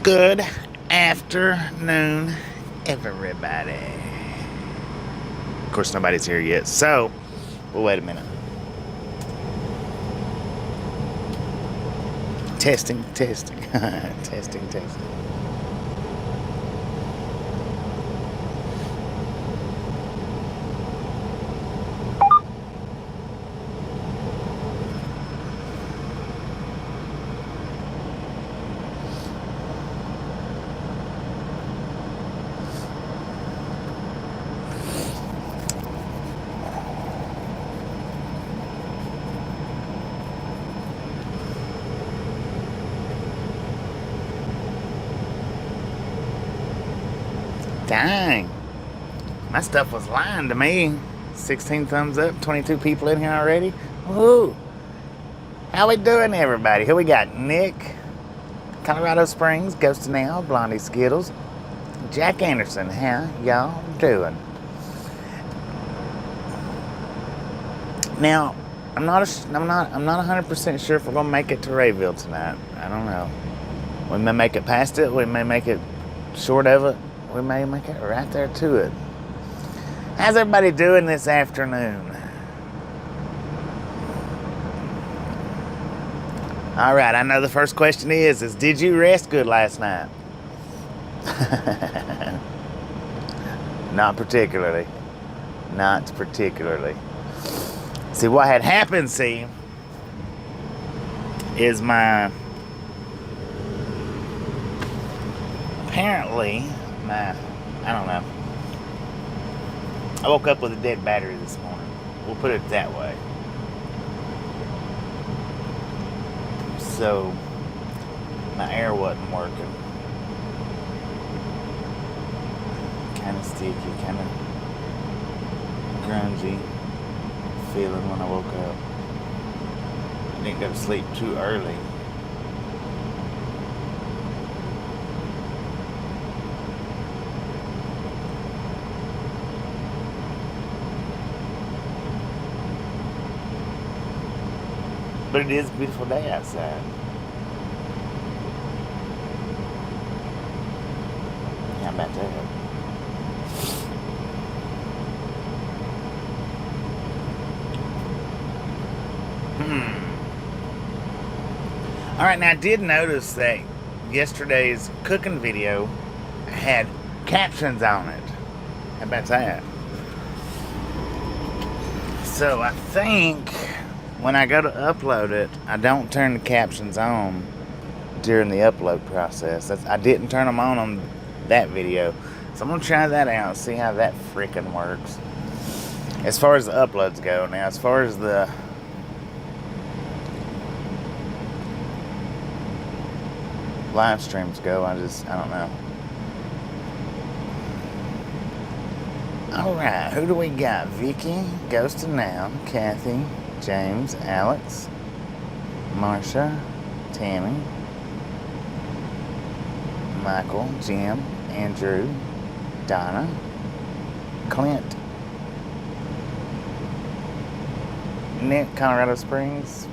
Good afternoon, everybody. Of course, nobody's here yet, so we'll wait a minute. Testing. Testing. Dang, my stuff was lying to me. 16 thumbs up, 22 people in here already. Woohoo! How we doing, everybody? Who we got? Nick, Colorado Springs, Ghost Now, Blondie Skittles, Jack Anderson. How y'all doing? Now, I'm not 100% sure if we're gonna make it to Rayville tonight. I don't know. We may make it past it. We may make it short of it. We may make it right there to it. How's everybody doing this afternoon? All right, I know the first question is did you rest good last night? Not particularly. Not particularly. See, what had happened, is apparently, I don't know. I woke up with a dead battery this morning. We'll put it that way. So, my air wasn't working. Kind of sticky, kind of grungy feeling when I woke up. I didn't go to sleep too early. But it is a beautiful day outside. How about that? Alright, now I did notice that yesterday's cooking video had captions on it. How about that? So I think when I go to upload it, I don't turn the captions on during the upload process. I didn't turn them on that video. So I'm going to try that out, see how that freaking works. As far as the uploads go. Now, as far as the live streams go, I don't know. Alright, who do we got? Vicky, Ghost of Now, Kathy, James, Alex, Marsha, Tammy, Michael, Jim, Andrew, Donna, Clint, Nick, Colorado Springs,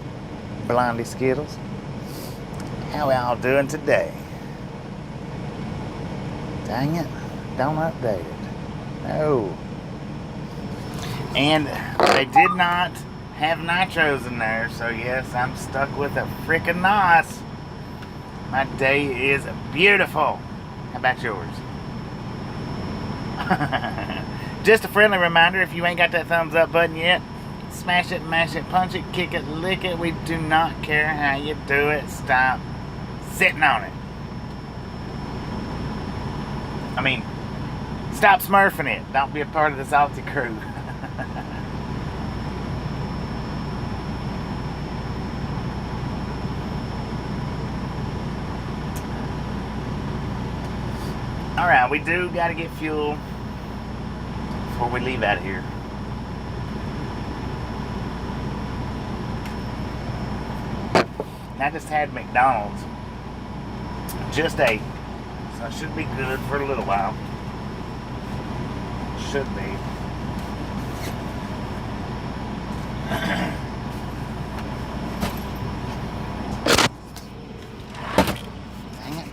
Blondie Skittles. How y'all doing today? Dang it, don't update it. No. And they did not have nitros in there, so yes, I'm stuck with a freaking NOS. My day is beautiful. How about yours? Just a friendly reminder, if you ain't got that thumbs up button yet, smash it, mash it, punch it, kick it, lick it. We do not care how you do it. Stop sitting on it. I mean, stop smurfing it. Don't be a part of the salty crew. Alright, we do got to get fuel before we leave out of here. And I just had McDonald's. Just ate. So I should be good for a little while. Should be. Dang it.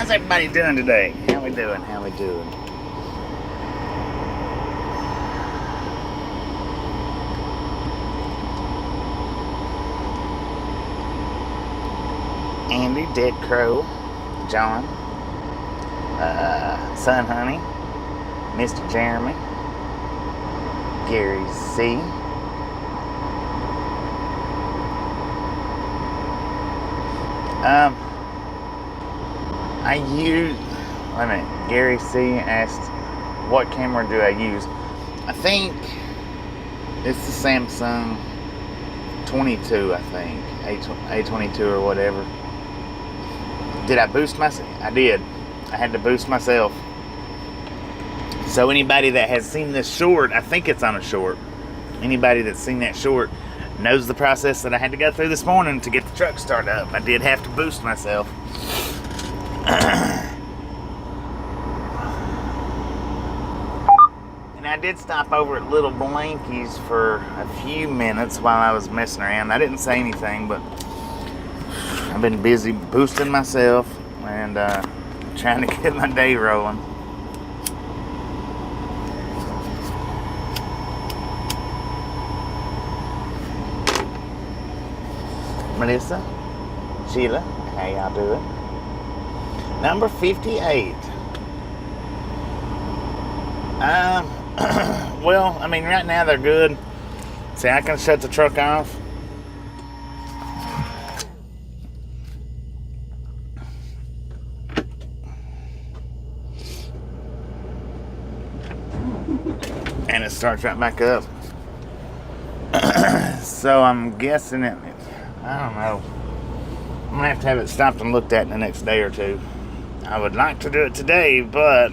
How's everybody doing today? How we doing? How we doing? Andy, Dead Crow, John, Son Honey, Mr. Jeremy, Gary C. Wait a minute, Gary C. asked, what camera do I use? I think it's the Samsung 22, I think, A22 or whatever. Did I boost myself? I did. I had to boost myself. So anybody that has seen this short, I think it's on a short. Anybody that's seen that short knows the process that I had to go through this morning to get the truck started up. I did have to boost myself. And I did stop over at Little Blanky's for a few minutes while I was messing around. I didn't say anything, but I've been busy boosting myself and trying to get my day rolling. Melissa, Sheila, how y'all doing? Number 58. Well, I mean, right now they're good. See, I can shut the truck off. And it starts right back up. So I'm guessing it, I don't know. I'm gonna have to have it stopped and looked at in the next day or two. I would like to do it today, but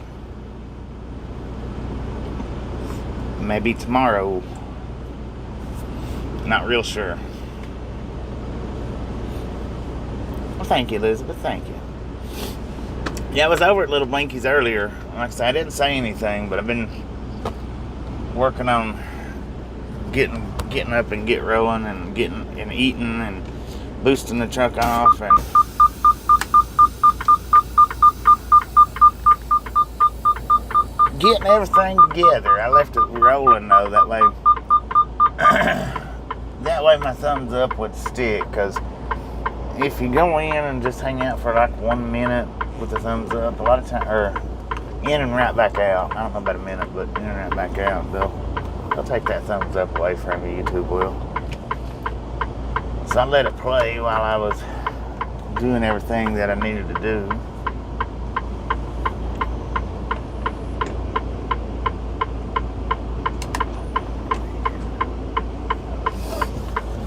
maybe tomorrow. Not real sure. Well, thank you, Elizabeth. Thank you. Yeah, I was over at Little Blinky's earlier. Like I said, I didn't say anything, but I've been working on getting up and get rolling and getting and eating and boosting the truck off and getting everything together. I left it rolling though, that way that way my thumbs up would stick, because if you go in and just hang out for like 1 minute with the thumbs up, a lot of time, or in and right back out, I don't know about a minute, but in and right back out, they'll take that thumbs up away from you, YouTube will. So I let it play while I was doing everything that I needed to do.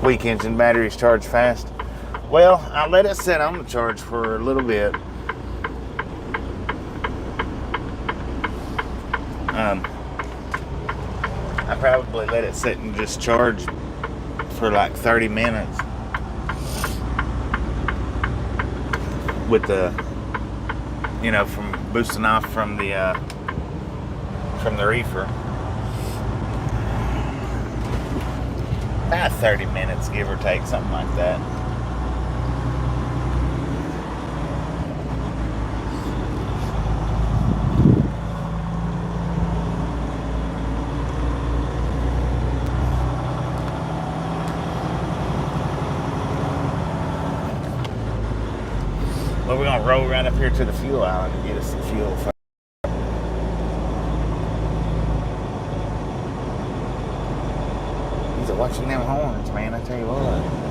Weak engine batteries charge fast. Well, I let it sit on the charge for a little bit. I probably let it sit and just charge for like 30 minutes with the, from boosting off from the reefer. About 30 minutes, give or take, something like that. Well, we're gonna roll right up here to the fuel island and get us some fuel. He's watching them horns, man, I tell you what.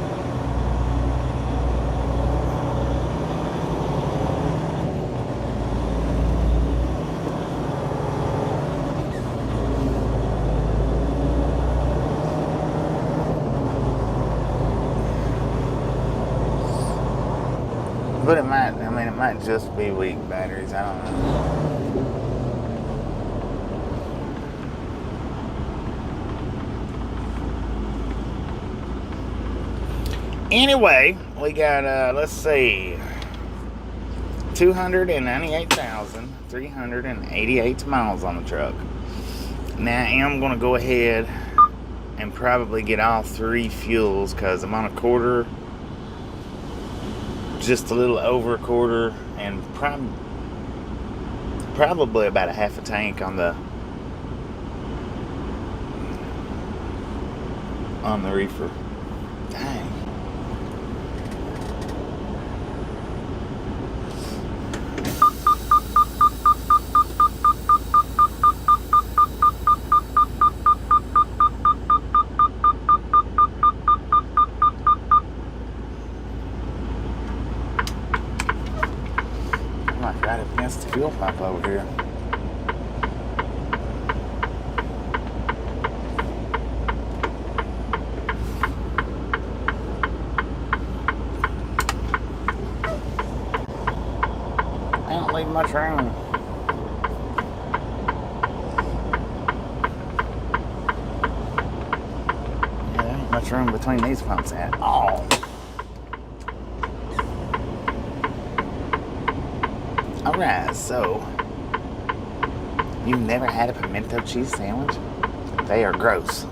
But it might just be weak batteries, I don't know. Anyway, we got, let's see, 298,388 miles on the truck. Now I am going to go ahead and probably get all 3 fuels, because I'm on a quarter, just a little over a quarter, and probably about a half a tank on the reefer. Dang. I might right up against the fuel pump over here. I don't leave much room. Yeah, there ain't much room between these pumps at all. Alright, so you've never had a pimento cheese sandwich? They are gross.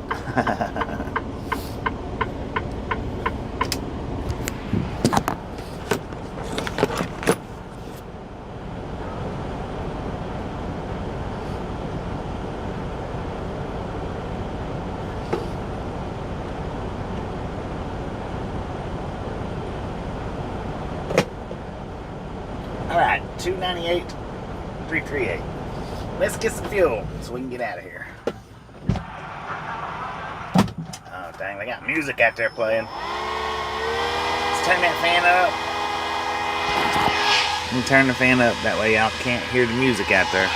Alright, 298, 338. Let's get some fuel so we can get out of here. Oh, dang, they got music out there playing. Let's turn that fan up. Let me turn the fan up, that way y'all can't hear the music out there.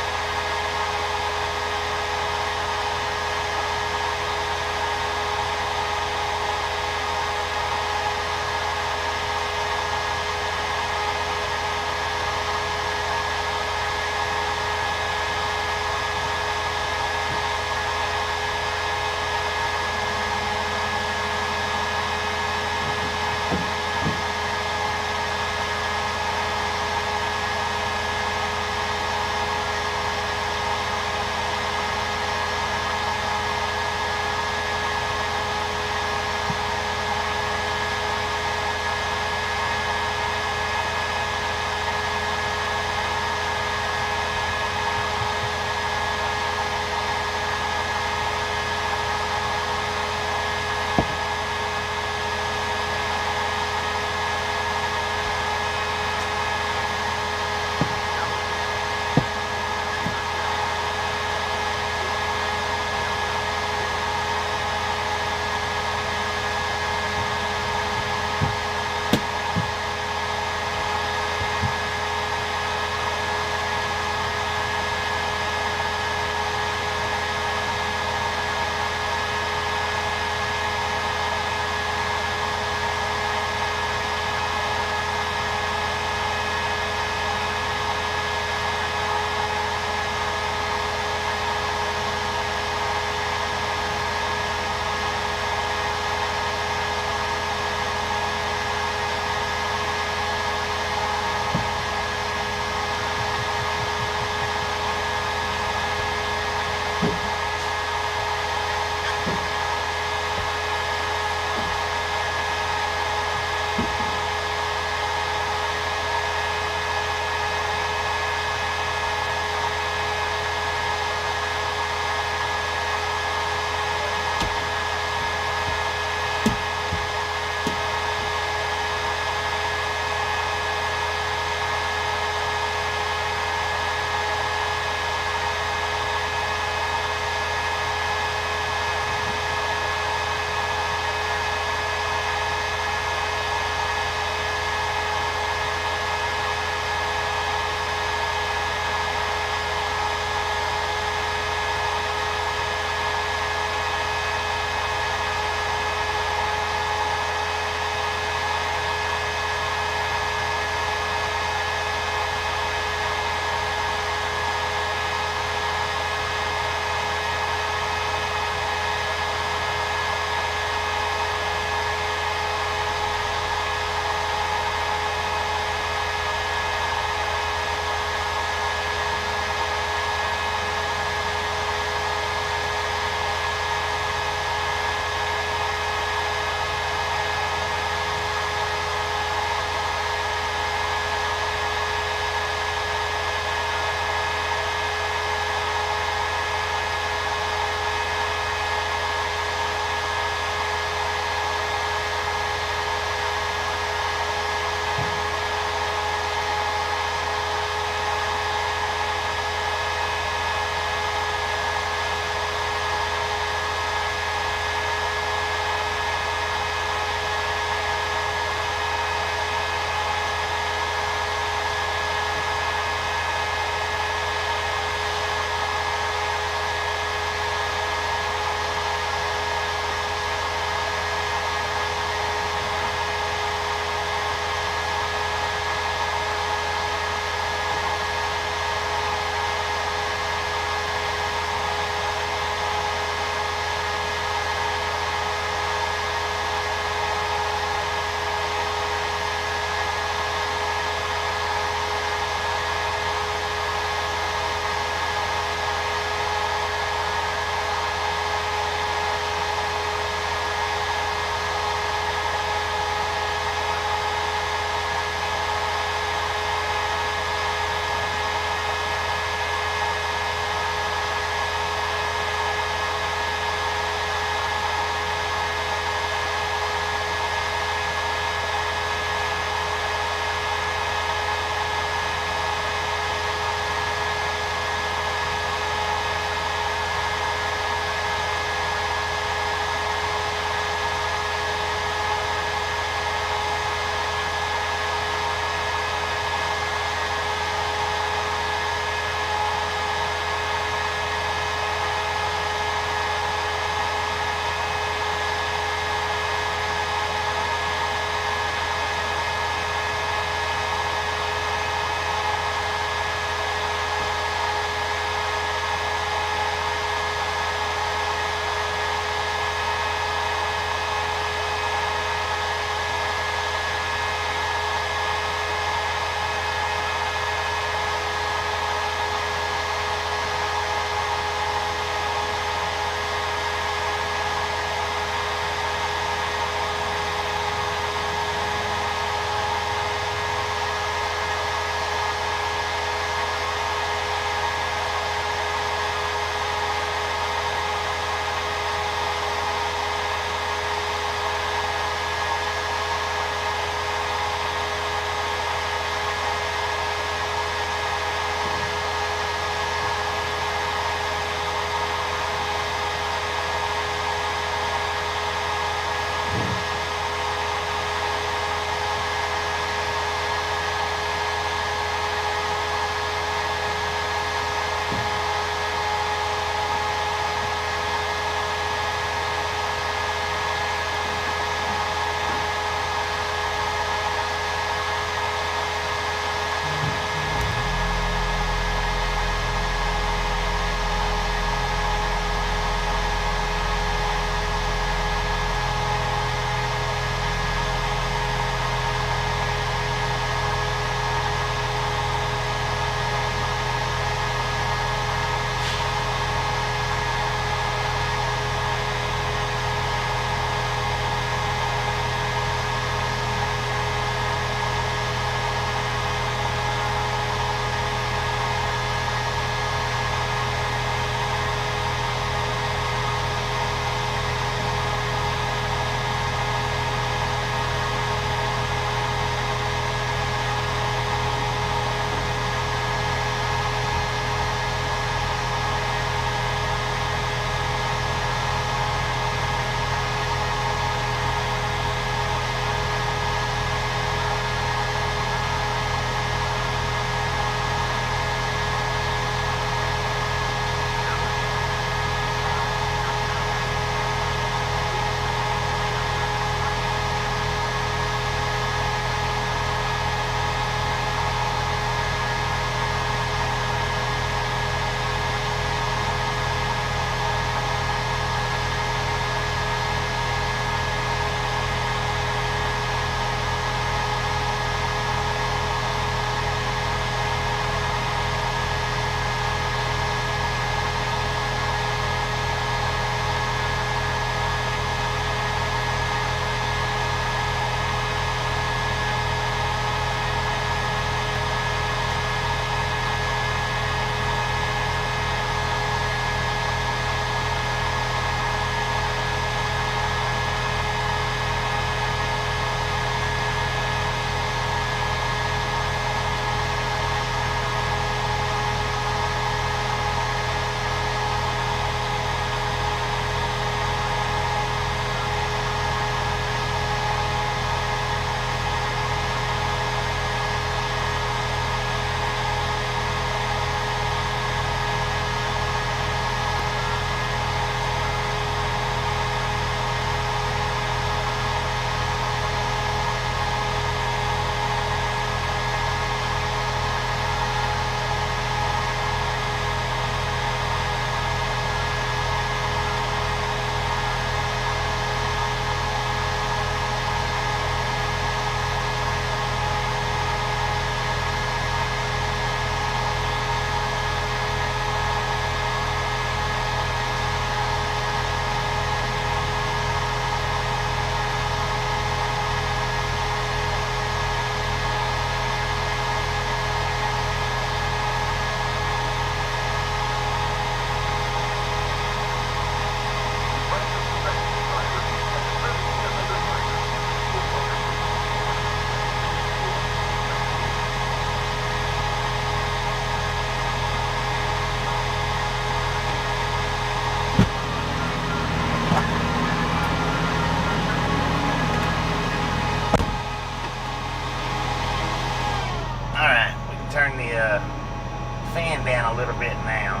fan down a little bit now.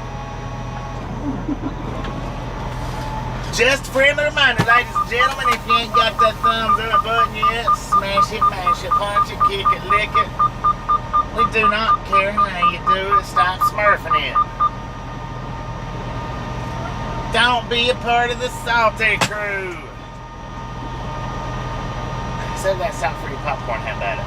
Just a friendly reminder, ladies and gentlemen, if you ain't got that thumbs up button yet, smash it, mash it, punch it, kick it, lick it. We do not care how you do it. Stop smurfing it. Don't be a part of the salty crew. Save that salt for your popcorn. How about it?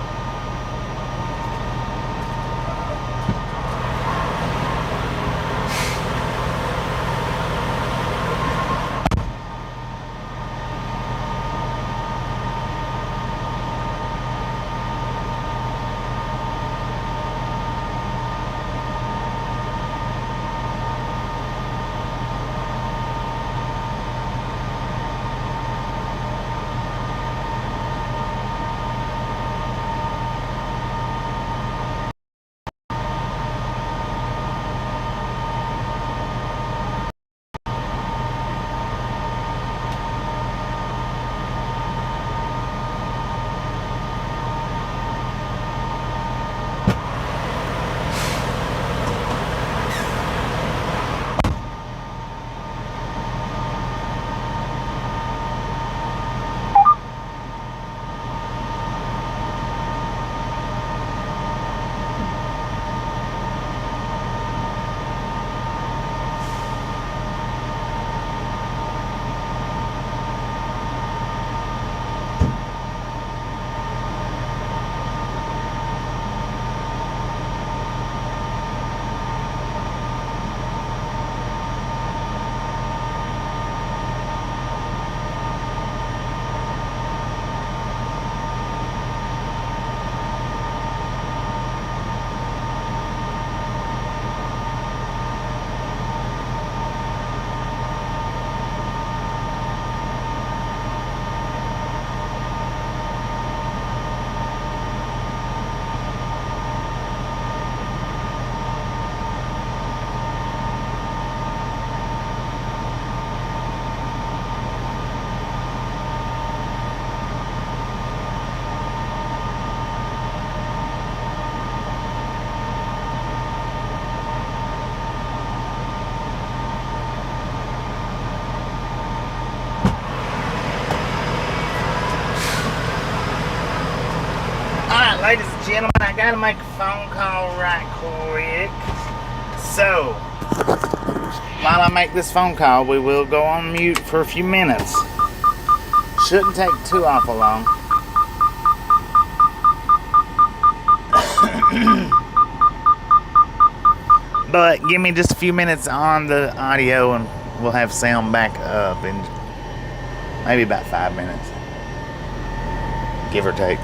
Ladies and gentlemen, I gotta make a phone call right quick. So, while I make this phone call, we will go on mute for a few minutes. Shouldn't take too awful long. But give me just a few minutes on the audio and we'll have sound back up in maybe about 5 minutes. Give or take.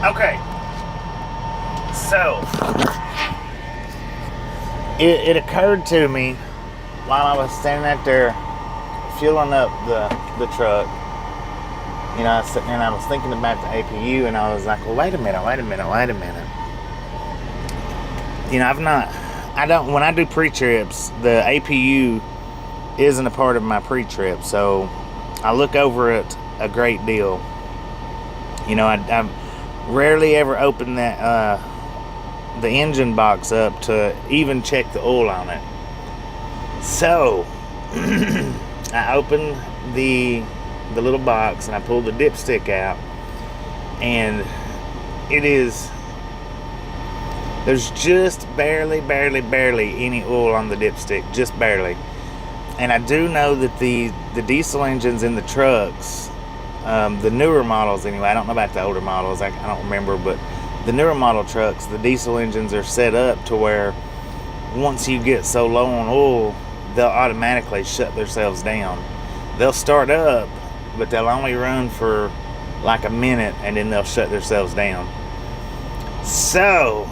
Okay, so it occurred to me while I was standing out there fueling up the truck. You know, I was sitting there and I was thinking about the APU, and I was like, well, wait a minute. You know, when I do pre-trips, the APU isn't a part of my pre-trip, so I look over it a great deal. You know, I rarely ever open that, the engine box up to even check the oil on it. So, I opened the little box and I pulled the dipstick out, and there's just barely any oil on the dipstick, just barely. And I do know that the diesel engines in the trucks, the newer models anyway, I don't know about the older models, I don't remember, but the newer model trucks, the diesel engines are set up to where once you get so low on oil, they'll automatically shut themselves down. They'll start up, but they'll only run for like a minute and then they'll shut themselves down. So,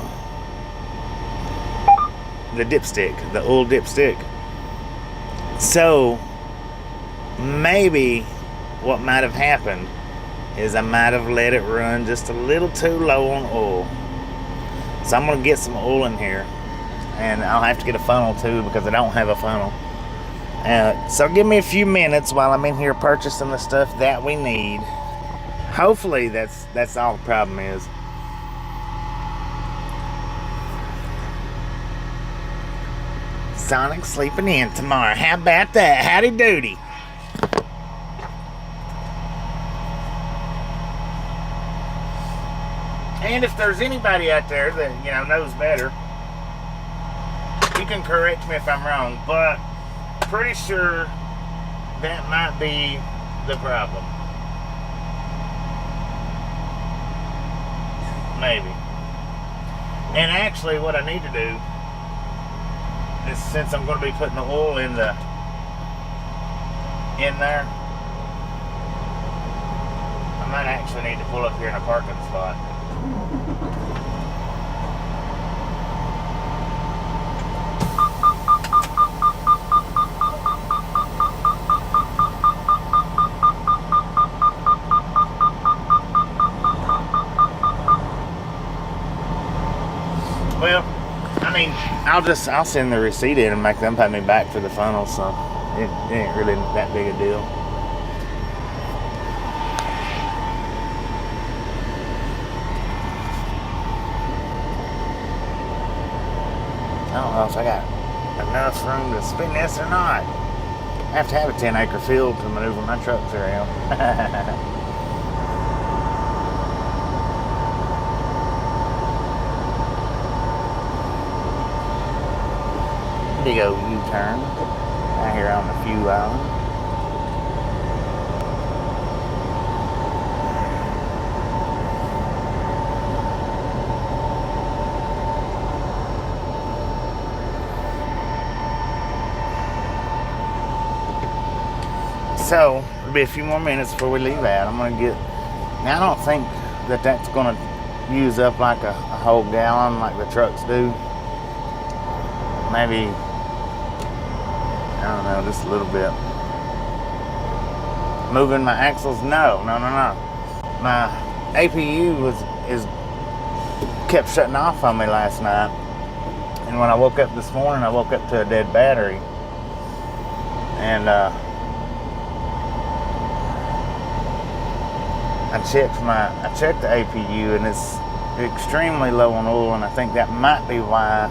the dipstick, the oil dipstick. So, maybe what might have happened is I might have let it run just a little too low on oil. So I'm going to get some oil in here, and I'll have to get a funnel too because I don't have a funnel. So give me a few minutes while I'm in here purchasing the stuff that we need. Hopefully that's all the problem is. Sonic sleeping in tomorrow. How about that? Howdy doody. And if there's anybody out there that, you know, knows better, you can correct me if I'm wrong, but pretty sure that might be the problem. Maybe. And actually what I need to do is, since I'm going to be putting the oil in there, I might actually need to pull up here in a parking spot. Well, I mean, I'll send the receipt in and make them pay me back for the funnel, so it ain't really that big a deal. I don't know if I got enough room to spin this or not. I have to have a 10-acre field to maneuver my trucks around. Big old U-turn out here on the Fuel Island. So, it'll be a few more minutes before we leave out. I'm going to get... Now, I don't think that that's going to use up like a whole gallon like the trucks do. Maybe, I don't know, just a little bit. Moving my axles? No. My APU kept shutting off on me last night. And when I woke up this morning, I woke up to a dead battery. And, I checked the APU, and it's extremely low on oil, and I think that might be why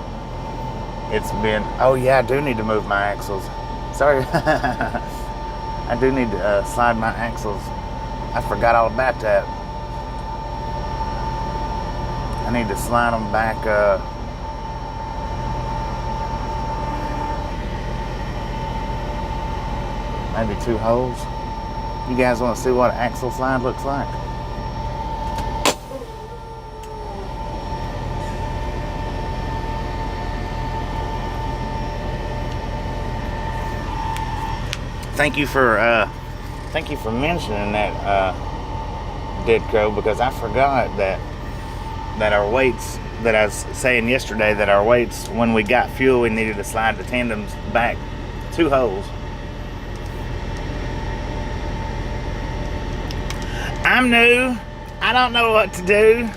it's been... Oh yeah, I do need to move my axles. Sorry. I do need to slide my axles. I forgot all about that. I need to slide them back maybe 2 holes. You guys want to see what an axle slide looks like? Thank you for mentioning that, Dead Crow, because I forgot that that our weights, that I was saying yesterday, that our weights, when we got fuel, we needed to slide the tandems back 2 holes. I'm new. I don't know what to do.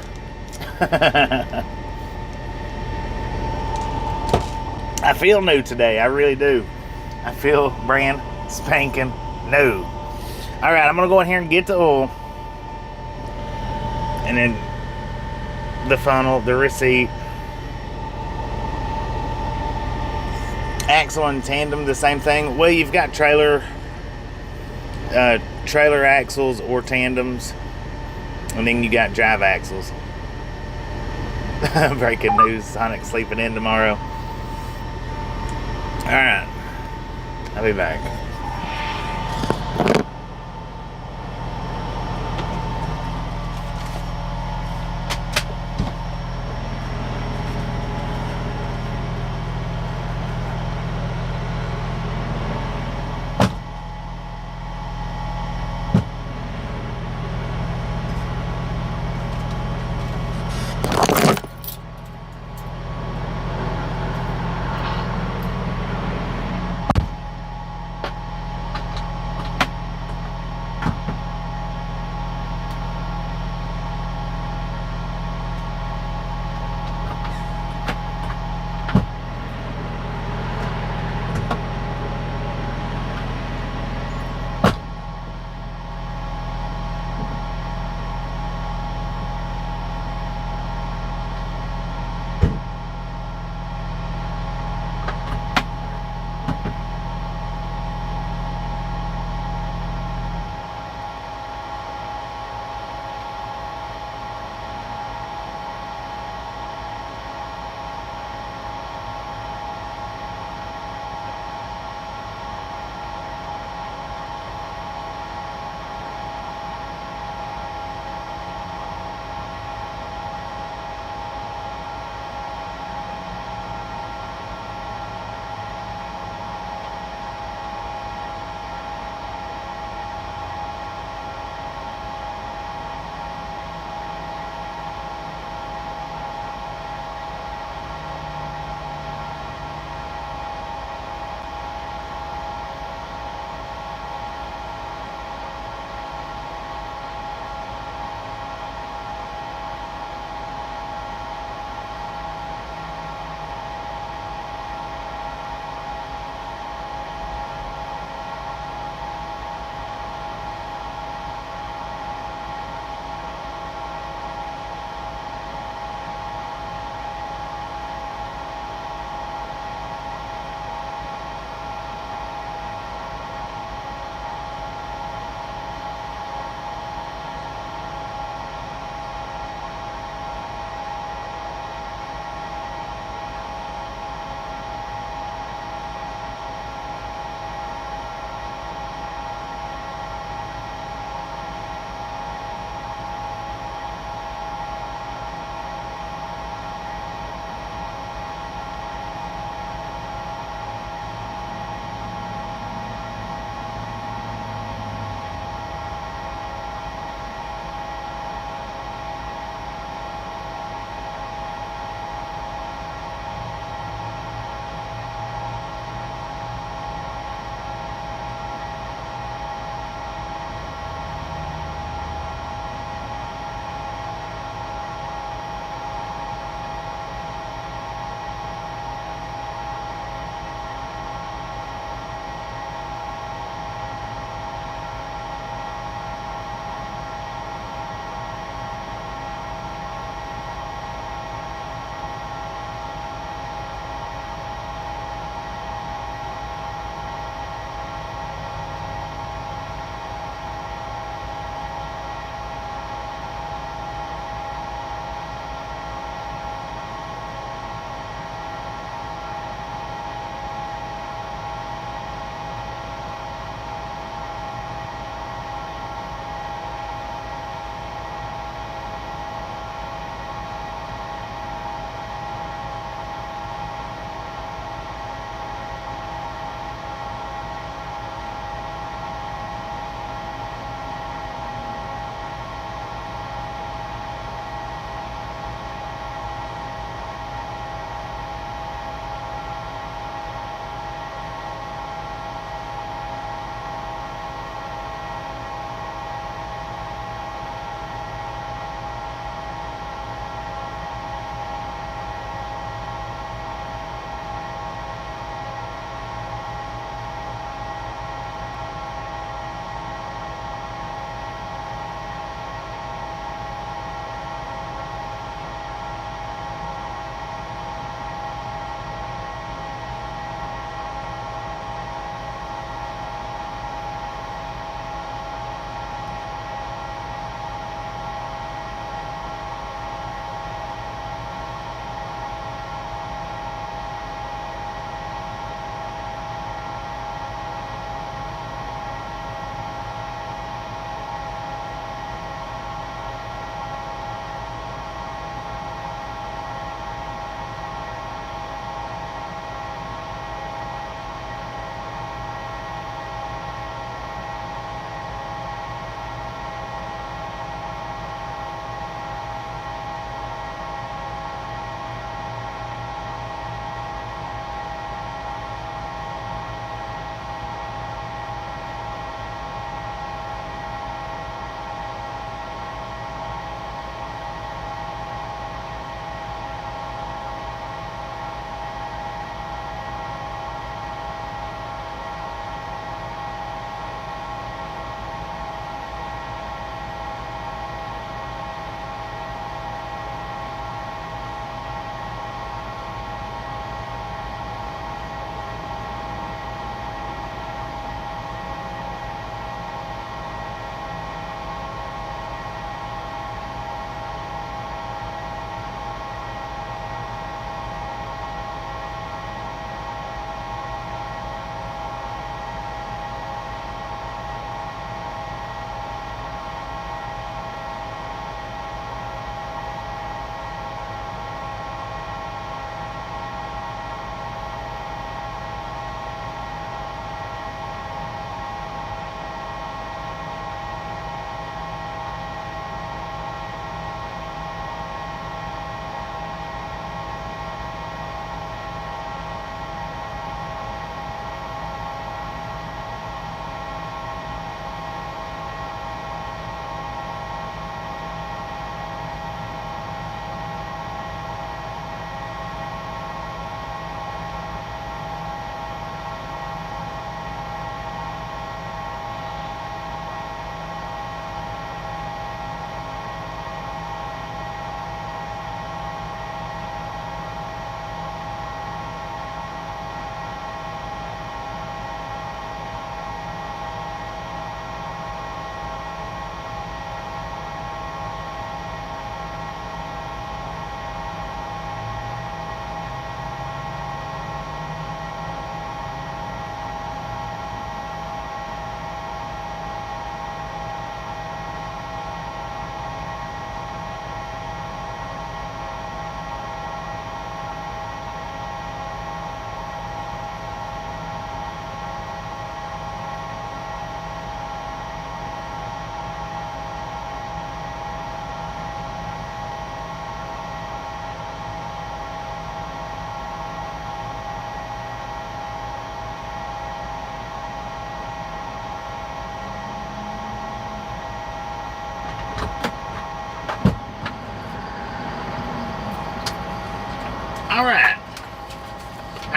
I feel new today. I really do. I feel brand spanking new. All right, I'm gonna go in here and get the oil, and then the funnel, the receipt, axle and tandem, the same thing. Well, you've got trailer axles or tandems, and then you got drive axles. Breaking news: Sonic's sleeping in tomorrow. All right, I'll be back.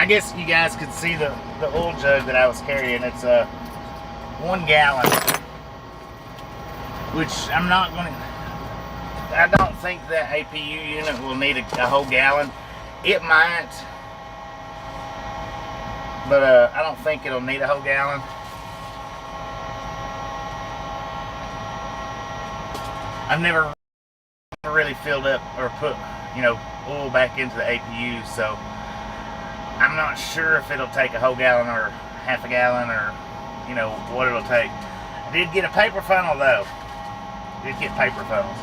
I guess you guys could see the oil jug that I was carrying. It's a 1 gallon, which I'm not going to, I don't think that APU unit will need a whole gallon. It might, but I don't think it'll need a whole gallon. I've never really filled up or put, oil back into the APU, so I'm not sure if it'll take a whole gallon or half a gallon or, what it'll take. I did get a paper funnel though. Did get paper funnels.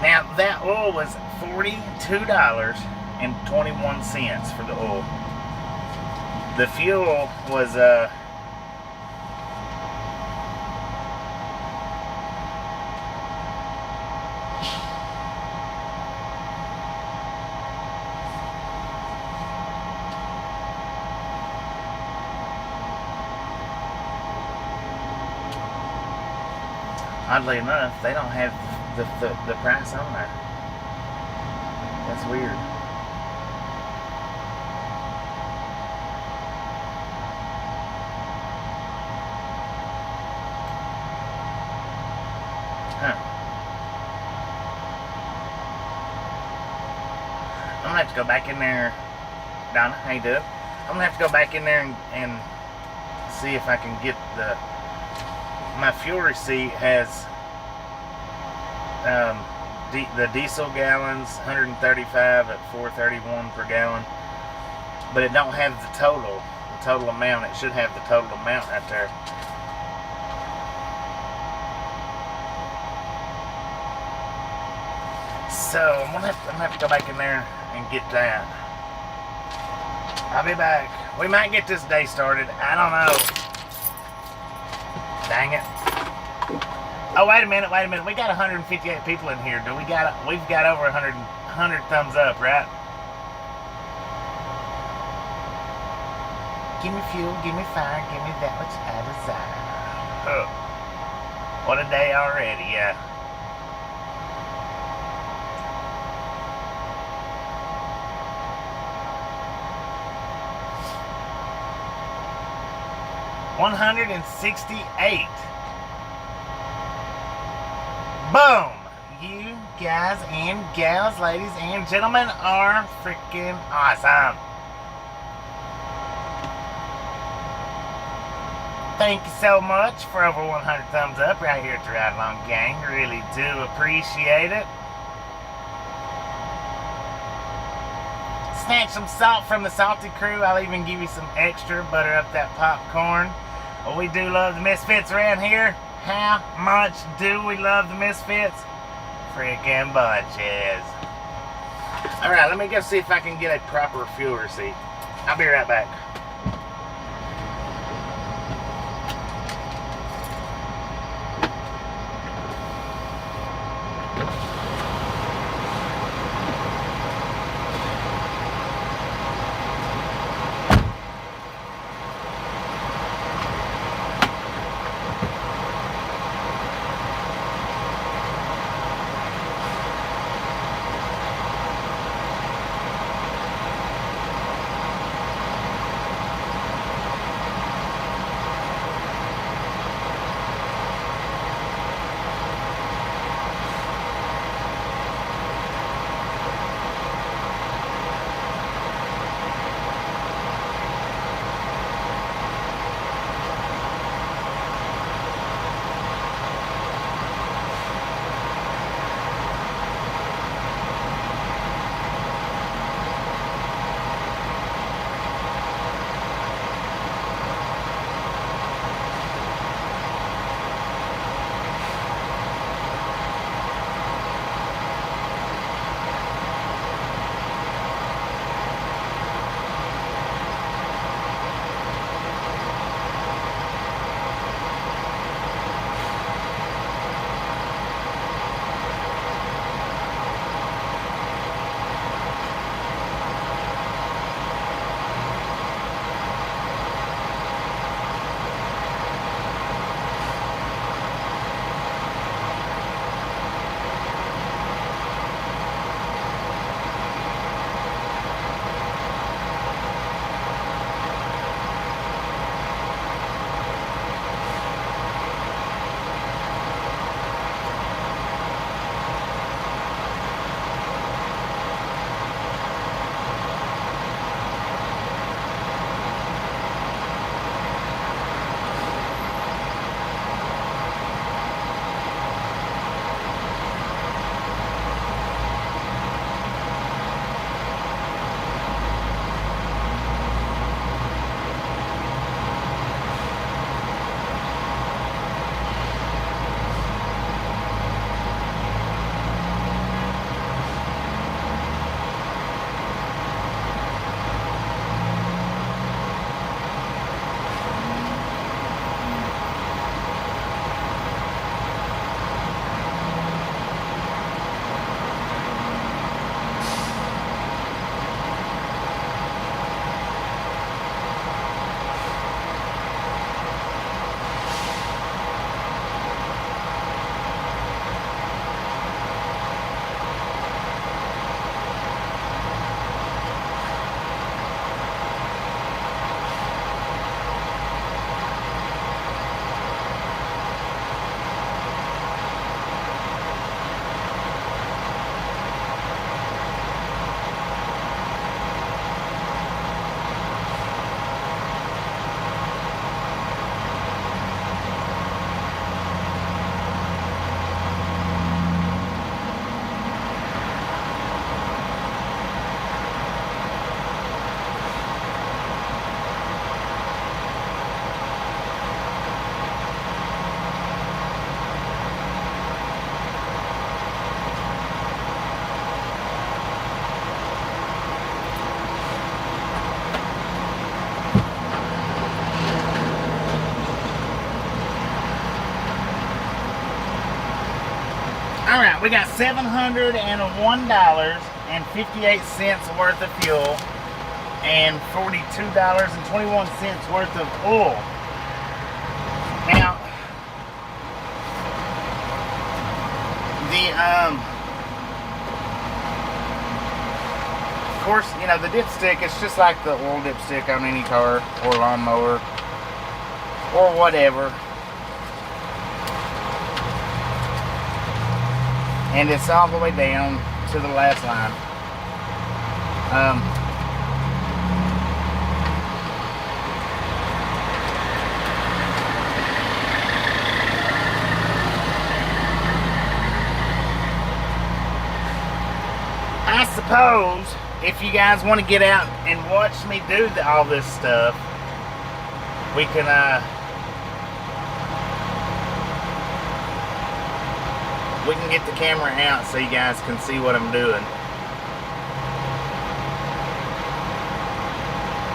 Now that oil was $42.21 for the oil. The fuel was oddly enough, they don't have the price on there. That's weird. Huh. I'm gonna have to go back in there. Donna, how you doing? I'm gonna have to go back in there and see if I can get my fuel receipt has the diesel gallons, 135 at 431 per gallon, but it don't have the total amount. It should have the total amount right there. So I'm gonna have to go back in there and get that. I'll be back. We might get this day started. I don't know. Dang it. Oh, wait a minute. We got 158 people in here. We've got over 100 thumbs up, right? Give me fuel, give me fire, give me that which I desire. Oh. What a day already, yeah. $168. Boom! You guys and gals, ladies and gentlemen, are freaking awesome. Thank you so much for over 100 thumbs up right here at the Ride Along Gang. Really do appreciate it. Snatch some salt from the salty crew. I'll even give you some extra. Butter up that popcorn. Well, we do love the Misfits around here. How much do we love the Misfits? Freaking bunches. Alright, let me go see if I can get a proper fuel receipt. I'll be right back. All right, we got $701.58 worth of fuel and $42.21 worth of oil. Now, of course, you know, the dipstick, it's just like the oil dipstick on any car or lawnmower or whatever. And it's all the way down to the last line. I suppose if you guys want to get out and watch me do all this stuff, we can get the camera out so you guys can see what I'm doing.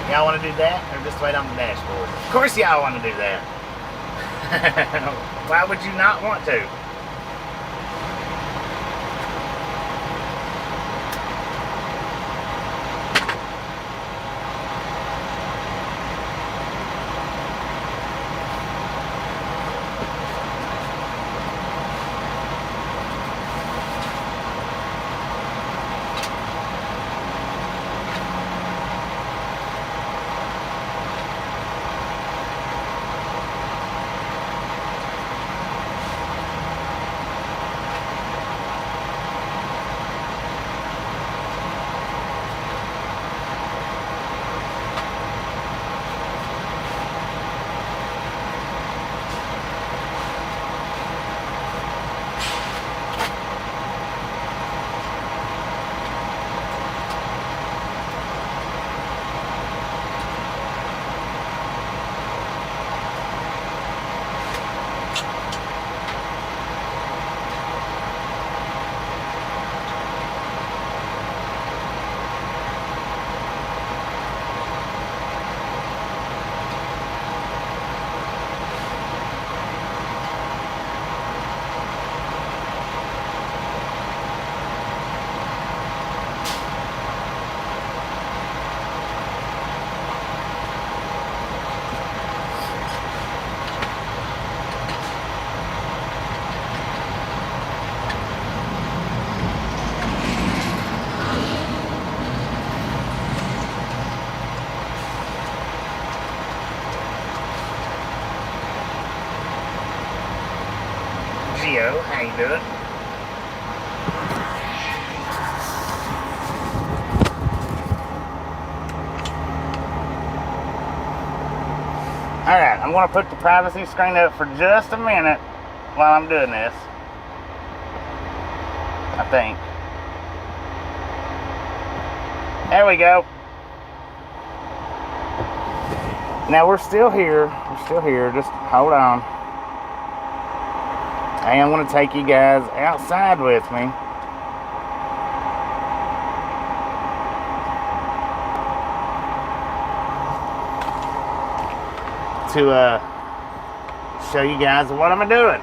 Y'all want to do that, or just wait on the dashboard? Of course y'all want to do that. Why would you not want to? How you doing? Alright, I'm going to put the privacy screen up for just a minute while I'm doing this. I think. There we go. Now we're still here. We're still here. Just hold on. I am going to take you guys outside with me. To show you guys what I'm doing.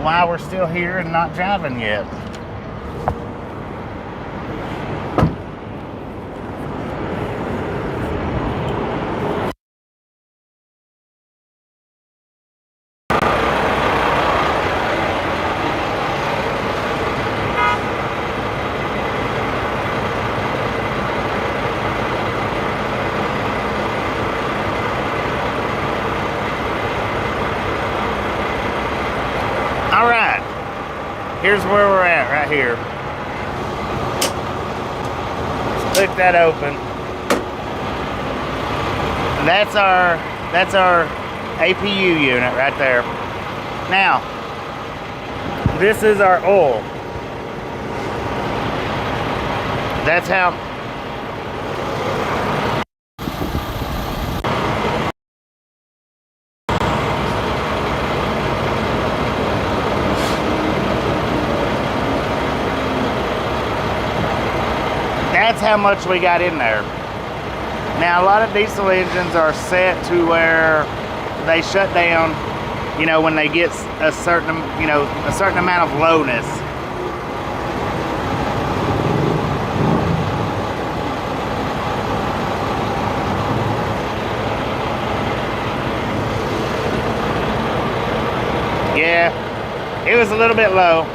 Why we're still here and not driving yet. Here's where we're at, right here. Let's click that open. That's our APU unit right there. Now, this is our oil. That's how. That's how much we got in there. Now, a lot of diesel engines are set to where they shut down, you know, when they get a certain, you know, a certain amount of lowness. Yeah, it was a little bit low.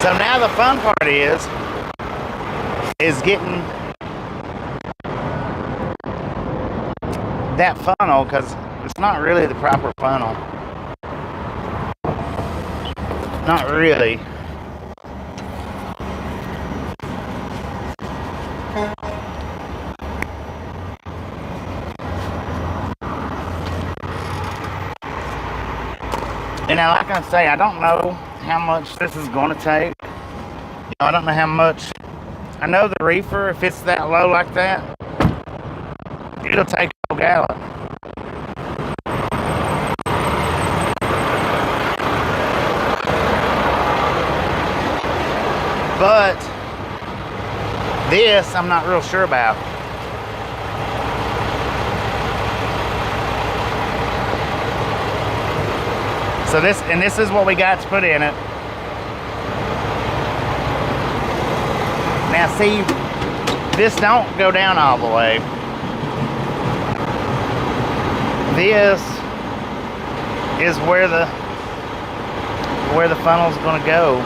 So now the fun part is getting that funnel, because it's not really the proper funnel. Not really. And now, like I say, I don't know how much this is going to take. You know, I don't know how much. I know the reefer, if it's that low like that, it'll take a whole gallon. But this, I'm not real sure about. So this is what we got to put in it. Now see, this don't go down all the way. This is where the funnel's gonna go.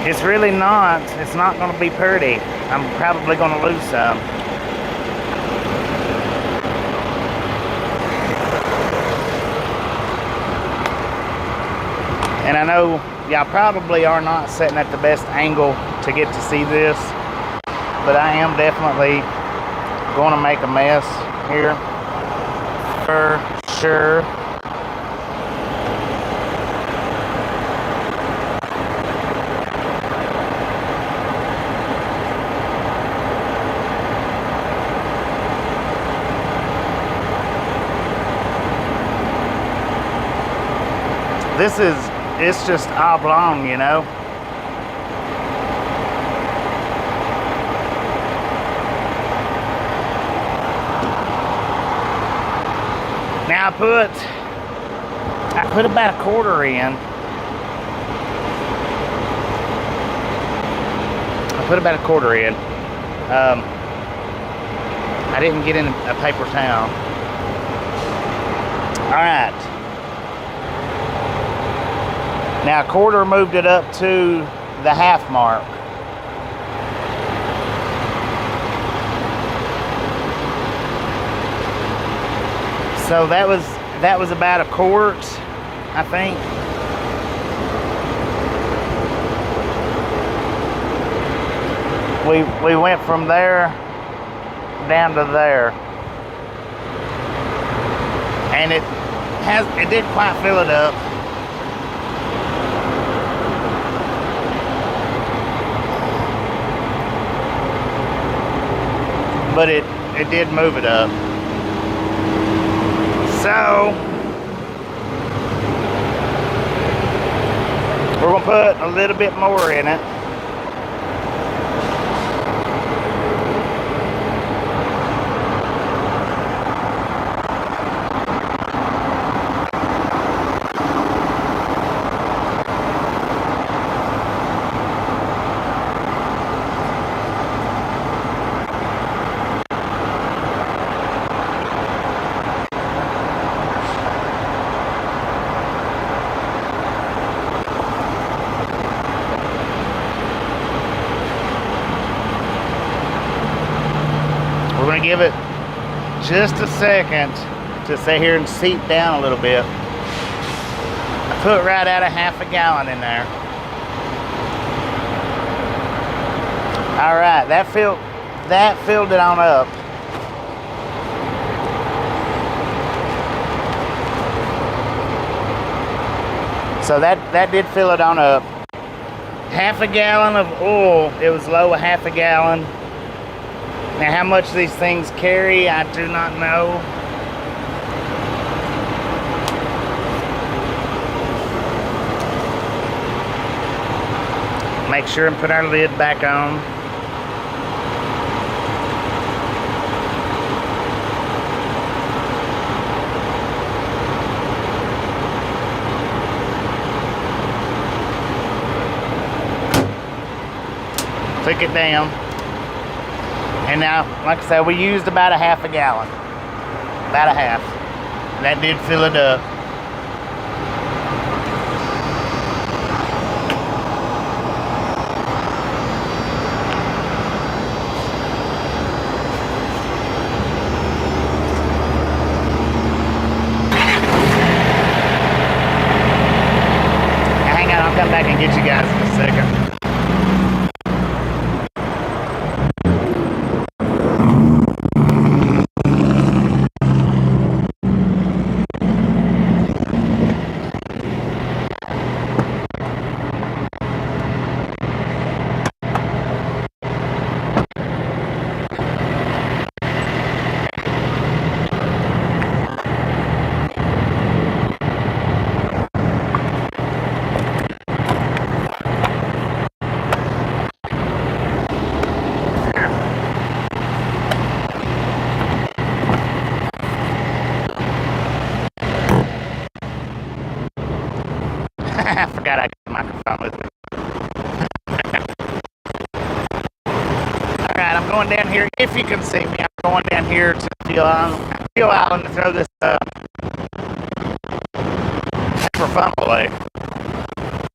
It's really not. It's not gonna be pretty. I'm probably gonna lose some. And I know y'all probably are not sitting at the best angle to get to see this, but I am definitely going to make a mess here for sure. It's just oblong, you know. Now I put about a quarter in. I didn't get in a paper towel. All right. Now a quarter moved it up to the half mark. So that was about a quart, I think. We went from there down to there. And it didn't quite fill it up. But it did move it up. So we're gonna put a little bit more in it. Give it just a second to sit here and seep down a little bit. I put right out of half a gallon in there. All right, that that filled it on up. So that did fill it on up. Half a gallon of oil. It was low, a half a gallon. Now how much these things carry, I do not know. Make sure and put our lid back on. Took it down. And now, like I said, we used about a half a gallon. About a half. That did fill it up. Now, hang on, I'll come back and get you guys in a second. I forgot I got the microphone with me. Alright, I'm going down here. If you can see me, I'm going down here to Fuel Island to throw this paper funnel away.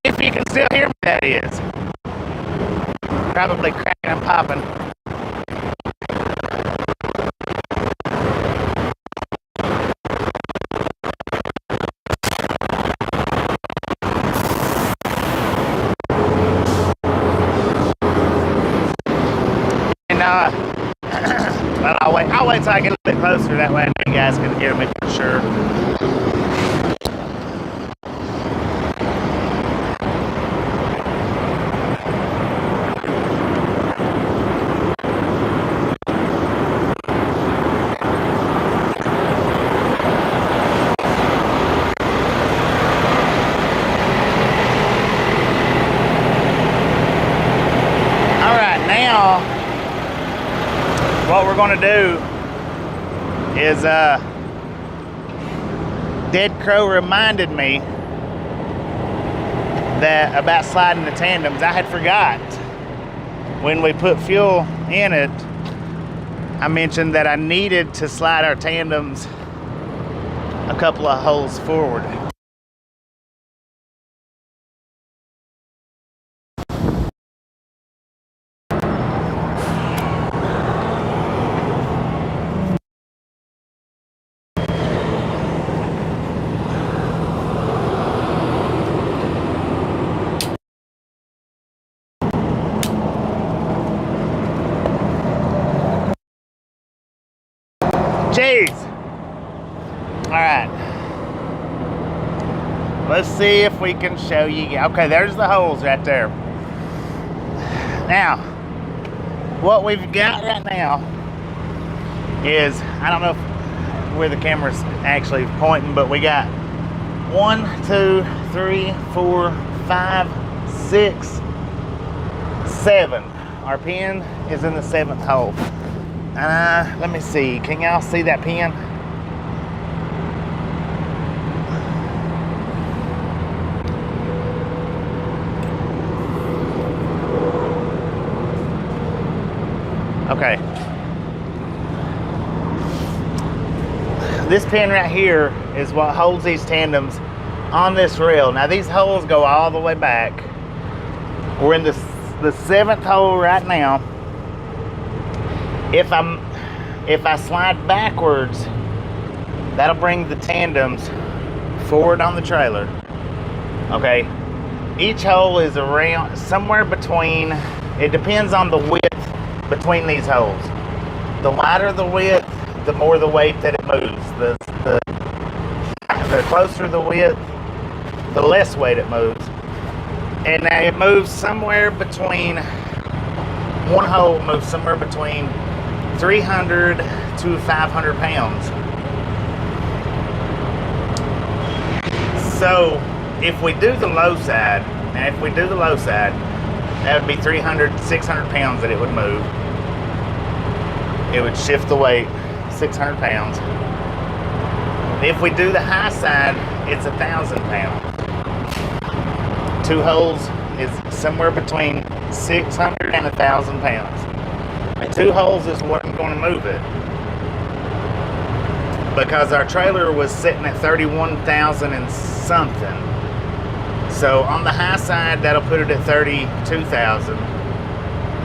If you can still hear me, that is. Probably cracking and popping. But I'll wait till I get a little bit closer, that way I know you guys can hear me for sure. Alright, now what we're going to do is Dead Crow reminded me that about sliding the tandems. I had forgot when we put fuel in it. I mentioned that I needed to slide our tandems a couple of holes forward. Jeez. All right. Let's see if we can show you. Okay, there's the holes right there. Now, what we've got right now is, I don't know where the camera's actually pointing, but we got 1, 2, 3, 4, 5, 6, 7. Our pin is in the 7th hole. Let me see. Can y'all see that pin? Okay. This pin right here is what holds these tandems on this rail. Now these holes go all the way back. We're in the 7th hole right now. If I slide backwards, that'll bring the tandems forward on the trailer. Okay, each hole is around somewhere between, it depends on the width between these holes. The wider the width, the more the weight that it moves. The closer the width, the less weight it moves. And now it moves somewhere between, one hole moves somewhere between 300 to 500 pounds. So if we do the low side, that would be 300, 600 pounds that it would move. It would shift the weight 600 pounds. If we do the high side, it's 1,000 pounds. 2 holes is somewhere between 600 and 1,000 pounds. And 2 holes is what I'm going to move it. Because our trailer was sitting at 31,000 and something. So on the high side, that'll put it at 32,000.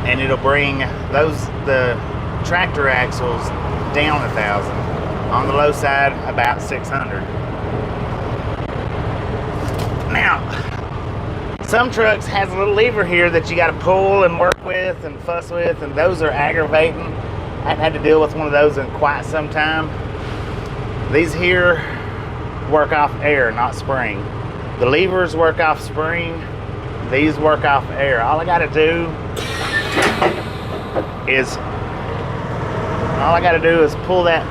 And it'll bring the tractor axles down 1,000. On the low side, about 600. Now, some trucks has a little lever here that you got to pull and work with and fuss with, and those are aggravating. I haven't had to deal with one of those in quite some time. These here work off air, not spring. The levers work off spring. These work off air. All I got to do is pull that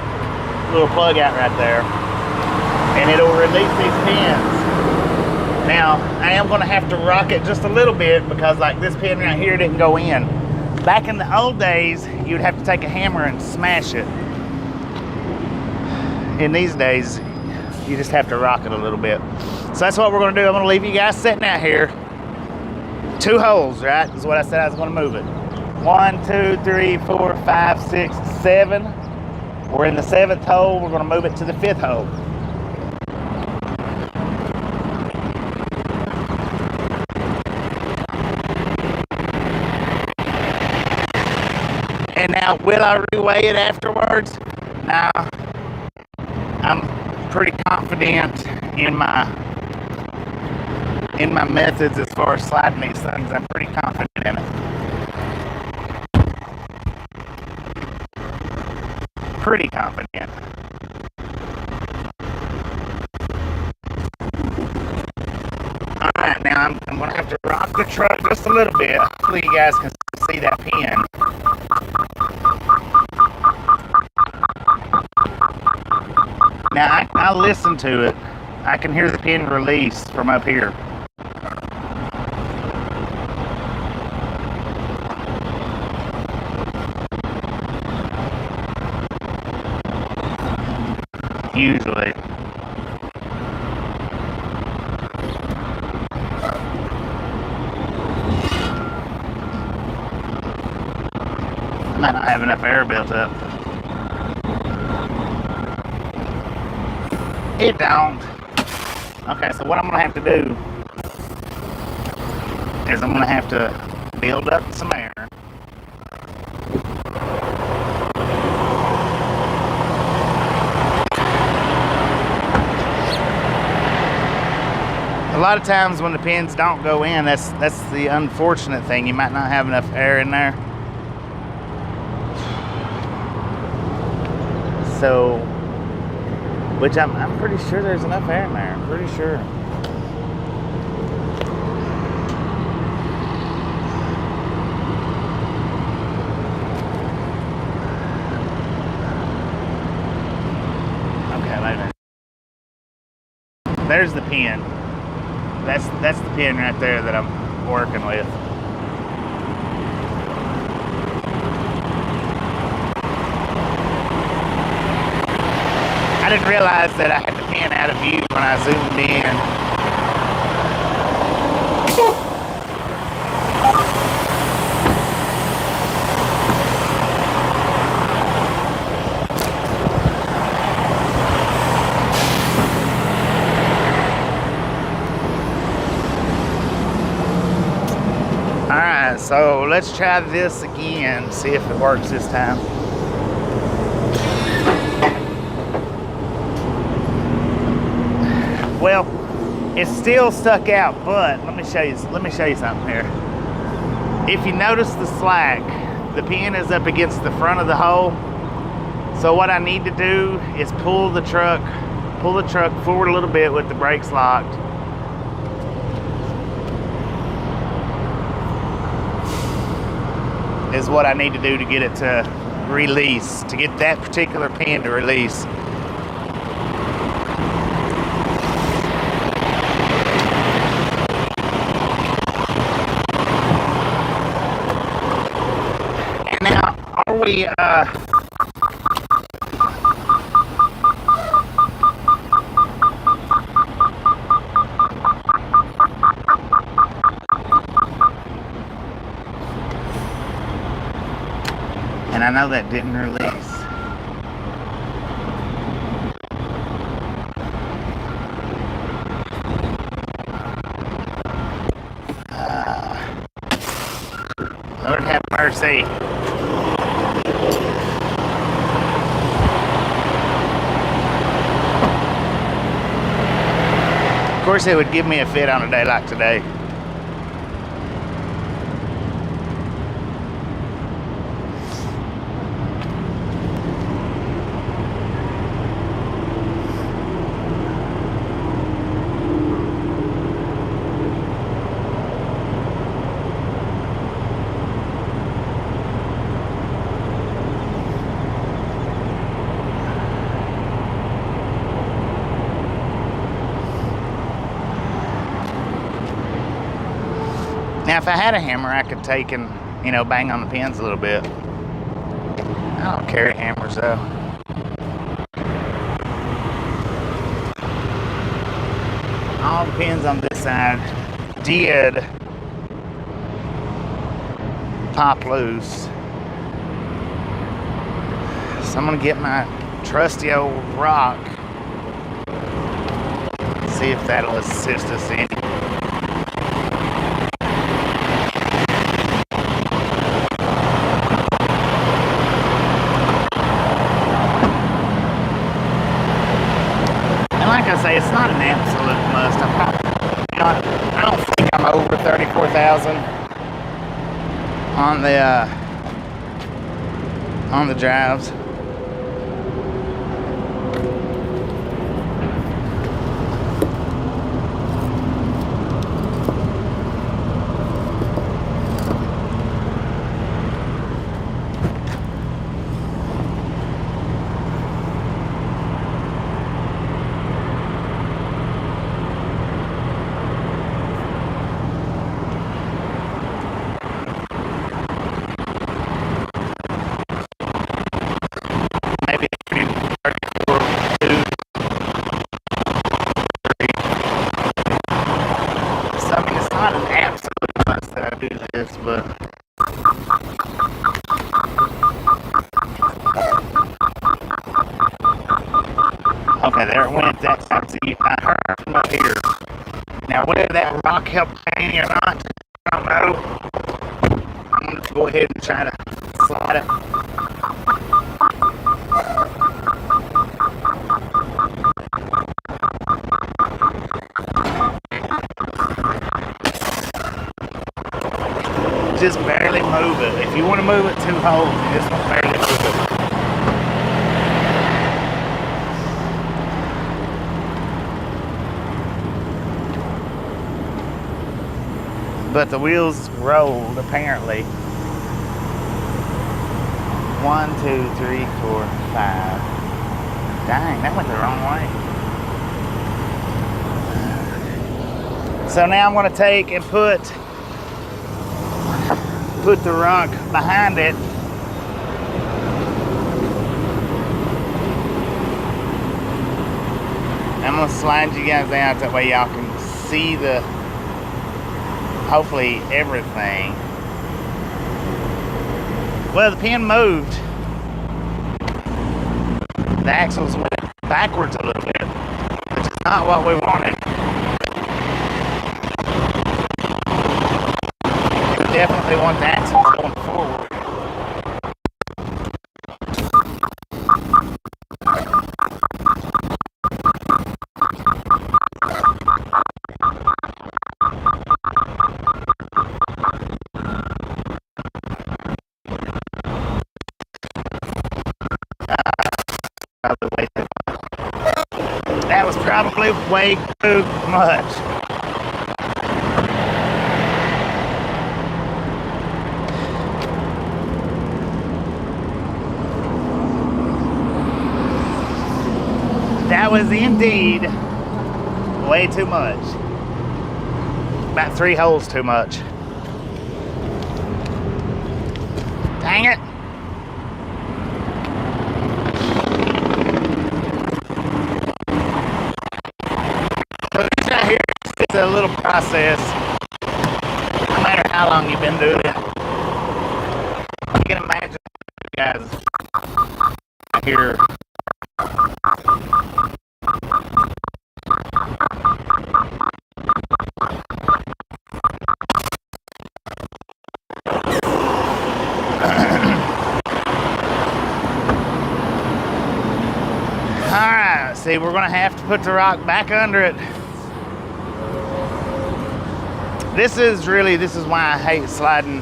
little plug out right there, and it'll release these pins. Now, I am going to have to rock it just a little bit because like this pin right here didn't go in. Back in the old days, you'd have to take a hammer and smash it. In these days, you just have to rock it a little bit. So that's what we're going to do. I'm going to leave you guys sitting out here. 2 holes, right? Is what I said I was going to move it. 1, 2, 3, 4, 5, 6, 7. We're in the 7th hole. We're going to move it to the 5th hole. And now, will I reweigh it afterwards? No. I'm pretty confident in my methods as far as sliding these things. I'm pretty confident in it. Pretty confident. Alright, now I'm going to have to rock the truck just a little bit. Hopefully you guys can see that pin. Now I listen to it. I can hear the pin release from up here. Usually. I might not have enough air built up. It don't. Okay, so what I'm gonna have to do is I'm gonna have to build up some air. A lot of times when the pins don't go in, that's the unfortunate thing. You might not have enough air in there. So, which I'm pretty sure there's enough air in there. I'm pretty sure. Okay, wait a minute. There's the pin. That's the pin right there that I'm working with. I didn't realize that I had the pin out of view when I zoomed in. Alright, so let's try this again, see if it works this time. Well, it's still stuck out, but let me show you something here. If you notice the slack the pin is up against the front of the hole. So what I need to do is pull the truck forward a little bit with the brakes locked. Is what I need to do to get it to release, to get that particular pin to release. And now, are we, and I know that didn't release. Lord have mercy. Of course, it would give me a fit on a day like today. Now, if I had a hammer, I could take and, you know, bang on the pins a little bit. I don't carry hammers, though. All the pins on this side did pop loose. So I'm going to get my trusty old rock. See if that'll assist us in. It's not an absolute must. I don't think I'm over 34,000 on the drives. But okay, there it went. That's see, I heard from up here. Now, whether that rock helped any or not, I don't know. I'm going to go ahead and try to slide it. Just barely move it. If you want to move it 2 holes, you just barely move it. But the wheels rolled, apparently. 1, 2, 3, 4, 5. Dang, that went the wrong way. So now I'm going to take and put the rock behind it. I'm going to slide you guys out, that way y'all can see hopefully everything. Well, the pin moved. The axles went backwards a little bit, which is not what we wanted. We definitely want the axles going forward. probably way too much. That was indeed way too much. About 3 holes too much. Dang it. So this right here, it's a little process. No matter how long you've been doing it. You can imagine you guys here. Alright, see, we're going to have to put the rock back under it. This is why I hate sliding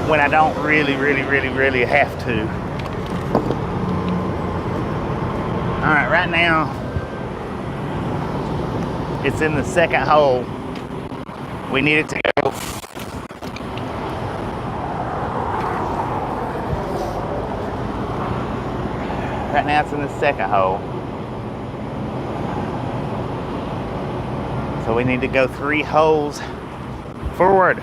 when I don't really have to. Alright, right now, it's in the second hole. We need it to go. Right now it's in the second hole. So we need to go 3 holes forward.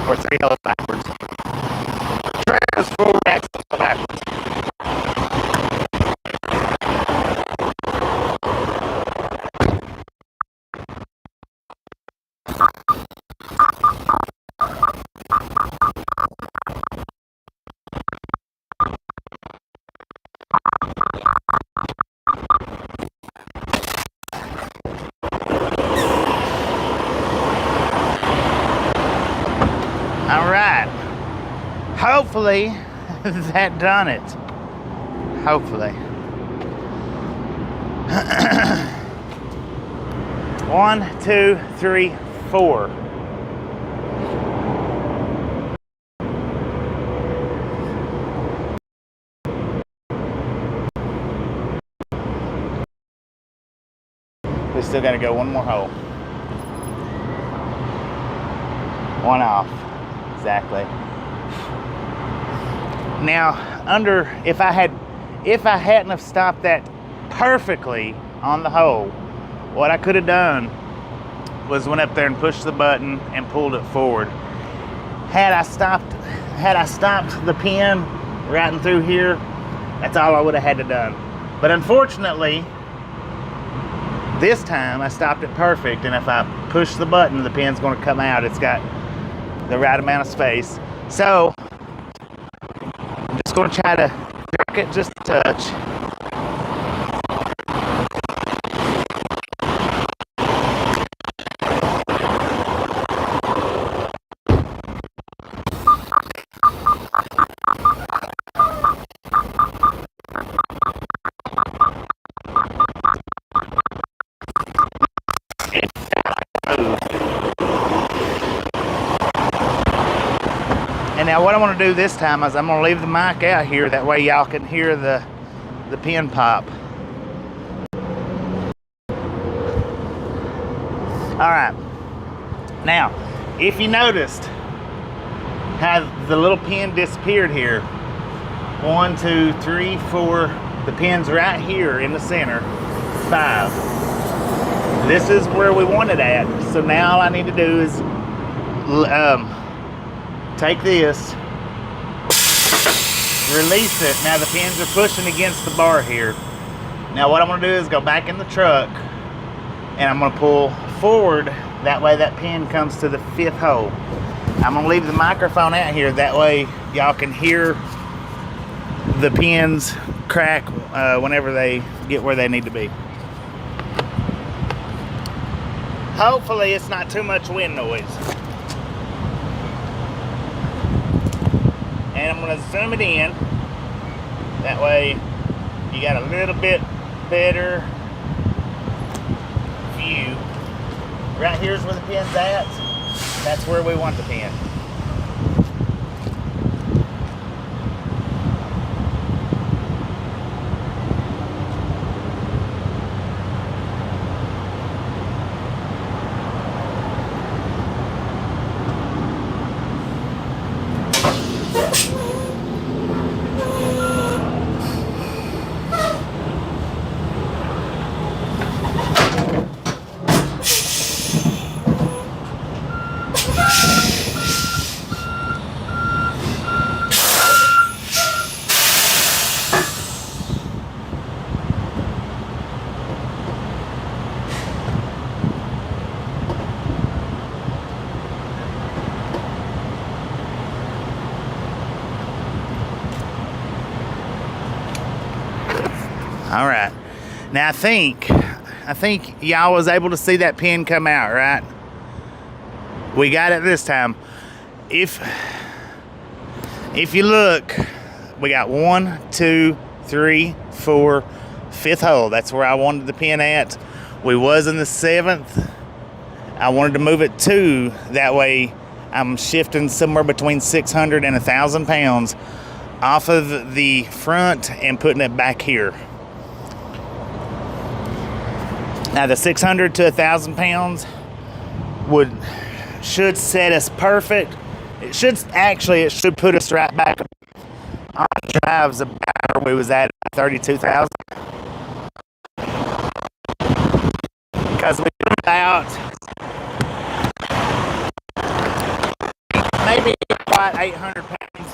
Or 3 holes backwards. Trailers forward, axles backwards. Alright, hopefully that done it. Hopefully. 1, 2, 3, 4. We still gotta go 1 more hole. 1 off. Exactly. Now, if I hadn't have stopped that perfectly on the hole, what I could have done was went up there and pushed the button and pulled it forward. Had I stopped the pin right in through here, that's all I would have had to done. But unfortunately, this time I stopped it perfect, and if I push the button, the pin's going to come out. It's got the right amount of space. So I'm just going to try to jerk it just a touch. And now what I want to do this time is I'm going to leave the mic out here, that way y'all can hear the pin pop. Alright, now if you noticed how the little pin disappeared here, 1, 2, 3, 4, the pin's right here in the center, 5. This is where we want it at. So now all I need to do is take this, release it. Now the pins are pushing against the bar here. Now what I'm going to do is go back in the truck and I'm going to pull forward. That way that pin comes to the 5th hole. I'm going to leave the microphone out here. That way y'all can hear the pins crack whenever they get where they need to be. Hopefully it's not too much wind noise. And I'm going to zoom it in. That way you got a little bit better view. Right here's where the pin's at. That's where we want the pin. All right. Now I think y'all was able to see that pin come out, right? We got it this time. If you look, we got 1, 2, 3, 4, 5th hole. That's where I wanted the pin at. We was in the 7th. I wanted to move it 2. That way I'm shifting somewhere between 600 and 1,000 pounds off of the front and putting it back here. Now the 600 to 1,000 pounds should set us perfect. It should put us right back on drives about where we was at 32,000. Because we put about maybe about 800 pounds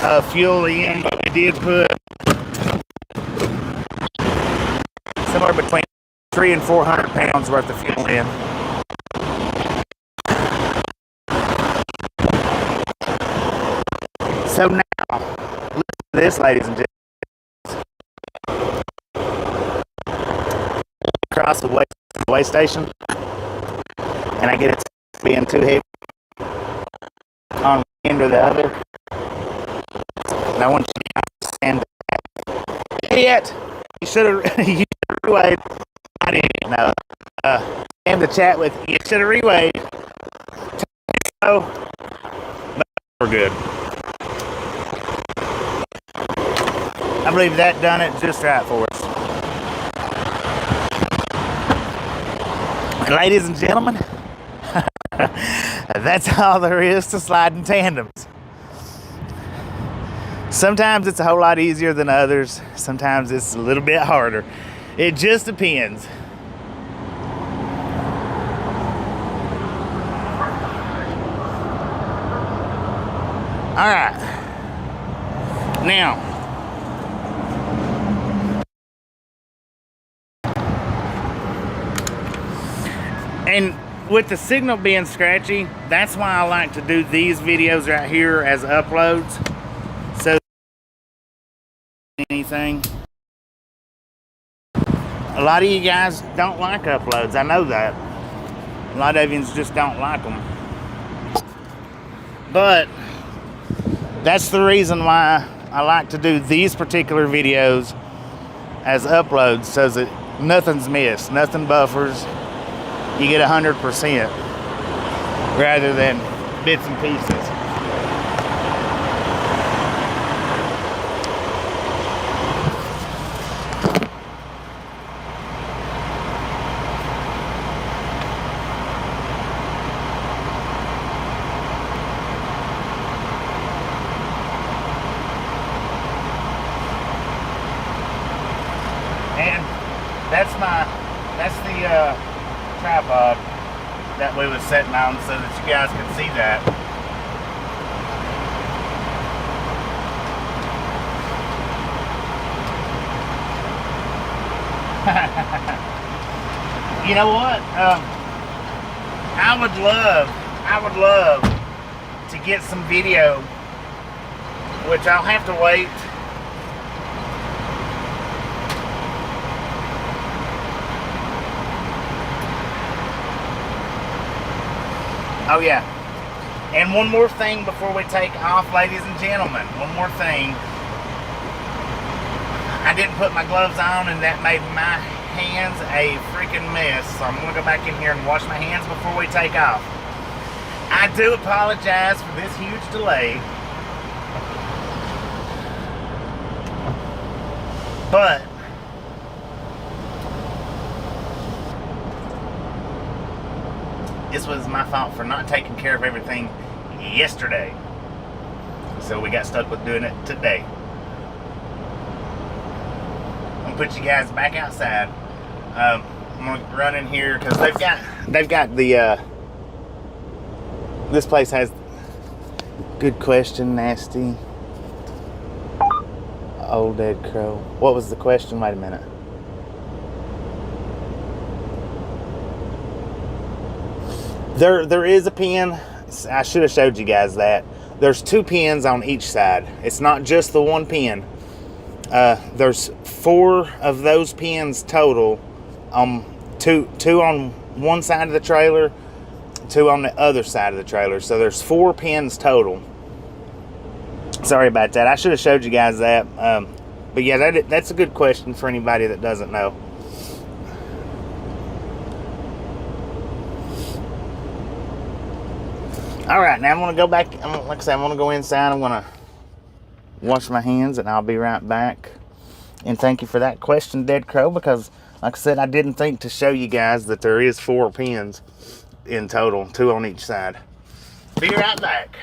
of fuel in, but we did put somewhere between 300 and 400 pounds worth of fuel in. So now, listen to this, ladies and gentlemen. Across the way station, and I get it being too heavy on one end or the other. And I want you to stand back. Idiot! You should have reweighted. I didn't know. And to chat with you should have reweighted. So, but we're good. I believe that done it just right for us. Ladies and gentlemen, that's all there is to sliding tandems. Sometimes it's a whole lot easier than others. Sometimes it's a little bit harder. It just depends. All right. Now, and with the signal being scratchy, that's why I like to do these videos right here as uploads. So anything. A lot of you guys don't like uploads. I know that. A lot of you just don't like them. But that's the reason why I like to do these particular videos as uploads, so that nothing's missed, nothing buffers. You get 100% rather than bits and pieces. And that's the tripod that we was setting on so that you guys can see that. You know what? I would love to get some video, which I'll have to wait. Oh yeah, and one more thing before we take off, ladies and gentlemen. One more thing. I didn't put my gloves on, and that made my hands a freaking mess. So I'm going to go back in here and wash my hands before we take off. I do apologize for this huge delay. But this was my fault for not taking care of everything yesterday. So we got stuck with doing it today. I'm gonna put you guys back outside. I'm gonna run in here because they've got the this place has good question, nasty. Old dead crow. What was the question? Wait a minute. There is a pin. I should have showed you guys that. There's two pins on each side. It's not just the one pin. There's 4 of those pins total. Two on one side of the trailer, 2 on the other side of the trailer. So there's 4 pins total. Sorry about that. I should have showed you guys that. But yeah, that's a good question for anybody that doesn't know. All right, now I'm gonna go back. Like I said, I'm gonna go inside. I'm gonna wash my hands, and I'll be right back. And thank you for that question, Dead Crow, because like I said, I didn't think to show you guys that there is 4 pins in total, 2 on each side. Be right back.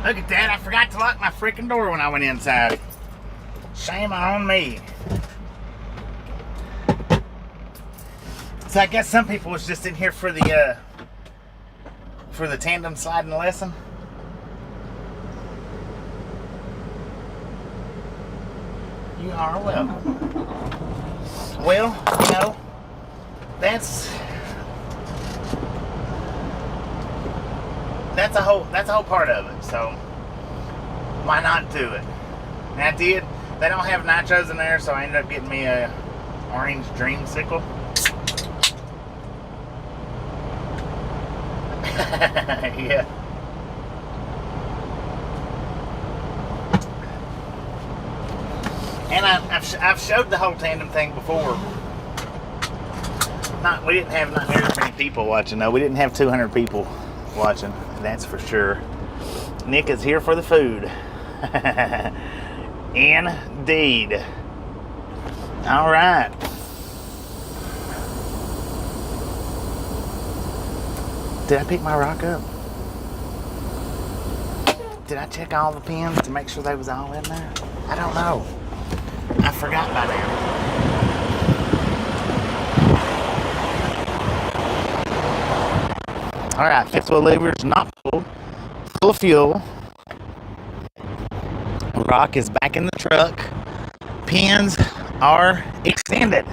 Look at that, I forgot to lock my freaking door when I went inside. Shame on me. So I guess some people was just in here for the tandem sliding lesson. You are welcome. Well, you know, that's a whole part of it. So why not do it? And I did. They don't have nitros in there, so I ended up getting me a orange dreamsicle. Yeah. And I've showed the whole tandem thing before. We didn't have not nearly as many people watching though. We didn't have 200 people watching, that's for sure. Nick is here for the food. Indeed. All right. Did I pick my rock up? Did I check all the pins to make sure they was all in there? I don't know. I forgot by now. All right, fifth wheel lever is not pulled. Full of fuel. Rock is back in the truck. Pins are extended.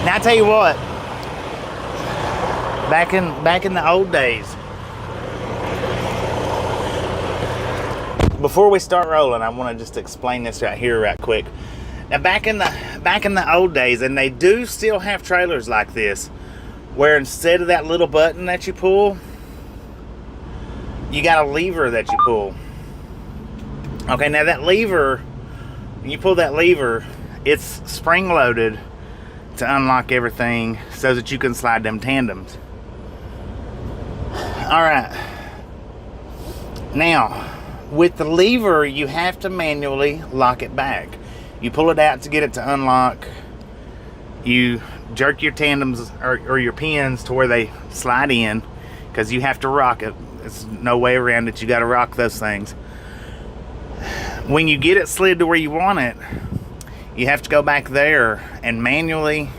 Now I tell you what, back in the old days, before we start rolling, I want to just explain this right here right quick. Now back in the old days, and they do still have trailers like this, where instead of that little button that you pull, you got a lever that you pull. Okay, now that lever, when you pull that lever, it's spring loaded to unlock everything so that you can slide them tandems. All right. Now, with the lever, you have to manually lock it back. You pull it out to get it to unlock. You jerk your tandems or your pins to where they slide in, because you have to rock it. There's no way around it. You got to rock those things. When you get it slid to where you want it, you have to go back there and manually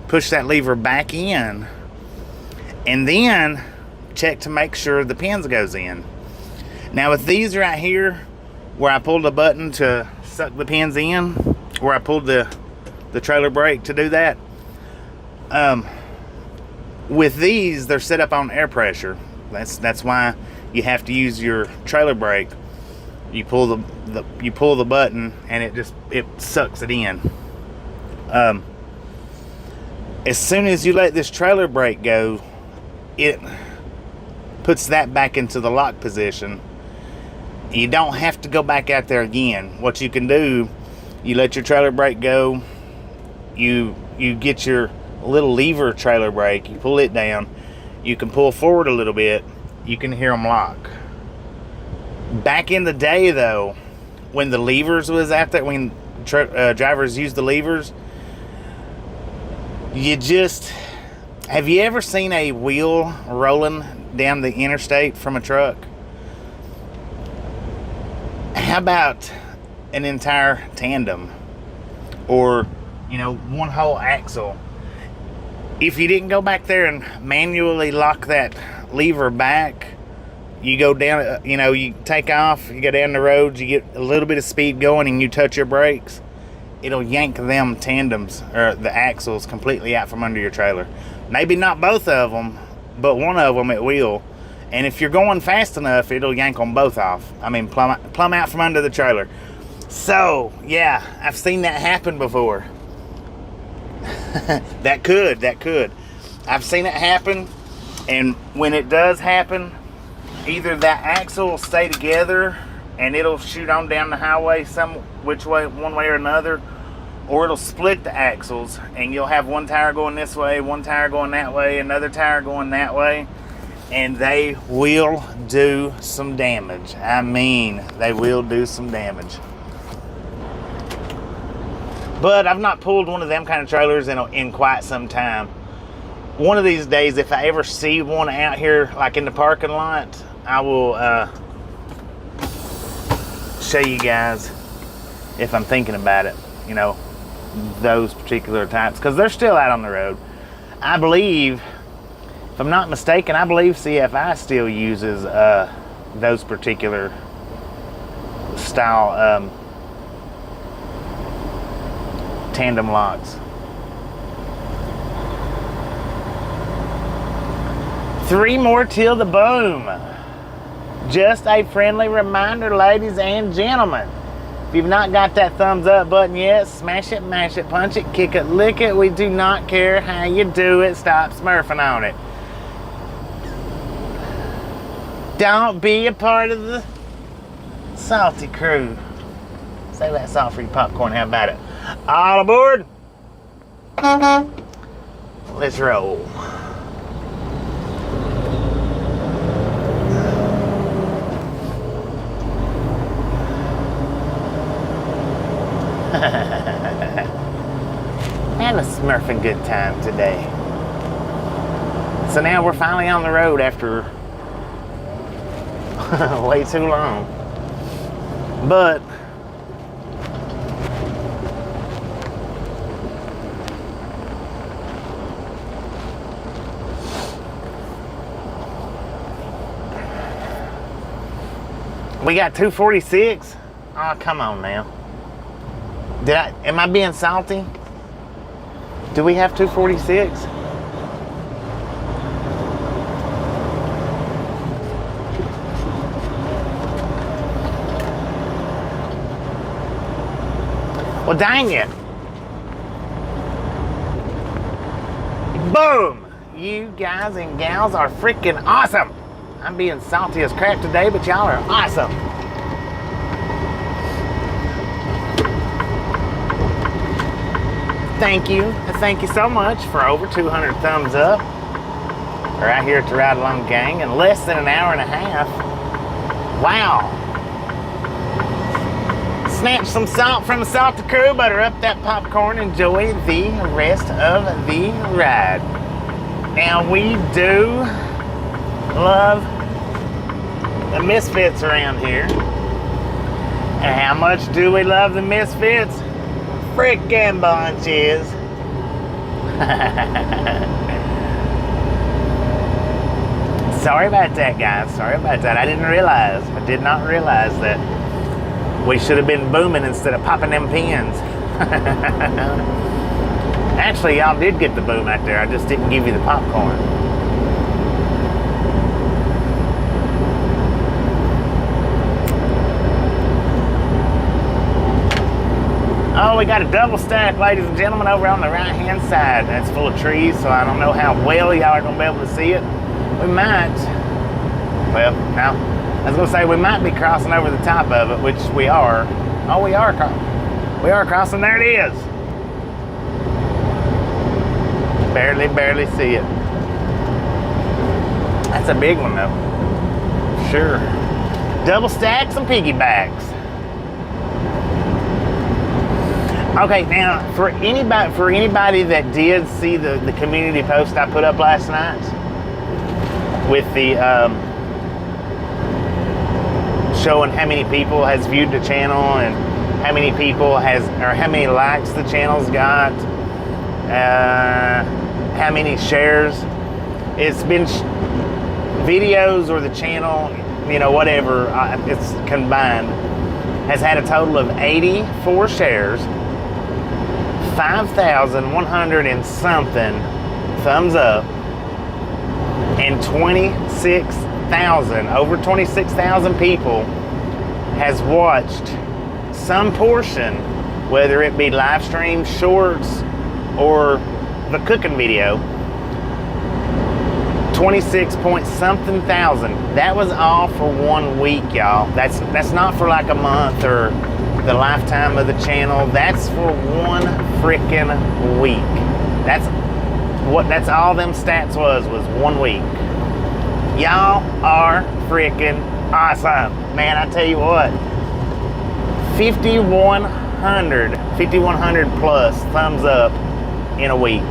push that lever back in, and then check to make sure the pins goes in. Now with these right here, where I pulled the button to suck the pins in, where I pulled the trailer brake to do that, with these, they're set up on air pressure. That's why you have to use your trailer brake. You pull the button and it sucks it in. As soon as you let this trailer brake go, it puts that back into the lock position. You don't have to go back out there again. What you can do, you let your trailer brake go, you get your little lever trailer brake, you pull it down, you can pull forward a little bit, you can hear them lock. Back in the day though, when the levers was out there, when drivers used the levers, have you ever seen a wheel rolling down the interstate from a truck? How about an entire tandem, or one whole axle? If you didn't go back there and manually lock that lever back, you go down, you take off, you go down the road, you get a little bit of speed going, and you touch your brakes, it'll yank them tandems or the axles completely out from under your trailer. Maybe not both of them, but one of them it will. And if you're going fast enough, it'll yank them both off. I mean, plumb out from under the trailer. So, yeah, I've seen that happen before. That could. I've seen it happen, and when it does happen, either that axle will stay together and it'll shoot on down the highway which way, one way or another, or it'll split the axles and you'll have one tire going this way, one tire going that way, another tire going that way, and they will do some damage. I mean, they will do some damage. But I've not pulled one of them kind of trailers in quite some time. One of these days, if I ever see one out here, like in the parking lot, I will show you guys if I'm thinking about it, you know, those particular types, because they're still out on the road. I believe, if I'm not mistaken, I believe CFI still uses those particular style tandem locks. 3 more till the boom. Just a friendly reminder, ladies and gentlemen. If you've not got that thumbs up button yet, smash it, mash it, punch it, kick it, lick it. We do not care how you do it. Stop smurfing on it. Don't be a part of the salty crew. Save that salt for your popcorn. How about it? All aboard. Let's roll. And a smurfing good time today. So now we're finally on the road after way too long. But we got 246. Oh, come on now. Am I being salty? Do we have 246? Well, dang it. Boom! You guys and gals are freaking awesome. I'm being salty as crap today, but y'all are awesome. Thank you so much for over 200 thumbs up right here at the Ride Along Gang in less than an hour and a half. Wow. Snatch some salt from the salty crew, butter up that popcorn, enjoy the rest of the ride. Now we do love the Misfits around here. And how much do we love the Misfits? Frickin' bunches. Sorry about that, guys. Sorry about that. I did not realize that we should have been booming instead of popping them pins. Actually, y'all did get the boom out there. I just didn't give you the popcorn. Oh, we got a double stack, ladies and gentlemen, over on the right-hand side. That's full of trees, so I don't know how well y'all are going to be able to see it. We might. Well, now, I was going to say we might be crossing over the top of it, which we are. Oh, we are crossing. There it is. Barely see it. That's a big one, though. Sure. Double stacks and piggybacks. Okay, now for anybody that did see the community post I put up last night with the showing how many people has viewed the channel and how many people how many likes the channel's got, how many shares. It's been videos or the channel, you know, whatever it's combined, has had a total of 84 shares, 5,100 and something thumbs up, and over 26,000 people has watched some portion, whether it be live stream, shorts, or the cooking video. 26 point something thousand. That was all for 1 week, y'all. That's not for like a month or the lifetime of the channel. That's for 1 freaking week. That's all them stats was 1 week. Y'all are freaking awesome. Man, I tell you what, 5,100 5,100 plus thumbs up in a week.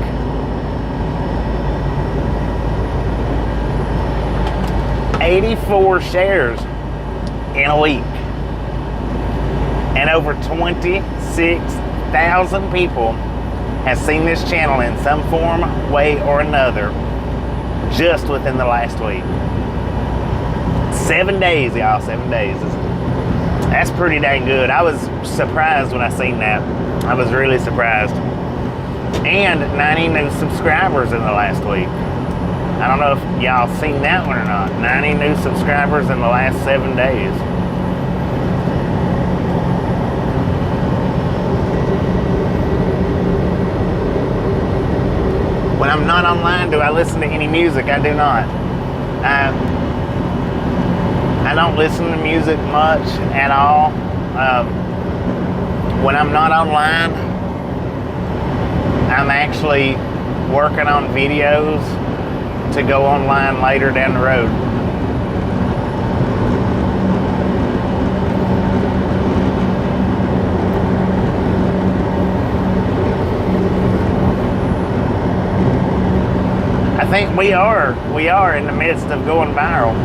'84 shares in a week. And over 26,000 people have seen this channel in some form, way, or another just within the last week. 7 days, y'all, 7 days. That's pretty dang good. I was surprised when I seen that. I was really surprised. And 90 new subscribers in the last week. I don't know if y'all seen that one or not. 90 new subscribers in the last 7 days. When I'm not online, do I listen to any music? I do not. I don't listen to music much at all. When I'm not online, I'm actually working on videos to go online later down the road. I think we are in the midst of going viral.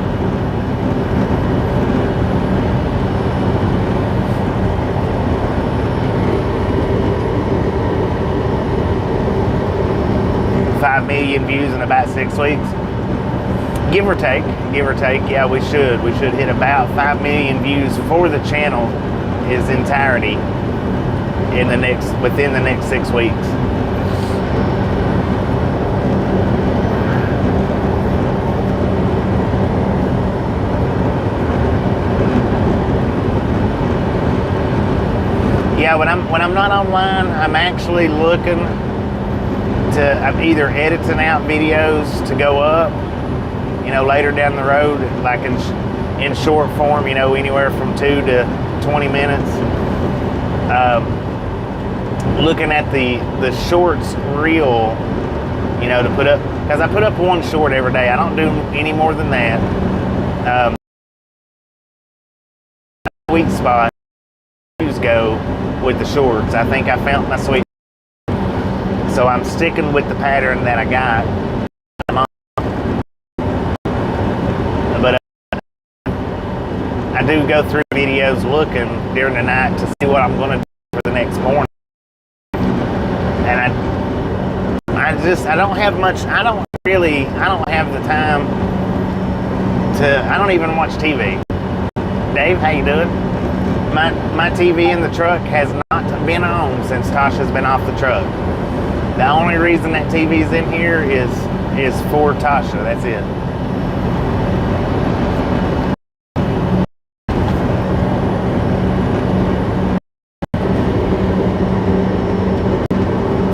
$5 million views in about 6 weeks, give or take. Yeah, we should hit about 5 million views for the channel its entirety within the next 6 weeks. Yeah, when I'm not online, I'm actually looking I'm either editing out videos to go up, later down the road, like in short form, anywhere from 2 to 20 minutes. Looking at the shorts reel, to put up, because I put up one short every day. I don't do any more than that. Sweet spot. Go with the shorts. I think I found my sweet. So I'm sticking with the pattern that I got. But I do go through videos looking during the night to see what I'm going to do for the next morning. And I don't have much. I don't have the time I don't even watch TV. Dave, how you doing? My TV in the truck has not been on since Tasha's been off the truck. The only reason that TV's in here is for Tasha. That's it.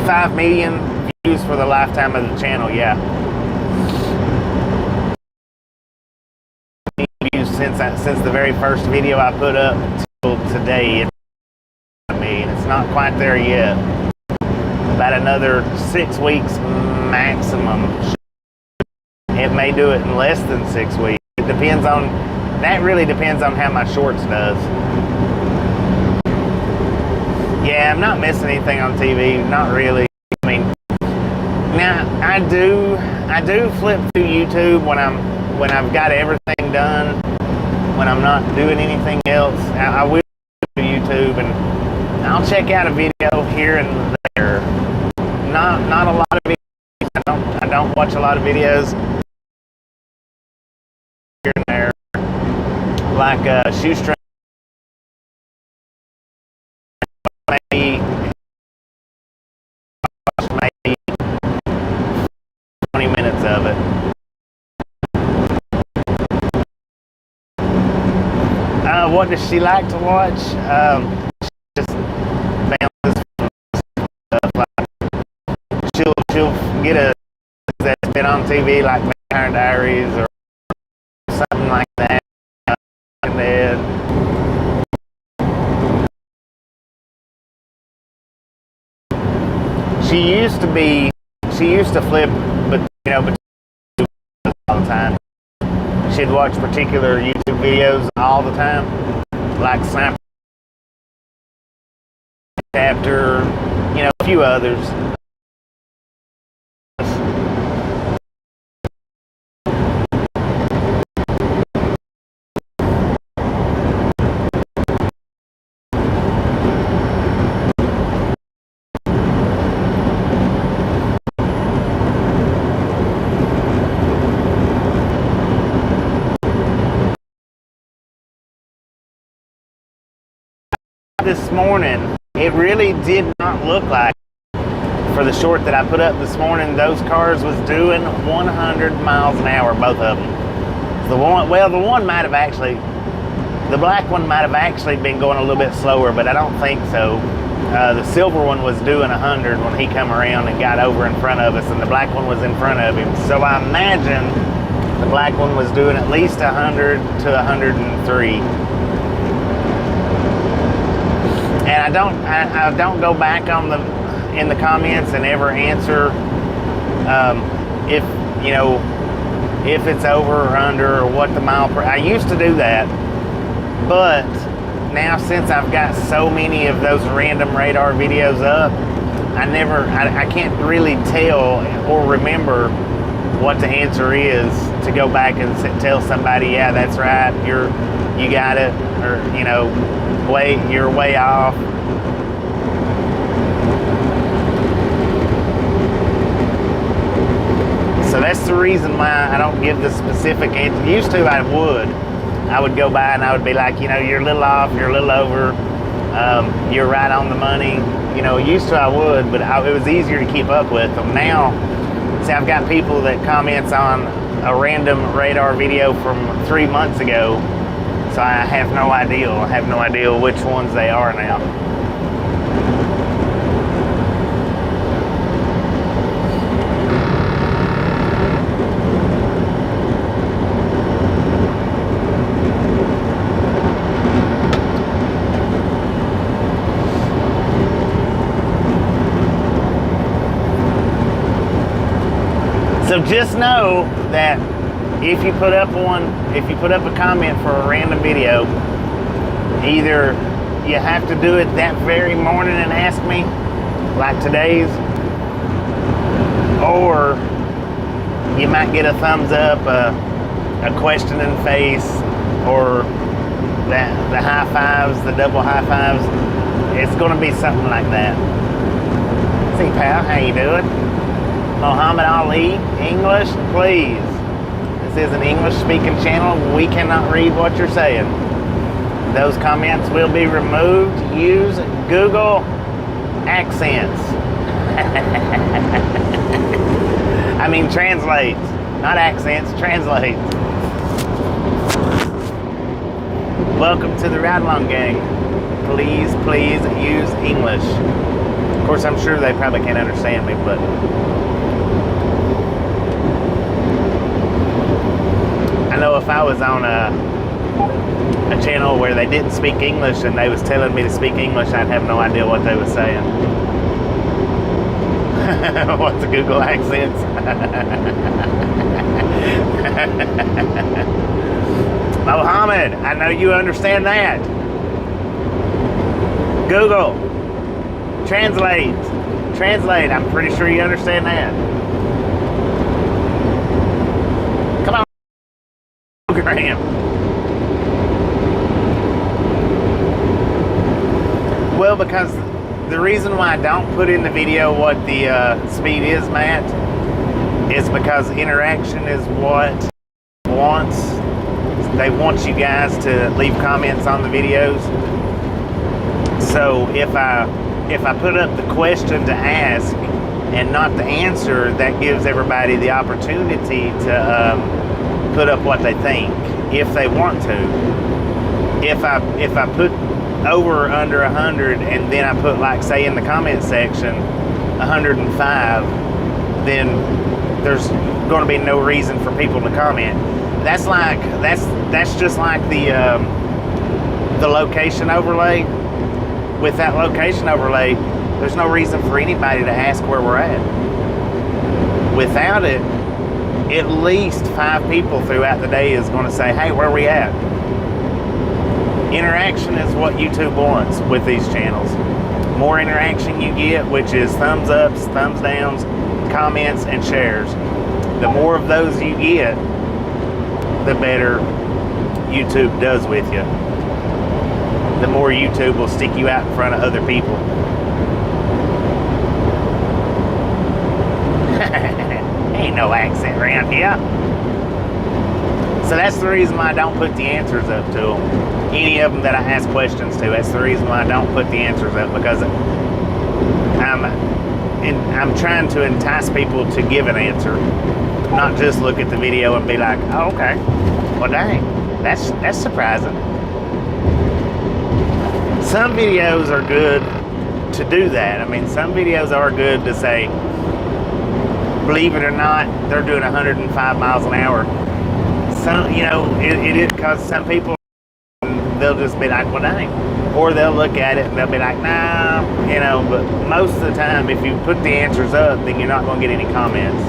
$5 million views for the lifetime of the channel. Yeah. Views since the very first video I put up till today. It's not quite there yet. About another 6 weeks maximum. It may do it in less than 6 weeks. That really depends on how my shorts does. Yeah, I'm not missing anything on TV, not really. I mean, now I do flip through YouTube when I've got everything done, when I'm not doing anything else. I will do YouTube and I'll check out a video here and there. Not a lot of videos. I don't watch a lot of videos here and there, like shoestring. Maybe 20 minutes of it. What does she like to watch? Just bounces stuff. Like she'll get a that's been on TV, like Vampire Diaries or something like that. And then she used to flip, but all the time. She'd watch particular YouTube videos all the time, like Sniper chapter, you know, a few others. This morning, it really did not look like, for the short that I put up this morning, those cars was doing 100 miles an hour, both of them. The one might have actually, the black one might have actually been going a little bit slower, but I don't think so. The silver one was doing 100 when he come around and got over in front of us, and the black one was in front of him. So I imagine the black one was doing at least 100 to 103. And I don't go back in the comments and ever answer if, you know, if it's over or under or what the mile per. I used to do that, but now since I've got so many of those random radar videos up, I can't really tell or remember what the answer is to go back and tell somebody, yeah, that's right, you got it, or, you know, you're way off. So that's the reason why I don't give the specific answer. Used to, I would go by and I would be like, you know, you're a little off, you're a little over, you're right on the money. You know, used to I would, but it was easier to keep up with them. Now, see, I've got people that comments on a random radar video from 3 months ago, so I have no idea. I have no idea which ones they are now. So just know that if you put up a comment for a random video, either you have to do it that very morning and ask me, like today's, or you might get a thumbs up, a questioning face, or the high fives, the double high fives. It's going to be something like that. See, pal, how you doing? Muhammad Ali, English, please. This is an English-speaking channel. We cannot read what you're saying. Those comments will be removed. Use Google Accents. I mean, translate. Not accents, translate. Welcome to the Ride Along Gang. Please use English. Of course, I'm sure they probably can't understand me, but I know if I was on a channel where they didn't speak English and they was telling me to speak English, I'd have no idea what they were saying. What's the Google Accents? Mohammed, I know you understand that. Google, translate, I'm pretty sure you understand that. Come on, Graham. Well, because the reason why I don't put in the video what the speed is, Matt, is because interaction is what they want you guys to leave comments on the videos. So if I put up the question to ask and not the answer, that gives everybody the opportunity to put up what they think if they want to. If I put over or under 100 and then I put, like, say in the comment section 105, then there's going to be no reason for people to comment. That's just like the location overlay. With that location overlay, there's no reason for anybody to ask where we're at. Without it, at least 5 people throughout the day is going to say, hey, where are we at? Interaction is what YouTube wants with these channels. more interaction you get, which is thumbs ups, thumbs downs, comments, and shares. The more of those you get, the better YouTube does with you. The more YouTube will stick you out in front of other people. Ain't no accent around here. So that's the reason why I don't put the answers up to them. Any of them that I ask questions to, that's the reason why I don't put the answers up, because I'm trying to entice people to give an answer, not just look at the video and be like, oh, okay, well, dang, that's surprising. Some videos are good to do that. I mean, some videos are good to say, believe it or not, they're doing 105 miles an hour. Some, you know, it is because some people, they'll just be like, well, dang. Or they'll look at it and they'll be like, nah, you know, but most of the time, if you put the answers up, then you're not going to get any comments.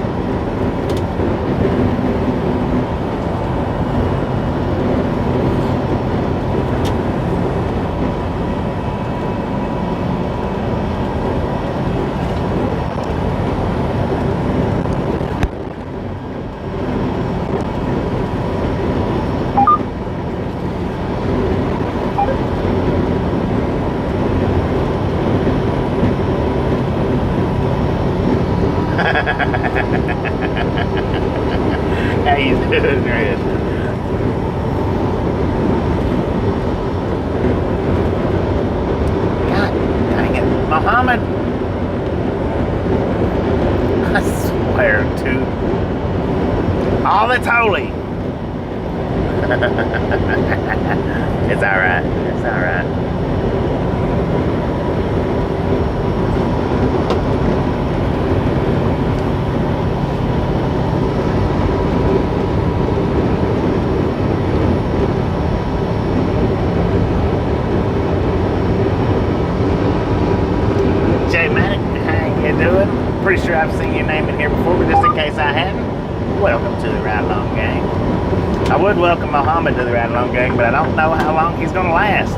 How you doing, Red? God dang it, Muhammad! I swear to all that's holy. It's alright. It's alright. Pretty sure I've seen your name in here before, but just in case I hadn't, welcome to the Ride Along Gang. I would welcome Muhammad to the Ride Along Gang, but I don't know how long he's going to last.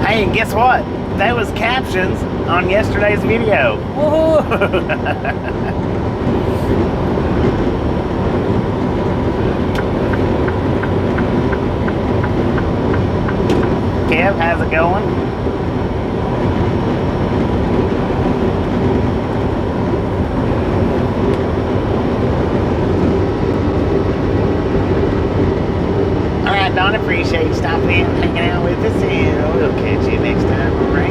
Hey, guess what? There was captions on yesterday's video. Woohoo! Kev, how's it going? Alright, Don, appreciate you stopping in and hanging out with us, and we'll catch you next time, alright?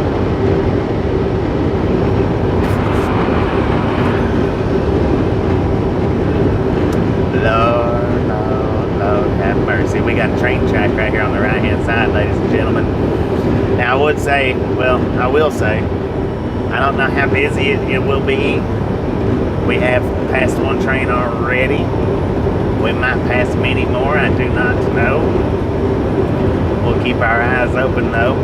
Lord, have mercy. We got a train track right here on the right-hand side, ladies and gentlemen. Now, I will say, I don't know how busy it will be. We have passed one train already. We might pass many more, I do not know. We'll keep our eyes open, though.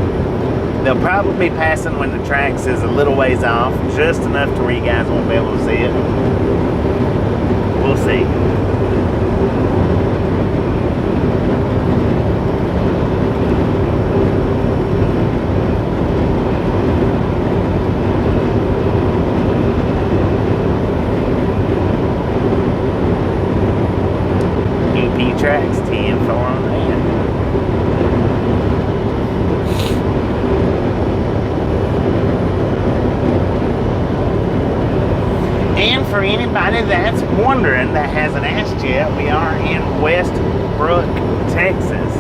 They'll probably be passing when the tracks is a little ways off, just enough to where you guys won't be able to see it. We'll see. UP tracks, 10-4 on that. And for anybody that's wondering, that hasn't asked yet, we are in Westbrook, Texas.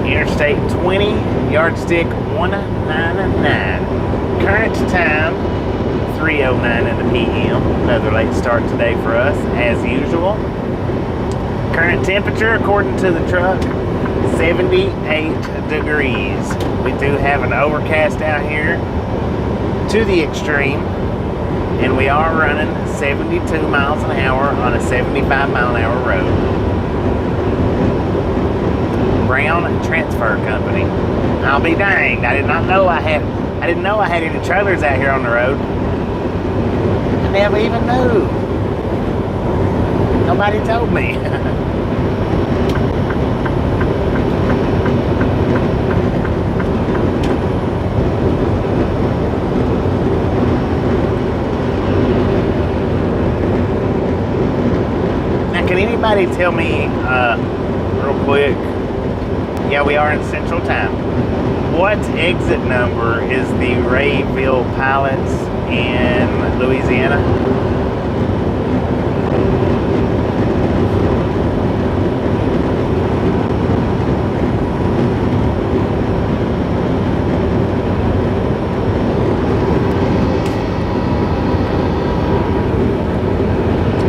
Interstate 20, yardstick 199. Current time, 3:09 in the p.m. Another late start today for us, as usual. Current temperature, according to the truck, 78 degrees. We do have an overcast out here to the extreme. And we are running 72 miles an hour on a 75 mile an hour road. Brown Transfer Company. I'll be danged. I didn't know I had any trailers out here on the road. I never even knew. Nobody told me. Now, can anybody tell me, real quick? Yeah, we are in Central Time. What exit number is the Rayville Pilots in Louisiana?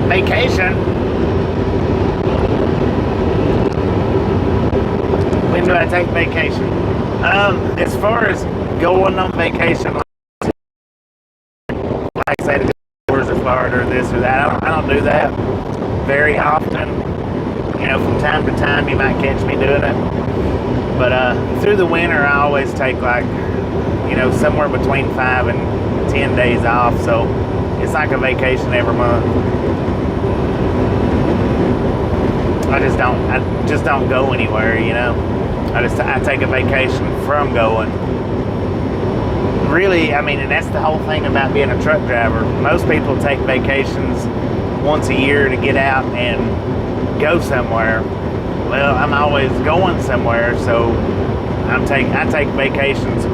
Vacation? When do I take vacation? As far as going on vacation, like say to tours of Florida or this or that, I don't do that very often. You know, from time to time you might catch me doing it. But through the winter I always take like, you know, somewhere between 5 and 10 days off. So it's like a vacation every month. I just don't go anywhere, you know. I take a vacation from going. Really, I mean, and that's the whole thing about being a truck driver. Most people take vacations once a year to get out and go somewhere. Well, I'm always going somewhere, so I take vacations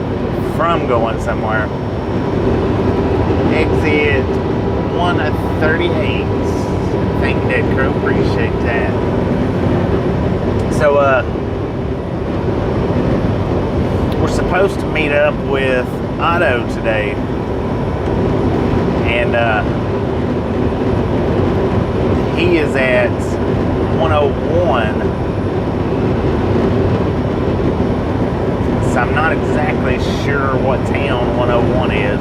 from going somewhere. Exit 138. Thank you, Dead Crow. Appreciate that. So, we're supposed to meet up with Otto today, and he is at 101, so I'm not exactly sure what town 101 is.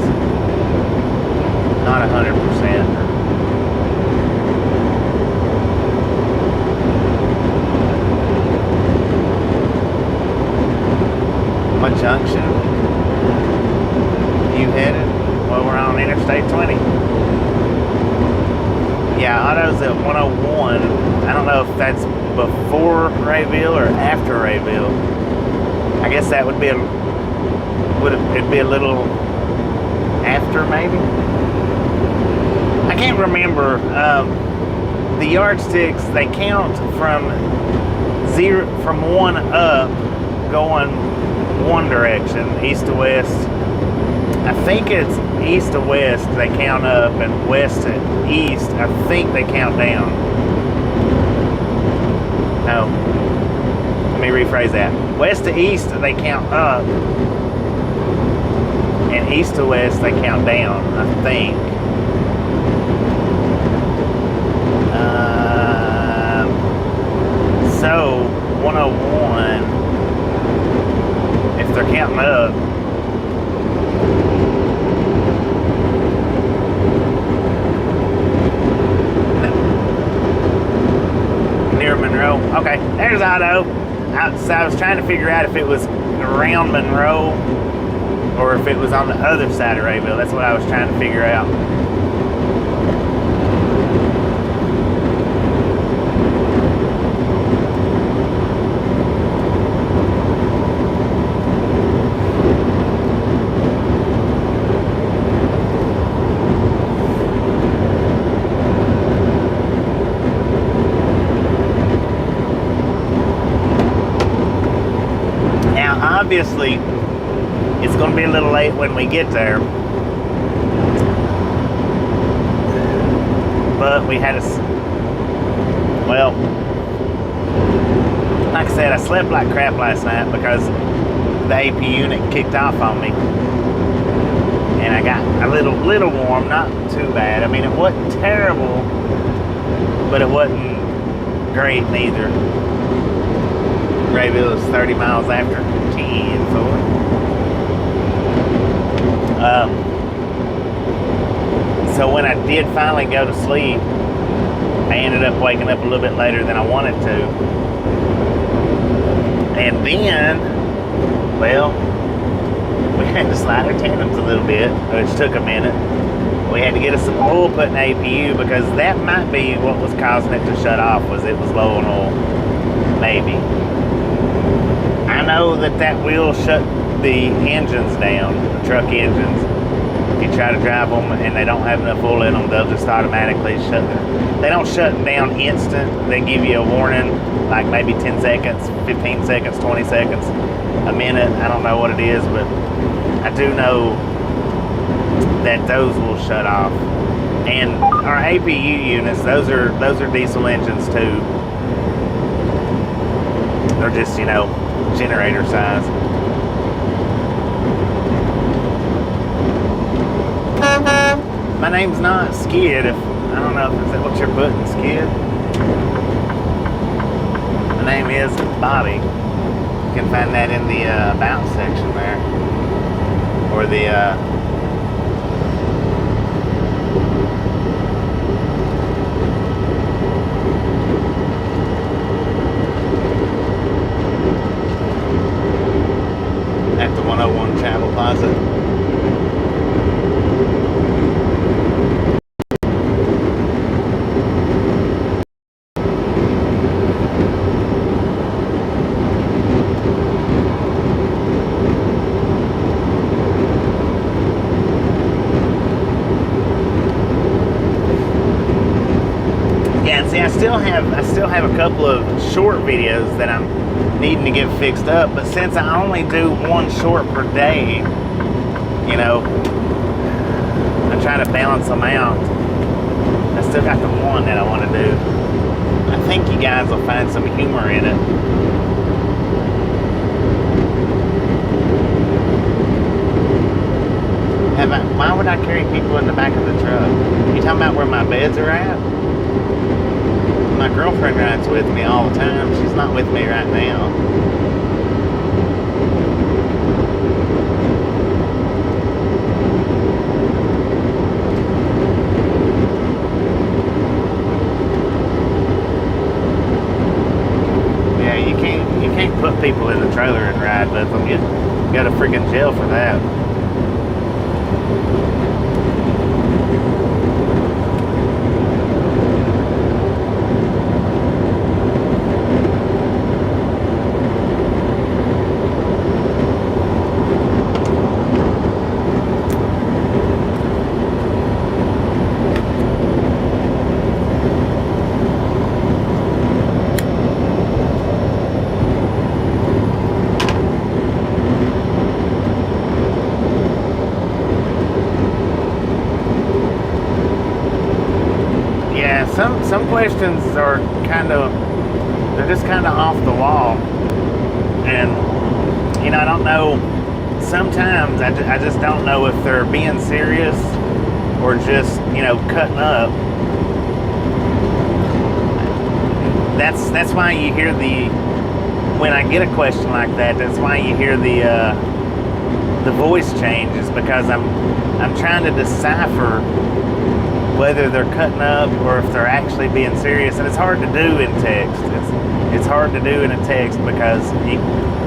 Not 100%. What junction you headed? Well, we're on Interstate 20. Yeah, Otto's at 101. I don't know if that's before Rayville or after Rayville. I guess that would be it'd be a little after, maybe? I can't remember. The yardsticks, they count from 1 up, going one direction, east to west. I think it's east to west they count up, and west to east I think they count down. No, let me rephrase that. West to east they count up, and east to west they count down, I think. So 101, if they're counting up, near Monroe. Okay, there's Otto. So I was trying to figure out if it was around Monroe or if it was on the other side of Rayville. That's what I was trying to figure out. Obviously, it's going to be a little late when we get there, but we had well, like I said, I slept like crap last night because the AP unit kicked off on me, and I got a little warm, not too bad. I mean, it wasn't terrible, but it wasn't great neither. Rayville is 30 miles after 10, so when I did finally go to sleep, I ended up waking up a little bit later than I wanted to. And then, well, we had to slide our tandems a little bit, which took a minute. We had to get us some oil put in APU because that might be what was causing it to shut off, was it was low on oil. Maybe. I know that will shut the engines down, the truck engines. If you try to drive them and they don't have enough oil in them, they'll just automatically shut them. They don't shut them down instant. They give you a warning, like maybe 10 seconds, 15 seconds, 20 seconds, a minute. I don't know what it is, but I do know that those will shut off. And our APU units, those are diesel engines too. They're just, you know, generator size. My name's not Skid. If I don't know if is that what you're putting, Skid. My name is Bobby. You can find that in the about section there, or the at the 101 Travel Closet. I still have a couple of short videos that I'm needing to get fixed up, but since I only do one short per day, you know, I try to balance them out. I still got the one that I want to do. I think you guys will find some humor in it. Why would I carry people in the back of the truck? You talking about where my beds are at? My girlfriend rides with me all the time. She's not with me right now. Yeah, you can't put people in the trailer and ride with them. You go to freaking jail for that. Some questions are they're just kind of off the wall, and you know, I don't know, sometimes I just don't know if they're being serious or just, you know, cutting up. That's why you hear when I get a question like that, that's why you hear the voice changes, because I'm trying to decipher whether they're cutting up or if they're actually being serious. And it's hard to do in text. It's hard to do in a text because you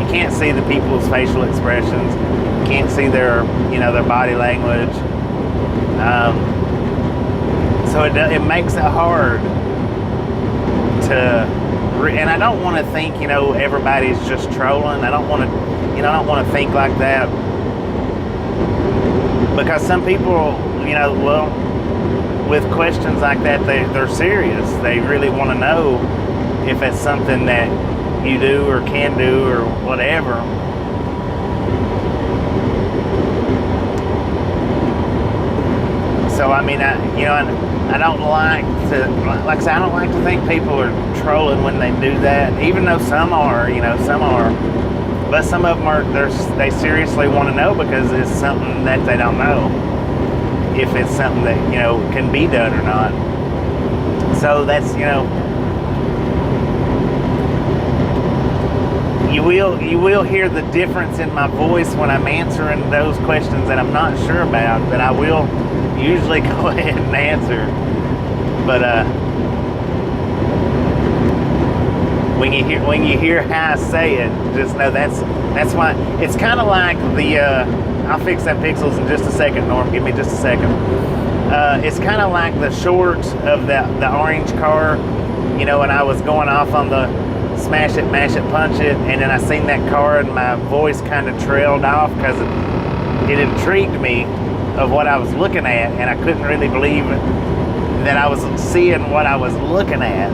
can't see the people's facial expressions. You can't see their body language. So it makes it hard to, and I don't want to think, you know, everybody's just trolling. I don't want to think like that, because some people, you know, well, with questions like that, they're serious. They really want to know if it's something that you do or can do or whatever. So I mean, I don't like to, like I said, I don't like to think people are trolling when they do that. Even though some are, but some of them are. They seriously want to know because it's something that they don't know, if it's something that, you know, can be done or not. So that's, you know, you will hear the difference in my voice when I'm answering those questions that I'm not sure about, that I will usually go ahead and answer. But when you hear how I say it, just know that's why. It's kind of like the. I'll fix that pixels in just a second, Norm. Give me just a second. It's kind of like the shorts of the orange car. You know, when I was going off on the smash it, mash it, punch it, and then I seen that car and my voice kind of trailed off because it intrigued me of what I was looking at, and I couldn't really believe that I was seeing what I was looking at.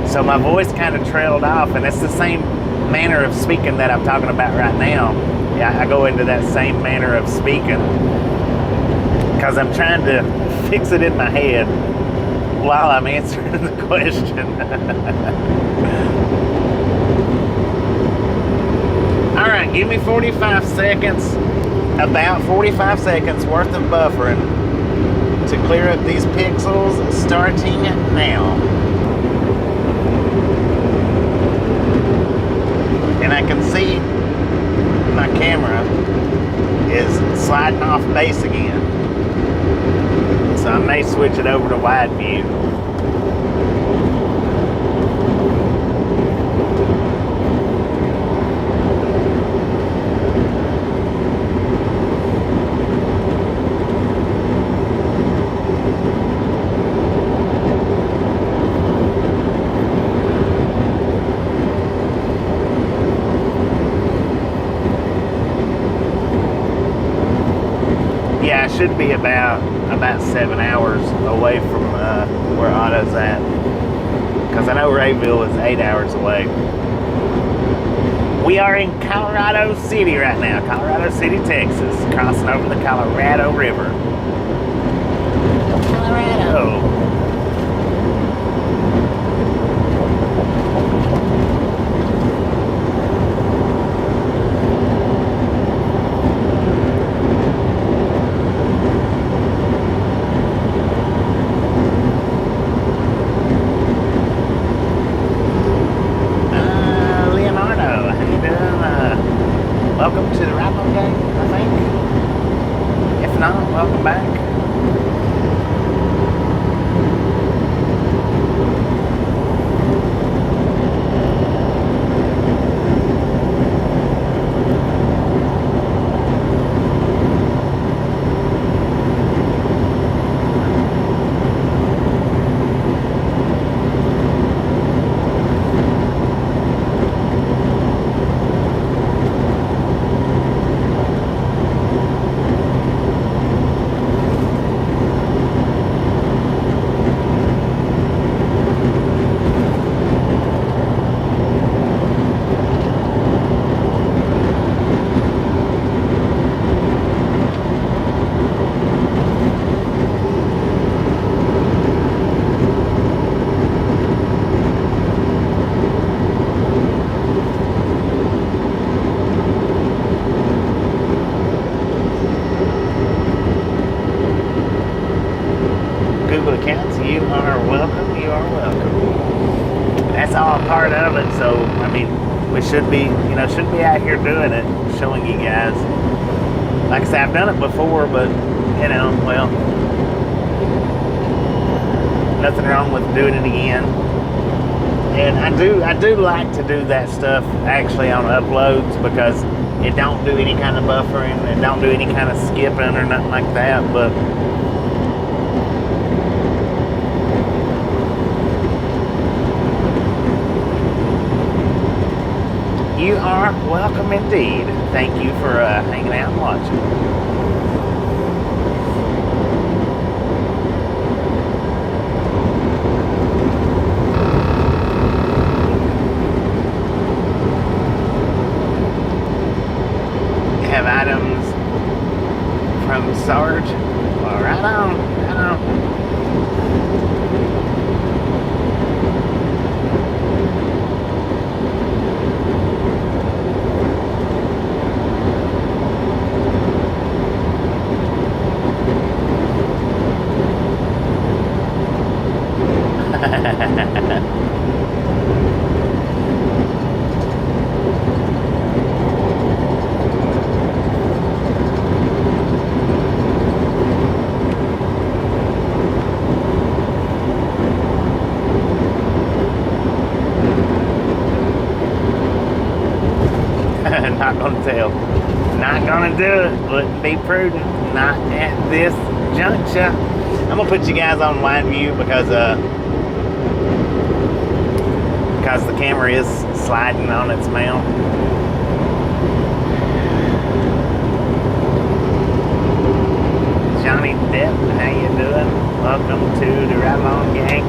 So my voice kind of trailed off, and it's the same manner of speaking that I'm talking about right now. Yeah, I go into that same manner of speaking because I'm trying to fix it in my head while I'm answering the question. All right, give me 45 seconds, about 45 seconds worth of buffering to clear up these pixels, starting now. And I can see my camera is sliding off base again. So I may switch it over to wide view. Yeah, I should be about 7 hours away from where Otto's at, because I know Rayville is 8 hours away. We are in Colorado City right now, Colorado City, Texas, crossing over the Colorado River. Colorado. Welcome to the wrap-up game, I think. If not, welcome back. Accounts, you are welcome. You are welcome. That's all part of it. So I mean, we should be out here doing it, showing you guys. Like I said, I've done it before, but well, nothing wrong with doing it again. And I do like to do that stuff actually on uploads, because it don't do any kind of buffering, it don't do any kind of skipping or nothing like that. But you are welcome indeed. Thank you for hanging out and watching. Have items from Sarge? Well, right on, right on. tell. Not gonna do it. Wouldn't be prudent. Not at this juncture. I'm gonna put you guys on wide view because the camera is sliding on its mount. Johnny Depp, how you doing? Welcome to the Ride Along Gang.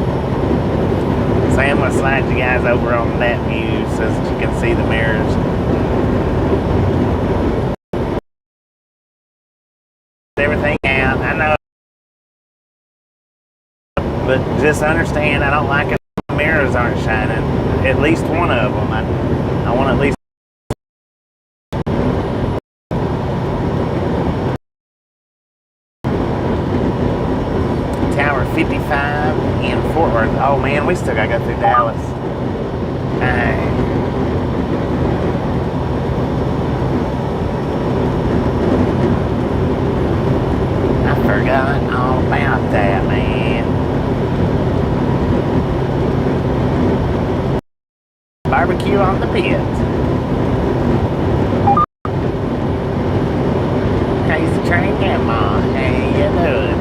So I'm gonna slide you guys over on that view so that you can see the mirrors. Everything out, I know, but just understand I don't like it if the mirrors aren't shining. At least one of them. I want at least Tower 55 in Fort Worth. Oh man, we still gotta go through Dallas. I forgot all about that, man. Barbecue on the pit. Crazy Train Grandma, how you doing?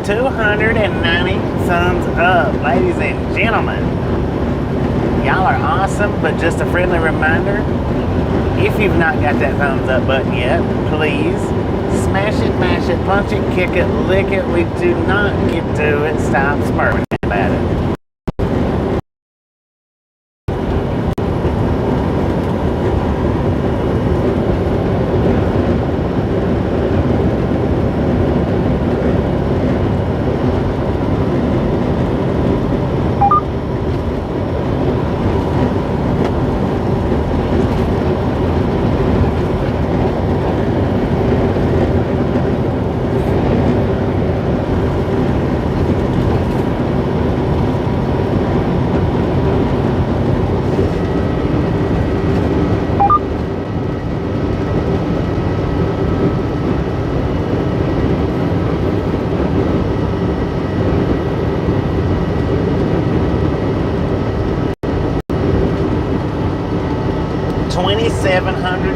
$290 thumbs up, ladies and gentlemen. Y'all are awesome, but just a friendly reminder, if you've not got that thumbs up button yet, please smash it, mash it, punch it, kick it, lick it. We do not get to it. Stop smirking about it.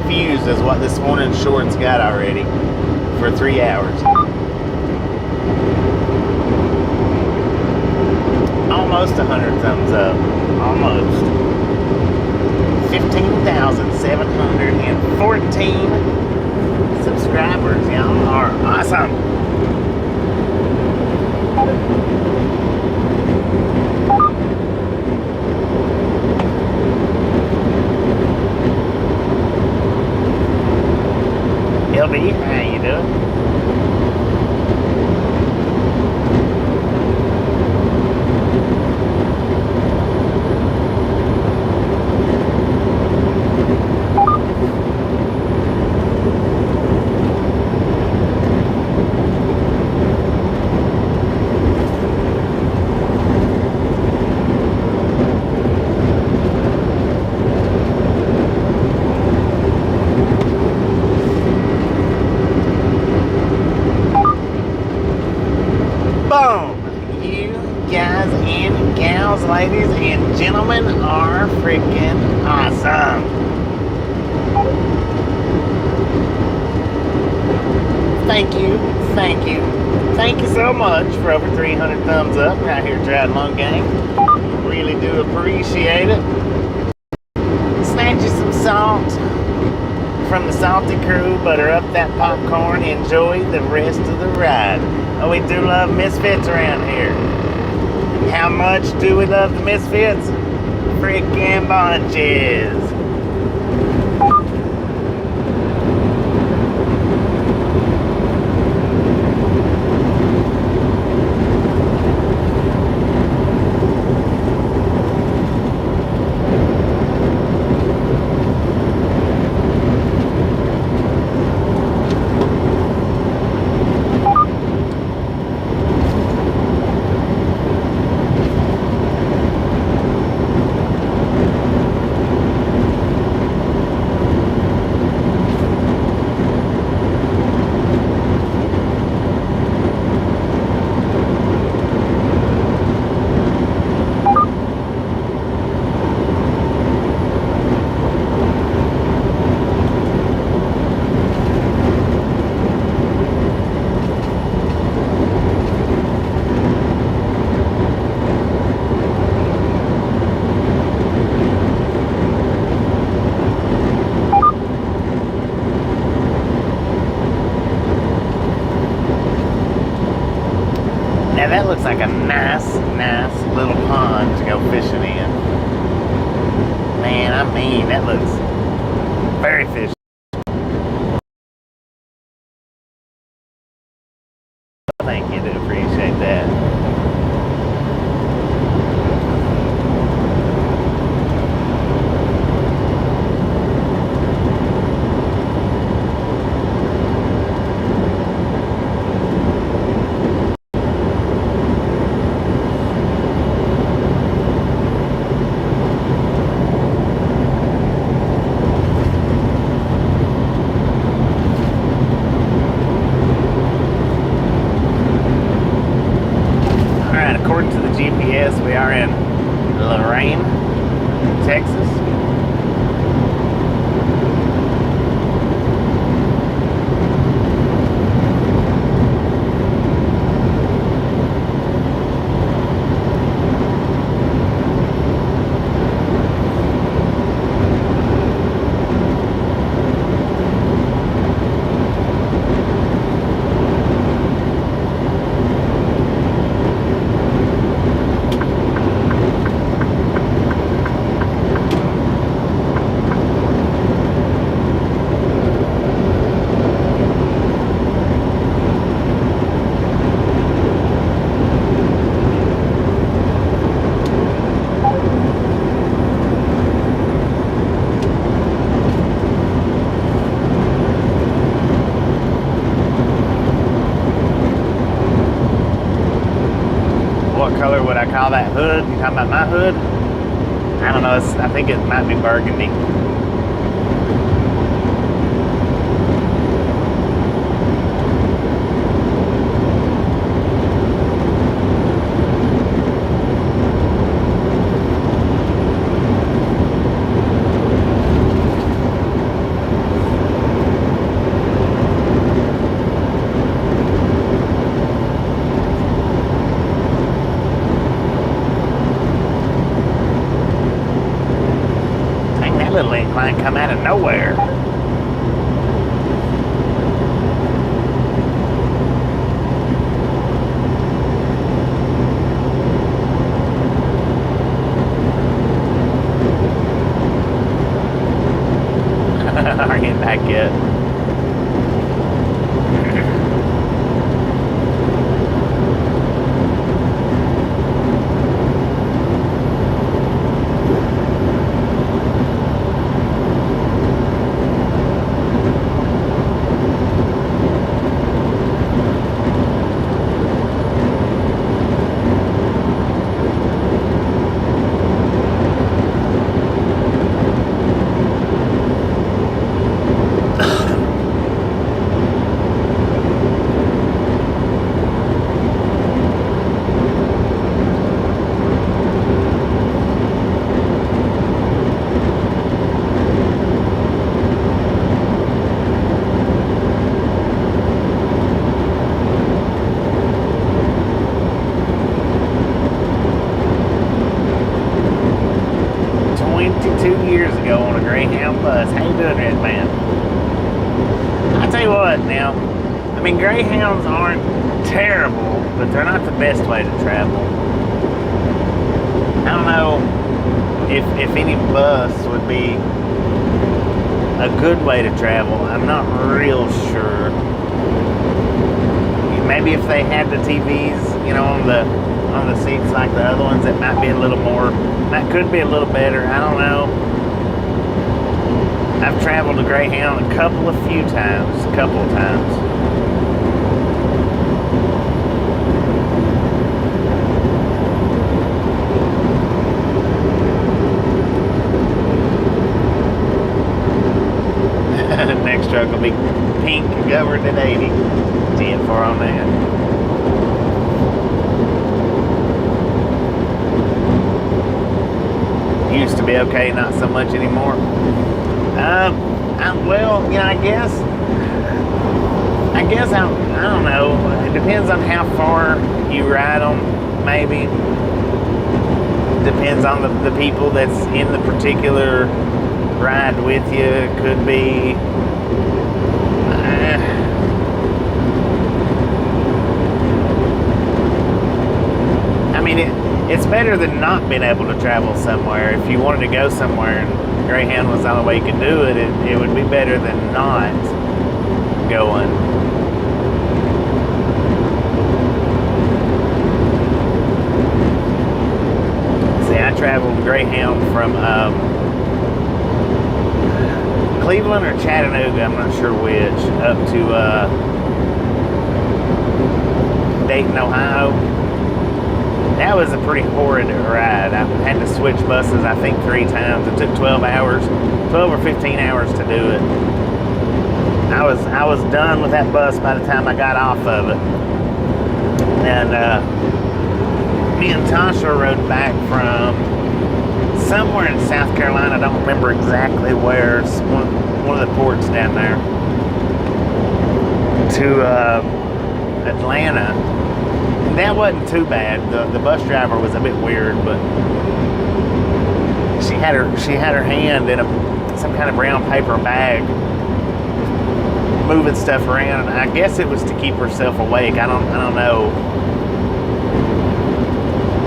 Views is what this morning's shorts got already for 3 hours. Almost 100 thumbs up. Almost. 15,714 subscribers. Y'all are awesome. LB, how you doing? Ladies and gentlemen are freaking awesome. Thank you, thank you, thank you so much for over 300 thumbs up right here at Ride Along Gang. Really do appreciate it. Snatch you some salt from the salty crew, butter up that popcorn, enjoy the rest of the ride. Oh, we do love misfits around here. How much do we love the misfits? Freaking bunches. man. Man, I mean, that looks very fishy. Thank you, do appreciate that. According to the GPS, we are in Lorraine, Texas. Color would I call that hood? You talking about my hood? I don't know. I think it might be burgundy. Little incline come out of nowhere. Are you back yet? 22 years ago on a Greyhound bus. How you doing, Red Man? I tell you what, now, I mean, Greyhounds aren't terrible, but they're not the best way to travel. I don't know if any bus would be a good way to travel. I'm not real sure. Maybe if they had the TVs, you know, on the seats like the other ones, it might be a little more, that could be a little better. I don't know. I've traveled a Greyhound a couple of times. Next truck will be pink, governed at 80. 10 for on that. Used to be okay, not so much anymore. Well, you know, I don't know. It depends on how far you ride them, maybe. Depends on the people that's in the particular ride with you. Could be. I mean, It's better than not being able to travel somewhere. If you wanted to go somewhere and Greyhound was the only way you could do it, it would be better than not going. See, I traveled Greyhound from Cleveland or Chattanooga, I'm not sure which, up to Dayton, Ohio. That was a pretty horrid ride. I had to switch buses, I think, 3 times. It took 12 or 15 hours to do it. I was done with that bus by the time I got off of it. And me and Tasha rode back from somewhere in South Carolina. I don't remember exactly where. It's one of the ports down there. To Atlanta. That wasn't too bad. The bus driver was a bit weird, but she had her hand in some kind of brown paper bag, moving stuff around. And I guess it was to keep herself awake. I don't know,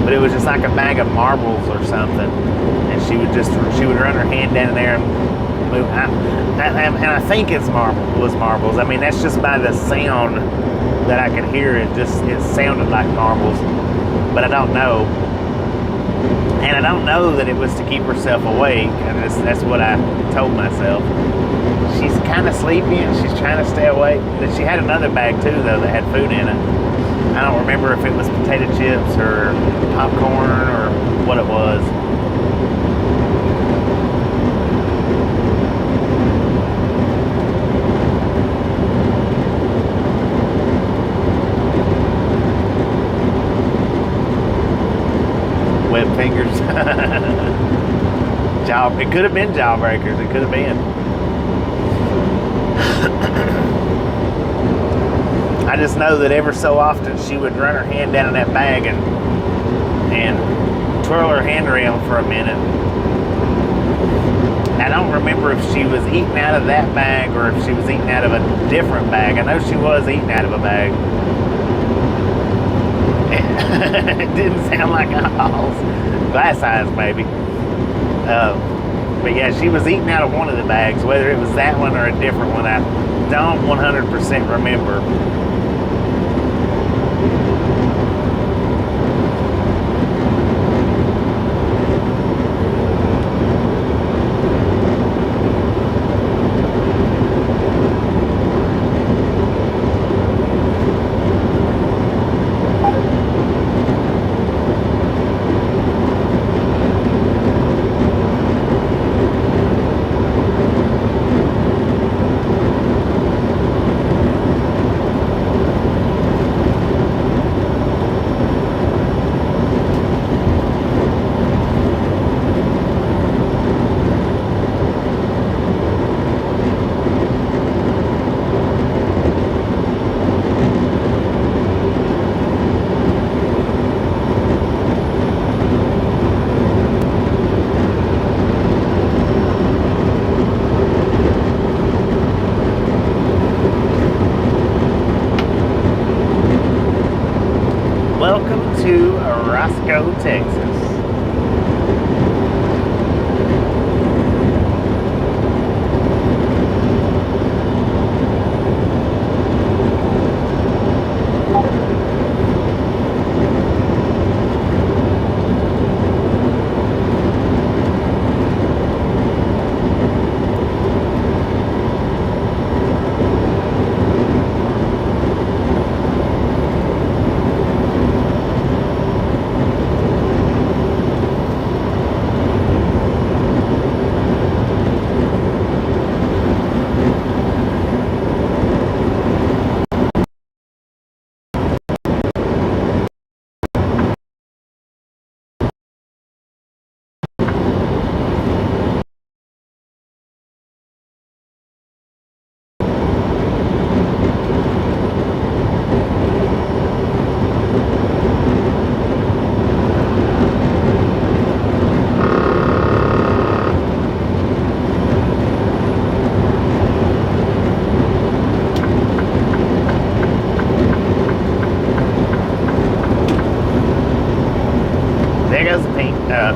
but it was just like a bag of marbles or something. And she would run her hand down in there and move. And I think it was marbles. I mean, that's just by the sound that I could hear. It sounded like marbles, but I don't know. And I don't know that it was to keep herself awake. And that's what I told myself. She's kind of sleepy and she's trying to stay awake. But she had another bag too, though, that had food in it. I don't remember if it was potato chips or popcorn or what it was. Wet fingers. It could have been jawbreakers. It could have been. I just know that ever so often she would run her hand down in that bag and twirl her hand around for a minute. I don't remember if she was eating out of that bag or if she was eating out of a different bag. I know she was eating out of a bag. It didn't sound like eyeballs. Glass eyes, maybe. But yeah, she was eating out of one of the bags. Whether it was that one or a different one, I don't 100% remember.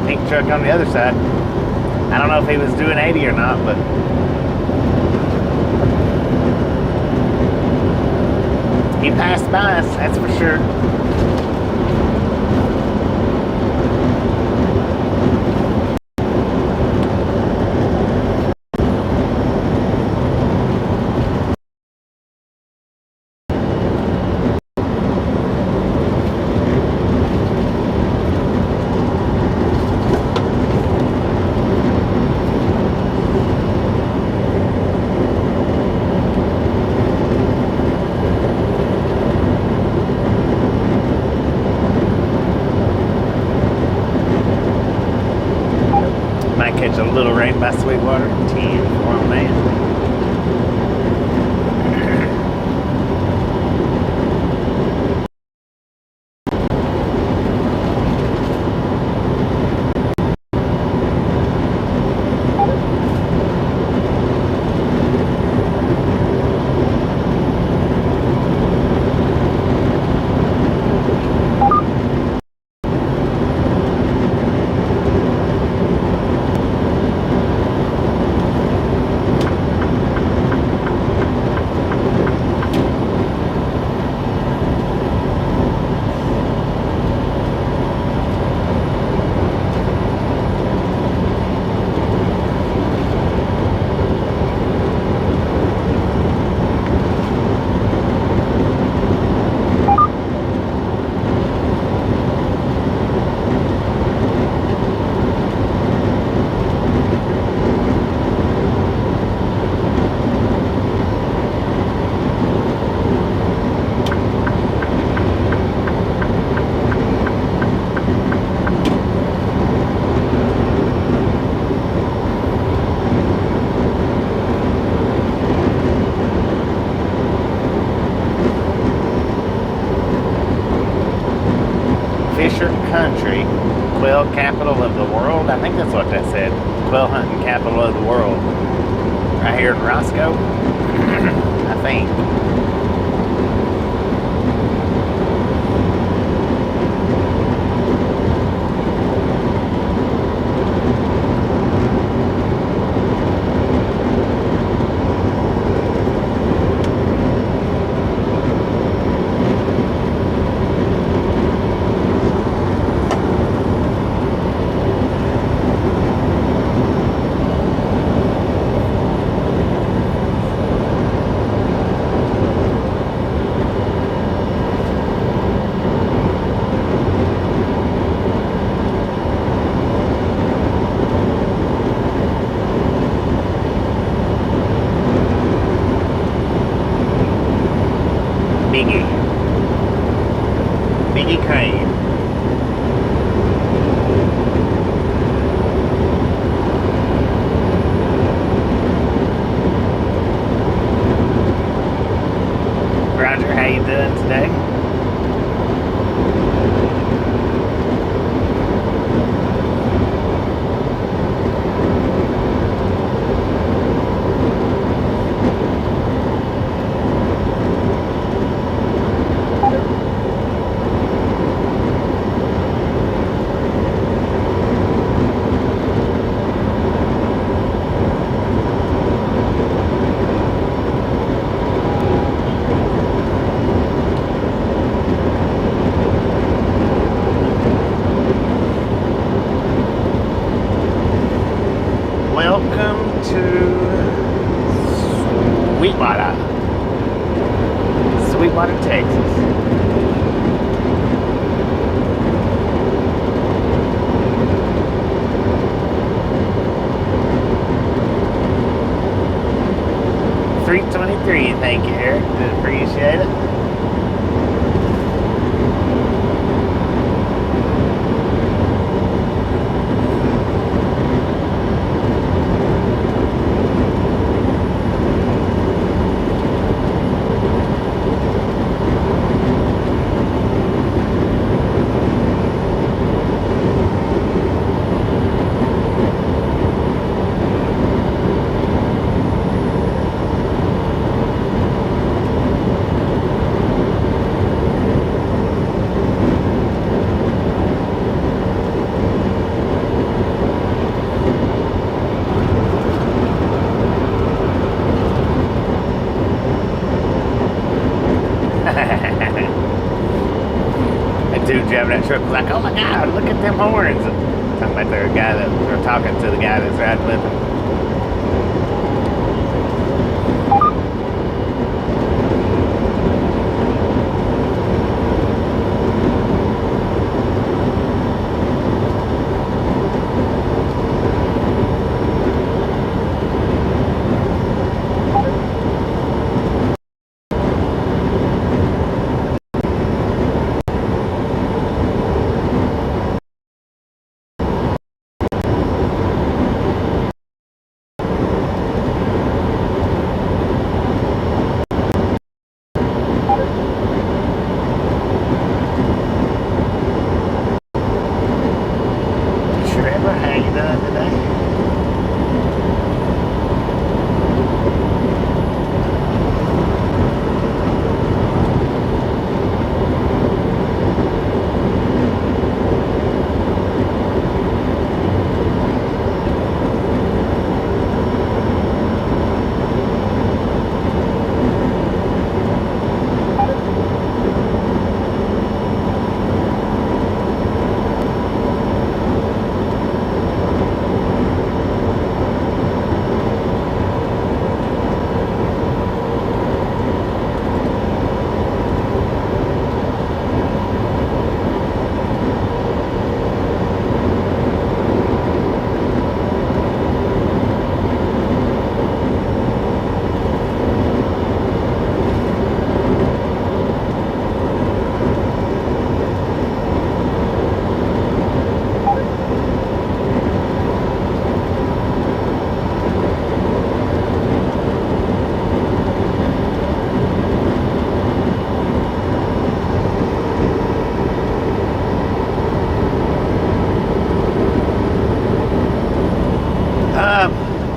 pink truck on the other side. I don't know if he was doing 80 or not, but he passed by us, that's for sure. Catch a little rain by Sweetwater. 10 on that. Country, quail capital of the world. I think that's what that said. Quail hunting capital of the world. Right here in Roscoe, I think. Biggie Crane. Roger, how you doing today? Welcome to Sweetwater, Texas. $3.23, thank you, Eric. Appreciate it. truck was like, "Oh my God, look at them horns!" Talking about their guy that they're talking to the guy that's riding with them.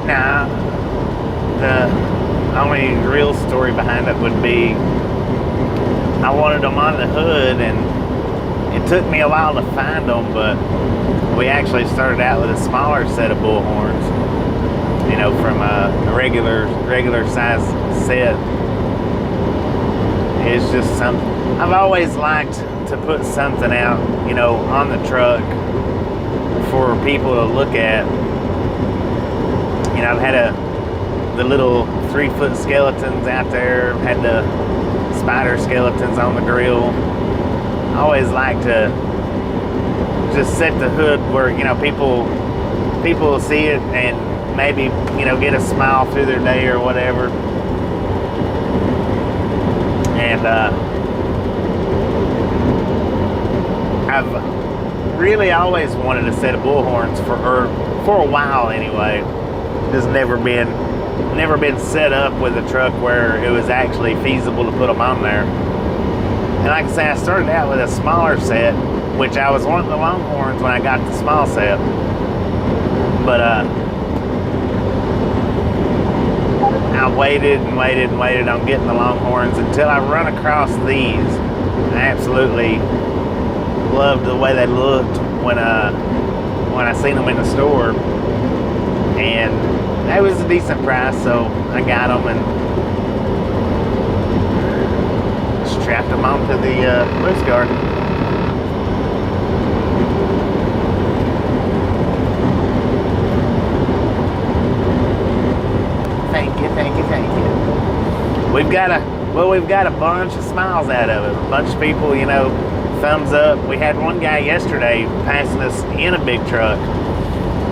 Now, the only real story behind it would be I wanted them on the hood, and it took me a while to find them, but we actually started out with a smaller set of bull horns, you know, from a regular size set. It's just something I've always liked to put something out, you know, on the truck for people to look at. You know, I've had the little 3-foot skeletons out there, had the spider skeletons on the grill. I always like to just set the hood where, you know, people will see it and maybe, you know, get a smile through their day or whatever. And I've really always wanted a set of bullhorns for a while anyway. Just never been set up with a truck where it was actually feasible to put them on there. And like I say, I started out with a smaller set, which I was wanting the Longhorns when I got the small set. But I waited on getting the Longhorns until I run across these. I absolutely loved the way they looked when I seen them in the store, and that was a decent price, so I got them and strapped them onto the police guard. Thank you. We've got a bunch of smiles out of it. A bunch of people, you know, thumbs up. We had one guy yesterday passing us in a big truck,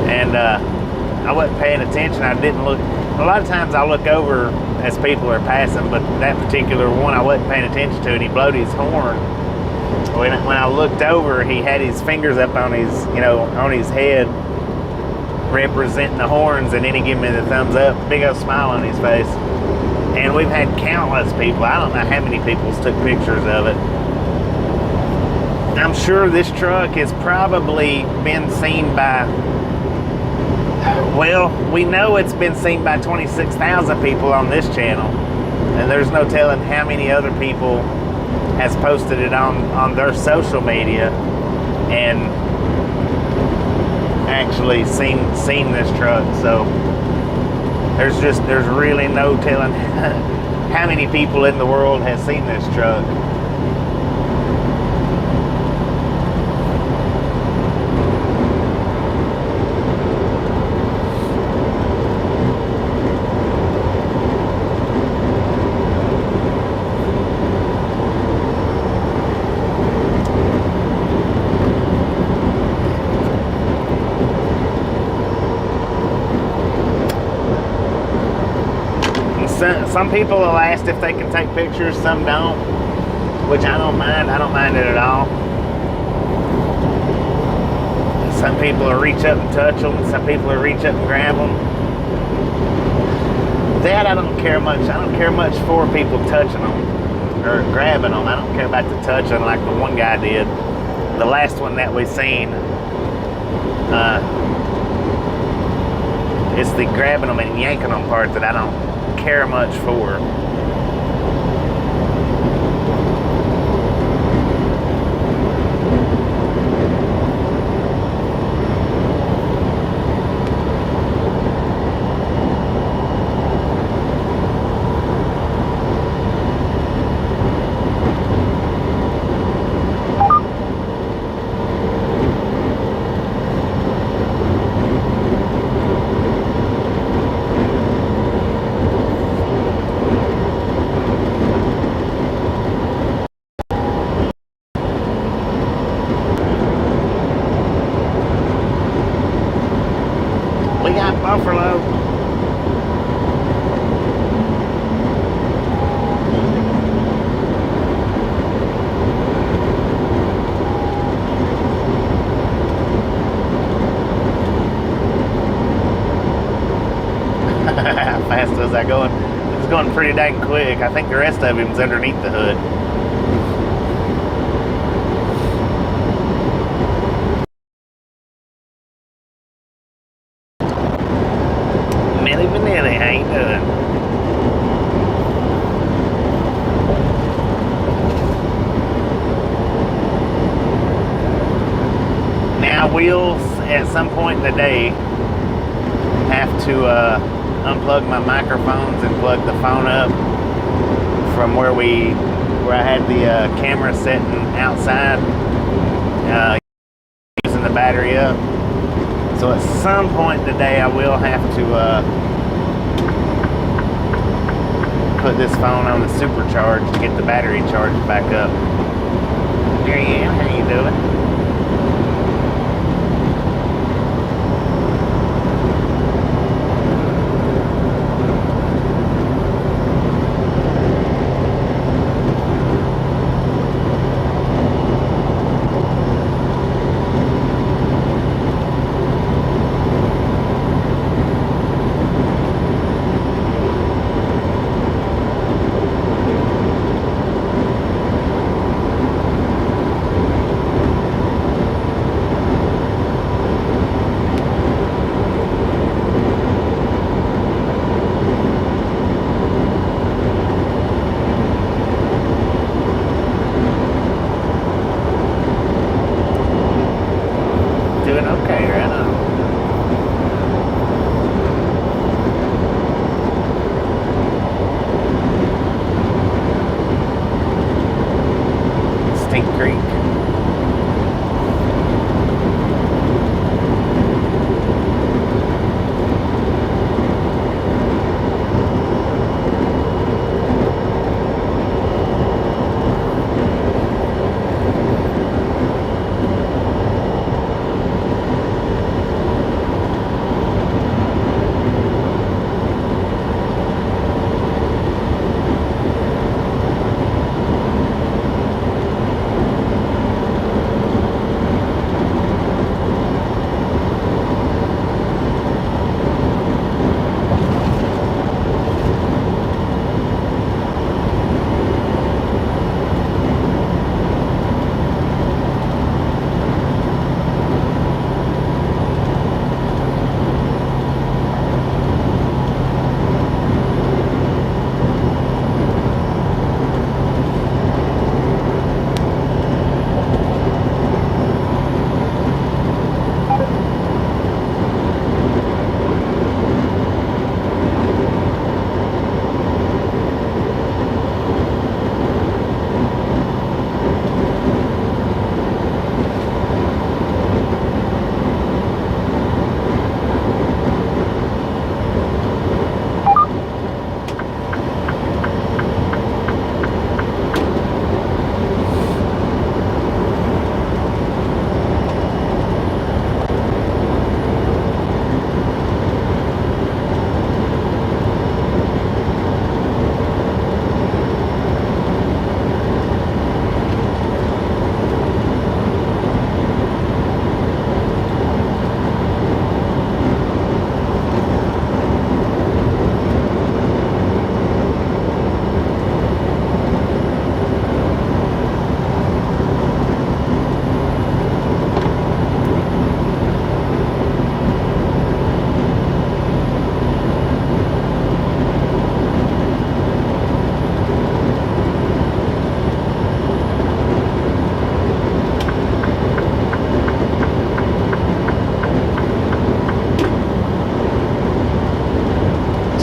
and I wasn't paying attention. I didn't look. A lot of times I look over as people are passing, but that particular one I wasn't paying attention to, and he blowed his horn. When I looked over, he had his fingers up on his, you know, on his head, representing the horns, and then he gave me the thumbs up, big old smile on his face. And we've had countless people. I don't know how many people took pictures of it. I'm sure this truck has probably been seen by, well, we know it's been seen by 26,000 people on this channel, and there's no telling how many other people has posted it on their social media and actually seen this truck. So there's really no telling how many people in the world has seen this truck. Some people will ask if they can take pictures, some don't, which I don't mind. I don't mind it at all. Some people will reach up and touch them. Some people will reach up and grab them. That I don't care much. I don't care much for people touching them or grabbing them. I don't care about the touching like the one guy did. The last one that we seen, it's the grabbing them and yanking them part that I don't care much for. Buffalo. How fast is that going? It's going pretty dang quick. I think the rest of him's underneath the hood. How you doing? Now we'll at some point in the day have to unplug my microphones and plug the phone up from where I had the camera sitting outside, using the battery up. So at some point in the day I will have to put this phone on the supercharge to get the battery charged back up. There you am. How you doing?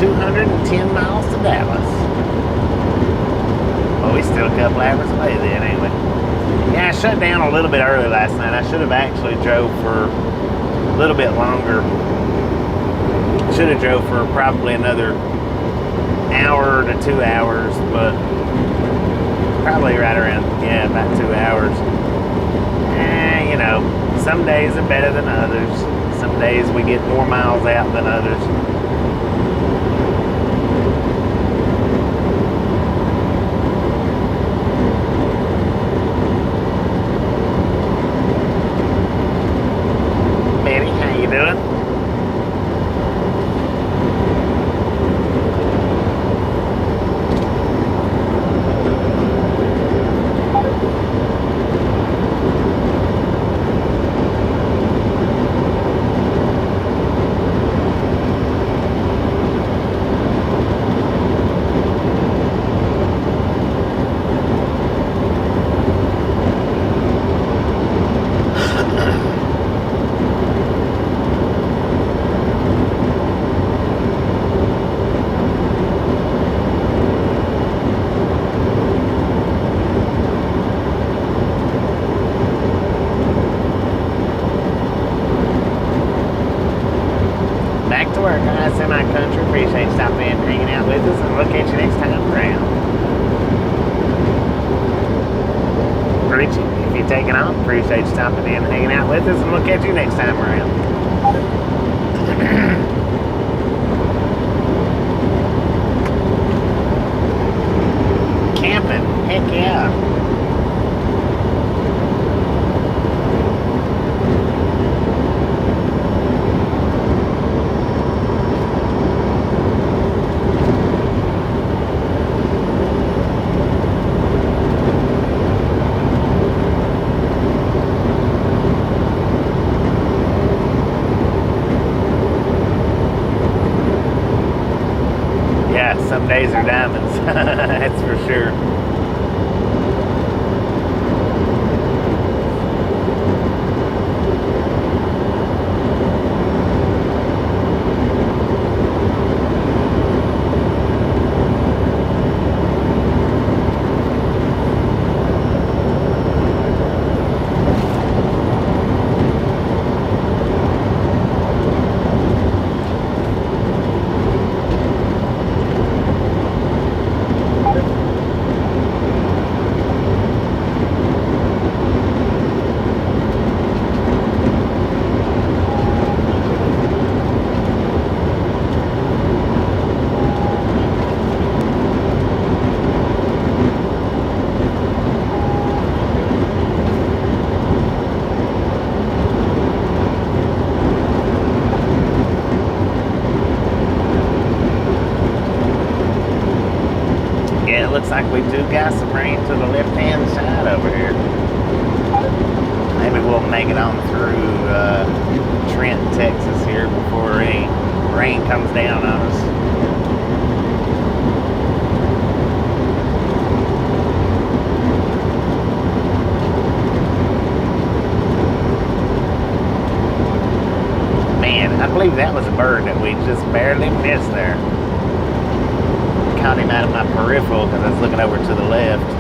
210 miles to Dallas. Well, we still a couple hours away then, ain't we? Yeah, I shut down a little bit early last night. I should have actually drove for a little bit longer. Should have drove for probably another hour to 2 hours, but probably right around, yeah, about 2 hours. You know, some days are better than others. Some days we get more miles out than others. Betty, how you doing? Semi-country. Appreciate you stopping in and hanging out with us, and we'll catch you next time around. Richie, if you're taking off, appreciate you stopping in and hanging out with us, and we'll catch you next time around. Camping, heck yeah. Some days are diamonds, that's for sure. Looks like we do got some rain to the left-hand side over here. Maybe we'll make it on through Trent, Texas here before rain comes down on us. Man, I believe that was a bird that we just barely missed there. Caught him out of my peripheral because I was looking over to the left.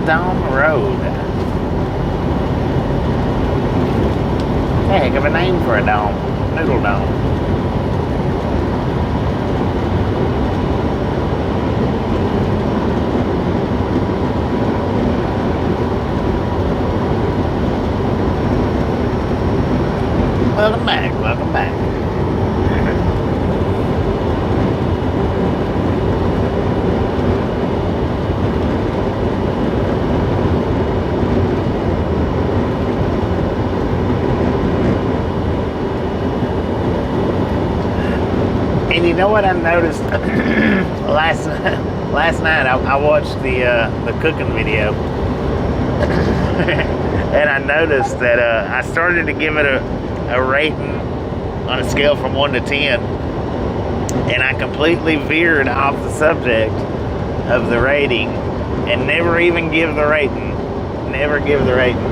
Dome Road. Heck of a name for a dome. Noodle Dome. Welcome back, welcome back. know what I noticed last night? I watched the cooking video, and I noticed that I started to give it a rating on a scale from 1 to 10, and I completely veered off the subject of the rating and never even give the rating. Never give the rating.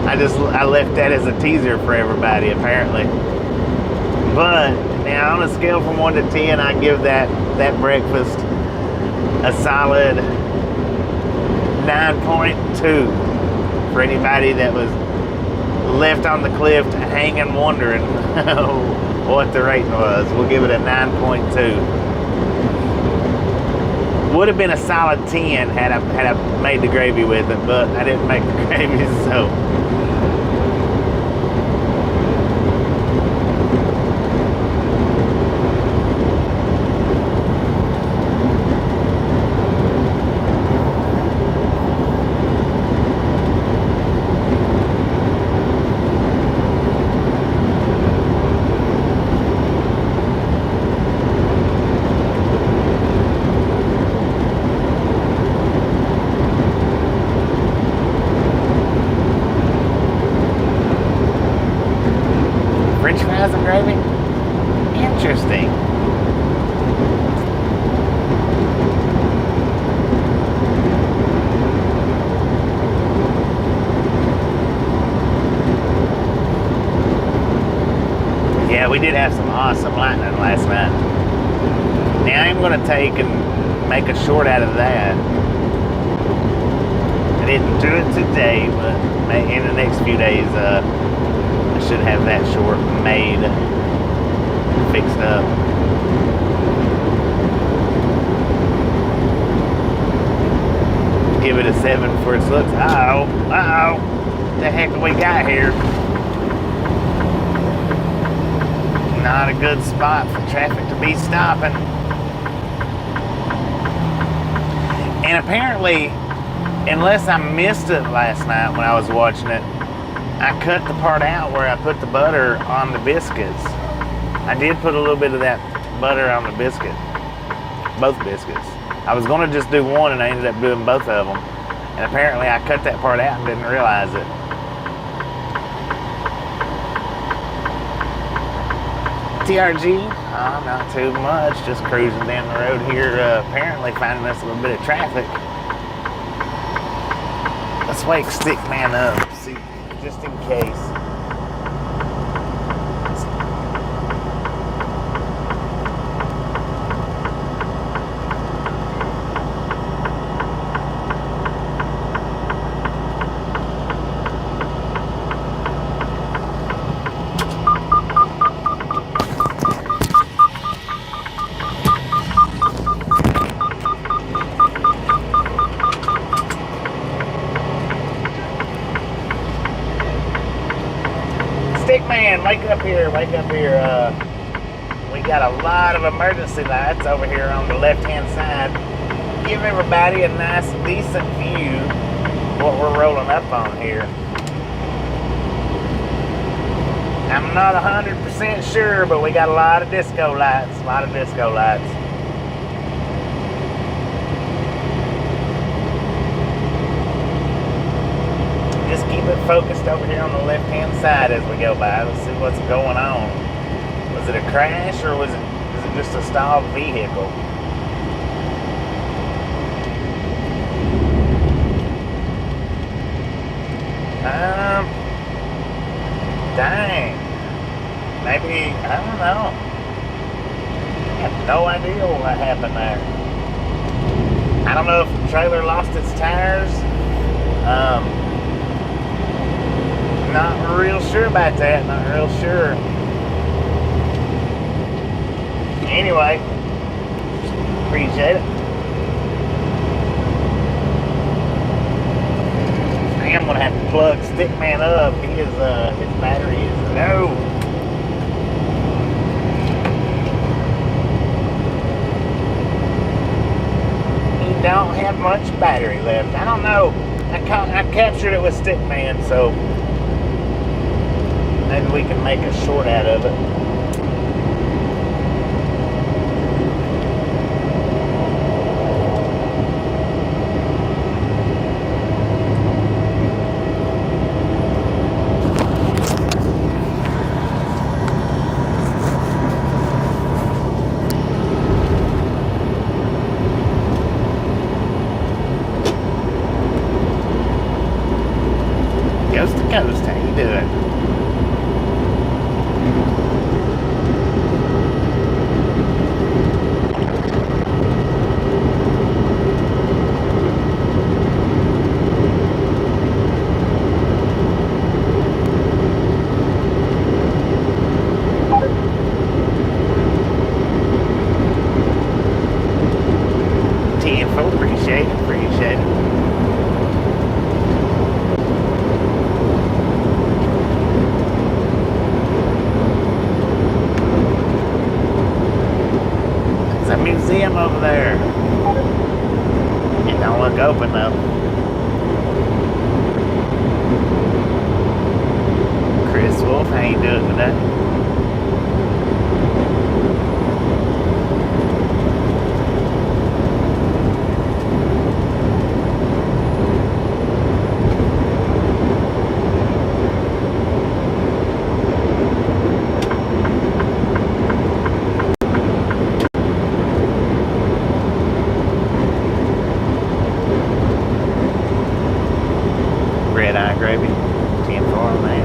I left that as a teaser for everybody, apparently. But now on a scale from 1 to 10, I give that breakfast a solid 9.2 for anybody that was left on the cliff hanging wondering what the rating was. We'll give it a 9.2. Would have been a solid 10 had I made the gravy with it, but I didn't make the gravy, so. French fries and gravy? Interesting. Yeah, we did have some awesome lightning last night. Now I'm going to take and make a short out of that. I didn't do it today, but in the next few days, I should have that short made, fixed up. Give it a 7 for its looks. Uh-oh. What the heck have we got here? Not a good spot for traffic to be stopping. And apparently, unless I missed it last night when I was watching it, I cut the part out where I put the butter on the biscuits. I did put a little bit of that butter on the biscuit, both biscuits. I was going to just do one, and I ended up doing both of them. And apparently I cut that part out and didn't realize it. TRG, not too much, just cruising down the road here, apparently finding us a little bit of traffic. Let's wake Stickman up, see, just in case. Stickman, wake up here, wake up here. We got a lot of emergency lights over here on the left-hand side. Give everybody a nice, decent view of what we're rolling up on here. I'm not 100% sure, but we got a lot of disco lights, Just keep it focused over here on the left-hand side as we go by. Let's see what's going on. Was it a crash or is it just a stalled vehicle? Dang. Maybe, I don't know. I have no idea what happened there. I don't know if the trailer lost its tires. Not real sure about that, not real sure. Anyway, appreciate it. I am gonna have to plug Stickman up. His battery is low. He don't have much battery left. I don't know. I captured it with Stickman, so Maybe we can make a short out of it. Coast to coast, how you doing? TFO, appreciate it, appreciate it. There's a museum over there. It don't look open though. Chris Wolf, how you doing today? Red eye gravy, 10-4 on that.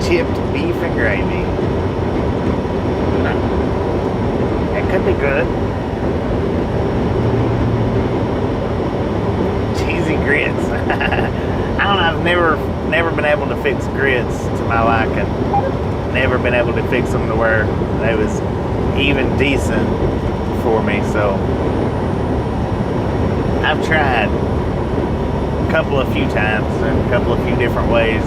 Chipped beef and gravy. That could be good. Cheesy grits. I don't know, I've never been able to fix grits to my liking. Never been able to fix them to where they was even decent for me, so I've tried a few times and a few different ways.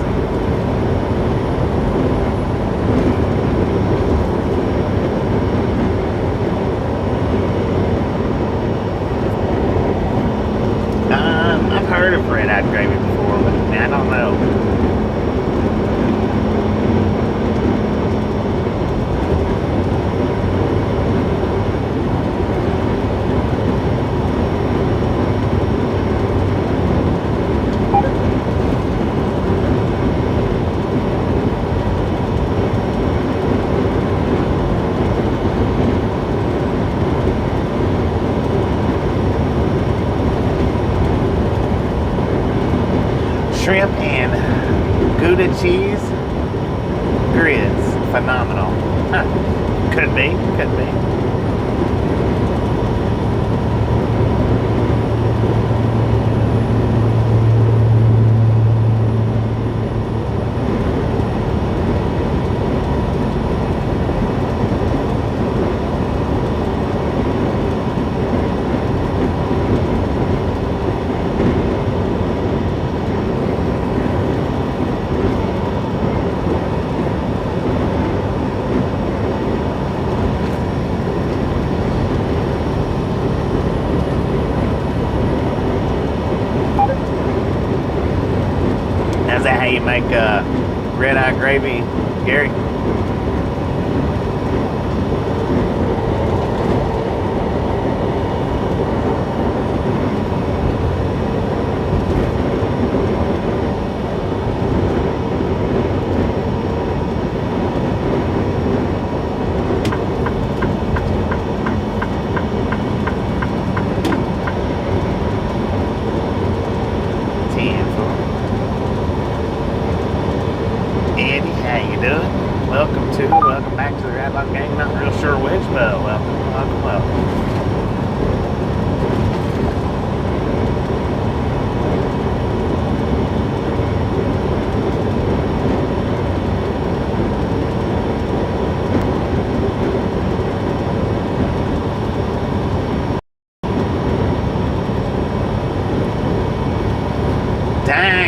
I've heard of red-eyed gravy before, but I don't know. Shrimp and Gouda cheese grits, phenomenal. Could be, could be. Is that how you make red-eye gravy, Gary? Welcome back to the Guard Dog Gang. Not real sure which, but welcome.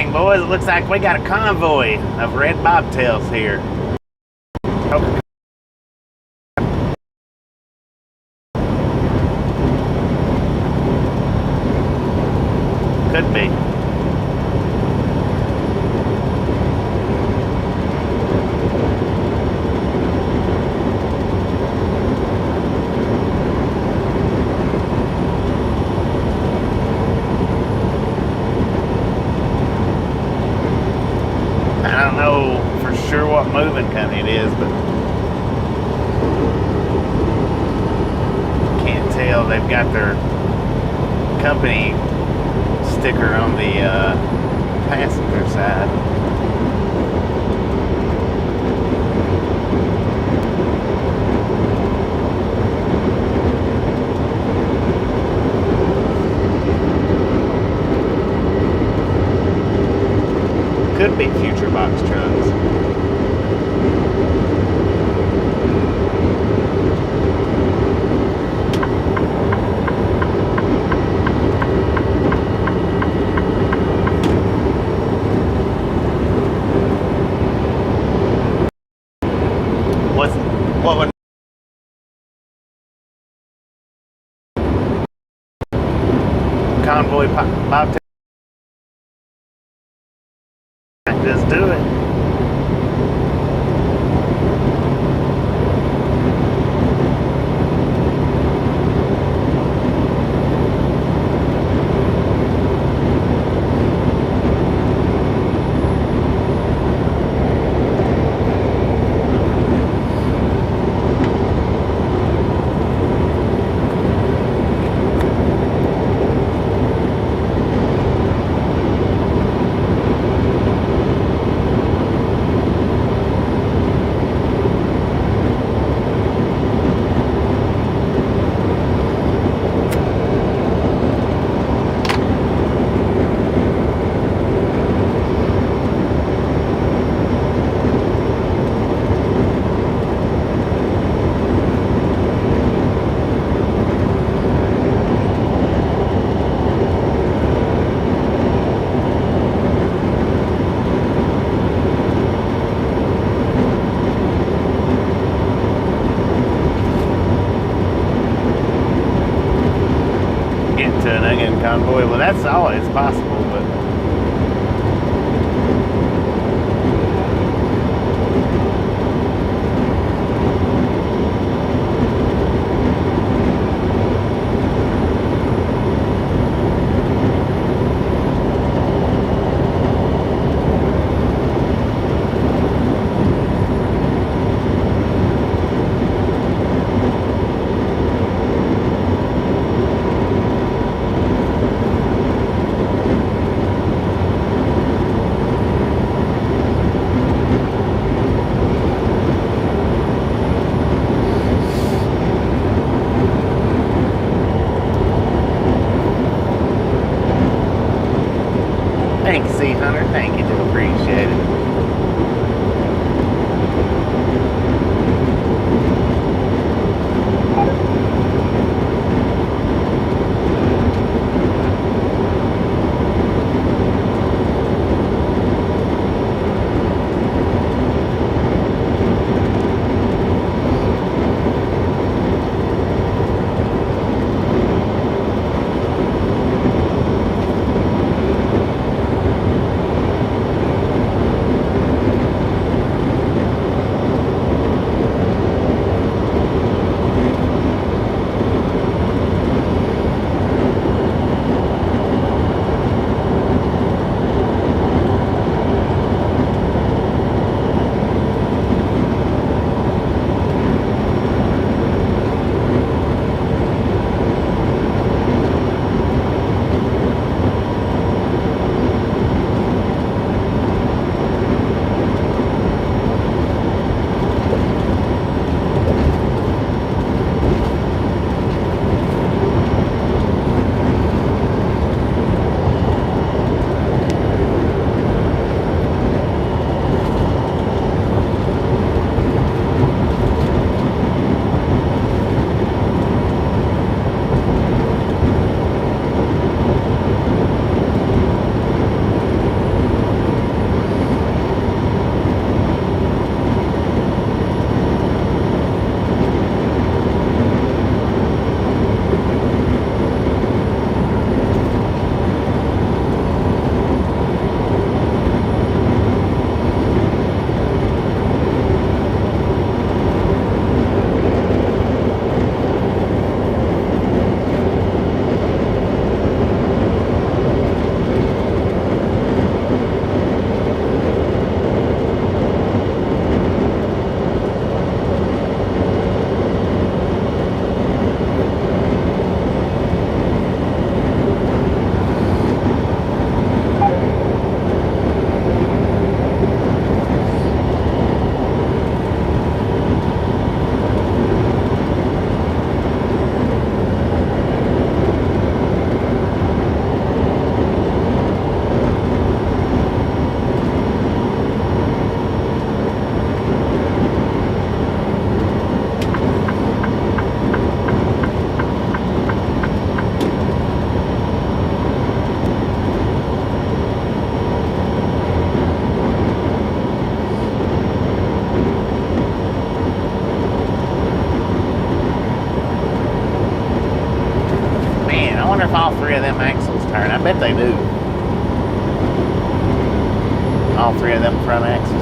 Dang, boys, it looks like we got a convoy of red bobtails here. Could be. I don't know for sure what moving company it is, but can't tell. They've got their company sticker on the passenger side. Could be future box trucks. What would convoy bobtail? Just do it. To an onion convoy. Well, that's always possible, but wonder if all three of them axles turn. I bet they do. All three of them front axles.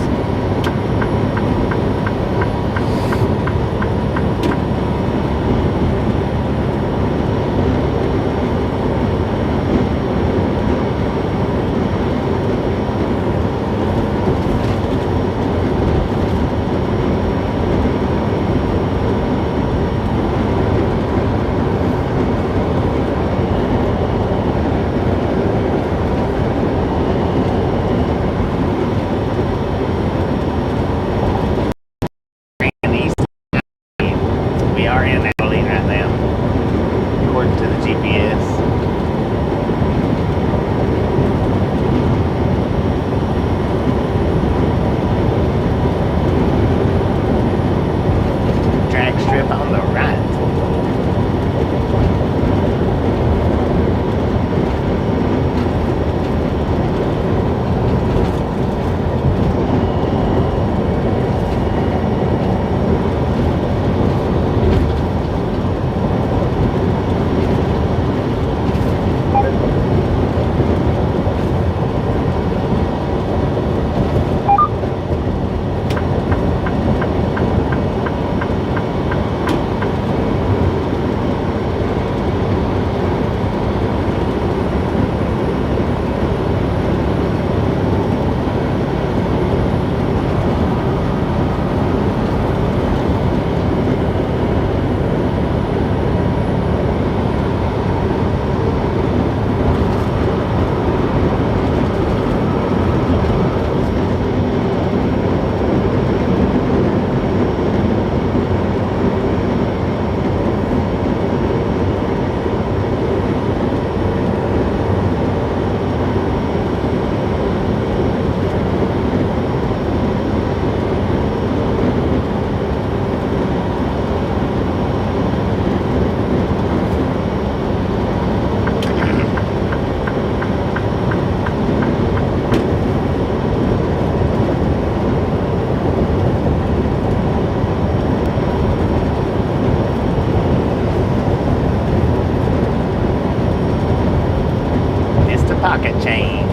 Pocket change.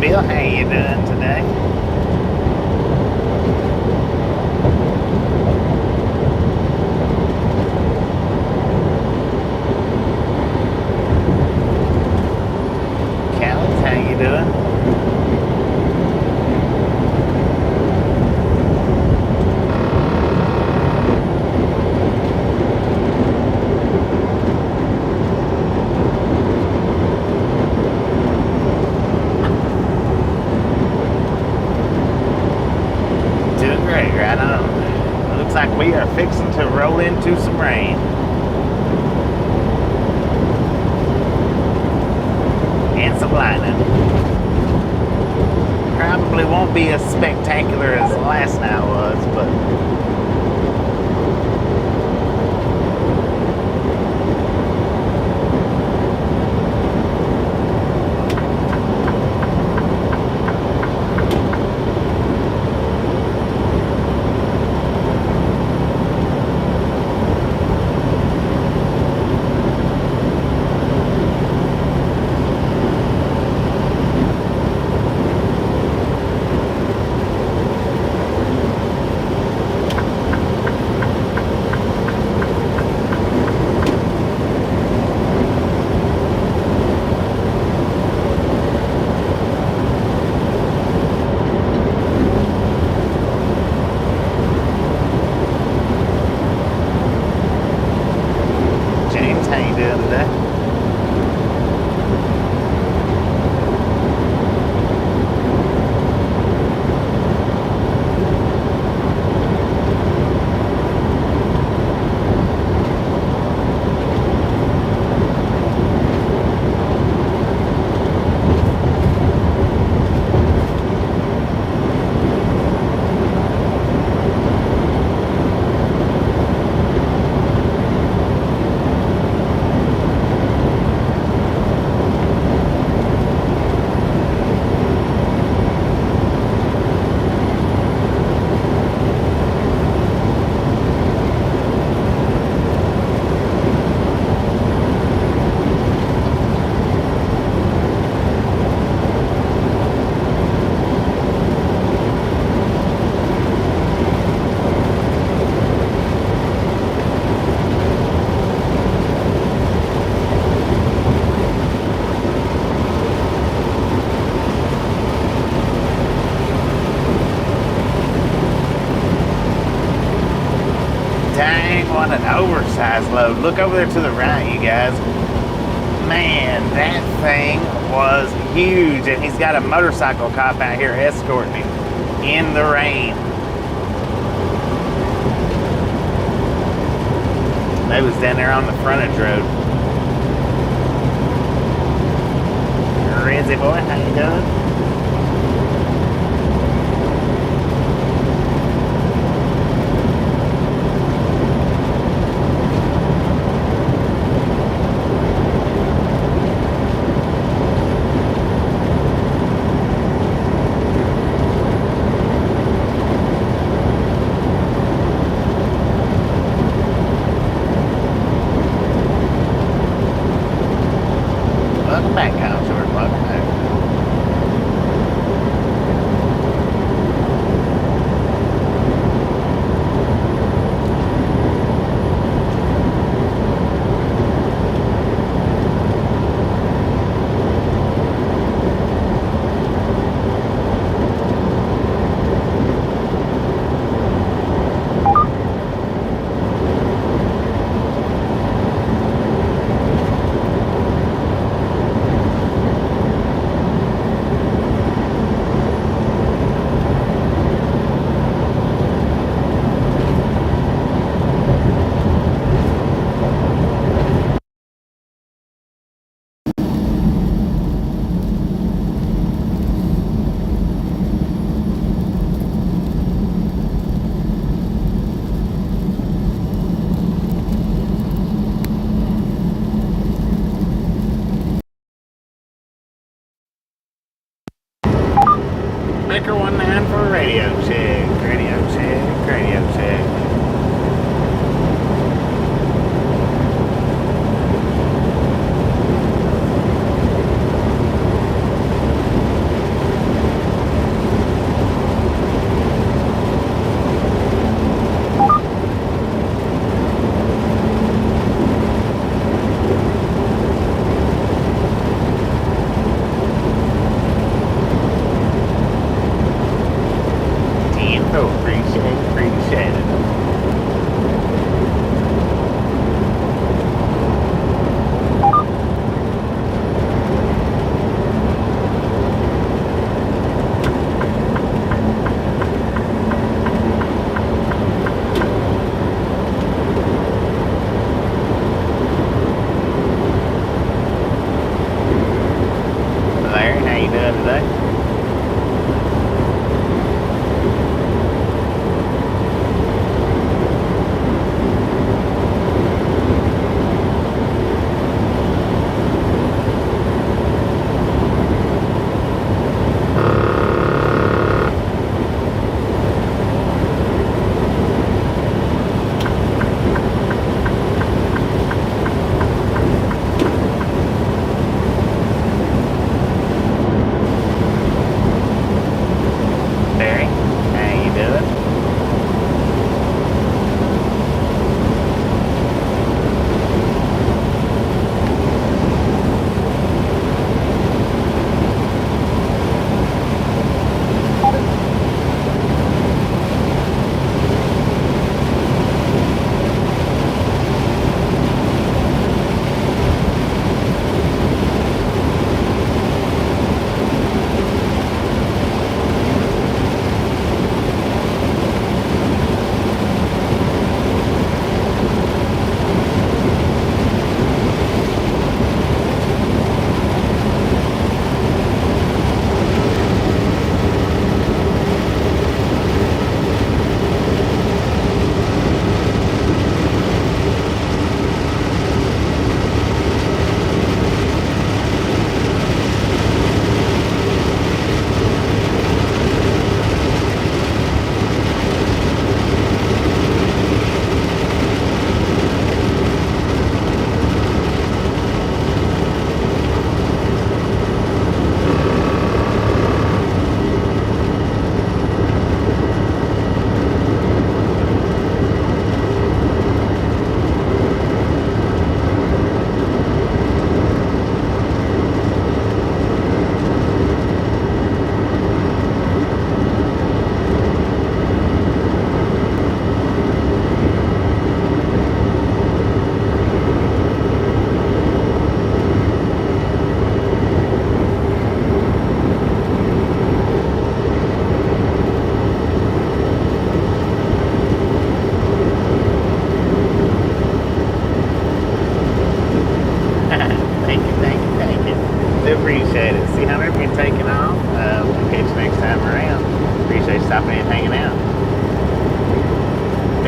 Bill, how you doing today? Callis, how you doing? We are fixing to roll into some rain. And some lightning. Probably won't be as spectacular as last night was, but Dang, what an oversized load. Look over there to the right, you guys. Man, that thing was huge. And he's got a motorcycle cop out here escorting him in the rain. They was down there on the frontage road. Rizzy boy, how you doing? Welcome back, Kyle Short. Welcome back. Maker 19 for a radio check. Radio check. Radio check. Appreciate it. Larry, how you doing today?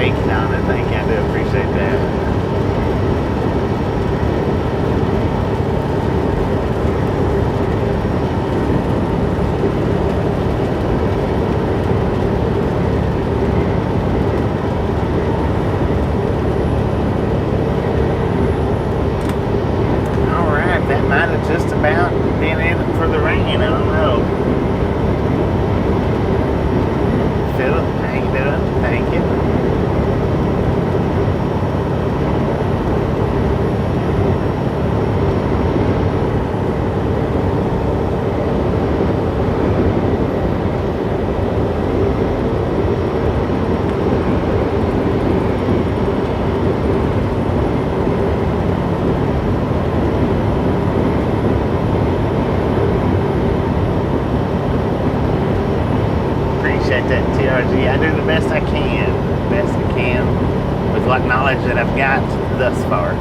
taking on it. Thank you. I do appreciate that. Alright, that might have just about been it for the rain. I don't know. Philip, how you doing? Thank you. Appreciate that, TRG. I do the best I can. Best I can with what knowledge that I've got thus far.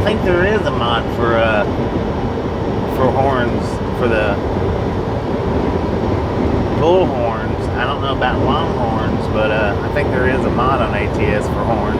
think there is a mod for horns, for the bull horns. I don't know about long horns, but I think there is a mod on ATS for horns.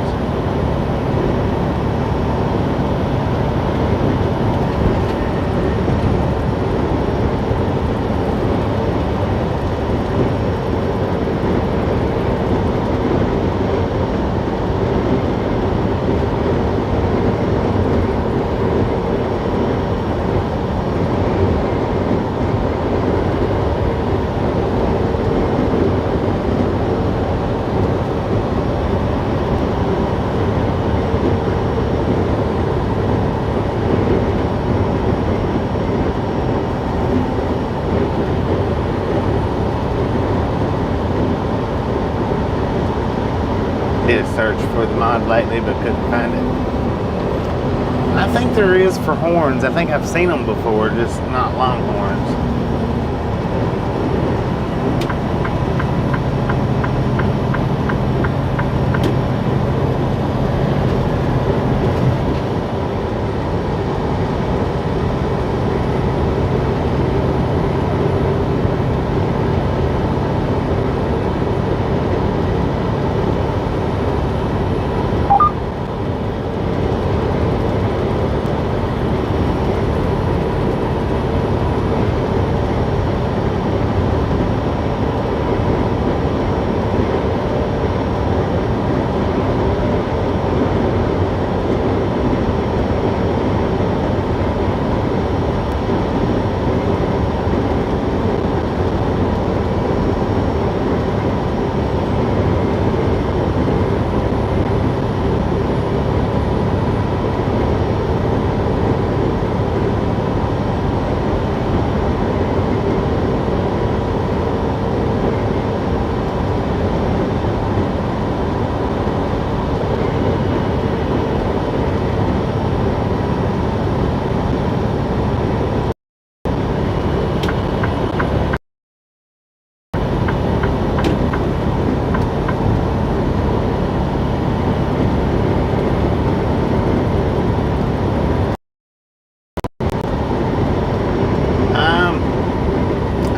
Did a search for the mod lately, but couldn't find it. I think there is for horns. I think I've seen them before, just not longhorns.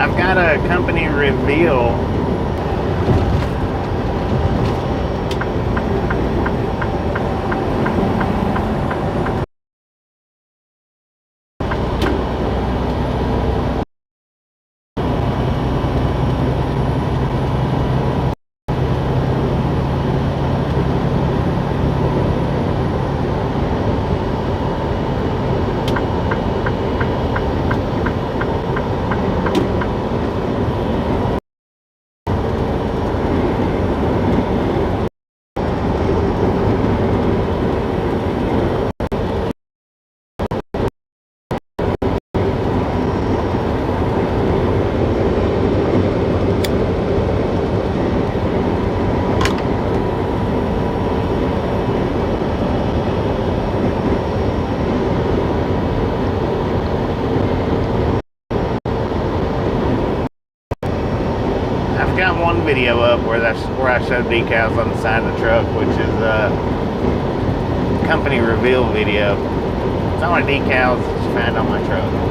I've got a company reveal. Got one video up where I showed decals on the side of the truck, which is a company reveal video. It's only decals that you find on my truck.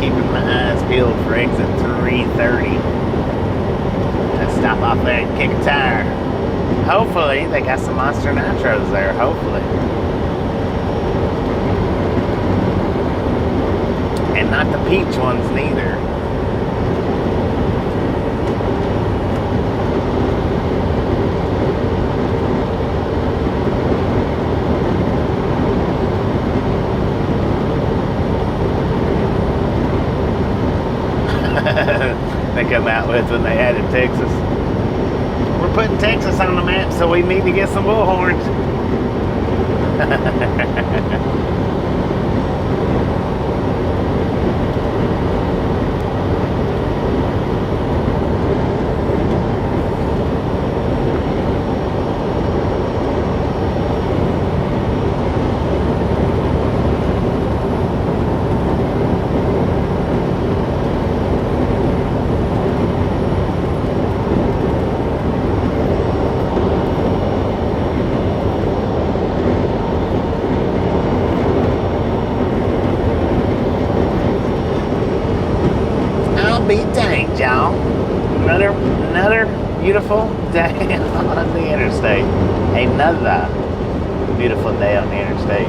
keeping my eyes peeled for exit 330. Let's stop off there and kick a tire. Hopefully, they got some Monster Nitros there, hopefully. And not the peach ones neither. They come out with when they added Texas. We're putting Texas on the map, so we need to get some bullhorns. Be dang, y'all. Another beautiful day on the interstate. Another beautiful day on the interstate.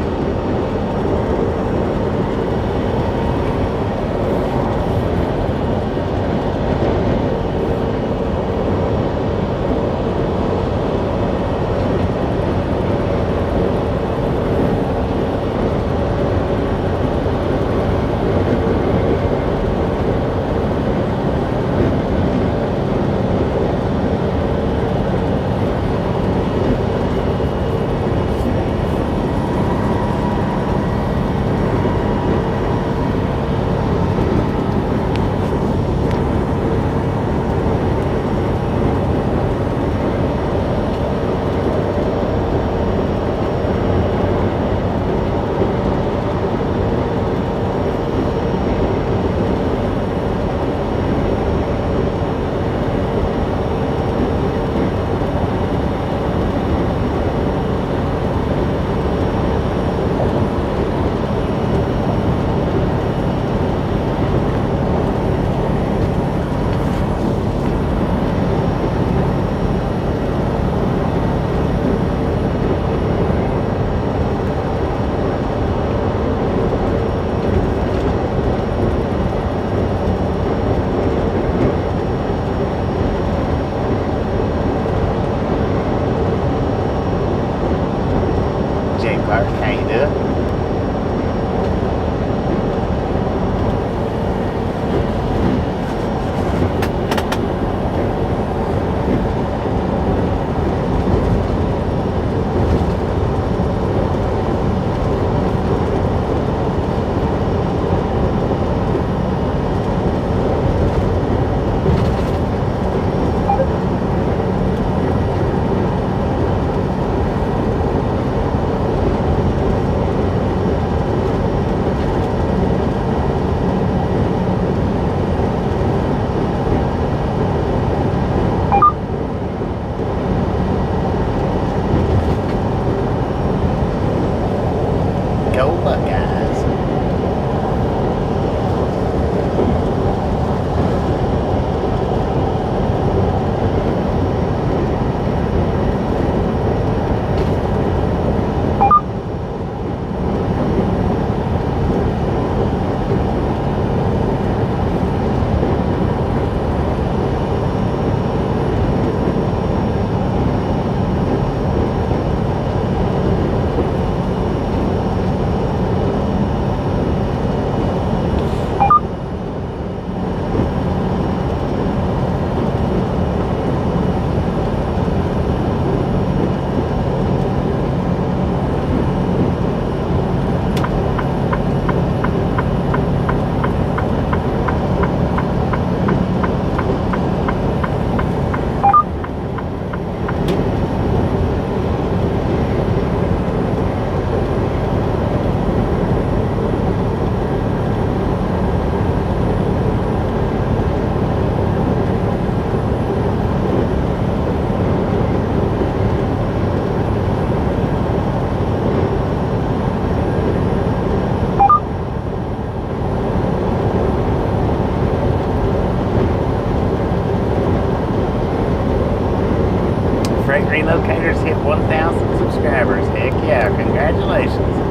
Relocators hit 1,000 subscribers. Heck yeah, congratulations.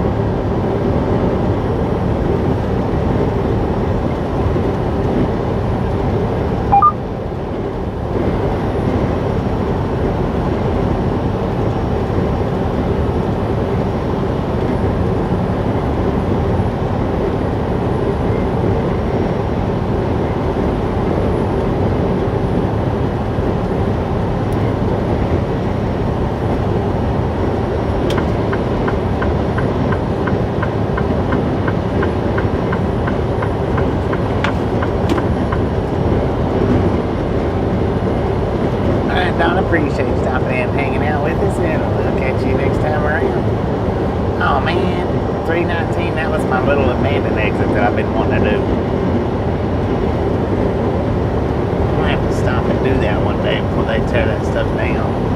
Appreciate you stopping in and hanging out with us, and we'll catch you next time around. Oh man, 319, that was my little abandoned exit that I've been wanting to do. I'm gonna have to stop and do that one day before they tear that stuff down.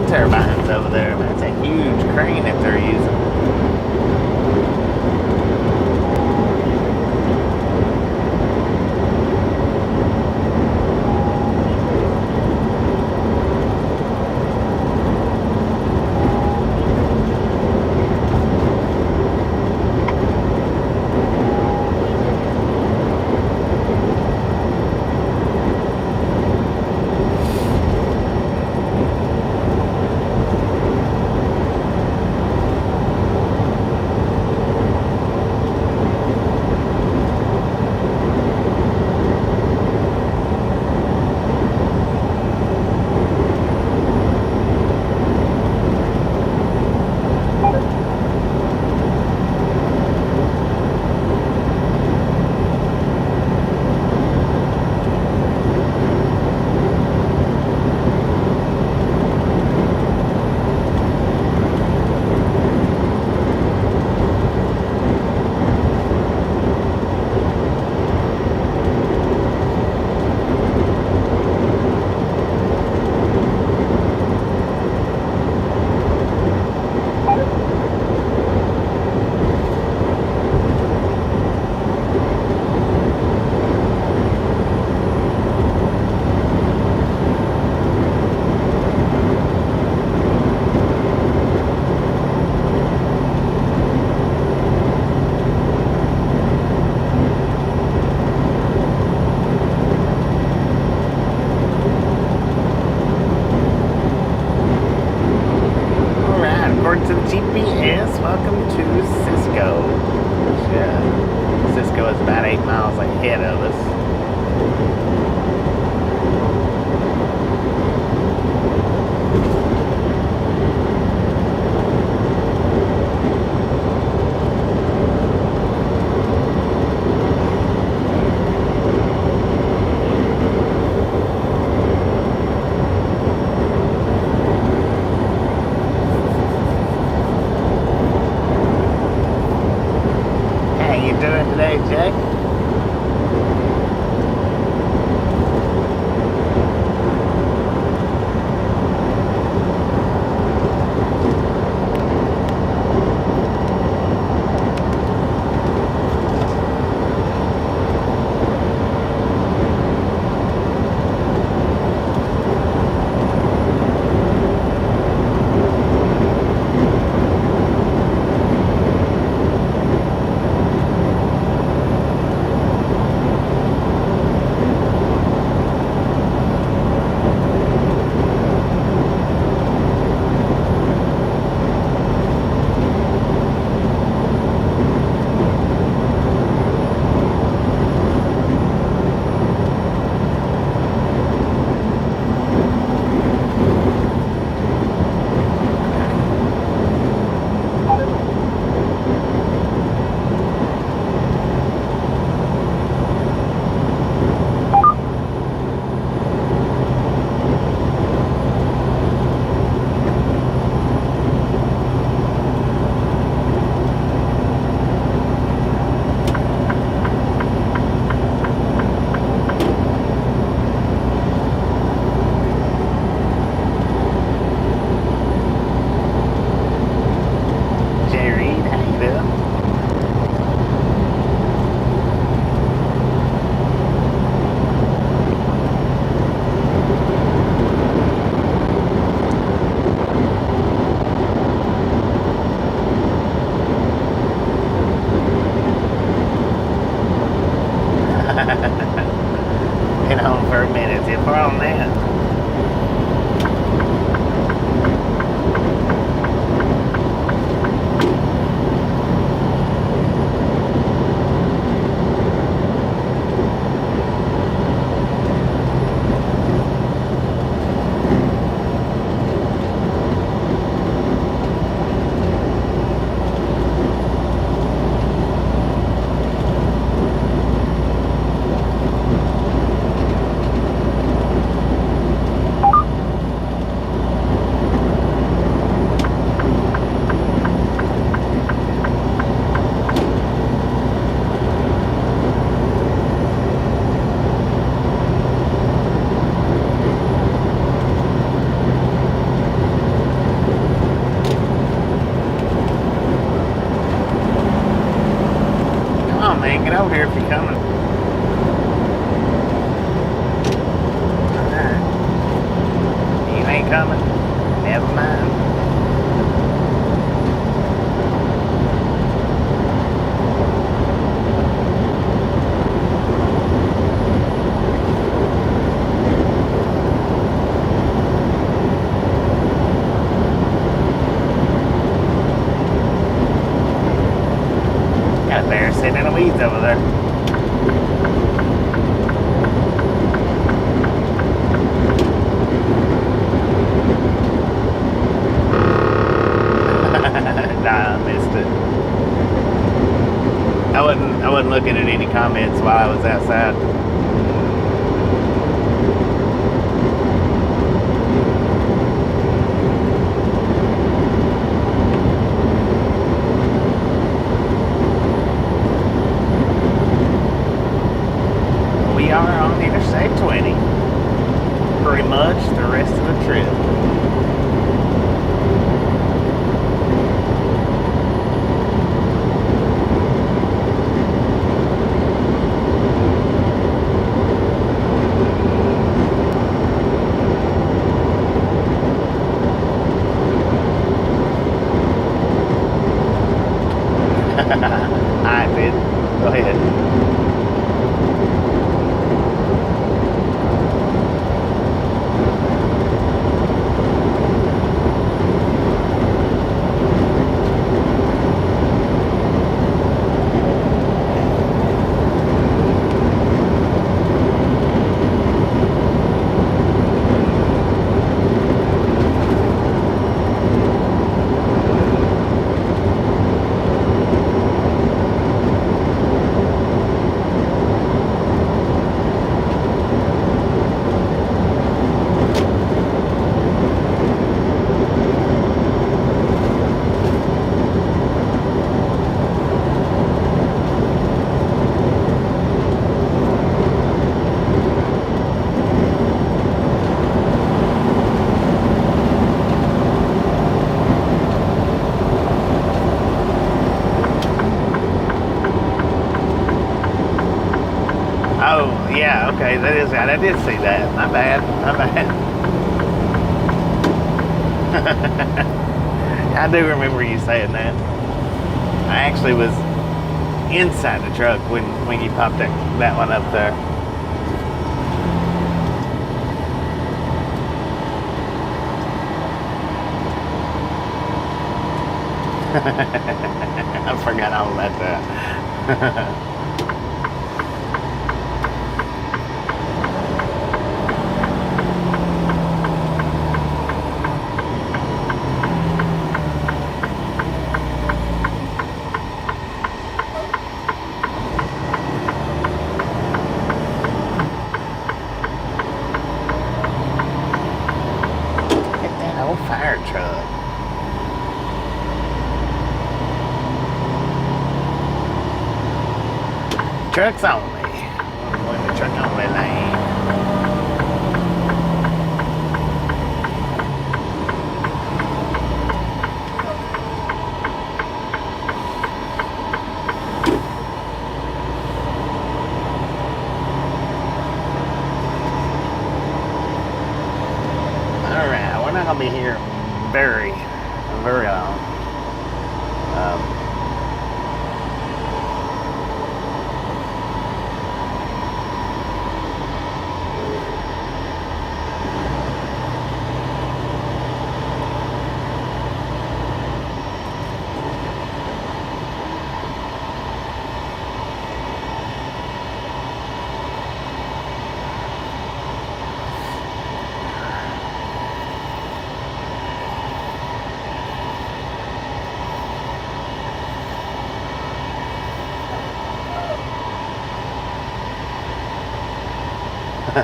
Turbines over there. That's a huge crane that they're using. GPS, welcome to Cisco. Cisco is about 8 miles ahead of us. Today, Jack. on that. Man, get over here if you're coming. Alright. You ain't coming? Never mind. Got a bear sitting in the weeds over there. Nah, I missed it. I wasn't looking at any comments while I was outside. We are on Interstate 20. Pretty much the rest of the trip. Alright, dude. Go ahead. Oh, yeah, okay, that is right. I did see that. My bad. I do remember you saying that. I actually was inside the truck when you popped that one up there. I forgot all about that. Fire truck. Trucks only. We're in the truck only lane. Alright, we're not gonna be here very long. Them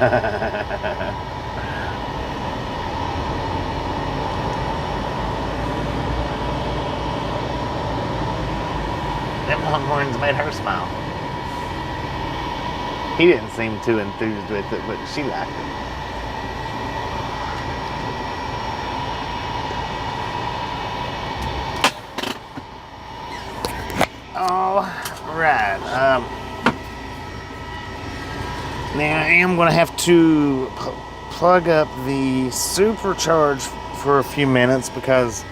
longhorns made her smile. He didn't seem too enthused with it, but she liked it. All right. Now I am going to have to plug up the supercharge for a few minutes because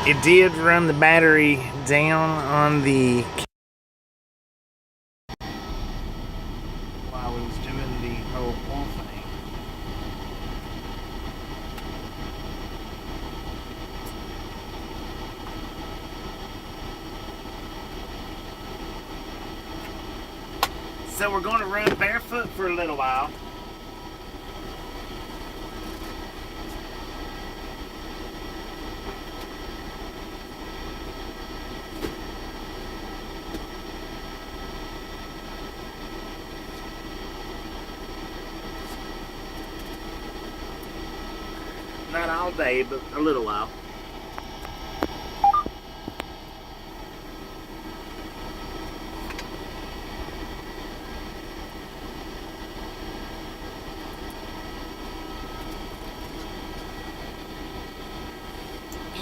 it did run the battery down on the while we was doing the whole oil thing. So we're going to run barefoot for a little while. Not all day, but a little while.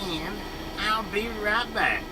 And I'll be right back.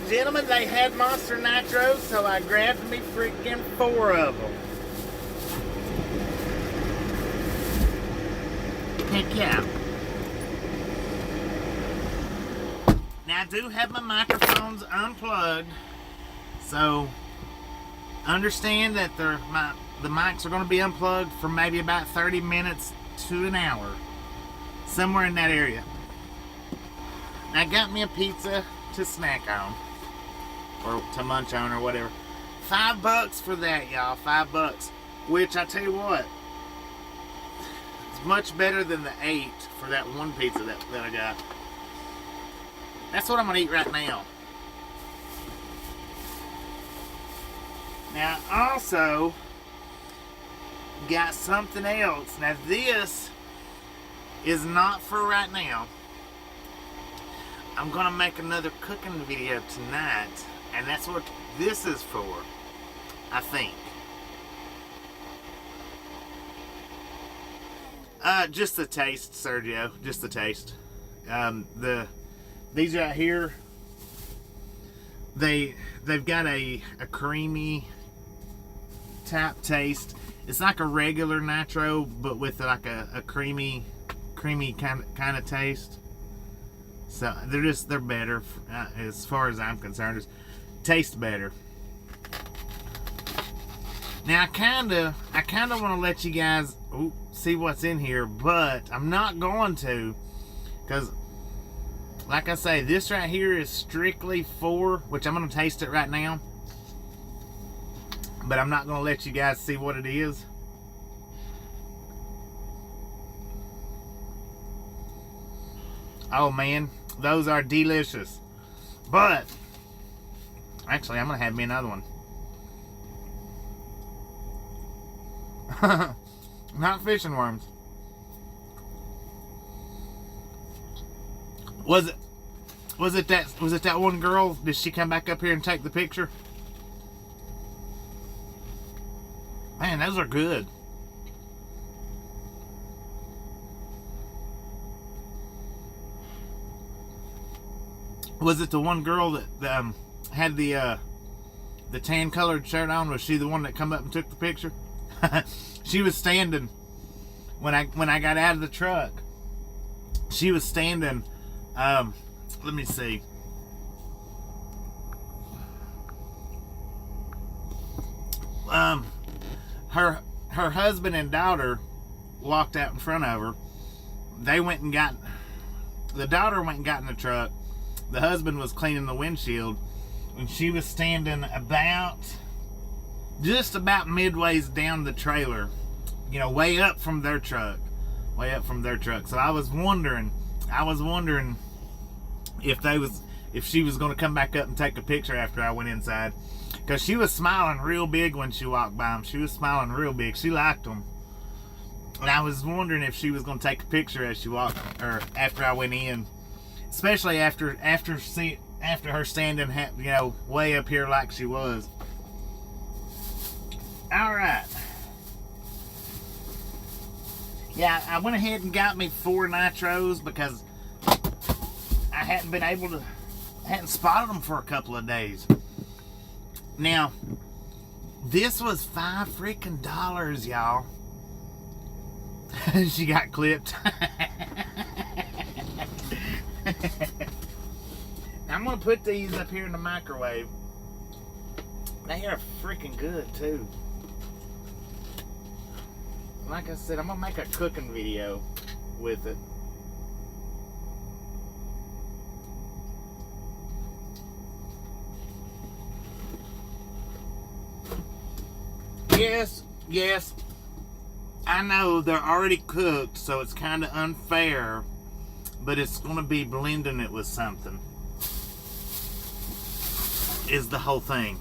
gentlemen, they had Monster Nitros, so I grabbed me freaking 4 of them. Heck yeah. Now I do have my microphones unplugged, so understand that the mics are going to be unplugged for maybe about 30 minutes to an hour, somewhere in that area. Now I got me a pizza to snack on, or to munch on, or whatever. $5 for that, y'all. $5, which I tell you what, it's much better than the 8 for that one pizza that I got. That's what I'm gonna eat right now. Now I also got something else. Now this is not for right now. I'm gonna make another cooking video tonight, and that's what this is for, I think. Just the taste, Sergio. Just the taste. These right here, they've got a creamy type taste. It's like a regular nitro, but with like a creamy kind of taste. So they're better as far as I'm concerned. It tastes better. Now I kind of want to let you guys see what's in here, but I'm not going to, because like I say, this right here is strictly for, which I'm going to taste it right now, but I'm not going to let you guys see what it is. Oh man, those are delicious. But actually, I'm going to have me another one. Not fishing worms. Was it that one girl? Did she come back up here and take the picture? Man, those are good. Was it the one girl that had the tan colored shirt on? Was she the one that come up and took the picture? She was standing when I got out of the truck. She was standing. Let me see. Her husband and daughter walked out in front of her. They went and got, the daughter went and got in the truck. The husband was cleaning the windshield, and she was standing just about midways down the trailer, way up from their truck. So I was wondering if she was going to come back up and take a picture after I went inside, because she was smiling real big when she walked by them. She was smiling real big. She liked them, and I was wondering if she was going to take a picture as she walked, or after I went in, especially after her standing, way up here like she was. All right. Yeah, I went ahead and got me 4 nitros because I hadn't spotted them for a couple of days. Now, this was $5 freaking, y'all. She got clipped. I'm gonna put these up here in the microwave. They are freaking good too. Like I said, I'm gonna make a cooking video with it. Yes, I know they're already cooked, so it's kind of unfair, but it's gonna be blending it with something, is the whole thing.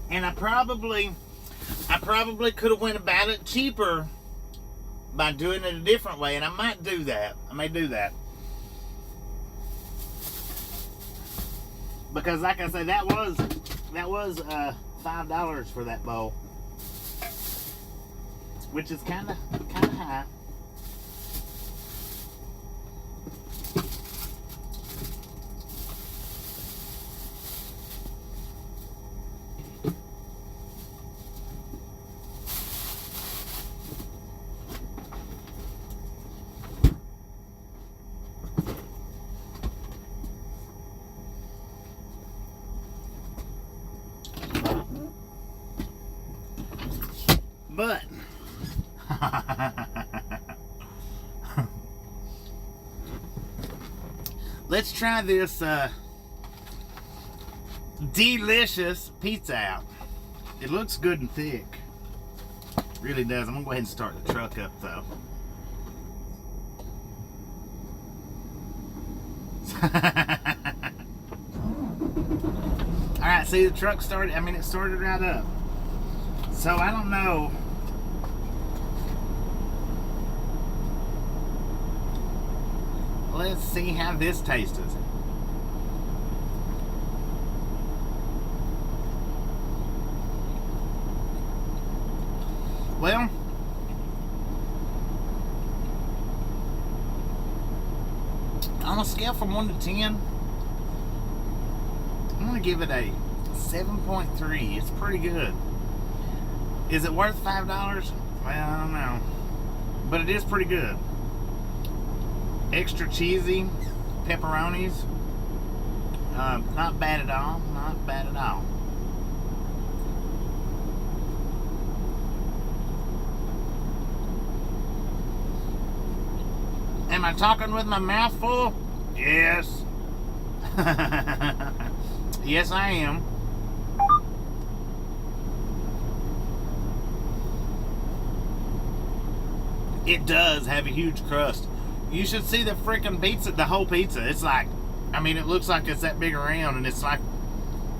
And I probably could have went about it cheaper by doing it a different way, and I might do that. I may do that. Because like I say, that was $5 for that bowl. which is kind of high. But let's try this delicious pizza out. It looks good and thick. Really does. I'm gonna go ahead and start the truck up though. Alright, see the truck started, it started right up. So I don't know. Let's see how this tastes. Well, on a scale from 1 to 10, I'm going to give it a 7.3. It's pretty good. Is it worth $5? Well, I don't know. But it is pretty good. Extra cheesy pepperonis. Not bad at all. Not bad at all. Am I talking with my mouth full? Yes. Yes, I am. It does have a huge crust. You should see the freaking pizza, the whole pizza. It's like, it looks like it's that big around, and it's like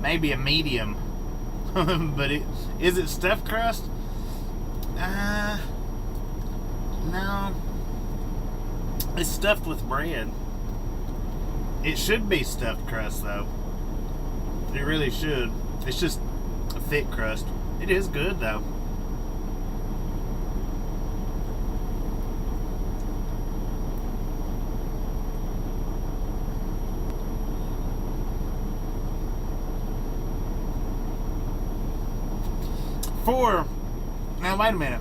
maybe a medium. But is it stuffed crust? No. It's stuffed with bread. It should be stuffed crust, though. It really should. It's just a thick crust. It is good, though. Now wait a minute,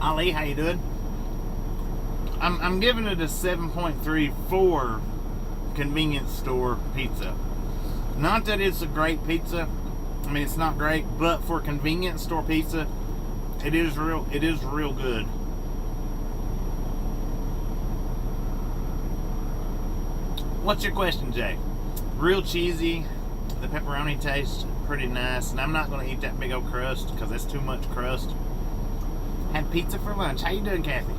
Ali, how you doing? I'm giving it a 7.3 for convenience store pizza. Not that it's a great pizza. It's not great, but for convenience store pizza, it is real good. What's your question, Jay? Real cheesy. The pepperoni tastes pretty nice, and I'm not going to eat that big old crust because that's too much crust. Had pizza for lunch. How you doing, Kathy?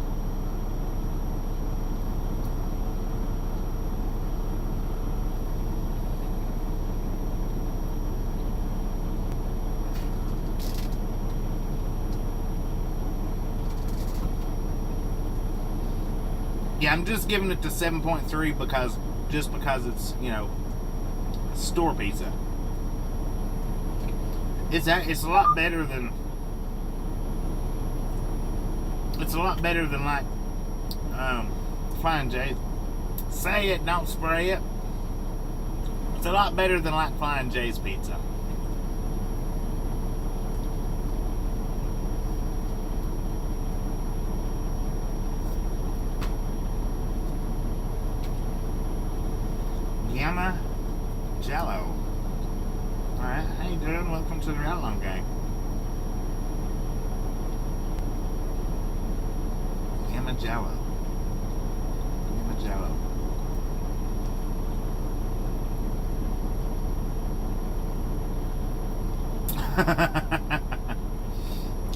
Yeah, I'm just giving it to 7.3 because it's, store pizza. It's a lot better than like Flying J's. Say it, don't spray it. It's a lot better than like Flying J's pizza. Yama Jello. Alright, how you doing? Welcome to the Ride Along Gang. Yama Jello. Yama Jello.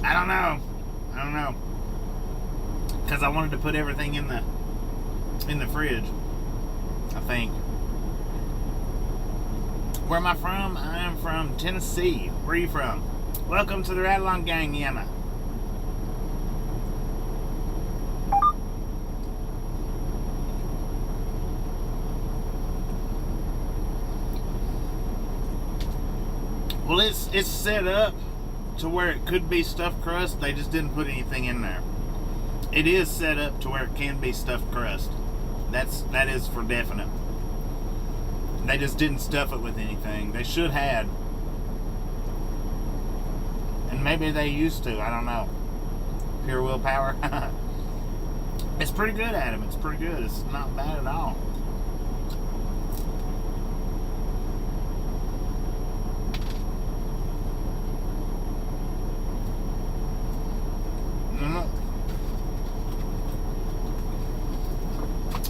I don't know. Because I wanted to put everything in the fridge, I think. Where am I from? I am from Tennessee. Where are you from? Welcome to the Ride Along Gang, Yama. Well, it's set up to where it could be stuffed crust. They just didn't put anything in there. It is set up to where it can be stuffed crust. That is for definite. They just didn't stuff it with anything. They should have. And maybe they used to. I don't know. Pure willpower. It's pretty good, Adam. It's pretty good. It's not bad at all.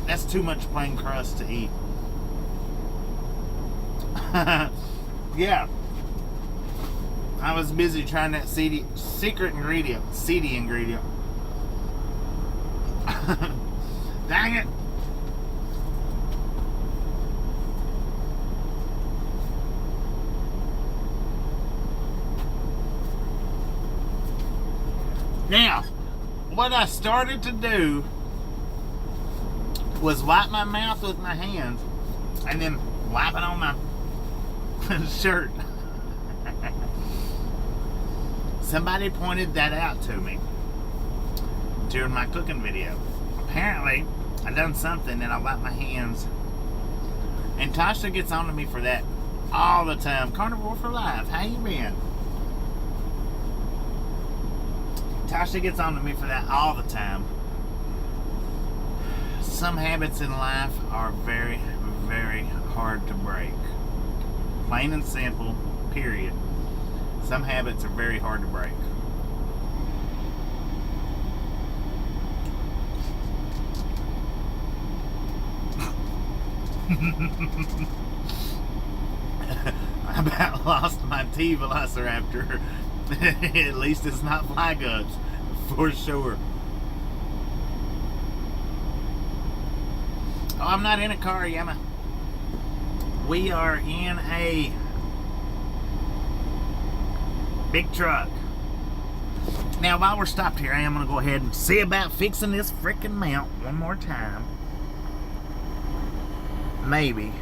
That's too much plain crust to eat. Yeah. I was busy trying that secret ingredient. Seedy ingredient. Dang it. Now, what I started to do was wipe my mouth with my hands and then wipe it on my shirt. Somebody pointed that out to me during my cooking video. Apparently, I done something and I wiped my hands. And Tasha gets on to me for that all the time. Carnivore for life, how you been? Tasha gets on to me for that all the time. Some habits in life are very, very hard to break. Plain and simple, period. Some habits are very hard to break. I about lost my tea velociraptor. At least it's not fly guts, for sure. Oh, I'm not in a car, Yama. We are in a big truck. Now, while we're stopped here, I am going to go ahead and see about fixing this freaking mount one more time. Maybe.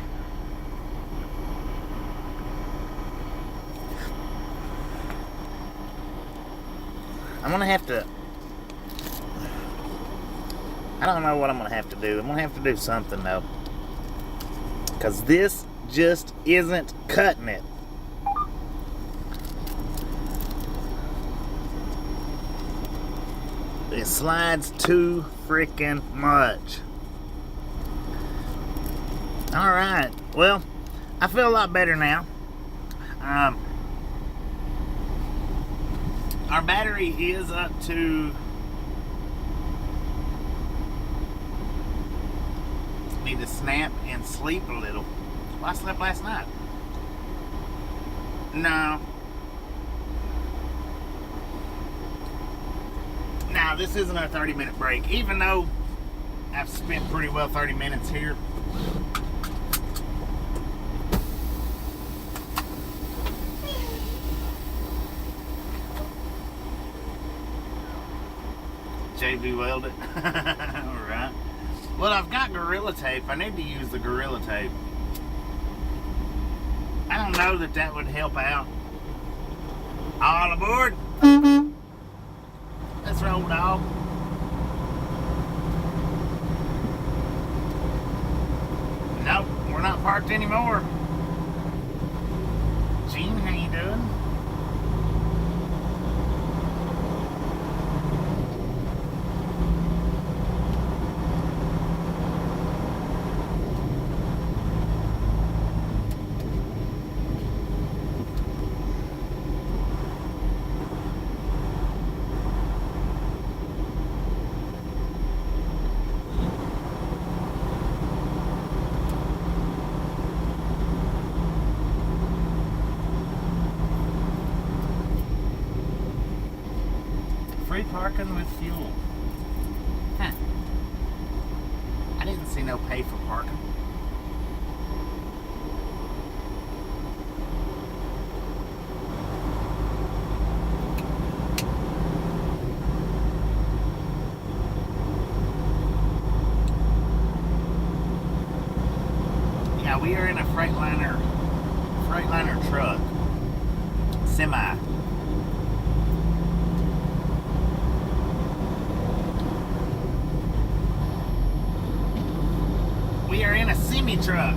I'm going to have to... I don't know what I'm going to have to do. I'm going to have to do something, though. Because this just isn't cutting it. It slides too freaking much. Alright. Well, I feel a lot better now. Our battery is up to... Need to snap and sleep a little. Well, I slept last night. No. Now, this isn't a 30-minute break, even though I've spent pretty well 30 minutes here. JB welded. Alright. Well, I've got Gorilla Tape. I need to use the Gorilla Tape. I don't know that that would help out. All aboard. Let's roll, dog. Nope, we're not parked anymore. Gene, how you doing? Free parking with fuel. Huh. I didn't see no pay for parking. Yeah, we are in a Freightliner truck. Semi. they're in a semi-truck.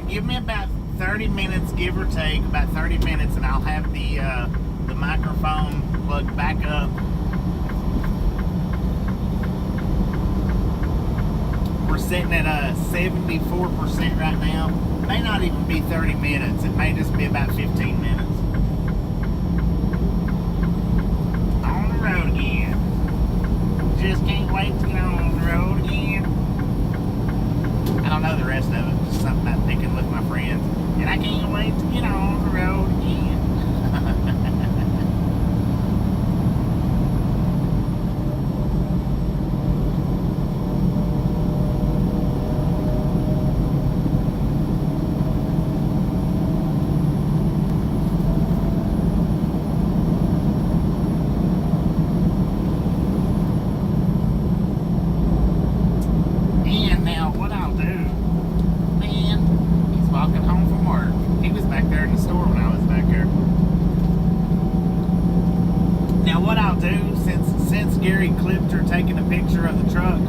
Give me about 30 minutes, give or take, about 30 minutes, and I'll have the microphone plugged back up. We're sitting at 74% right now. May not even be 30 minutes. It may just be about 15 minutes. On the road again. Just can't wait to get on the road again. I don't know the rest of it. Just something I'm thinking with my friends. And I can't wait to get on the road again. Taking a picture of the truck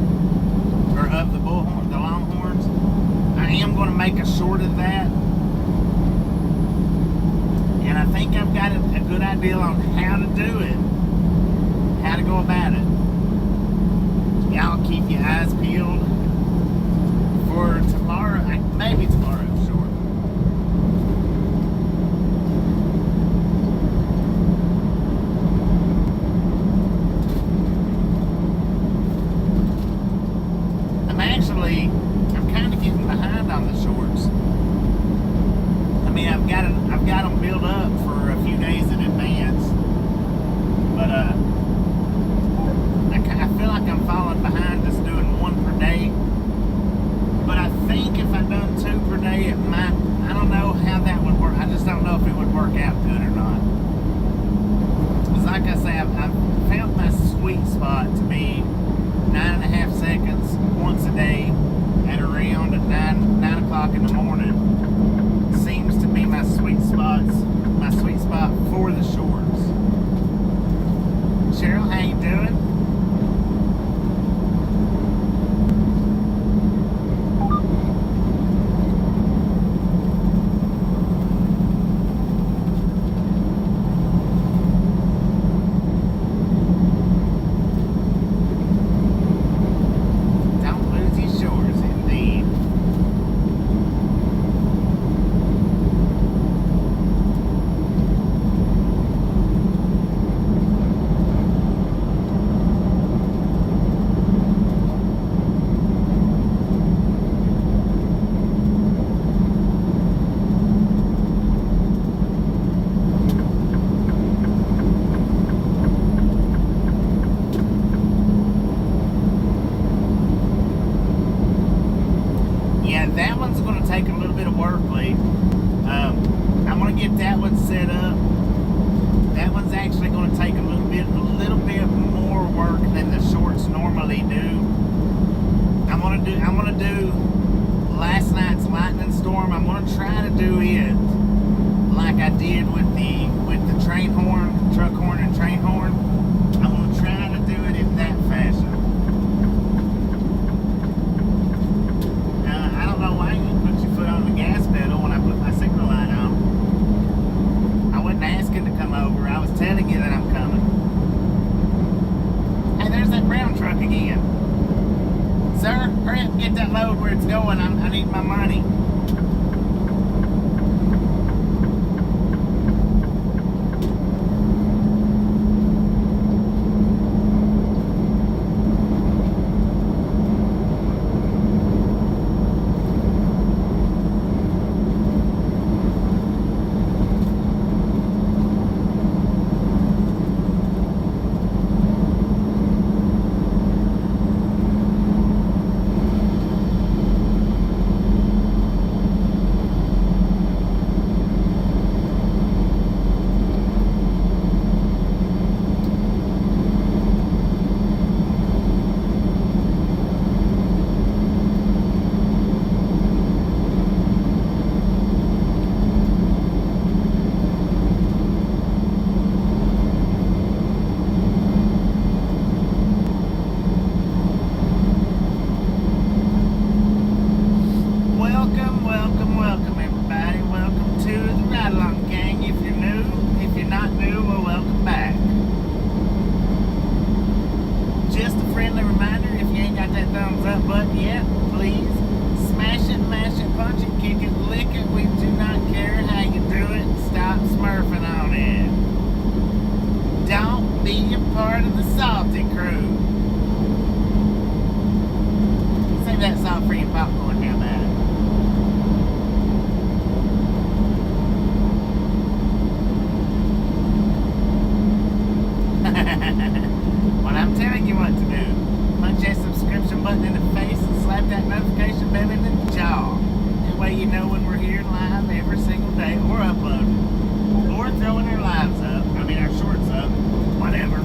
or of the bullhorn, the longhorns. I am going to make a short of that, and I think I've got a good idea on how to do it, how to go about it. Y'all keep your eyes peeled for tomorrow, maybe tomorrow's short. I'm kind of getting behind on the shorts. I mean, I've got them built up for a few days in advance, but I feel like I'm falling behind just doing one per day. But I think if I done two per day, it might. I don't know how that would work. I just don't know if it would work out good or not. Because like I say, I've found my sweet spot to be 9.5 seconds once a day at around 9 o'clock in the morning. Seems to be my sweet spot for the shorts. Cheryl, how you doing? That one's going to take a little bit of work, Lee. I'm going to get that one set up. That one's actually going to take a little bit more work than the shorts normally do. I'm going to do last night's lightning storm. I'm going to try to do it like I did with the train horn, truck horn, and train horn. I'm going to try to do it in that fashion. Why you put your foot on the gas pedal when I put my signal light on? I wasn't asking to come over. I was telling you that I'm coming. Hey, there's that brown truck again. Sir, hurry up and get that load where it's going. I need my money. you know when we're here live every single day or uploading or throwing our lives up. I mean, our shorts up, whatever.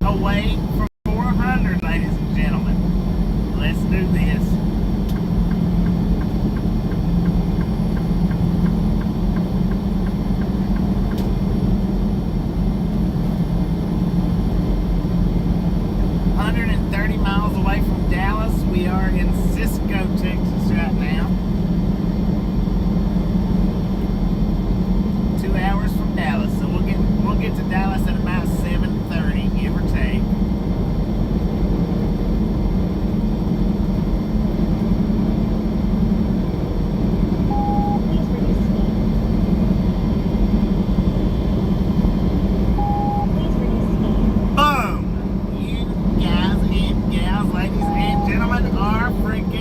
Away from 400, ladies and gentlemen. Let's do this. Miles away from Dallas. We are in Cisco, Texas right now. 2 hours from Dallas. So we'll get to Dallas at about 7:30, give or take. Boom! You guys and gals, ladies and gentlemen, are freaking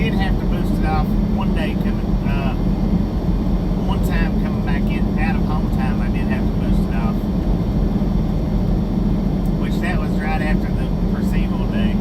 did have to boost it off one day one time coming back in out of home time. I did have to boost it off, which that was right after the Percival day.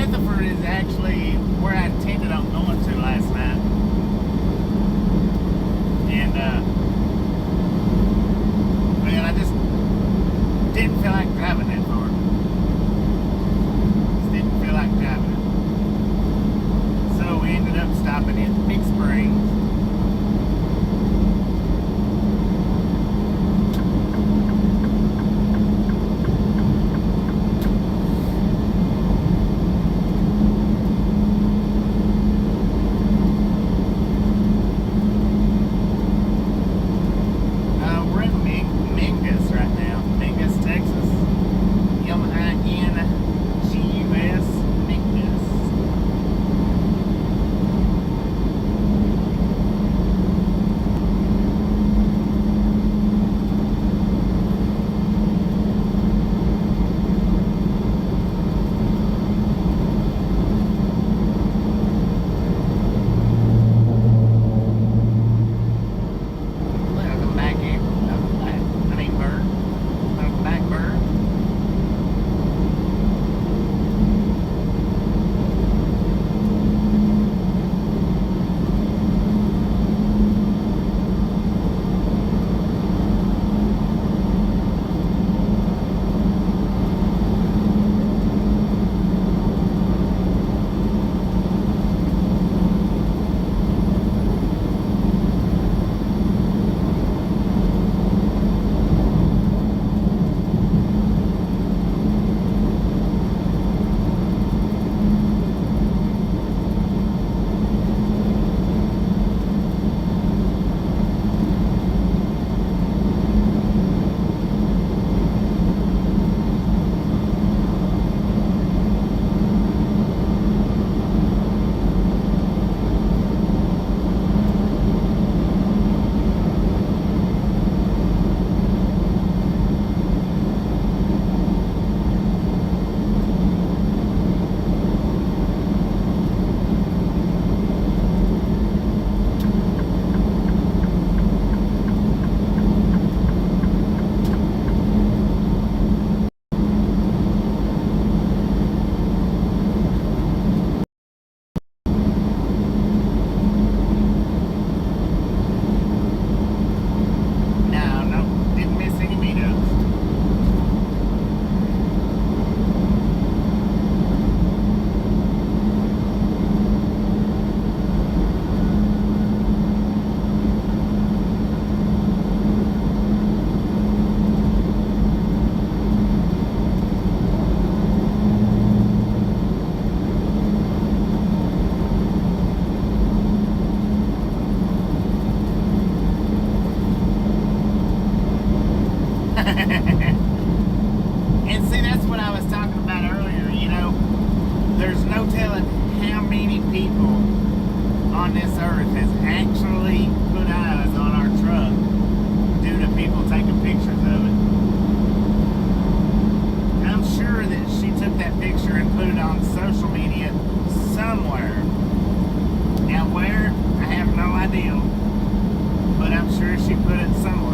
Rutherford is actually where I intended on going to last night. And, well, I just didn't feel like driving that far. Just didn't feel like driving it. So we ended up stopping at Big Springs. And see, that's what I was talking about earlier, you know. There's no telling how many people on this earth has actually put eyes on our truck due to people taking pictures of it. I'm sure that she took that picture and put it on social media somewhere. Now where, I have no idea, but I'm sure she put it somewhere.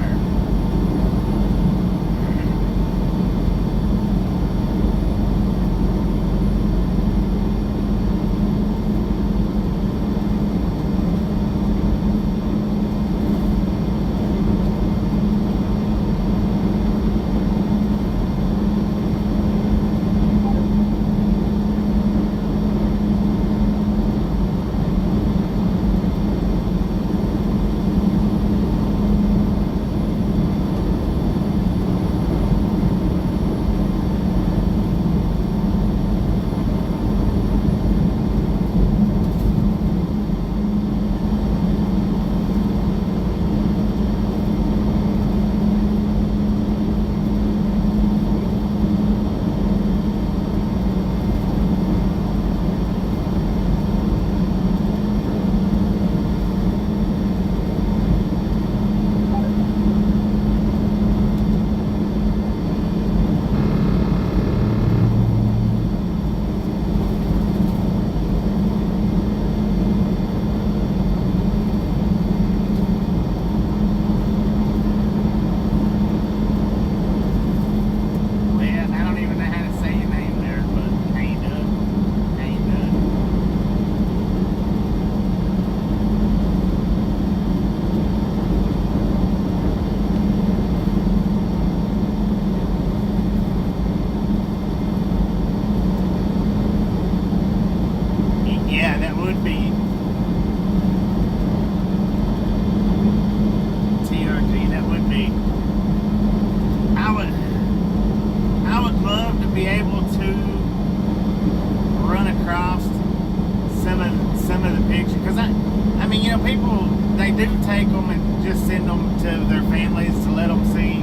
take them and just send them to their families to let them see.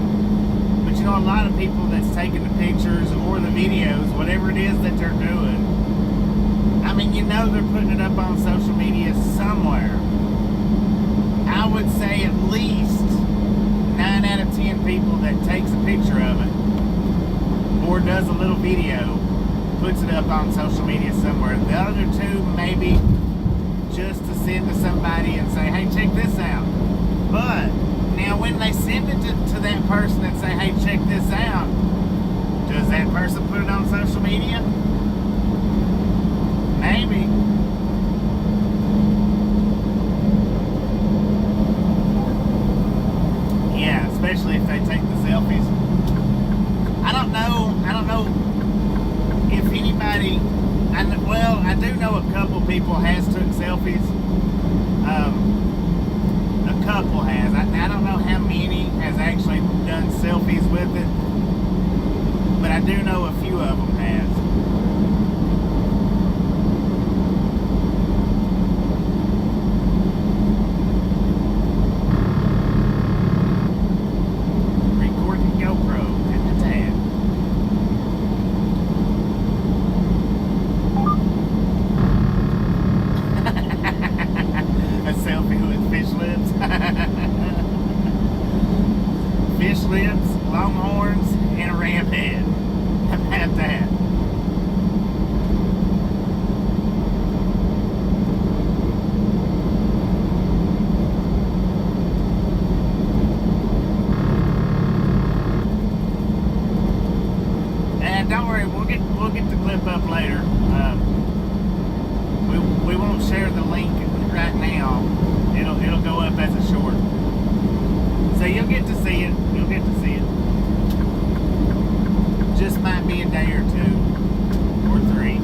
But you know, a lot of people that's taking the pictures or the videos, whatever it is that they're doing, I mean, you know they're putting it up on social media somewhere. I would say at least 9 out of 10 people that takes a picture of it or does a little video puts it up on social media somewhere. The other two maybe just to send to somebody and say, hey, check this out. But now when they send it to that person and say, hey, check this out, does that person put it on social media? Maybe. Yeah, especially if they take the selfies. I don't know if anybody, well, I do know a couple people has took selfies. A couple has. I don't know how many has actually done selfies with it, but I do know a few of them has. Recording GoPro at the tab. A selfie with fish lips. Fish lips, long horns, and a ram head. How about that? And don't worry, we'll get the clip up later. We won't share the link right now. It'll go up as a short. So you'll get to see it. You'll get to see it. Just might be a day or 2 or 3.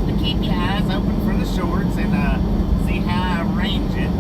But keep your eyes open for the shorts and see how I arrange it.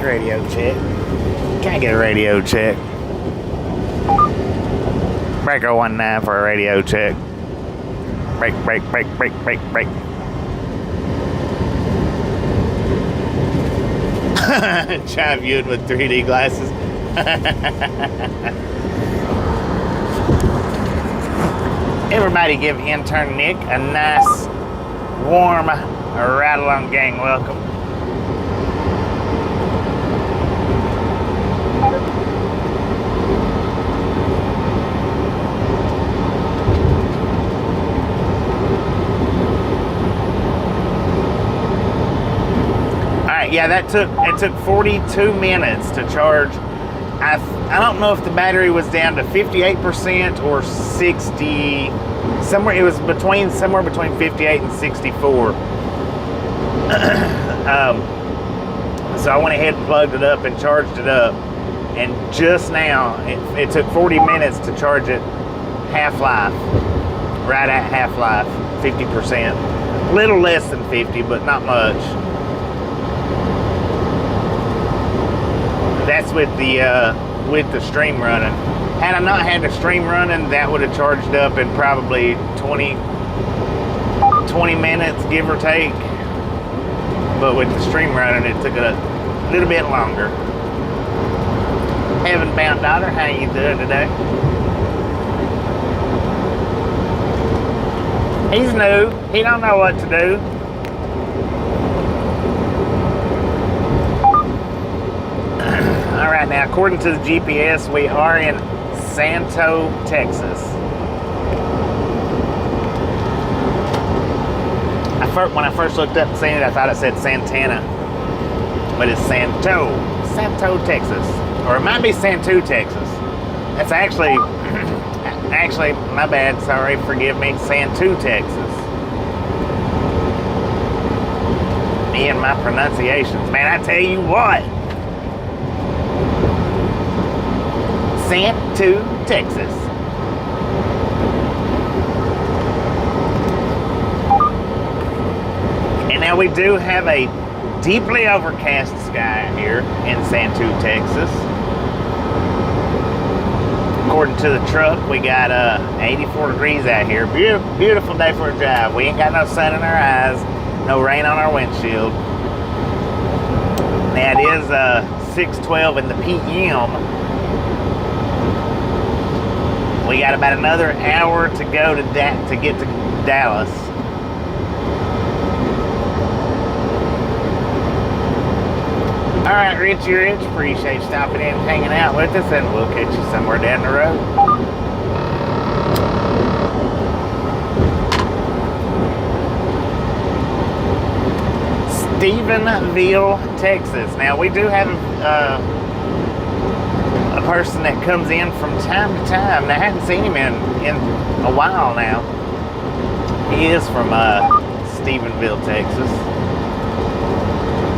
Radio check. Can I get a radio check? Breaker 19 for a radio check. Break. Try viewing with 3D glasses. Everybody give intern Nick a nice, warm, ride-along gang welcome. Yeah, it took 42 minutes to charge. I don't know if the battery was down to 58% or 60. It was somewhere between 58 and 64. So I went ahead and plugged it up and charged it up. And just now, it took 40 minutes to charge it half-life, right at half-life, 50%. A little less than 50, but not much. That's with the stream running. Had I not had the stream running, that would have charged up in probably 20 minutes, give or take. But with the stream running, it took a little bit longer. Heaven-bound daughter, how you doing today? He's new. He don't know what to do. Alright, now according to the GPS, we are in Santo, Texas. When I first looked up and seen it, I thought it said Santana. But it's Santo, Texas. Or it might be Santu, Texas. That's actually, my bad, sorry, forgive me, Santu, Texas. Me and my pronunciations. Man, I tell you what. Santu, Texas. And now we do have a deeply overcast sky here in Santu, Texas. According to the truck, we got 84 degrees out here. Beautiful day for a drive. We ain't got no sun in our eyes, no rain on our windshield. Now it is 6:12 in the PM. We got about another hour to go to get to Dallas. All right, Richie Rich, appreciate you stopping in and hanging out with us, and we'll catch you somewhere down the road. Stephenville, Texas. Now, we do have a person that comes in from time to time. Now, I hadn't seen him in a while now. He is from Stephenville, Texas.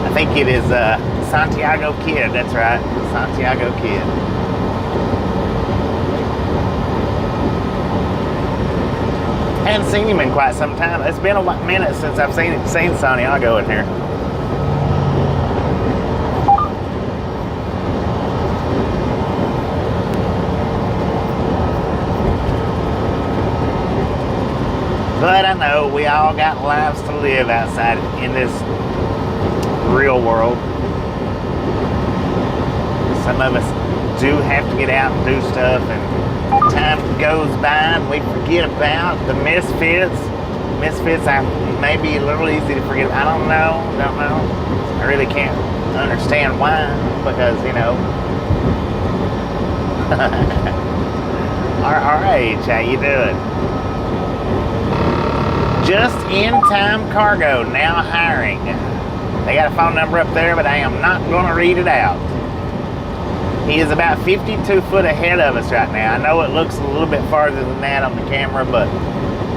I think it is Santiago Kid. That's right, Santiago Kid. Hadn't seen him in quite some time. It's been a minute since I've seen Santiago in here. But I know we all got lives to live outside in this real world. Some of us do have to get out and do stuff, and time goes by and we forget about the misfits. Misfits, may be a little easy to forget. I don't know. I really can't understand why, because, you know, our age, how you doing? Just in time cargo now hiring. They got a phone number up there, but I am not going to read it out. He is about 52 foot ahead of us right now. I know it looks a little bit farther than that on the camera, but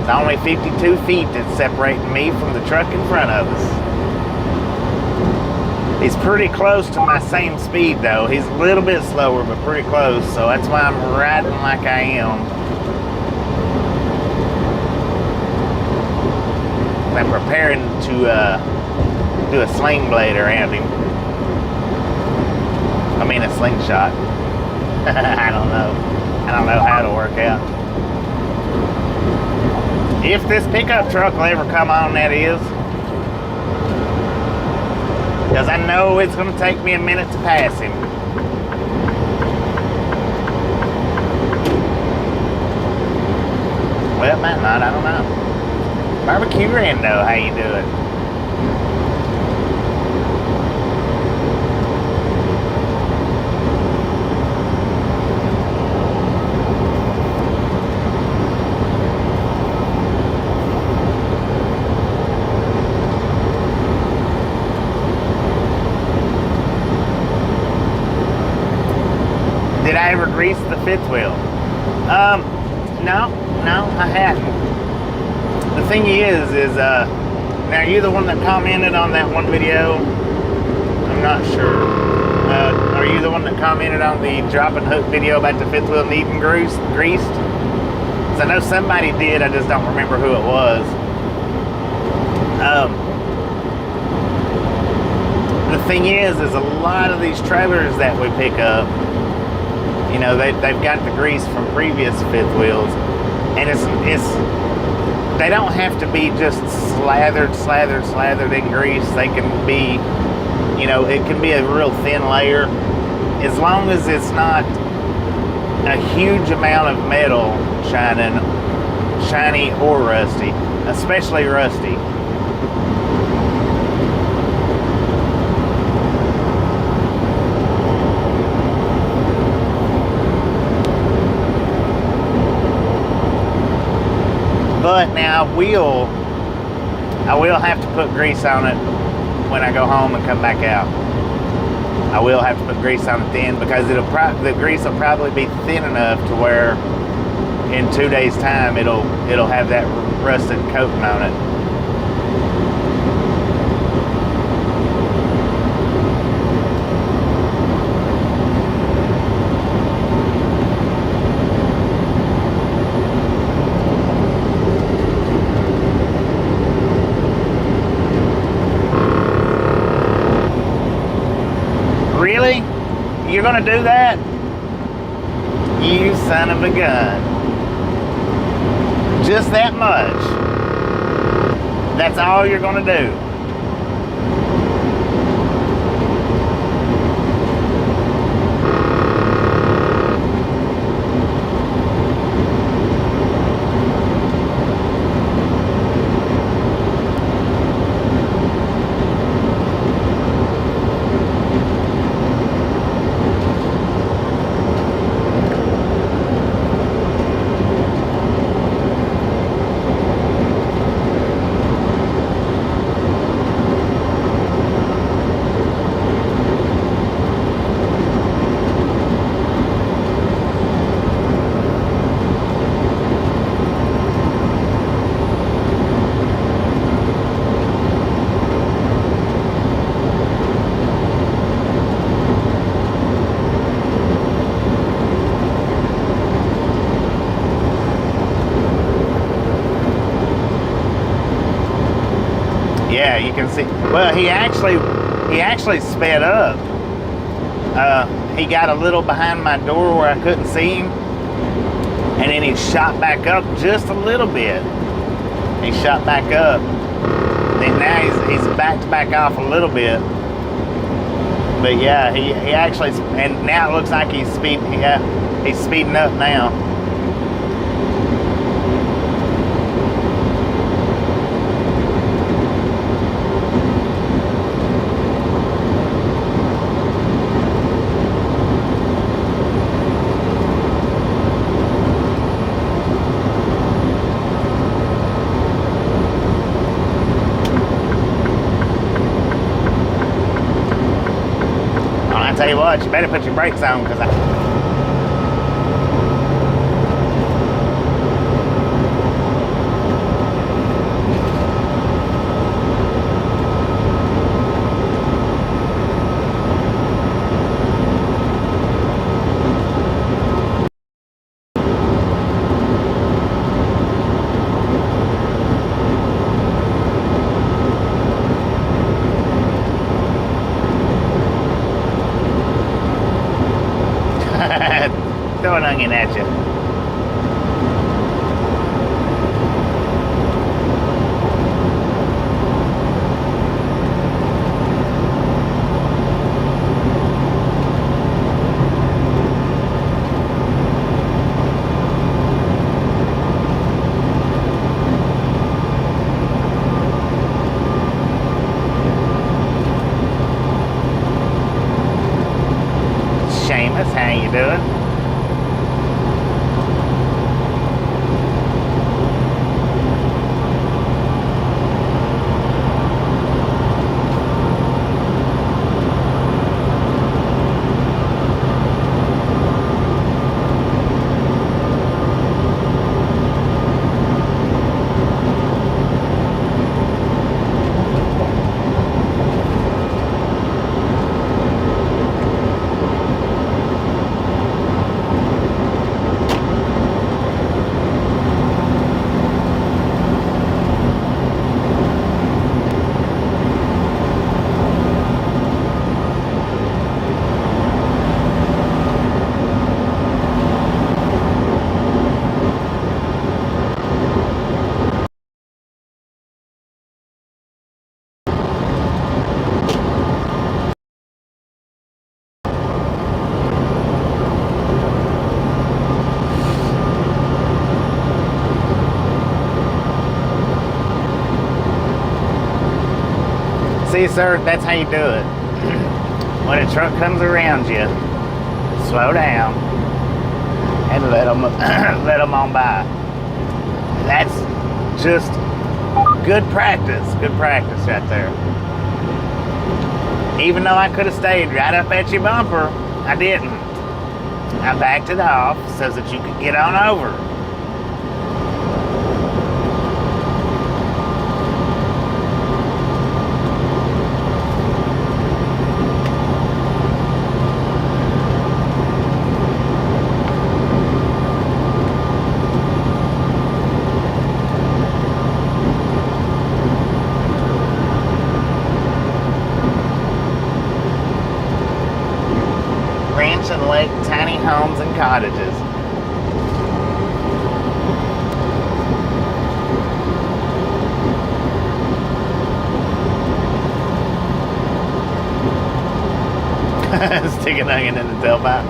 it's only 52 feet that's separating me from the truck in front of us. He's pretty close to my same speed though. He's a little bit slower, but pretty close, so that's why I'm riding like I am. I'm preparing to do a sling blade around him. I mean a slingshot. I don't know how it'll work out. If this pickup truck will ever come on, that is. Because I know it's going to take me a minute to pass him. Well, it might not, I don't know. Barbecue Rando, how you doing? Did I ever grease the fifth wheel? No, I hadn't. The thing is now you're the one that commented on that one video. I'm not sure. Are you the one that commented on the drop and hook video about the fifth wheel needing greased? Because I know somebody did, I just don't remember who it was. The thing is a lot of these trailers that we pick up, you know, they've got the grease from previous fifth wheels, and it's they don't have to be just slathered in grease. They can be, you know, it can be a real thin layer, as long as it's not a huge amount of metal shiny or rusty, especially rusty. But now I will have to put grease on it when I go home and come back out. I will have to put grease on it then, because the grease will probably be thin enough to where in 2 days' time it'll have that rusted coating on it. Really? You're gonna do that? You son of a gun. Just that much? That's all you're gonna do? Yeah, you can see. Well, he actually sped up. He got a little behind my door where I couldn't see him, and then he shot back up just a little bit. He shot back up. Then now he's back off a little bit. But yeah, he actually, and now it looks like he's speeding. Yeah, he's speeding up now. I tell you what, you better put your brakes on, because throw an onion at you. Yes, sir. That's how you do it. When a truck comes around you, slow down and let them let them on by. That's just good practice. Good practice right there. Even though I could have stayed right up at your bumper, I didn't. I backed it off so that you could get on over. Ranch and lake, tiny homes and cottages. Stick an onion in the tailpipe.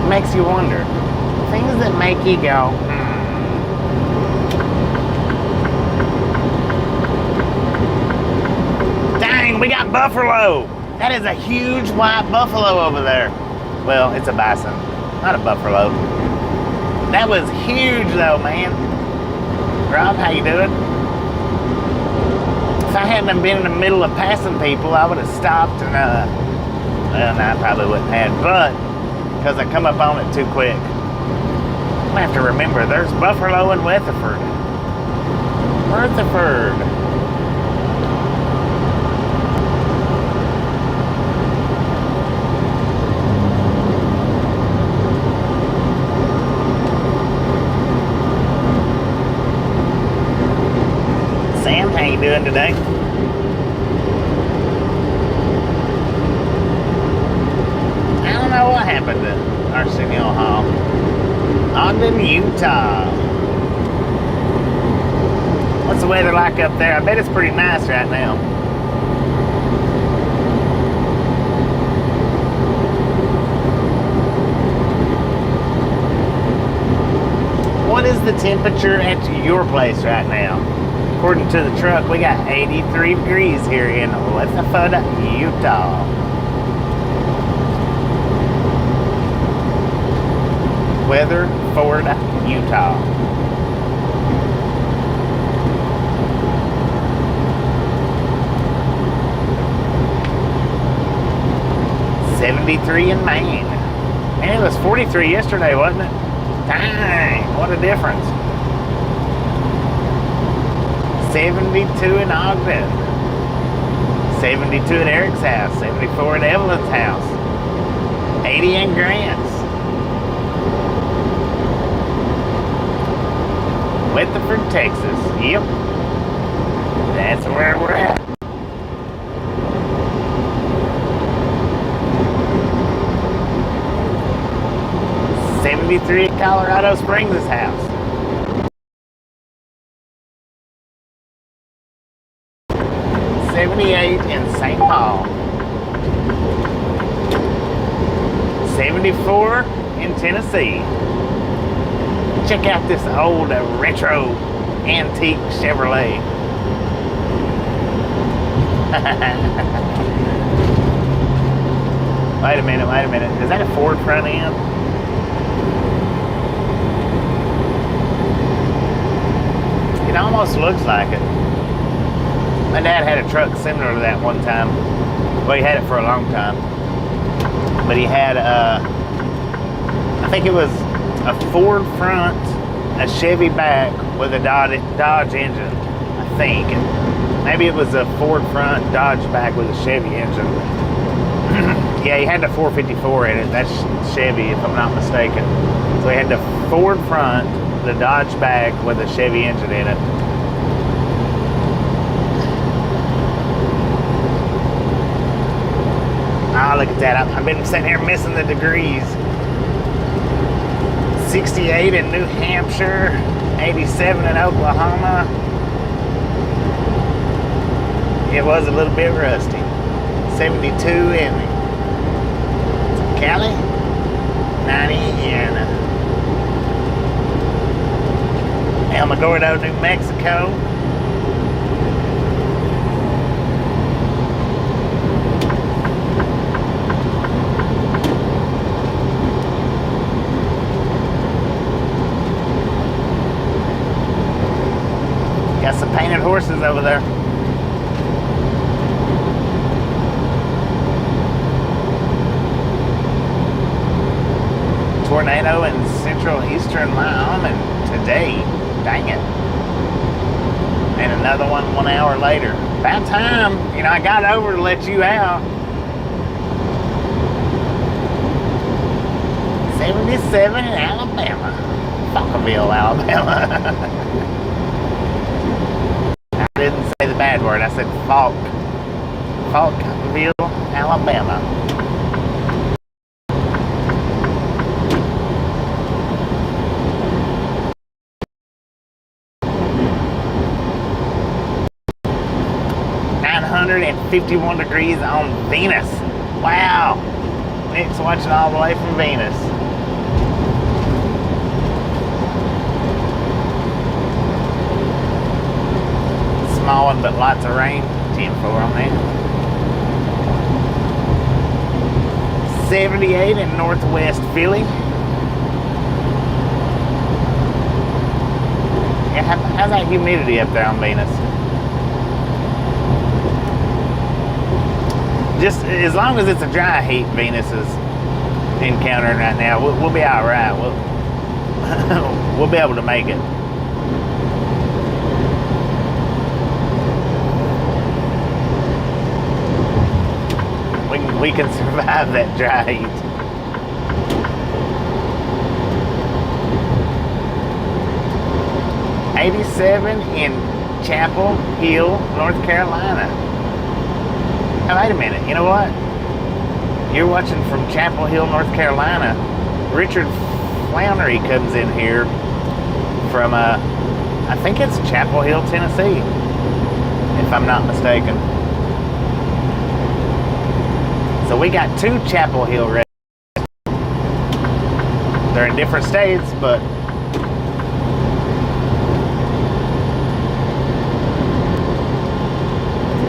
Makes you wonder. Things that make you go, Dang, we got buffalo. That is a huge white buffalo over there. Well, it's a bison, not a buffalo. That was huge though, man. Rob, how you doing? If I hadn't been in the middle of passing people, I would have stopped and, well, no, I probably wouldn't have, but because I come up on it too quick. I have to remember, there's buffalo in Weatherford. Weatherford. Sam, how you doing today? I don't know what happened to Arsenio Hall. Ogden, Utah. What's the weather like up there? I bet it's pretty nice right now. What is the temperature at your place right now? According to the truck, we got 83 degrees here in Weatherford, Utah. Weatherford, Utah. '73 in Maine. Man, it was 43 yesterday, wasn't it? Dang, what a difference. 72 in Ogden. 72 at Eric's house. 74 at Evelyn's house. 80 in Grant's. Weatherford, Texas. Yep. That's where we're at. '73 at Colorado Springs' house. 78 in St. Paul. 74 in Tennessee. Check out this old retro antique Chevrolet. Wait a minute. Is that a Ford front end? It almost looks like it. My dad had a truck similar to that one time. Well, he had it for a long time. But he had, I think it was a Ford front, a Chevy back with a Dodge engine, I think. Maybe it was a Ford front, Dodge back with a Chevy engine. Yeah, he had the 454 in it. That's Chevy, if I'm not mistaken. So he had the Ford front, the Dodge back with a Chevy engine in it. Ah, look at that. I've been sitting here missing the degrees. 68 in New Hampshire, 87 in Oklahoma. It was a little bit rusty. 72 in Cali, 90 in Alamogordo, New Mexico. Got some painted horses over there. Tornado in central eastern Wyoming today. Dang it. And another one 1 hour later. About time. You know, I got over to let you out. 77 in Alabama. Falkville, Alabama. I didn't say the bad word. I said Falkville, Alabama. And 51 degrees on Venus. Wow. Nick's watching all the way from Venus. Small one, but lots of rain. 10-4 on that. 78 in northwest Philly. Yeah, how's that humidity up there on Venus? Just as long as it's a dry heat Venus is encountering right now, we'll be all right. We'll be able to make it. We can survive that dry heat. '87 in Chapel Hill, North Carolina. Now, wait a minute, you know what? You're watching from Chapel Hill, North Carolina. Richard Flannery comes in here from, I think it's Chapel Hill, Tennessee, if I'm not mistaken. So we got two Chapel Hill races. They're in different states, but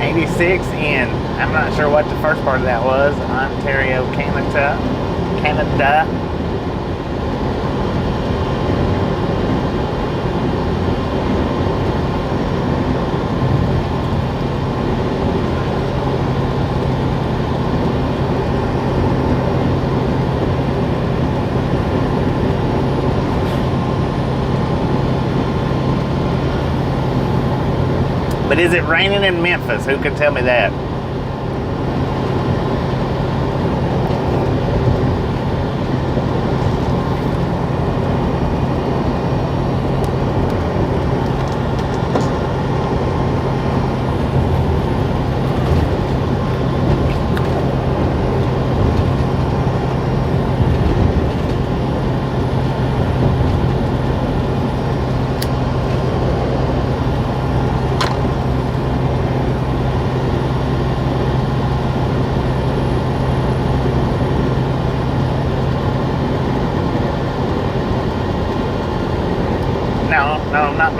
'86 in, I'm not sure what the first part of that was, Ontario, Canada. But is it raining in Memphis? Who can tell me that?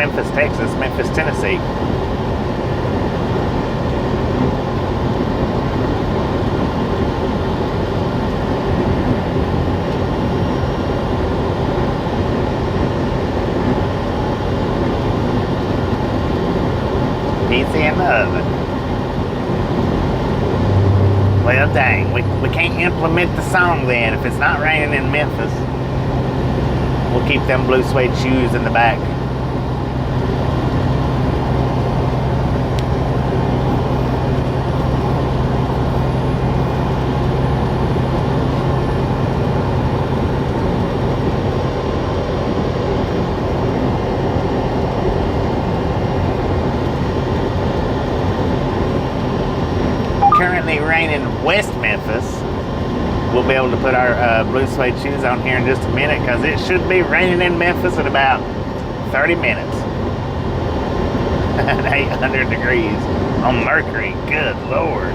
Memphis, Texas, Memphis, Tennessee. Pizza in the oven. Well, dang, we can't implement the song then if it's not raining in Memphis. We'll keep them blue suede shoes in the back. Currently raining West Memphis. We'll be able to put our blue suede shoes on here in just a minute because it should be raining in Memphis in about 30 minutes. At 800 degrees on Mercury. Good Lord.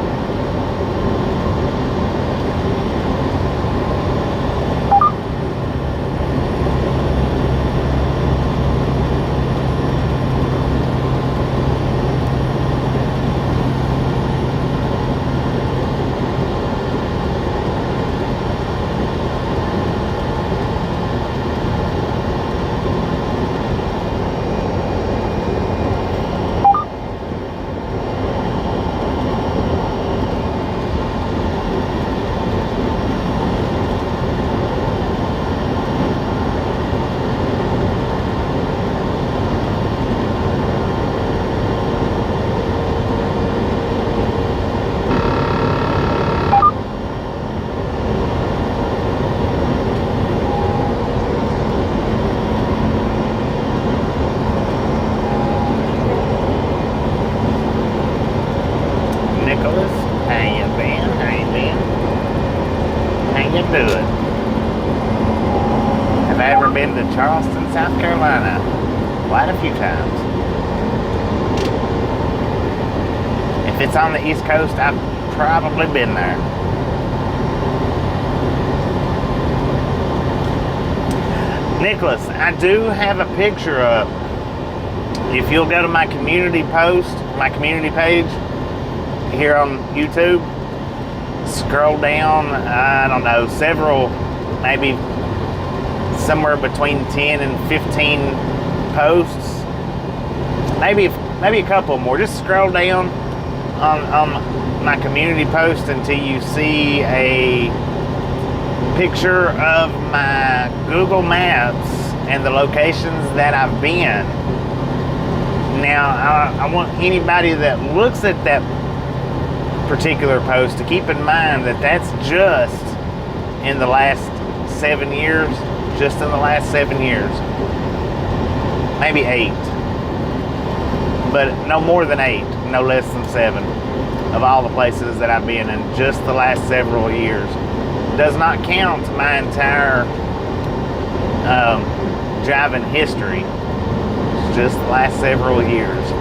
Been to Charleston, South Carolina quite a few times. If it's on the East Coast, I've probably been there. Nicholas, I do have a picture up. If you'll go to my community post, my community page here on YouTube, scroll down, I don't know, several, maybe somewhere between 10 and 15 posts, maybe a couple more. Just scroll down on my community post until you see a picture of my Google Maps and the locations that I've been. Now, I want anybody that looks at that particular post to keep in mind that that's just in the last 7 years. Just in the last 7 years. Maybe 8. But no more than 8. No less than 7. Of all the places that I've been in just the last several years. Does not count my entire driving history. It's just the last several years.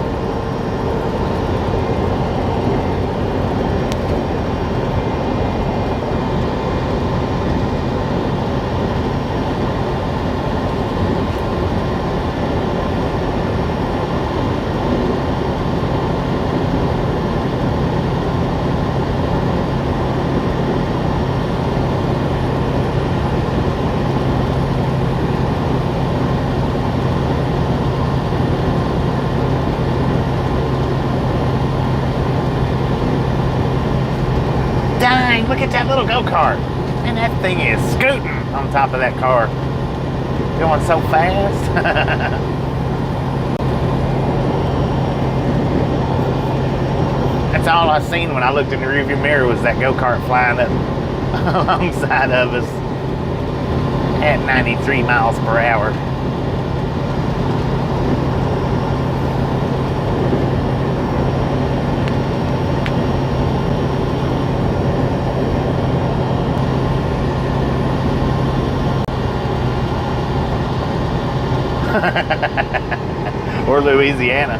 Look at that little go-kart. And that thing is scooting on top of that car. Going so fast. That's all I seen when I looked in the rearview mirror was that go-kart flying up alongside of us at 93 miles per hour. Or Louisiana.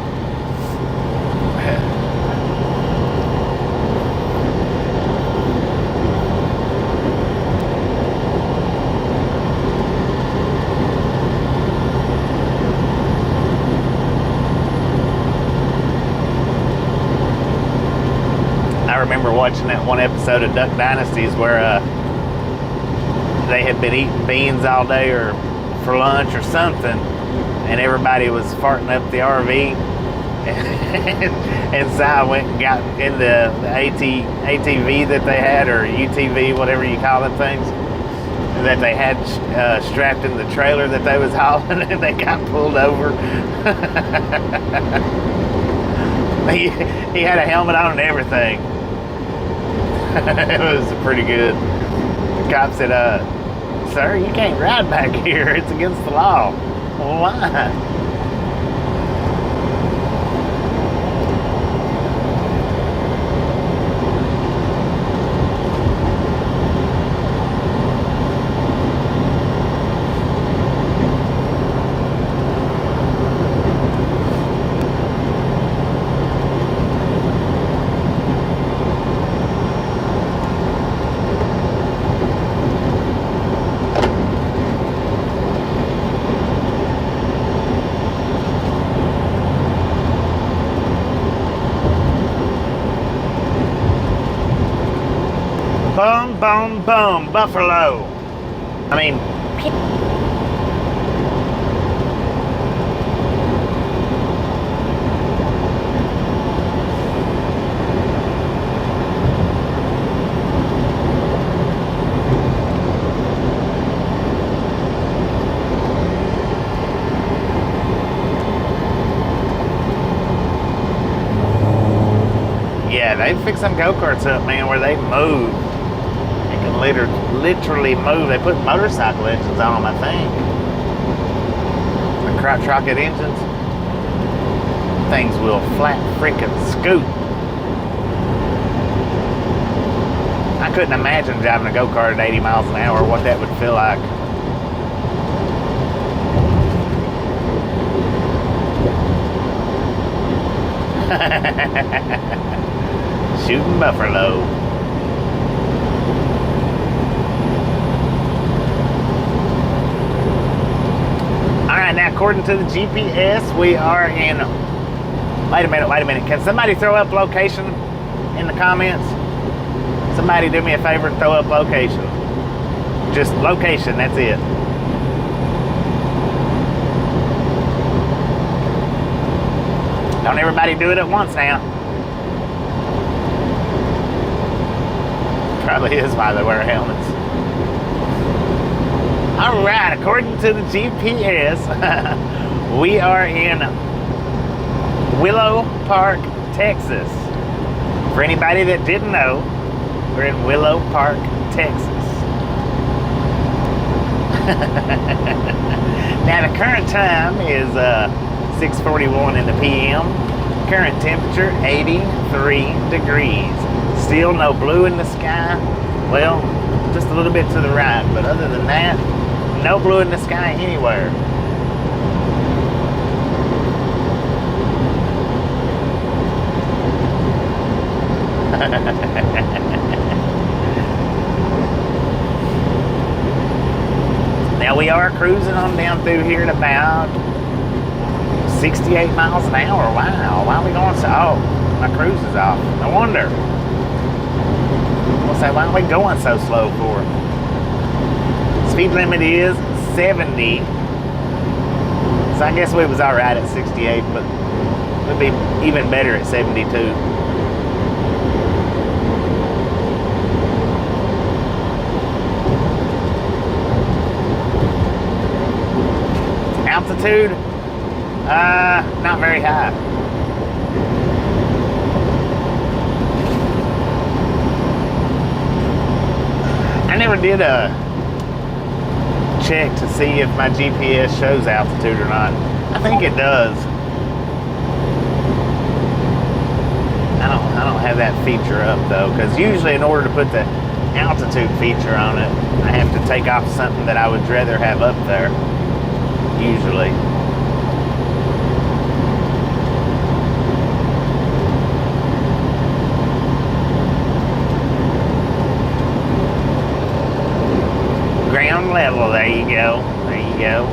I remember watching that one episode of Duck Dynasties where they had been eating beans all day or for lunch or something, and everybody was farting up the RV. And Si went and got in the ATV that they had, or UTV, whatever you call them things, that they had strapped in the trailer that they was hauling, and they got pulled over. he had a helmet on and everything. It was pretty good. The cop said, "Sir, you can't ride back here. It's against the law." Well, why? Boom, boom, boom, Buffalo. I mean, yeah, they fix some go-karts up, man, where they move. Literally move. They put motorcycle engines on them, I think. The crotch rocket engines. Things will flat freaking scoot. I couldn't imagine driving a go-kart at 80 miles an hour, what that would feel like. Shooting buffalo. Now, according to the GPS, we are in... Wait a minute. Can somebody throw up location in the comments? Somebody do me a favor and throw up location. Just location, that's it. Don't everybody do it at once now. Probably is why they wear helmets. All right, according to the GPS, we are in Willow Park, Texas. For anybody that didn't know, we're in Willow Park, Texas. Now the current time is 6:41 in the PM. Current temperature 83 degrees. Still no blue in the sky. Well, just a little bit to the right, but other than that, no blue in the sky anywhere. Now we are cruising on down through here at about 68 miles an hour. Wow, why are we going so... Oh, my cruise is off. No wonder. We'll say, why are we going so slow for? Speed limit is 70. So I guess we was alright at 68, but it would be even better at 72. Altitude? Not very high. I never did a check to see if my GPS shows altitude or not. I think it does. I don't have that feature up though, because usually in order to put the altitude feature on it, I have to take off something that I would rather have up there. Usually. Ground level, there you go. There you go.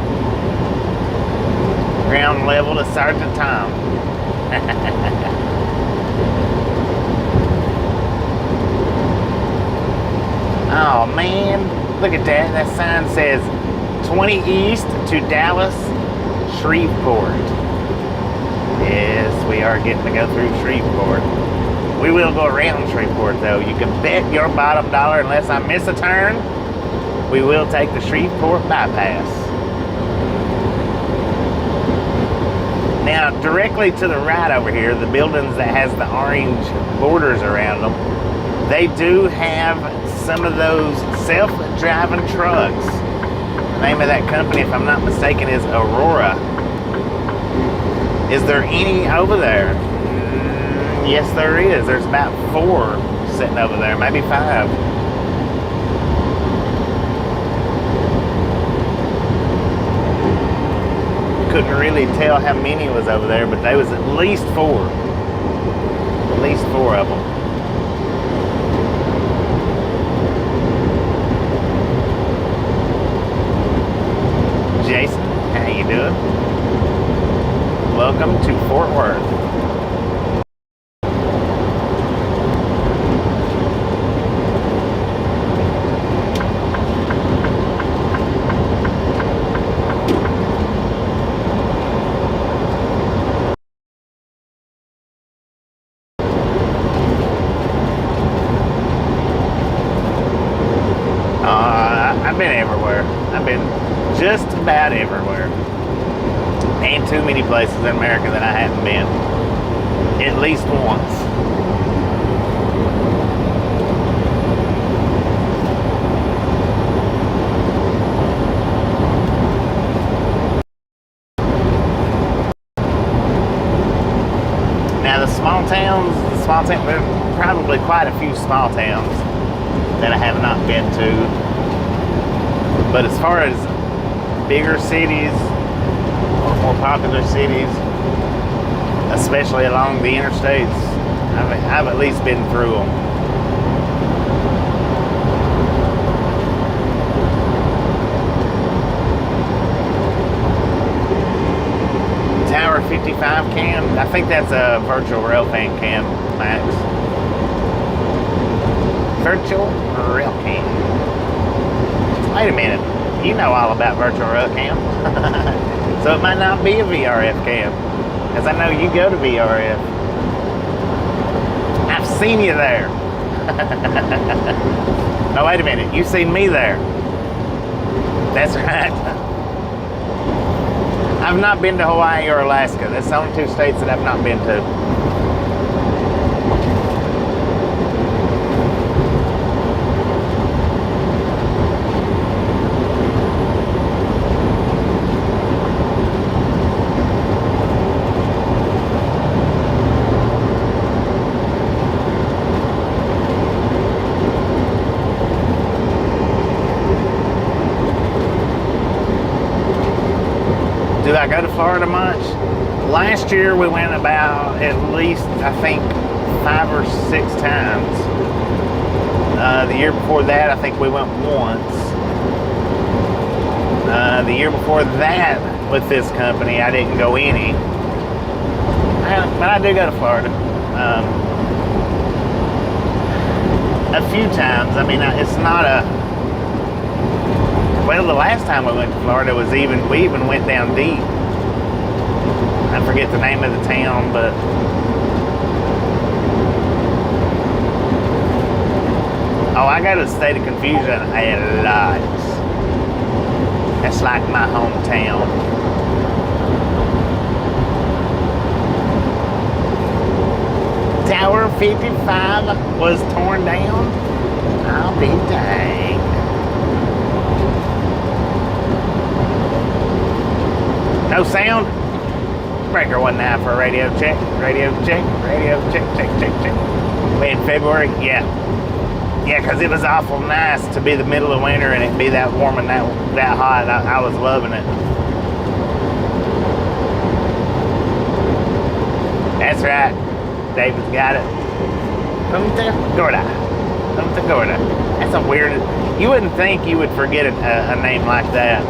Ground level to Sergeant Tom. Oh man, look at that. That sign says 20 East to Dallas, Shreveport. Yes, we are getting to go through Shreveport. We will go around Shreveport though. You can bet your bottom dollar, unless I miss a turn, we will take the Shreveport bypass. Now, directly to the right over here, the buildings that has the orange borders around them, they do have some of those self-driving trucks. The name of that company, if I'm not mistaken, is Aurora. Is there any over there? Yes, there is. There's about 4 sitting over there, maybe 5. Couldn't really tell how many was over there, but there was at least 4. At least 4 of them. Jason, how you doing? Welcome to Fort Worth. I've been everywhere. I've been just about everywhere. Ain't too many places in America that I haven't been. At least once. Now the small towns, there are probably quite a few small towns that I have not been to. But as far as bigger cities, or more popular cities, especially along the interstates, I've at least been through them. Tower 55 cam, I think that's a virtual railfan cam, Max. Virtual rail cam. Wait a minute, you know all about virtual rail cam. So it might not be a VRF cam, because I know you go to VRF. I've seen you there. No, wait a minute, you've seen me there. That's right. I've not been to Hawaii or Alaska. That's the only 2 states that I've not been to. Do I go to Florida much? Last year we went about at least, I think, 5 or 6 times. The year before that, I think we went once. The year before that, with this company, I didn't go any. But I do go to Florida. A few times. I mean, it's not a... Well, the last time we went to Florida was we even went down deep. I forget the name of the town, but oh, I got a State of Confusion a lot. That's like my hometown. Tower 55 was torn down? I'll be dang. No sound? Breaker 19 for a radio check. Radio check. Radio check. Check. We in February? Yeah. Yeah, because it was awful nice to be the middle of winter and it be that warm and that hot. I was loving it. That's right. David's got it. Punta Gorda. That's a weird... You wouldn't think you would forget a name like that.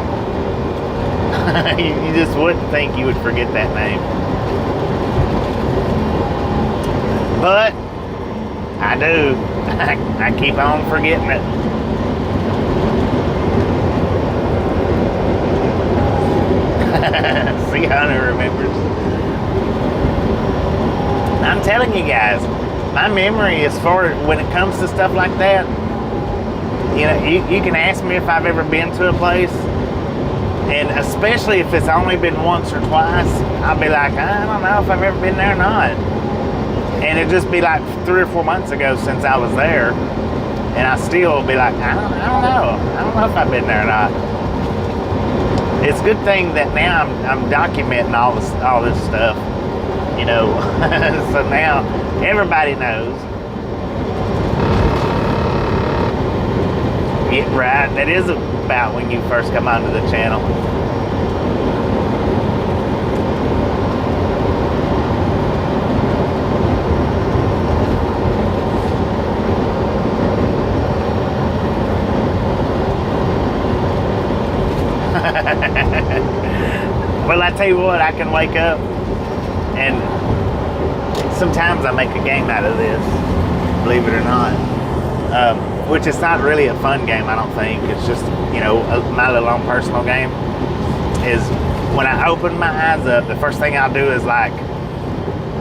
You just wouldn't think you would forget that name. But I do. I keep on forgetting it. See, Hunter remembers. I'm telling you guys, my memory as far when it comes to stuff like that, you know, you can ask me if I've ever been to a place, and especially if it's only been once or twice, I'll be like, I don't know if I've ever been there or not. And it'd just be like 3 or 4 months ago since I was there, and I still be like, I don't know if I've been there or not. It's a good thing that now I'm documenting all this stuff, you know. So now everybody knows. Yeah, right. That is about when you first come onto the channel. Well, I tell you what, I can wake up and sometimes I make a game out of this, believe it or not. Which is not really a fun game, I don't think. It's just, you know, my little own personal game. Is when I open my eyes up, the first thing I'll do is like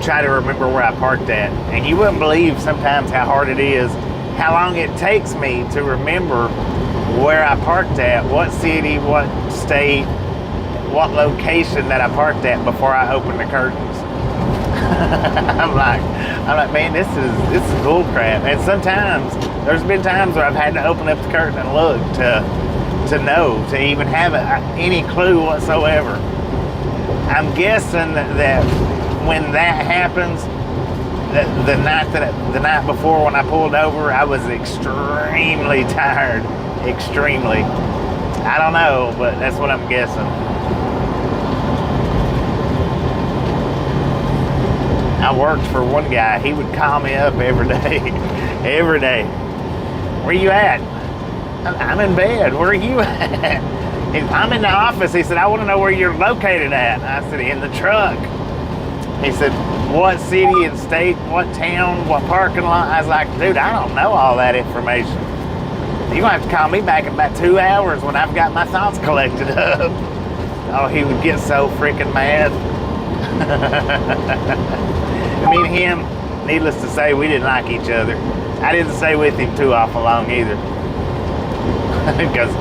try to remember where I parked at. And you wouldn't believe sometimes how hard it is, how long it takes me to remember where I parked at, what city, what state, what location that I parked at before I opened the curtains. I'm like, man, this is bull crap. And sometimes there's been times where I've had to open up the curtain and look to know, to even have any clue whatsoever. I'm guessing that when that happens, the night before when I pulled over, I was extremely tired. Extremely. I don't know, but that's what I'm guessing. I worked for one guy. He would call me up every day. Every day. Where you at? I'm in bed. Where are you at? I'm in the office. He said, I want to know where you're located at. I said, in the truck. He said, what city and state, what town, what parking lot? I was like, dude, I don't know all that information. You're going to have to call me back in about 2 hours when I've got my thoughts collected up. Oh, he would get so freaking mad. Me and him, needless to say, we didn't like each other. I didn't stay with him too awful long either. Because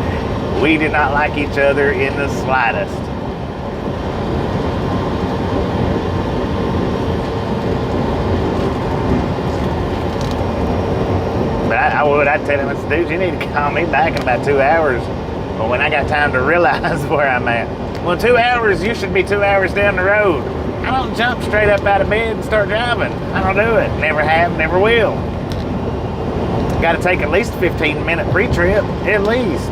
we did not like each other in the slightest. But I'd tell him, I said, dude, you need to call me back in about 2 hours. But when I got time to realize where I'm at. Well, 2 hours, you should be 2 hours down the road. I don't jump straight up out of bed and start driving. I don't do it. Never have, never will. Got to take at least a 15-minute pre-trip, at least.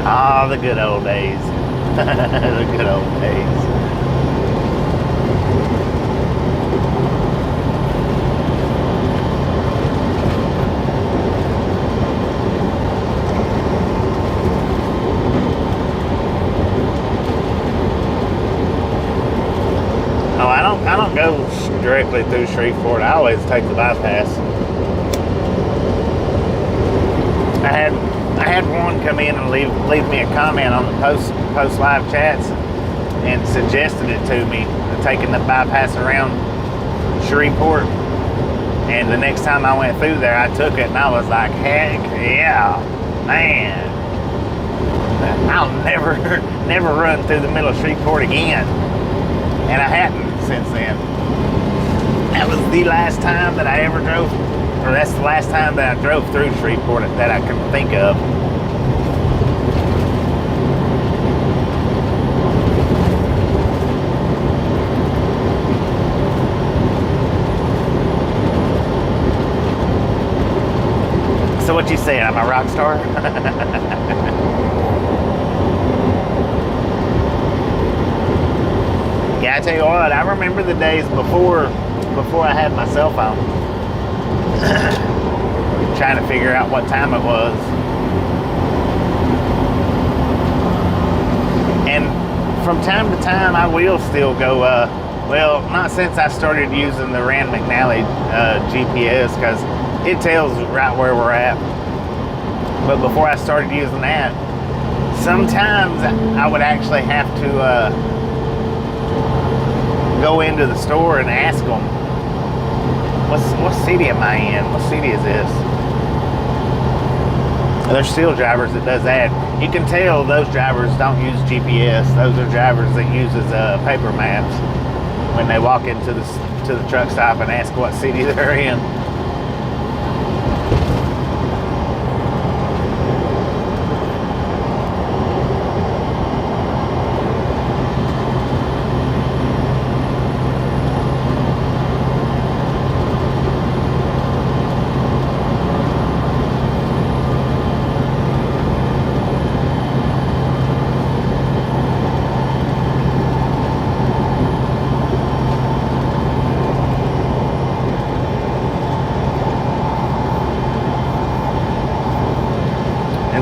Oh, the good old days. The good old days. I don't go directly through Shreveport. I always take the bypass. I had one come in and leave me a comment on the post live chats and suggested it to me, taking the bypass around Shreveport. And the next time I went through there, I took it and I was like, heck yeah, man. I'll never run through the middle of Shreveport again. And I hadn't since then. That was the last time that I ever drove, or that's the last time that I drove through Shreveport that I can think of. So what you saying? I'm a rock star? Yeah, I tell you what, I remember the days before I had my cell phone. Trying to figure out what time it was. And from time to time, I will still go, well, not since I started using the Rand McNally GPS, because it tells right where we're at. But before I started using that, sometimes I would actually have to go into the store and ask them, what city am I in? What city is this? There's still drivers that does that. You can tell those drivers don't use GPS. Those are drivers that uses paper maps when they walk into the truck stop and ask what city they're in.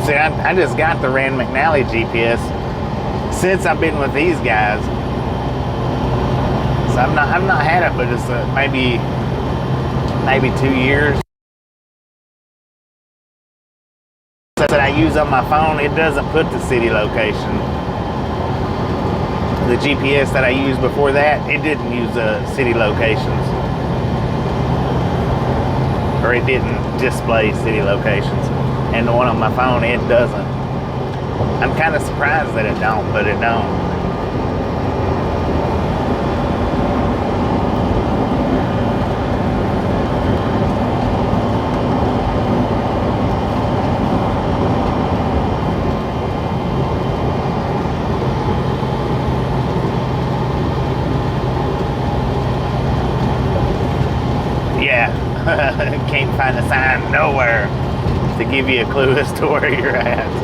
See, I just got the Rand McNally GPS since I've been with these guys. So I've not had it, but it's maybe 2 years. That I use on my phone, it doesn't put the city location. The GPS that I used before that, it didn't use city locations, or it didn't display city locations. And the one on my phone, it doesn't. I'm kind of surprised that it don't, but it don't. Yeah, can't find a sign nowhere to give you a clue as to where you're at.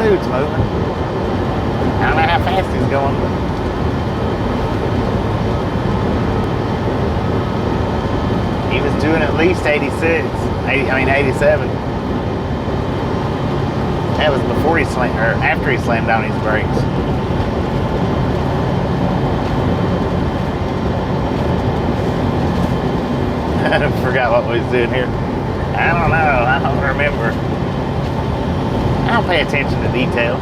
Dude's moving. I don't know how fast he's going, but he was doing at least 86. 87. That was before he slammed, or after he slammed down his brakes. I forgot what we was doing here. I don't know. I don't remember. I don't pay attention to detail.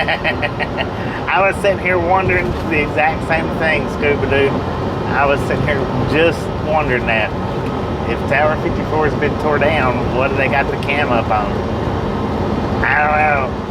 I was sitting here wondering the exact same thing, Scuba Doo. I was sitting here just wondering that. If Tower 54 has been tore down, what do they got the cam up on? I don't know.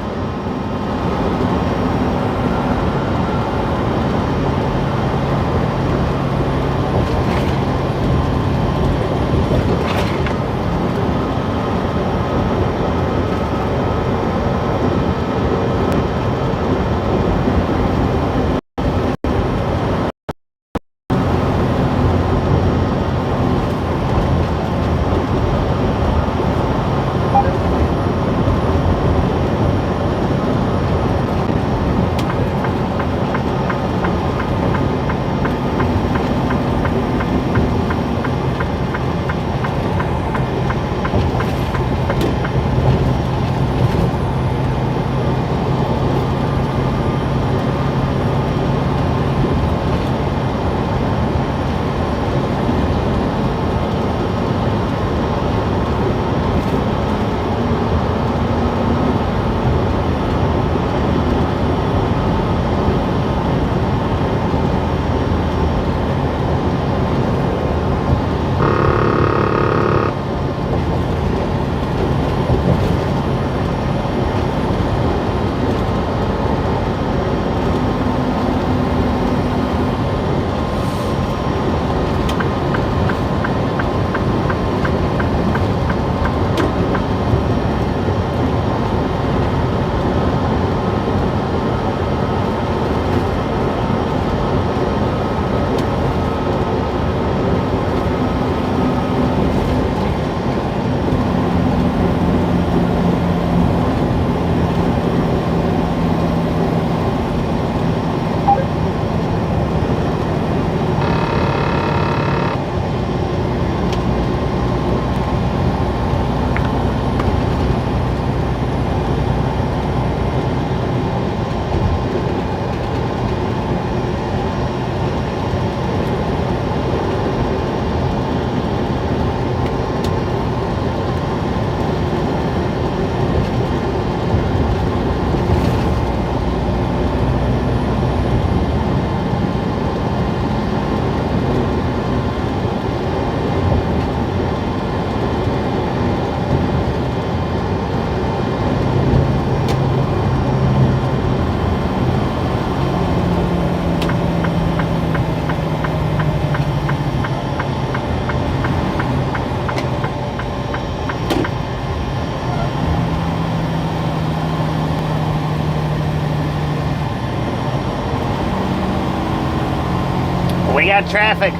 We got traffic.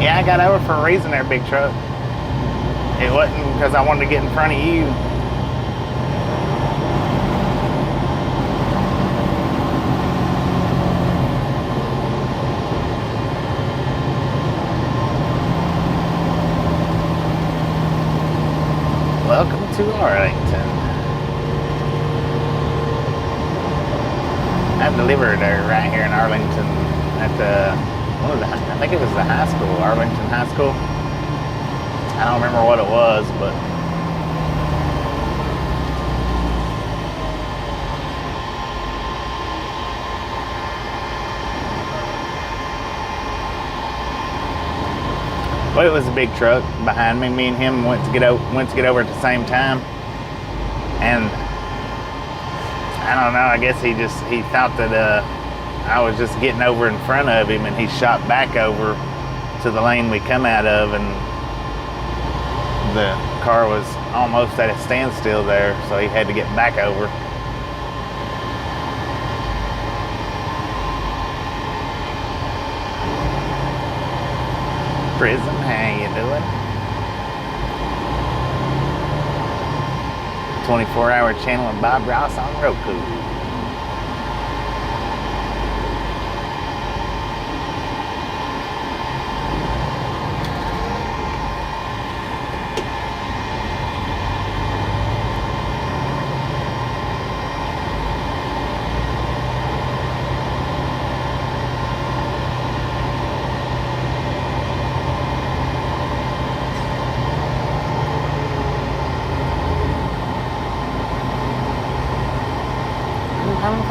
I got over for a reason there, big truck. It wasn't because I wanted to get in front of you. Welcome to Arlington. I delivered her right here in Arlington at the I think it was the high school, Arlington High School. I don't remember what it was, but it was a big truck behind me. Me and him went to get over at the same time, and I don't know. I guess he thought that I was just getting over in front of him, and he shot back over to the lane we come out of, and the car was almost at a standstill there, so he had to get back over. Prism, how you doing? 24-hour channel of Bob Ross on Roku.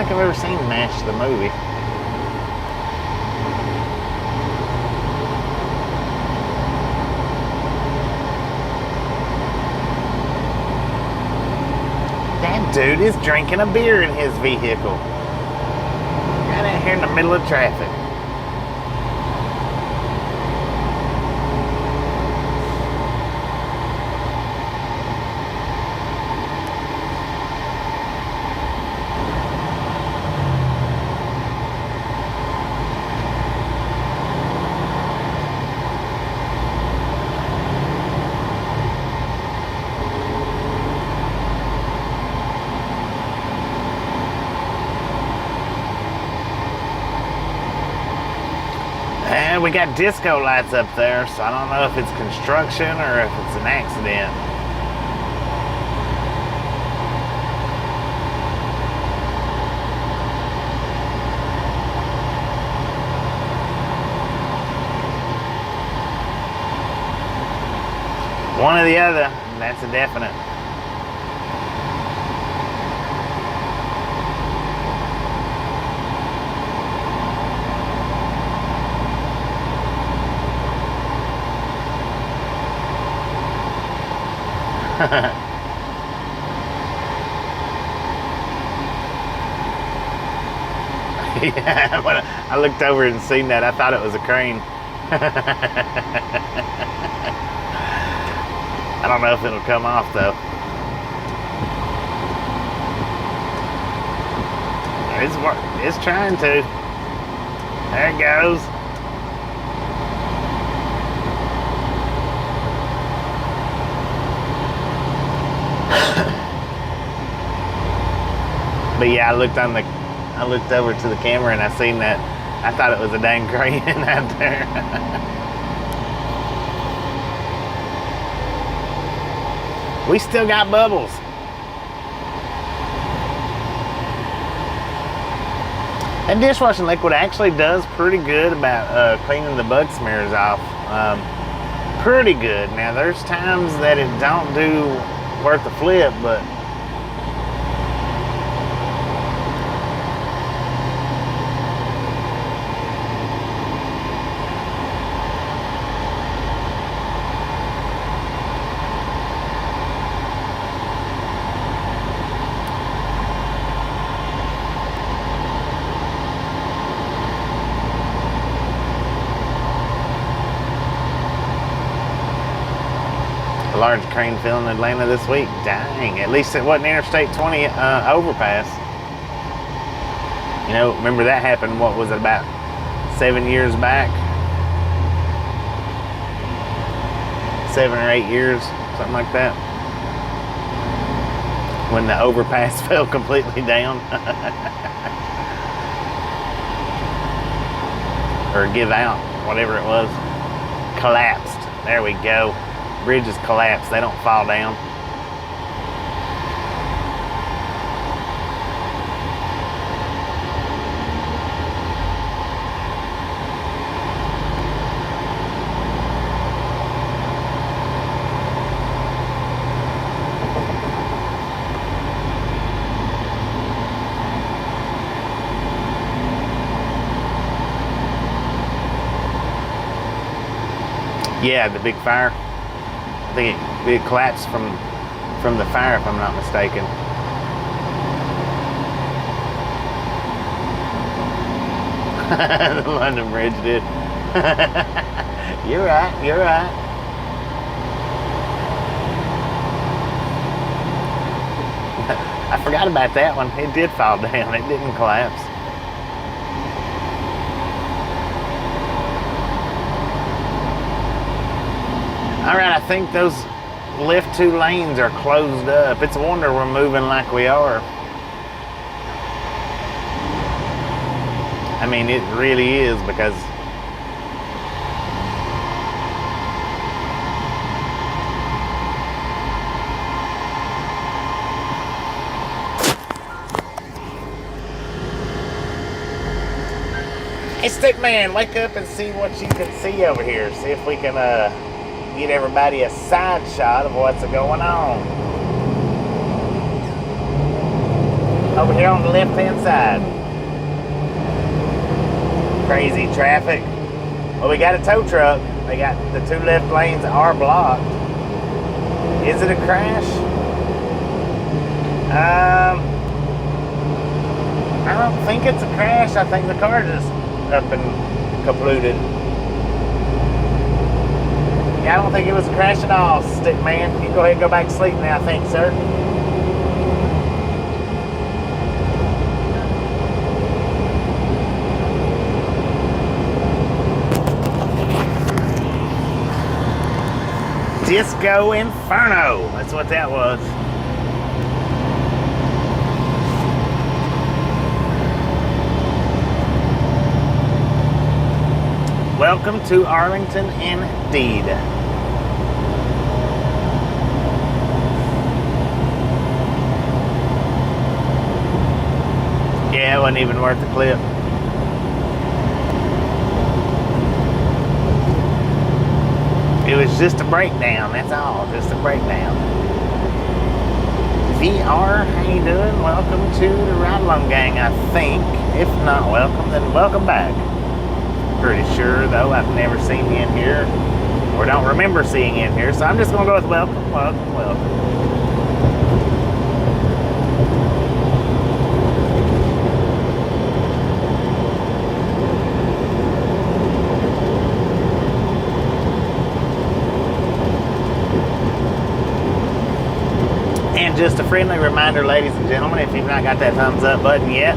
like I've ever seen MASH the movie. That dude is drinking a beer in his vehicle. Right out here in the middle of traffic. And we got disco lights up there, so I don't know if it's construction or if it's an accident. One or the other, that's a definite. Yeah, when I looked over and seen that, I thought it was a crane. I don't know if it'll come off though. It's trying to. There it goes. But yeah, I looked over to the camera and I seen that. I thought it was a dang crane out there. We still got bubbles. That dishwashing liquid actually does pretty good about cleaning the bug smears off. Pretty good. Now there's times that it don't do worth the flip, but a large crane fell in Atlanta this week. Dang, at least it wasn't Interstate 20 overpass. You know, remember that happened, what was it, about 7 years back? 7 or 8 years, something like that. When the overpass fell completely down. Or give out, whatever it was. Collapsed. There we go. Bridges collapse, they don't fall down. Yeah, the big fire. I think it collapsed from the fire, if I'm not mistaken. The London Bridge did. You're right, you're right. I forgot about that one. It did fall down, it didn't collapse. All right, I think those left 2 lanes are closed up. It's a wonder we're moving like we are. I mean, it really is, because hey, Stickman, wake up and see what you can see over here. See if we can get everybody a side shot of what's going on. over here on the left-hand side. Crazy traffic. Well, we got a tow truck. They got the 2 left lanes are blocked. Is it a crash? I don't think it's a crash. I think the car just up and kaplooted. Yeah, I don't think it was a crash at all, stick man. You can go ahead and go back to sleep now, I think, sir. Disco Inferno. That's what that was. Welcome to Arlington, indeed. Yeah, it wasn't even worth the clip. It was just a breakdown, that's all, just a breakdown. VR, how you doing? Welcome to the Ride Along Gang, I think. If not welcome, then welcome back. Pretty sure, though, I've never seen you in here, or don't remember seeing you in here, so I'm just going to go with welcome, welcome, welcome. And just a friendly reminder, ladies and gentlemen, if you've not got that thumbs up button yet,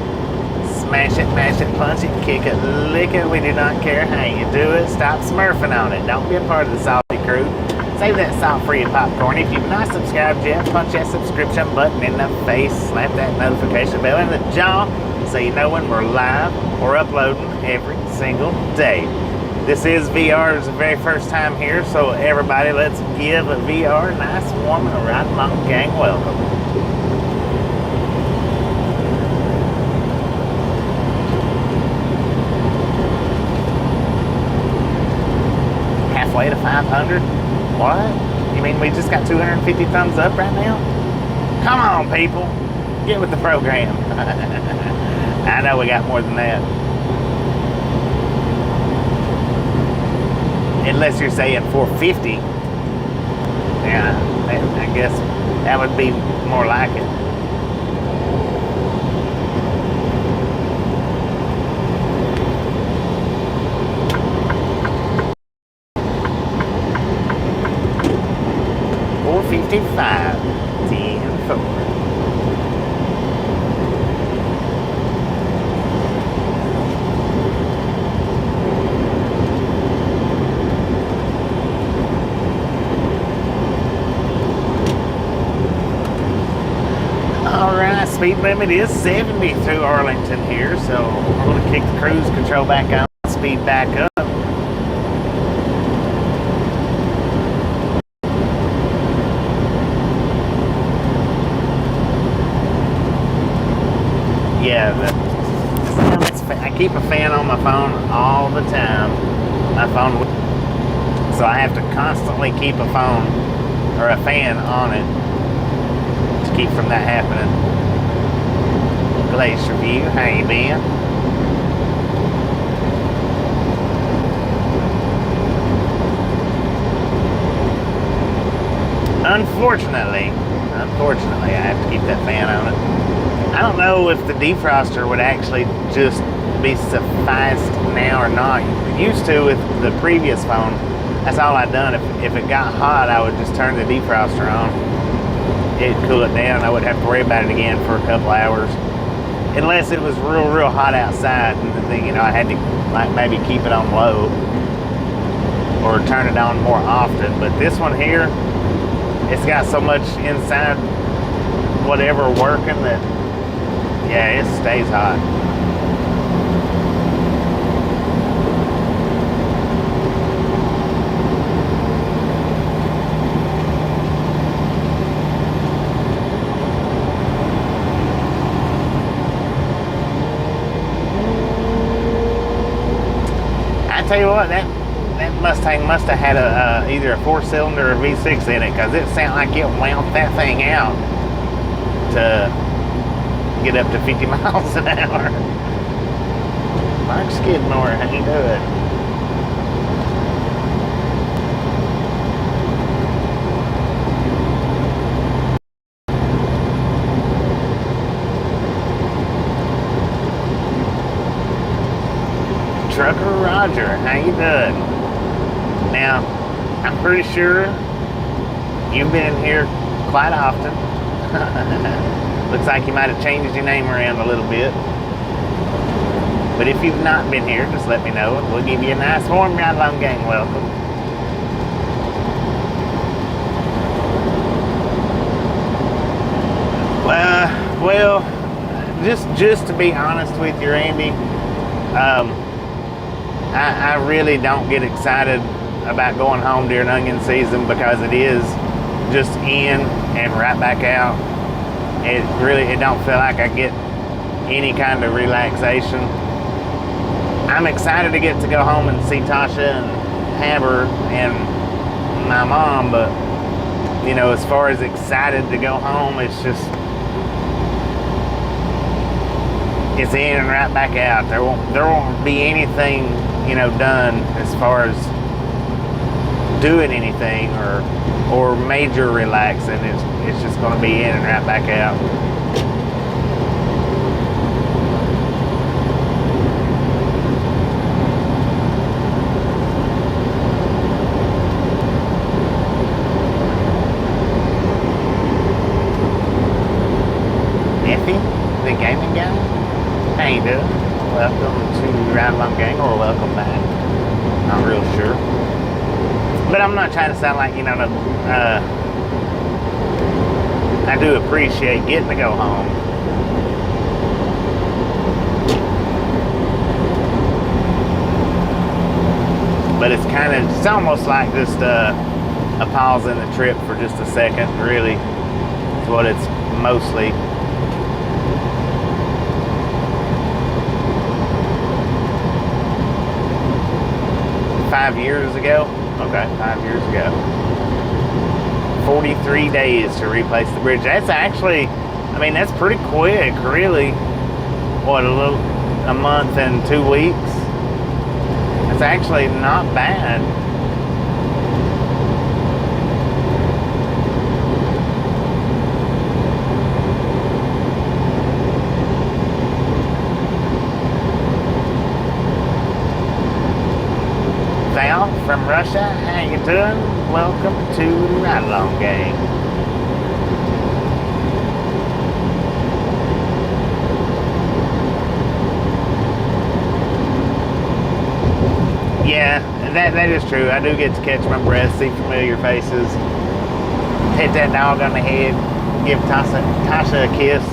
smash it, mash it, punch it, kick it, lick it. We do not care how you do it. Stop smurfing on it. Don't be a part of the salty crew. Save that salt for your popcorn. If you've not subscribed yet, punch that subscription button in the face. Slap that notification bell in the jaw so you know when we're live or uploading every single day. This is VR's very first time here, so everybody, let's give a VR a nice, warm, and Ride Along Gang welcome. Halfway to 500? What? You mean we just got 250 thumbs up right now? Come on, people. Get with the program. I know we got more than that. Unless you're saying 450. Yeah, I guess that would be more like it. $455, 10-4. Speed limit is 70 through Arlington here, so we're going to kick the cruise control back on, speed back up. Yeah, I keep a fan on my phone all the time. My phone, so I have to constantly keep a phone or a fan on it to keep from that happening. Glacier View, how you been? Unfortunately, I have to keep that fan on it. I don't know if the defroster would actually just be sufficed now or not. It used to with the previous phone. That's all I'd done. If it got hot, I would just turn the defroster on. It'd cool it down. I wouldn't have to worry about it again for a couple hours. Unless it was real hot outside, and then, you know, I had to like maybe keep it on low or turn it on more often. But this one here, it's got so much inside whatever working that, yeah, it stays hot. Tell you what, that Mustang must have had either a 4-cylinder or a V6 in it, because it sounded like it wound that thing out to get up to 50 miles an hour. Mark Skidmore, how you doing? Trucker Roger, how you doing? Now, I'm pretty sure you've been in here quite often. Looks like you might have changed your name around a little bit. But if you've not been here, just let me know and we'll give you a nice warm ride along gang welcome. Well, just to be honest with you, Randy, I really don't get excited about going home during onion season because it is just in and right back out. It don't feel like I get any kind of relaxation. I'm excited to get to go home and see Tasha and Haber and my mom, but you know, as far as excited to go home, it's just, it's in and right back out. There won't be anything, you know, done as far as doing anything or major relaxing. It's just going to be in and right back out. The gaming guy? How you doing? Welcome to Ride Along Gang, or welcome back. Not real sure. But I'm not trying to sound like, you know, I do appreciate getting to go home. But it's almost like just a pause in the trip for just a second, really. It's what it's mostly. Five years ago. Okay, 5 years ago. 43 days to replace the bridge. That's actually, I mean, that's pretty quick, really. What, a month and 2 weeks? That's actually not bad. From Russia, how you doing? Welcome to the Ride Along Gang. Yeah, that is true. I do get to catch my breath, see familiar faces, hit that dog on the head, give Tasha a kiss.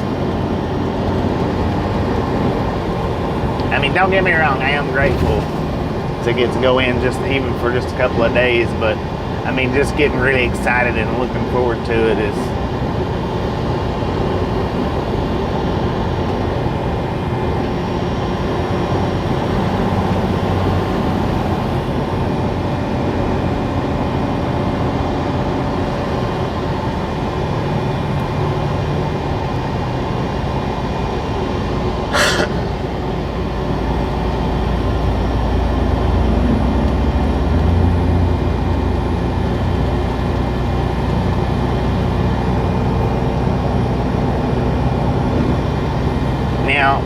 I mean, don't get me wrong, I am grateful to get to go in just even for just a couple of days, but I mean, just getting really excited and looking forward to it is,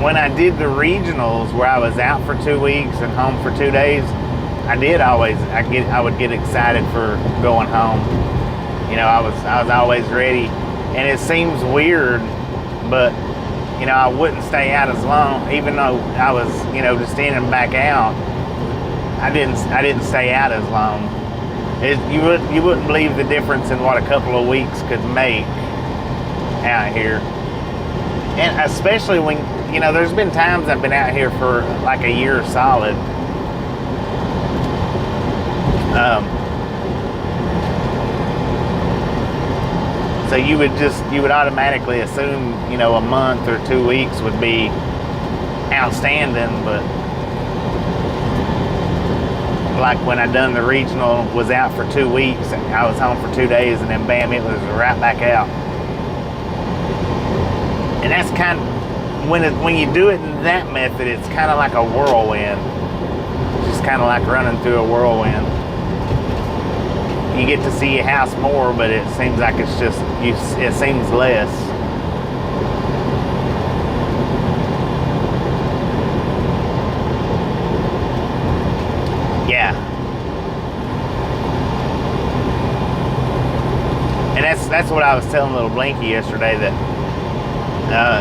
when I did the regionals where I was out for 2 weeks and home for 2 days, I would get excited for going home. You know, I was always ready, and it seems weird, but you know, I wouldn't stay out as long, even though I was, you know, just in and back out. I didn't stay out as long. You wouldn't believe the difference in what a couple of weeks could make out here, and especially when, you know, there's been times I've been out here for like a year solid. So you would automatically assume, you know, a month or 2 weeks would be outstanding, but like when I done the regional, was out for 2 weeks and I was home for 2 days, and then bam, it was right back out. And that's when you do it in that method, it's kind of like a whirlwind. Just kind of like running through a whirlwind. You get to see your house more, but it seems like it's just it seems less. Yeah. And that's what I was telling little Blinky yesterday, that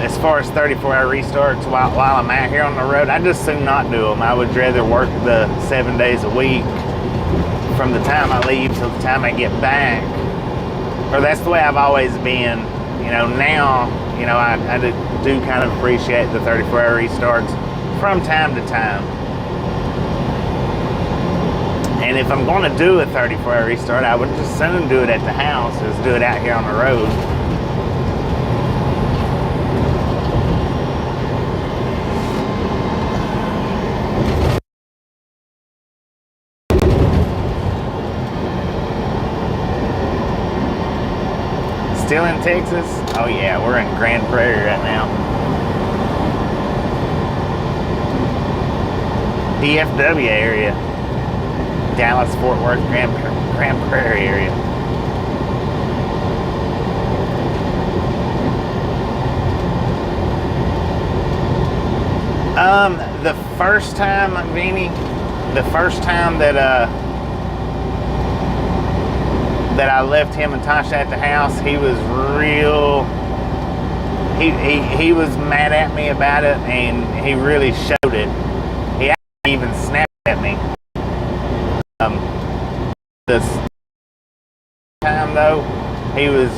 as far as 34-hour restarts while I'm out here on the road, I just soon not do them. I would rather work the 7 days a week from the time I leave till the time I get back. Or that's the way I've always been. You know, now, you know, I do kind of appreciate the 34-hour restarts from time to time. And if I'm going to do a 34-hour restart, I would just soon do it at the house as do it out here on the road. Still in Texas? Oh yeah, we're in Grand Prairie right now. DFW area. Dallas, Fort Worth, Grand Prairie area. The first time, Vinny, the first time that I left him and Tasha at the house, he was real. He was mad at me about it, and he really showed it. He actually even snapped at me. This time though, he was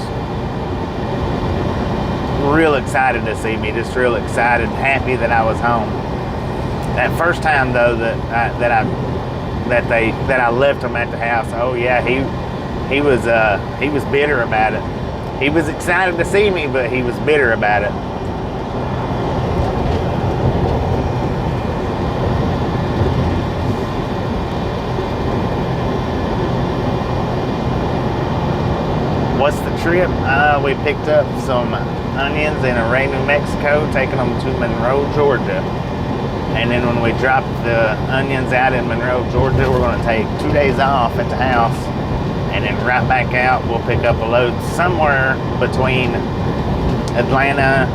real excited to see me, just real excited, happy that I was home. That first time though that I left him at the house, oh yeah, he was bitter about it. He was excited to see me, but he was bitter about it. What's the trip? We picked up some onions in Array, New Mexico, taking them to Monroe, Georgia. And then when we drop the onions out in Monroe, Georgia, we're going to take 2 days off at the house. And then right back out, we'll pick up a load somewhere between Atlanta,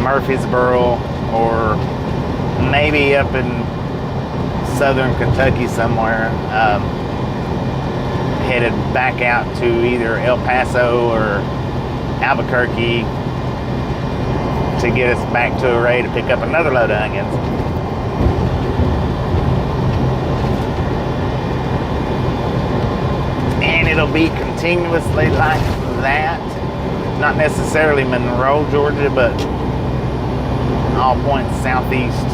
Murfreesboro, or maybe up in southern Kentucky somewhere. Headed back out to either El Paso or Albuquerque to get us back to Array to pick up another load of onions. And it'll be continuously like that. Not necessarily Monroe, Georgia, but all points southeast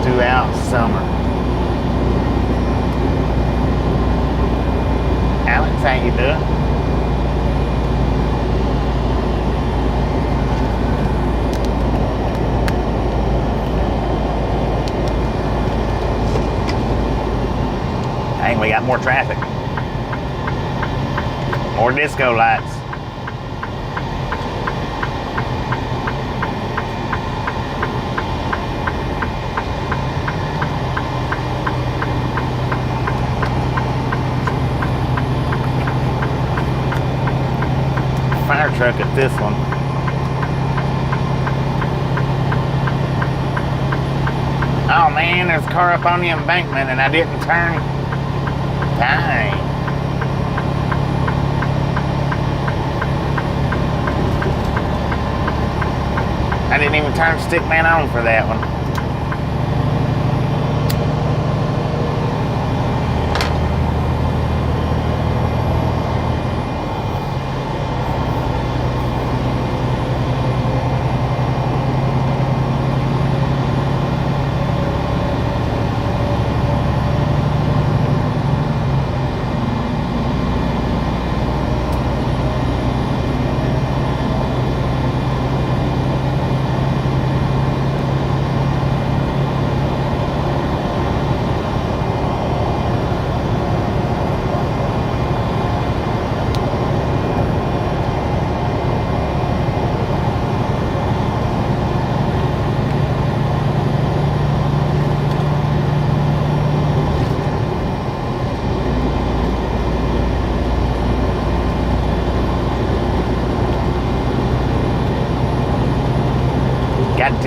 throughout summer. Alex, how you doing? Dang, we got more traffic. More disco lights. Fire truck at this one. Oh man, there's a car up on the embankment and I didn't turn. Dang. I didn't even turn stickman on for that one.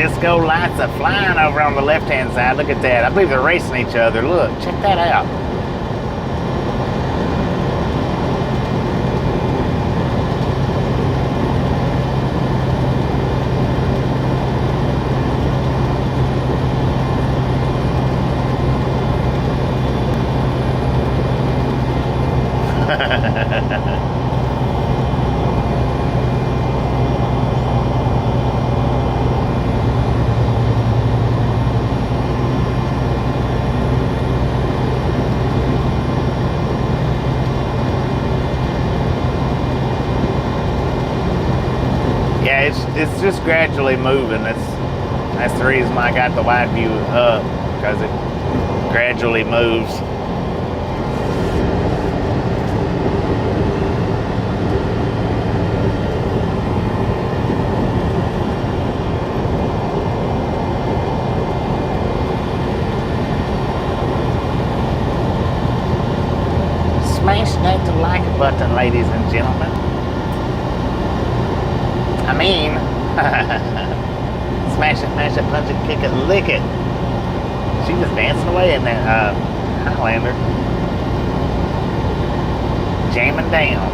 disco lights are flying over on the left-hand side. Look at that. I believe they're racing each other. Look, check that out. It's just gradually moving. That's the reason why I got the wide view up, because it gradually moves. Smash that like button, ladies and gentlemen. I mean, smash it, mash it, punch it, kick it, lick it. She was dancing away in that Highlander. Jamming down.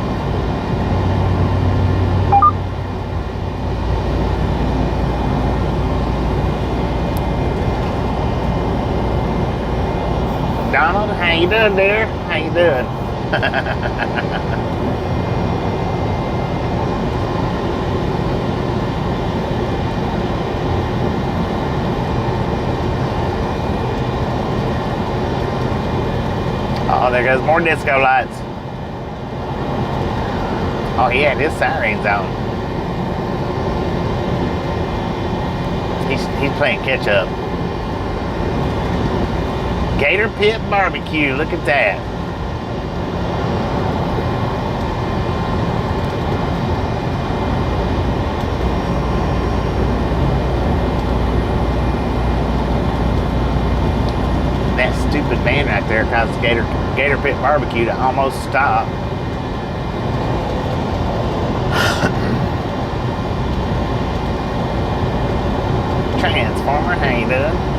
Donald, how you doing, dear? How you doing? Oh, there goes more disco lights. Oh, he had his sirens on. He's playing catch up. Gator Pit Barbecue, look at that. That stupid van right there caused Gator Pit Barbecue to almost stop. Transformer, how you doing?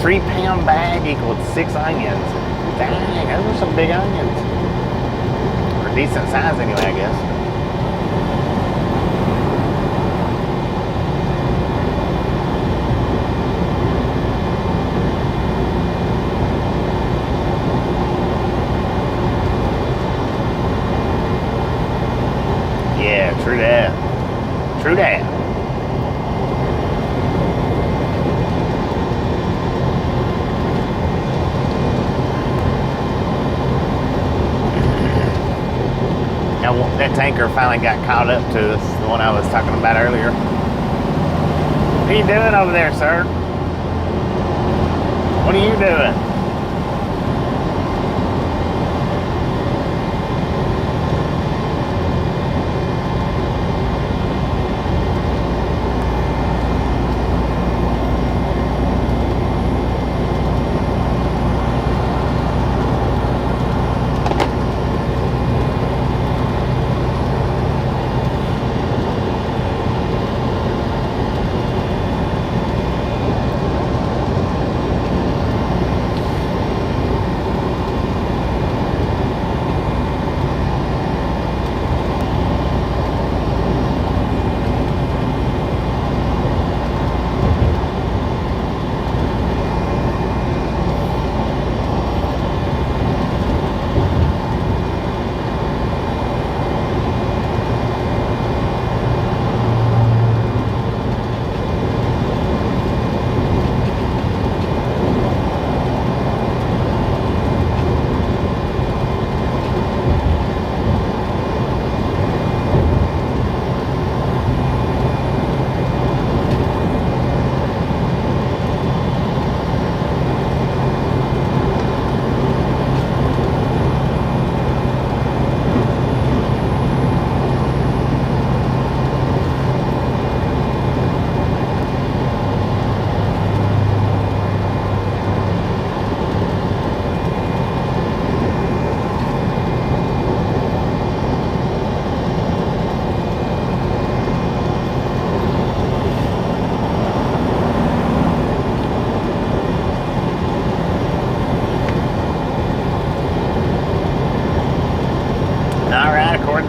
£3 bag equaled 6 onions. Dang, those are some big onions. Or decent size anyway, I guess. Yeah, true that. True that. That tanker finally got caught up to us, the one I was talking about earlier. What are you doing over there, sir? What are you doing?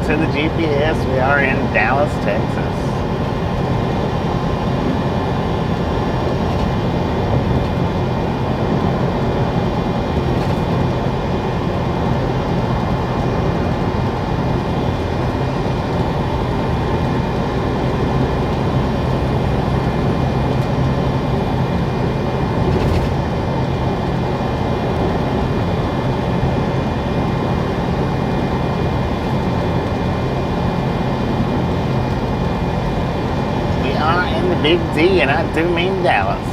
to the GPS, we are in Dallas, Texas. Big D, and I do mean Dallas.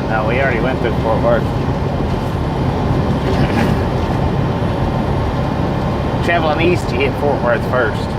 No, we already went through Fort Worth. Traveling east, you hit Fort Worth first.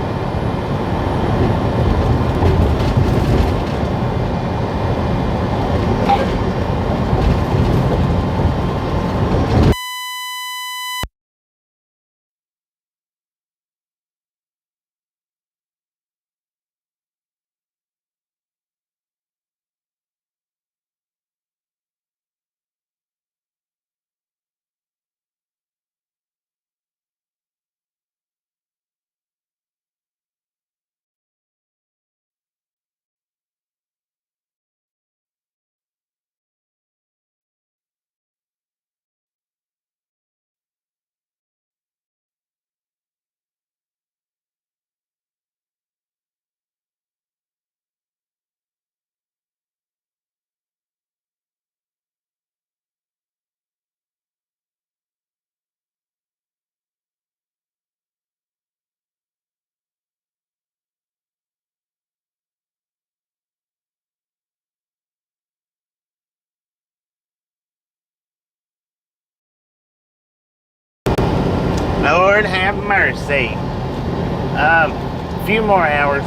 Lord have mercy. A few more hours.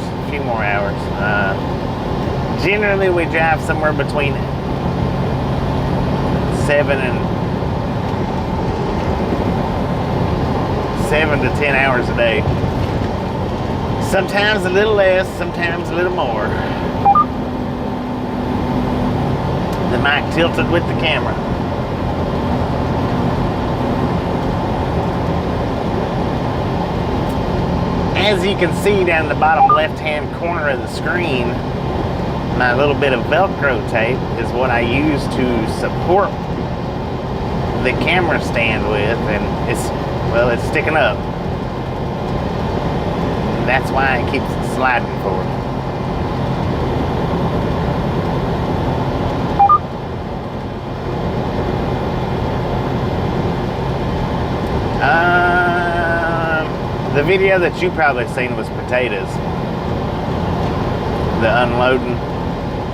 Generally, we drive somewhere between 7 to 10 hours a day. Sometimes a little less, sometimes a little more. The mic tilted with the camera. As you can see down the bottom left-hand corner of the screen, my little bit of Velcro tape is what I use to support the camera stand with, and it's sticking up. That's why it keeps sliding forward. The video that you probably seen was potatoes. The unloading,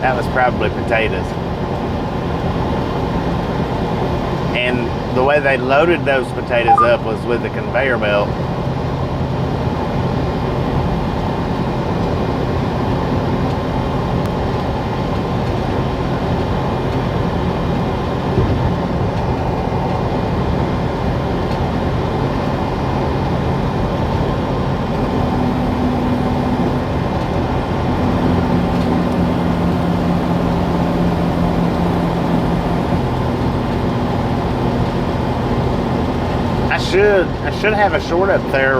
that was probably potatoes. And the way they loaded those potatoes up was with the conveyor belt. I should have a short up there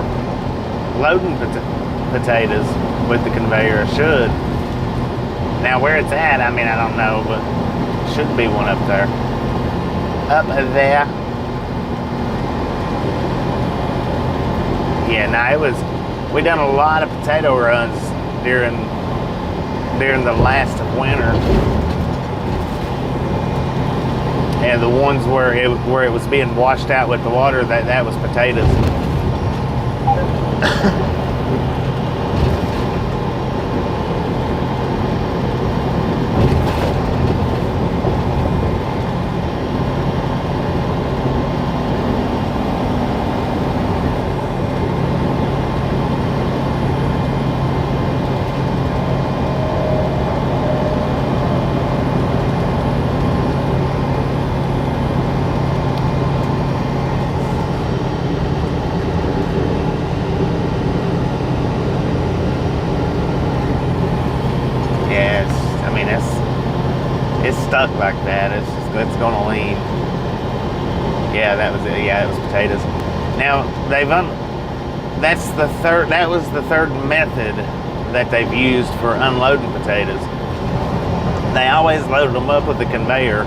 loading potatoes with the conveyor. I should. Now where it's at, I mean, I don't know, but should be one up there. Up there. Yeah, no, it was. We done a lot of potato runs during the last of winter, and the ones where it was being washed out with the water, that was potatoes. It's stuck like that. It's gonna lean. Yeah, that was it. Yeah, it was potatoes. Now that was the third method that they've used for unloading potatoes. They always loaded them up with the conveyor.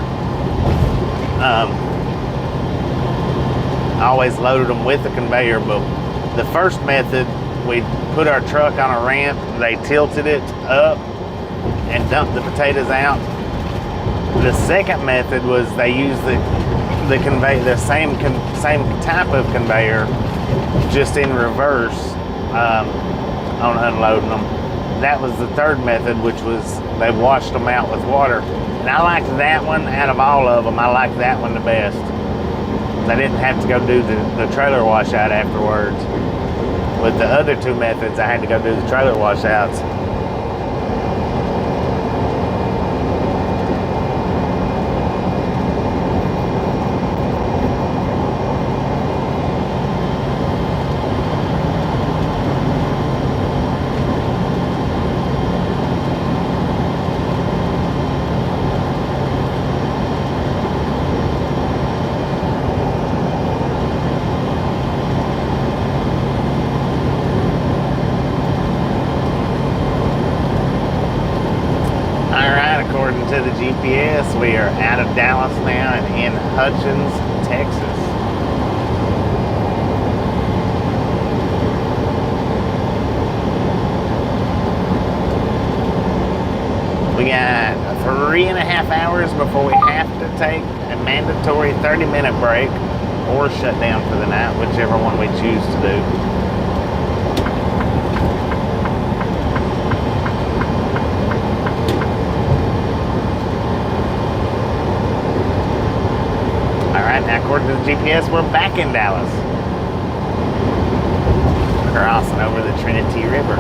Always loaded them with the conveyor, but the first method, we put our truck on a ramp, they tilted it up and dumped the potatoes out. The second method was they used the conveyor, the same type of conveyor, just in reverse on unloading them. That was the third method, which was they washed them out with water. And I liked that one out of all of them. I liked that one the best. I didn't have to go do the trailer washout afterwards. With the other two methods, I had to go do the trailer washouts. To the GPS, we are out of Dallas now and in Hutchins, Texas. We got 3.5 hours before we have to take a mandatory 30-minute break or shut down for the night, whichever one we choose to do. According to the GPS, we're back in Dallas. Crossing over the Trinity River.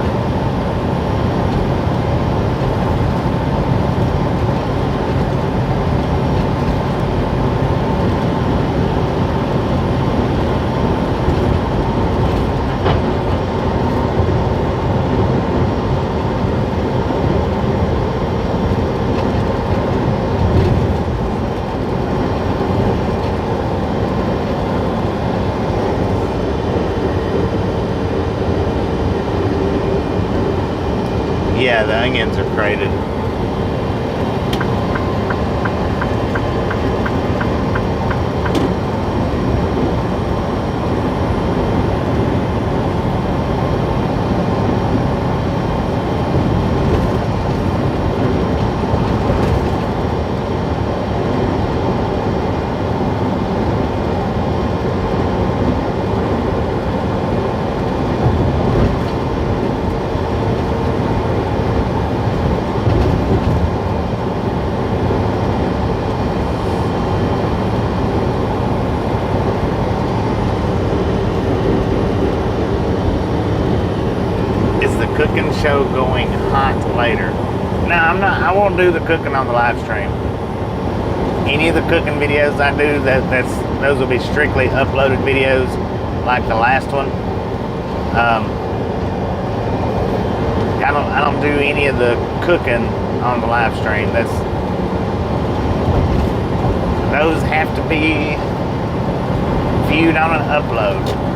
Yeah, the onions are crated. Cooking show going hot later. No, I won't do the cooking on the live stream. Any of the cooking videos I do, those will be strictly uploaded videos, like the last one. I don't do any of the cooking on the live stream. Those have to be viewed on an upload.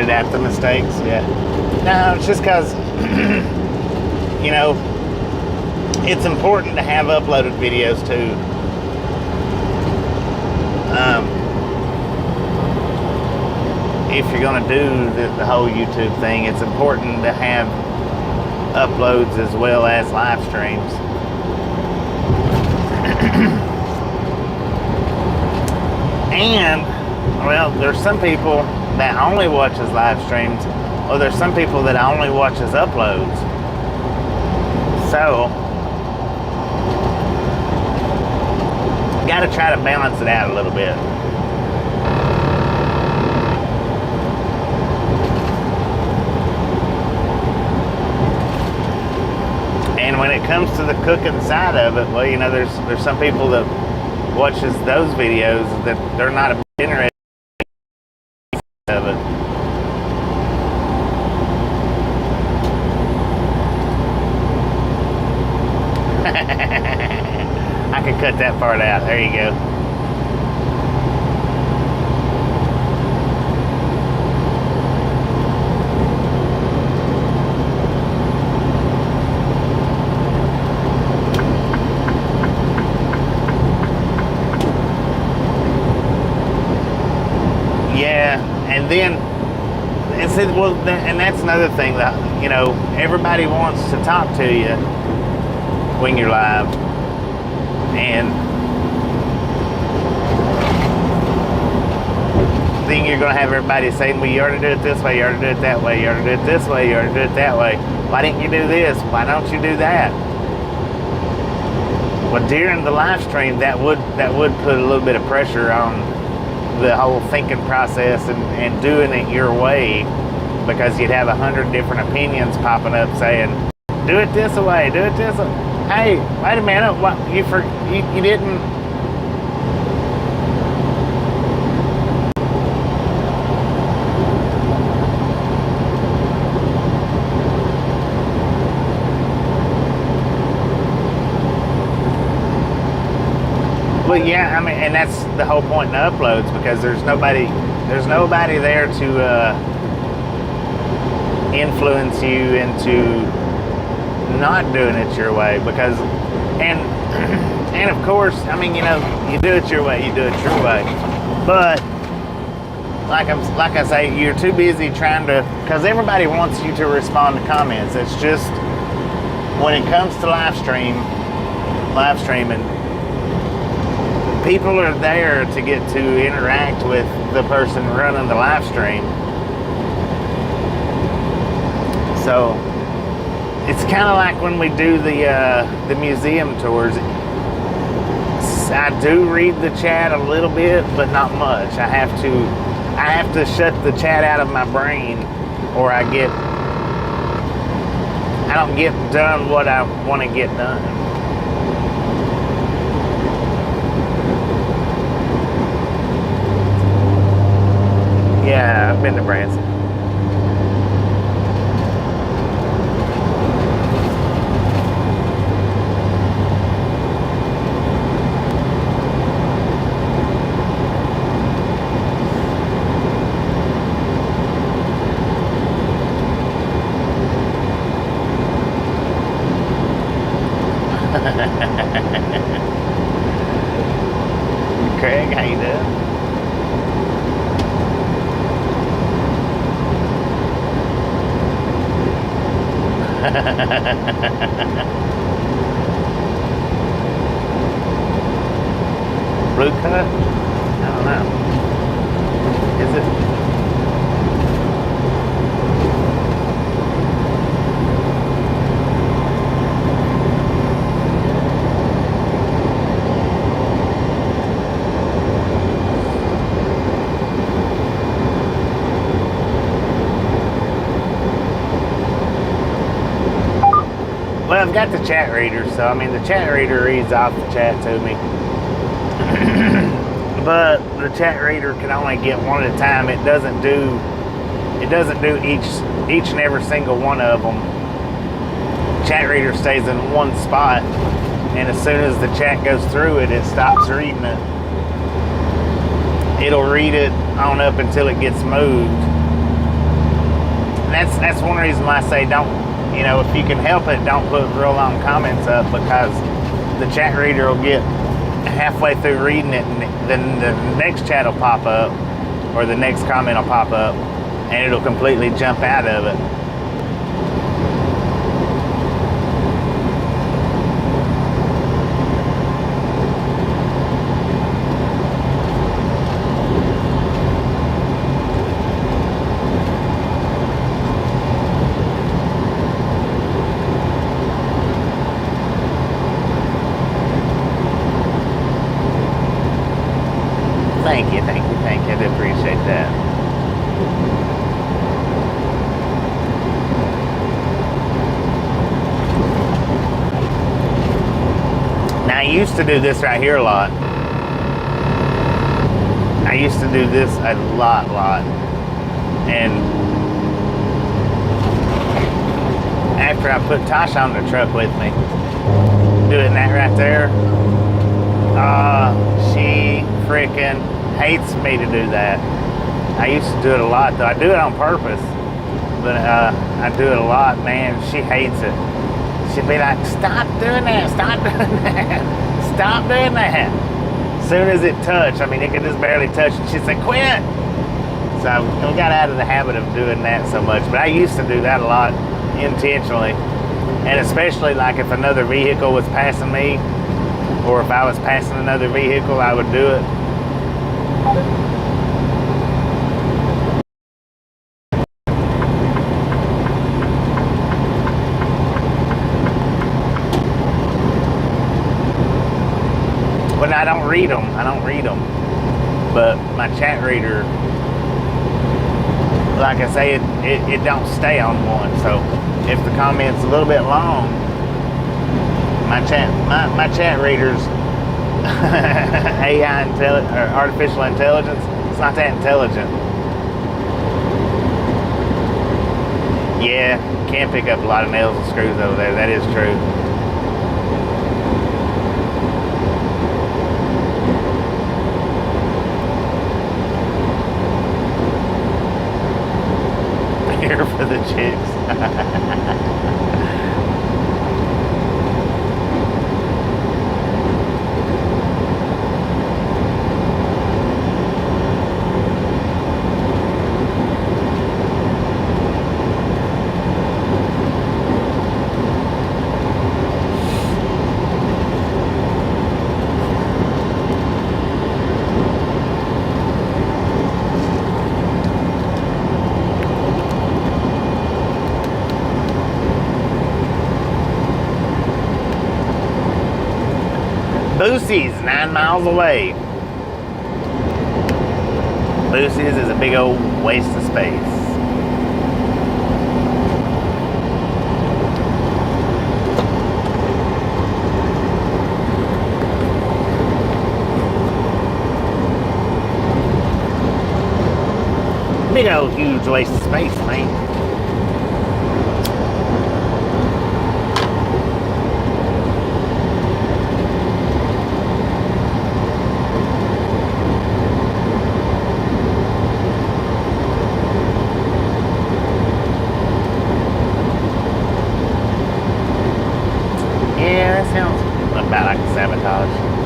it at the mistakes. Yeah. No, it's just because, you know, it's important to have uploaded videos too. If you're going to do the whole YouTube thing, it's important to have uploads as well as live streams. And, well, there's some people that only watches live streams, or there's some people that only watches uploads. So, got to try to balance it out a little bit. And when it comes to the cooking side of it, well, you know, there's some people that watches those videos that they're not interested of it. I could cut that part out. There you go. And then, and that's another thing that, you know, everybody wants to talk to you when you're live, and then you're going to have everybody saying, well, you ought to do it this way, you ought to do it that way, you ought to do it this way, you ought to do it that way. Why didn't you do this? Why don't you do that? Well, during the live stream, that would put a little bit of pressure on the whole thinking process and doing it your way, because you'd have 100 different opinions popping up saying, do it this way, do it this way. Hey, wait a minute, what, you didn't. Well, yeah, I mean, and that's the whole point in the uploads, because there's nobody there to influence you into not doing it your way, because, and of course, I mean, you know, you do it your way, you do it your way, but like I say, you're too busy trying to, because everybody wants you to respond to comments. It's just, when it comes to live streaming, people are there to get to interact with the person running the live stream. So it's kind of like when we do the museum tours. I do read the chat a little bit, but not much. I have to shut the chat out of my brain, or I don't get done what I want to get done. Yeah, I've been to Branson. Craig, how you doing? Blue cut? I don't know. Is it? Well, I've got the chat reader, so I mean the chat reader reads off the chat to me. But the chat reader can only get one at a time. It doesn't do each and every single one of them. Chat reader stays in one spot, and as soon as the chat goes through it, it stops reading it. It'll read it on up until it gets moved, that's one reason why I say don't, you know, if you can help it, don't put real long comments up, because the chat reader will get halfway through reading it and then the next chat will pop up, or the next comment will pop up, and it'll completely jump out of it. Thank you, thank you, thank you. I do appreciate that. Now, I used to do this right here a lot. I used to do this a lot. And after I put Tasha on the truck with me, doing that right there, she freaking hates me to do that. I used to do it a lot, though. I do it on purpose, but I do it a lot, man. She hates it. She'd be like, stop doing that, stop doing that, stop doing that. As soon as it touched, I mean, it could just barely touch it, she'd say, quit. So we got out of the habit of doing that so much, but I used to do that a lot intentionally. And especially like if another vehicle was passing me, or if I was passing another vehicle, I would do it. But I don't read them. But my chat reader, like I say, it don't stay on one. So if the comment's a little bit long, my chat reader's AI or artificial intelligence, it's not that intelligent. Yeah, can pick up a lot of nails and screws over there. That is true. Here for the chicks. Boosie's 9 miles away. Boosie's is a big old waste of space. Big old huge waste of space, man. About like a sabotage.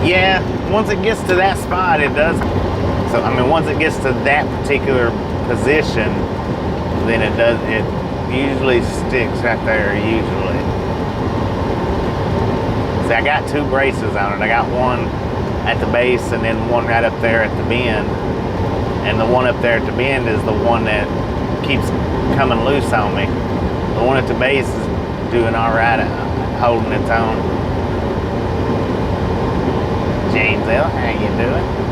Yeah, once it gets to that spot, it does. So, I mean, once it gets to that particular position, then it does, it usually sticks right there, usually. See, I got 2 braces on it. I got one at the base and then one right up there at the bend. And the one up there at the bend is the one that keeps coming loose on me. The one at the base is doing all right, holding its own. James L, how you doing?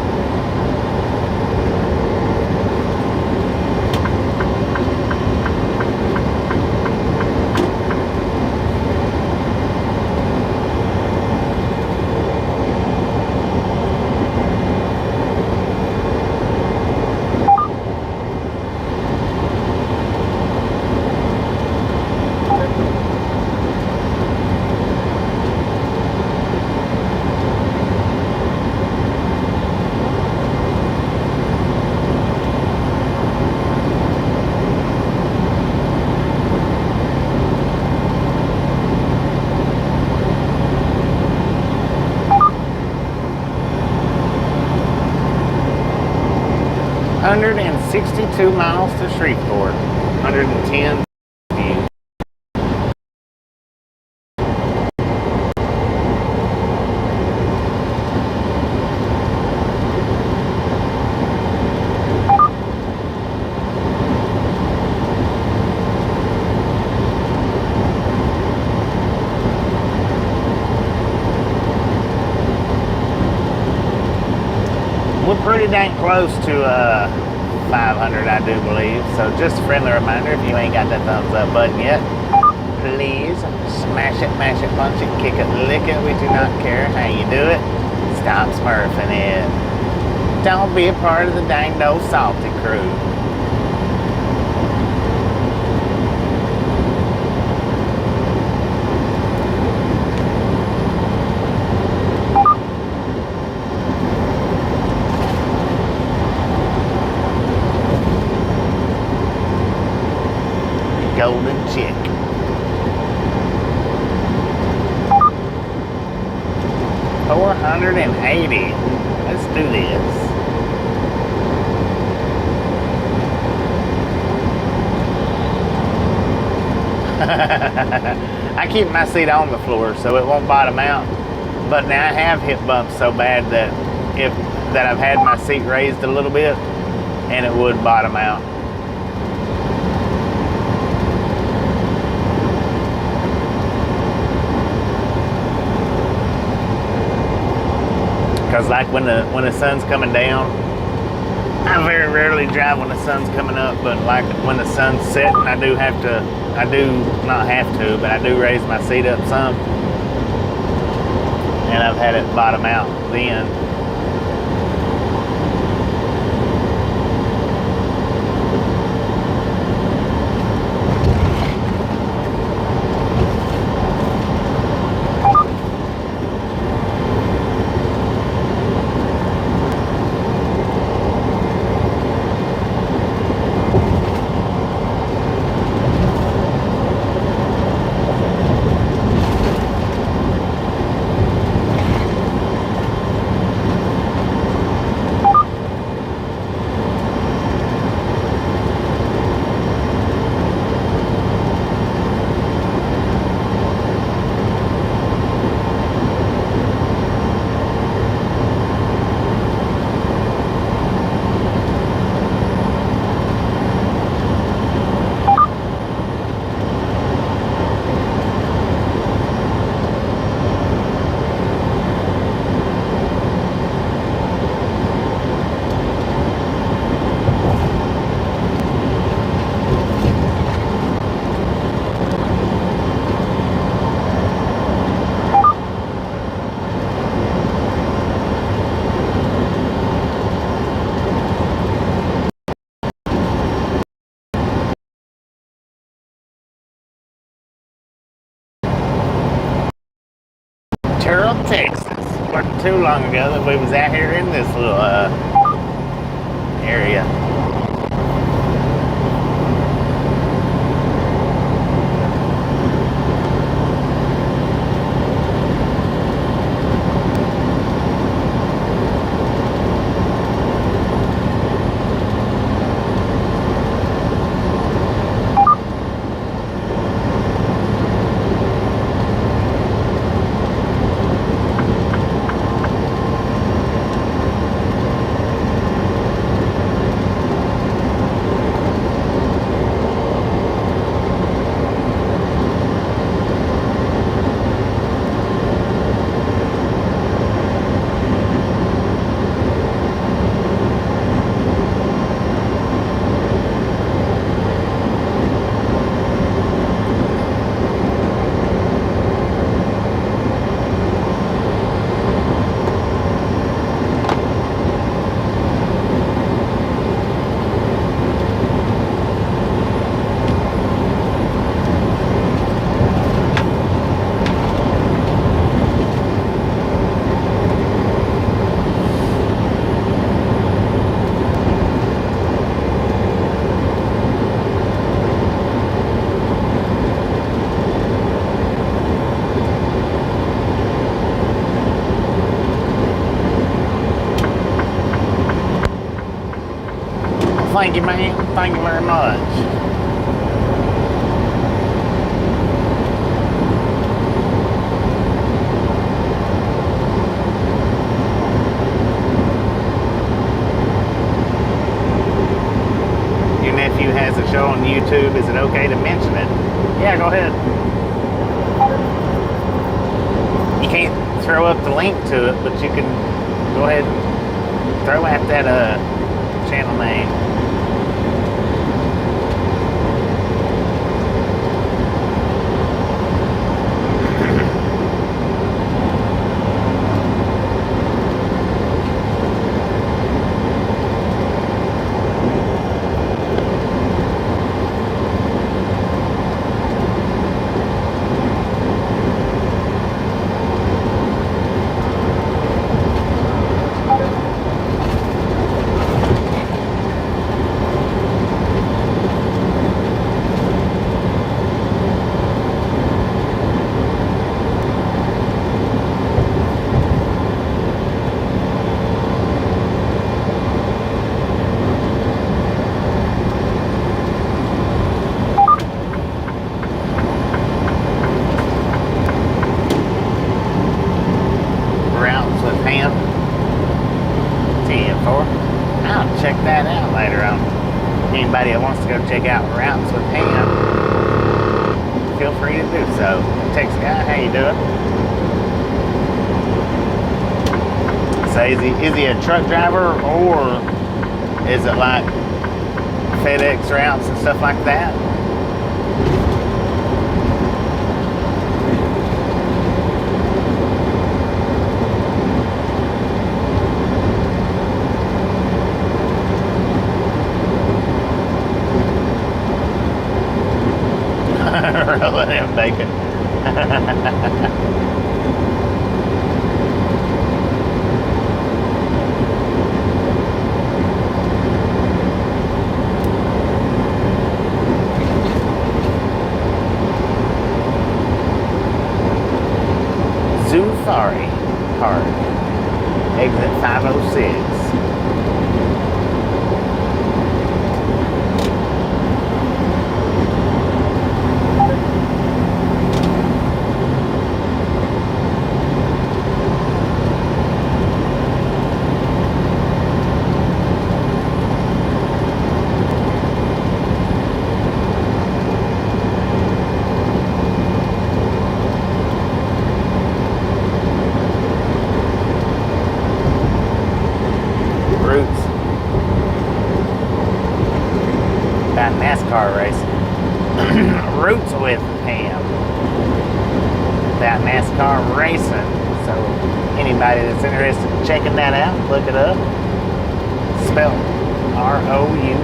162 miles to Shreveport. 110 view. We're pretty dang close to 500, I do believe. So just a friendly reminder, if you ain't got that thumbs up button yet, please smash it, mash it, punch it, kick it, lick it. We do not care how you do it. Stop smurfing it. Don't be a part of the dang no salty crew. Golden chick. $480. Let's do this. I keep my seat on the floor so it won't bottom out. But now I have hip bumps so bad that I've had my seat raised a little bit and it would bottom out. Because like when the sun's coming down, I very rarely drive when the sun's coming up, but like when the sun's setting, I do not have to, but I do raise my seat up some. And I've had it bottom out then. Texas. Wasn't too long ago that we was out here in this little area. thank you, man. Thank you very much. Your nephew has a show on YouTube. Is it okay to mention it? Yeah, go ahead. You can't throw up the link to it, but you can go ahead and throw at that channel name. Anybody that wants to go check out Routes with Ham, feel free to do so. Text guy, how you doing? So is he a truck driver, or is it like FedEx routes and stuff like that? Rolling in bacon. Zufari Park, exit 506. NASCAR racing. Roots with Ham. About NASCAR racing. So anybody that's interested in checking that out, look it up. Spelled R-O-U-T-A-T-E-S.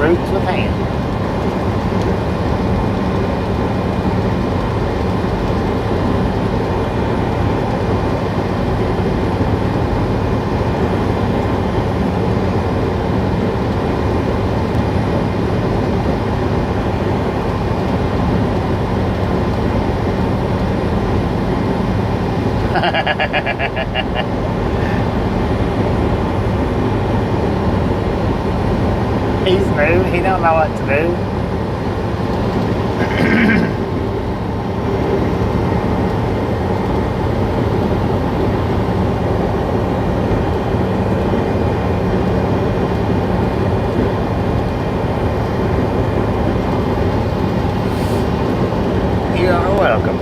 Roots with Ham. He's new. He don't know what to do. You are welcome.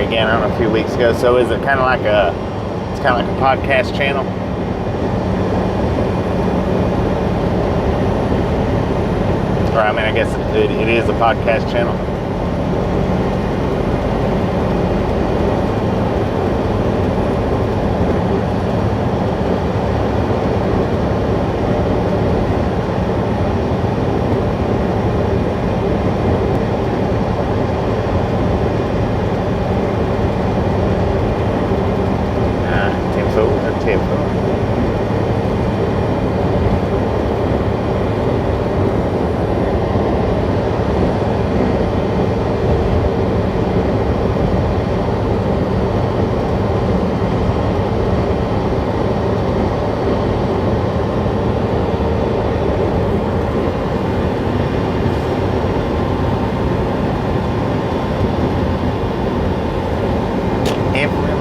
again, I don't know, a few weeks ago. So is it kind of like it's kind of like a podcast channel? Or I mean, I guess it is a podcast channel.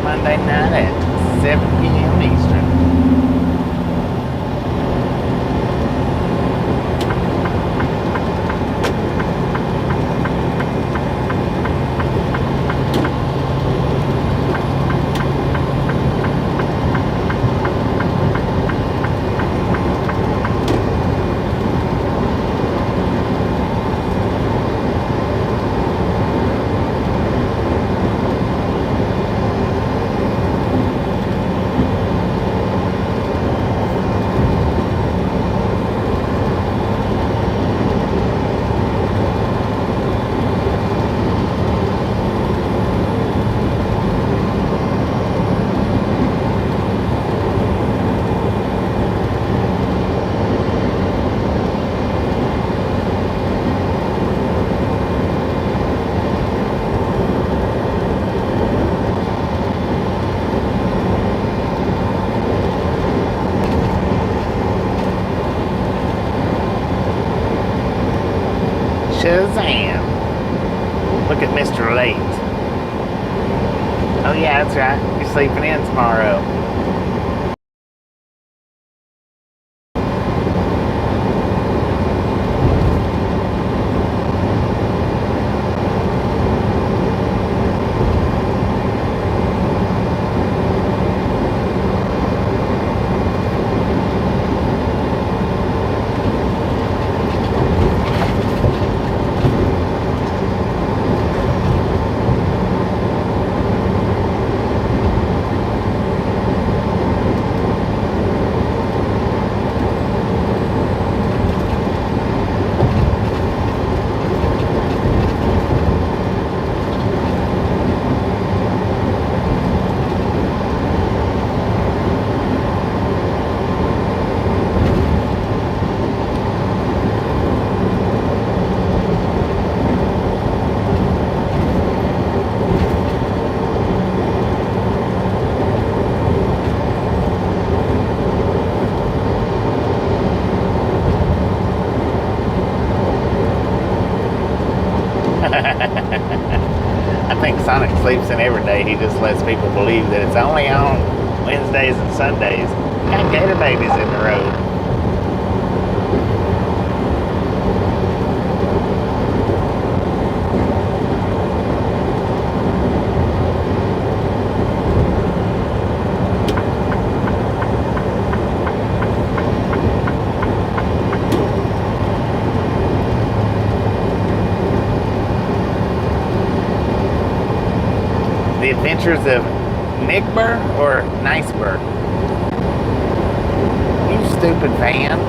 Monday night at 7 p.m. Eastern. Shazam! Look at Mr. Late. Oh yeah, that's right. You're sleeping in tomorrow. I think Sonic sleeps in every day. He just lets people believe that it's only on Wednesdays and Sundays. Got gator babies in the road. The Adventures of Nickbur or Nicebur? You stupid van.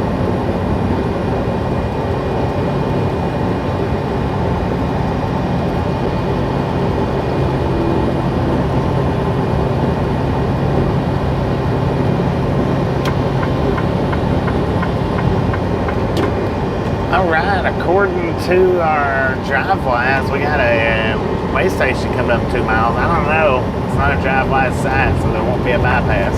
Alright, according to our drive lines, we got a way station coming up 2 miles. I don't know. It's not a drive-wide site, so there won't be a bypass.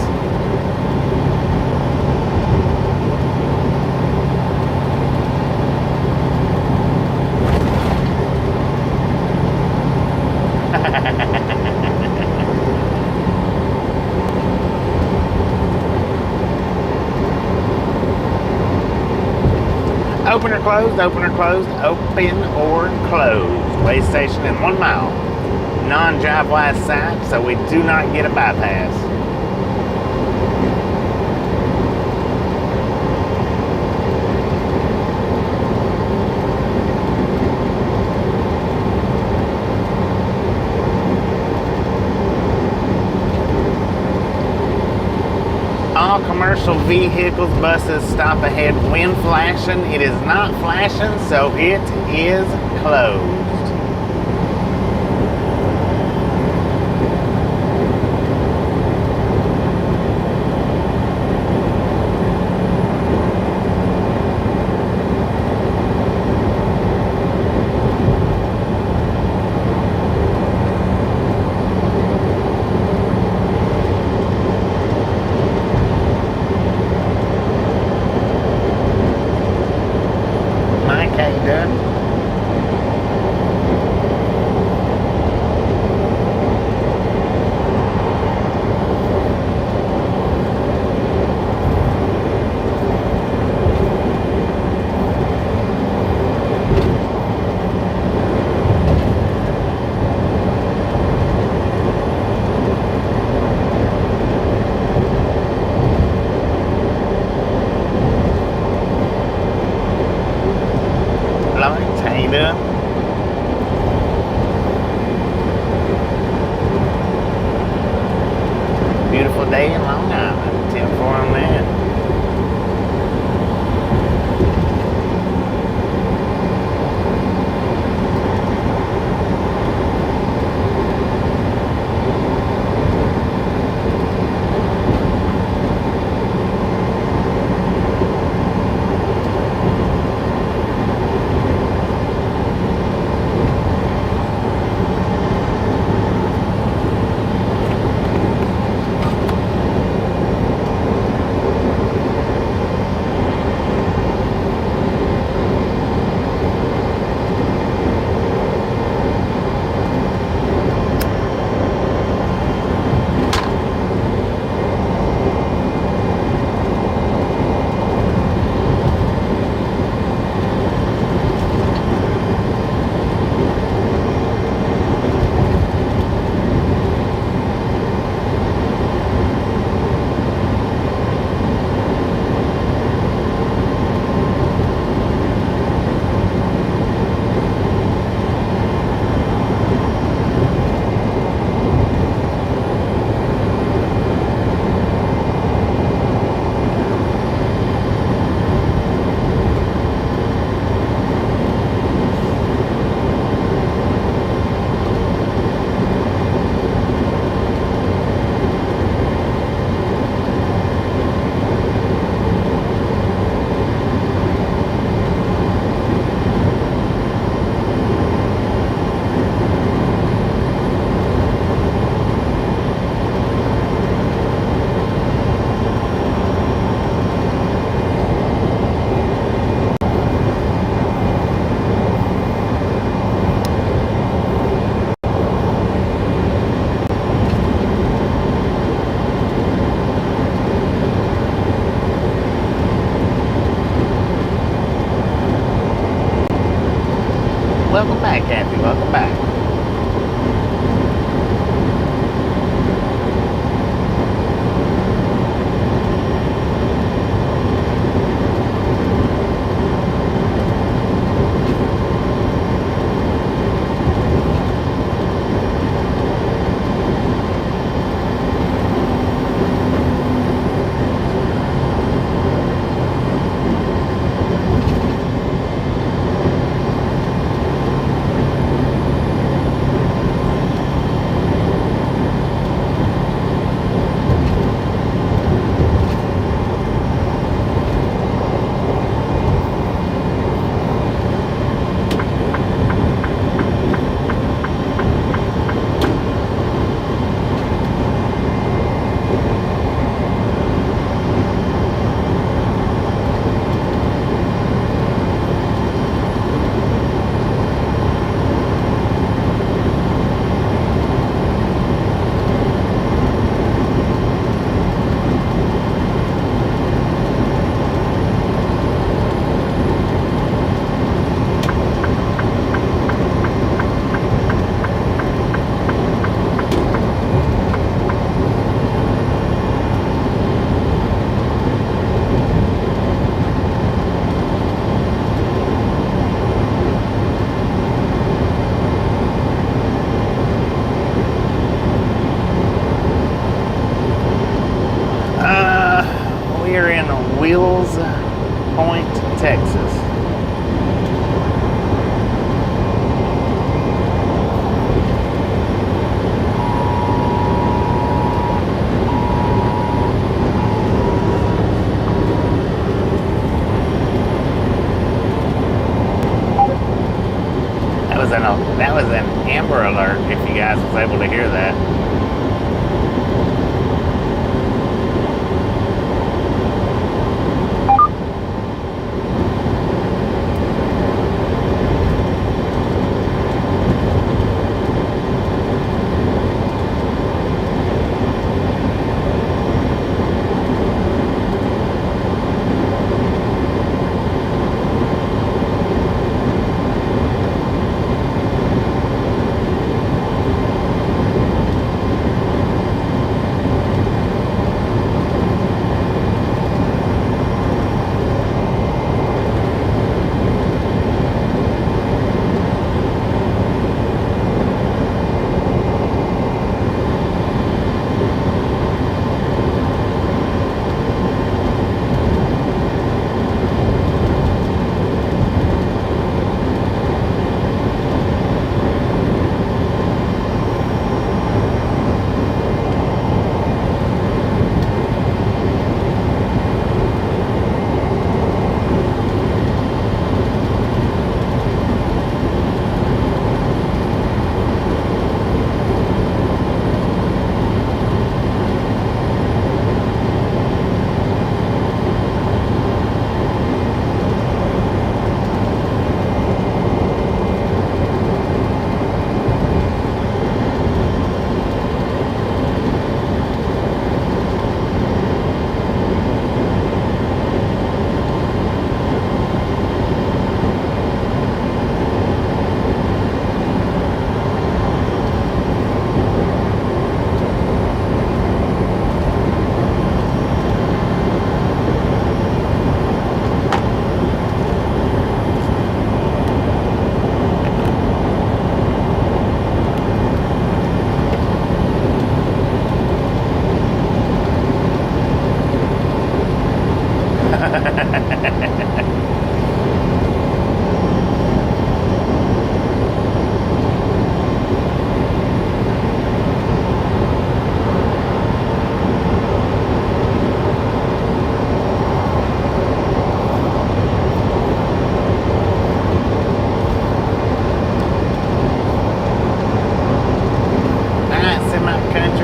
Open or closed, open or closed, open or closed. Way station in 1 mile. non-driveway side, so we do not get a bypass. All commercial vehicles, buses stop ahead when flashing. It is not flashing, so it is closed. Beautiful day in Long Island. 10-4 on that. Welcome back, Kathy. Welcome back. Texas. That was an Amber Alert, if you guys was able to hear that.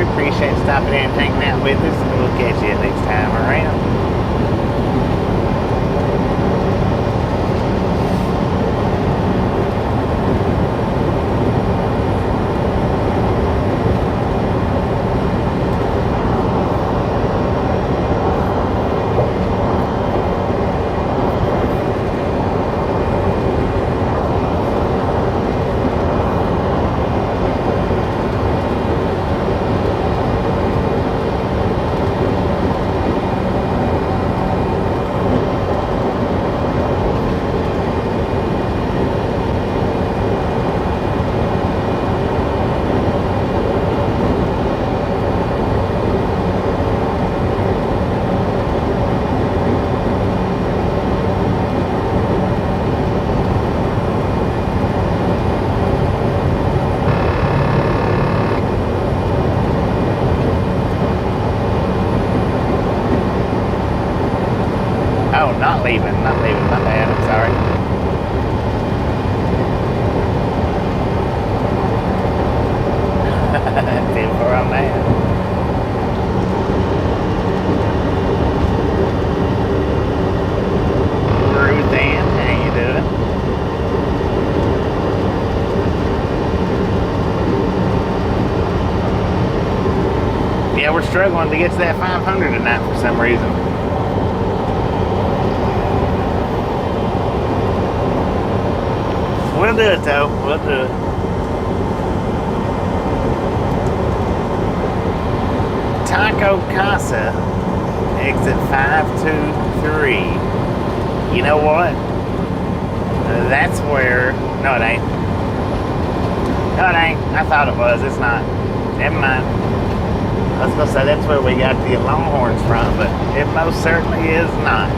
Appreciate stopping in and hanging out with us, and we'll catch you next time around. Not leaving, my bad, I'm sorry. 10-4 on that. Ruth Ann, how you doing? Yeah, we're struggling to get to that 500 tonight for some reason. We'll do it though, we'll do it. Taco Casa, exit 523. You know what? That's where, no it ain't. No it ain't, I thought it was, it's not. Never mind. I was gonna say that's where we got the Longhorns from, but it most certainly is not.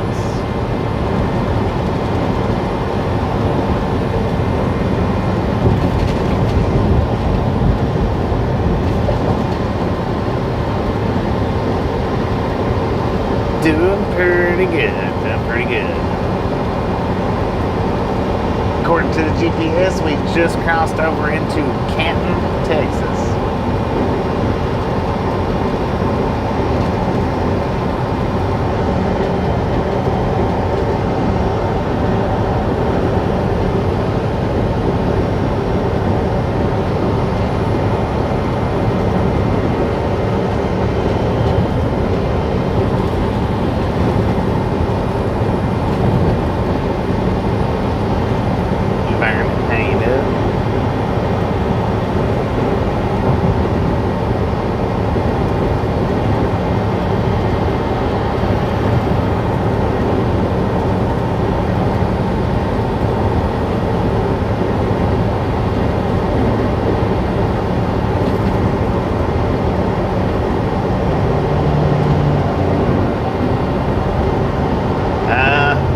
according to the GPS, we just crossed over into Canton, Texas.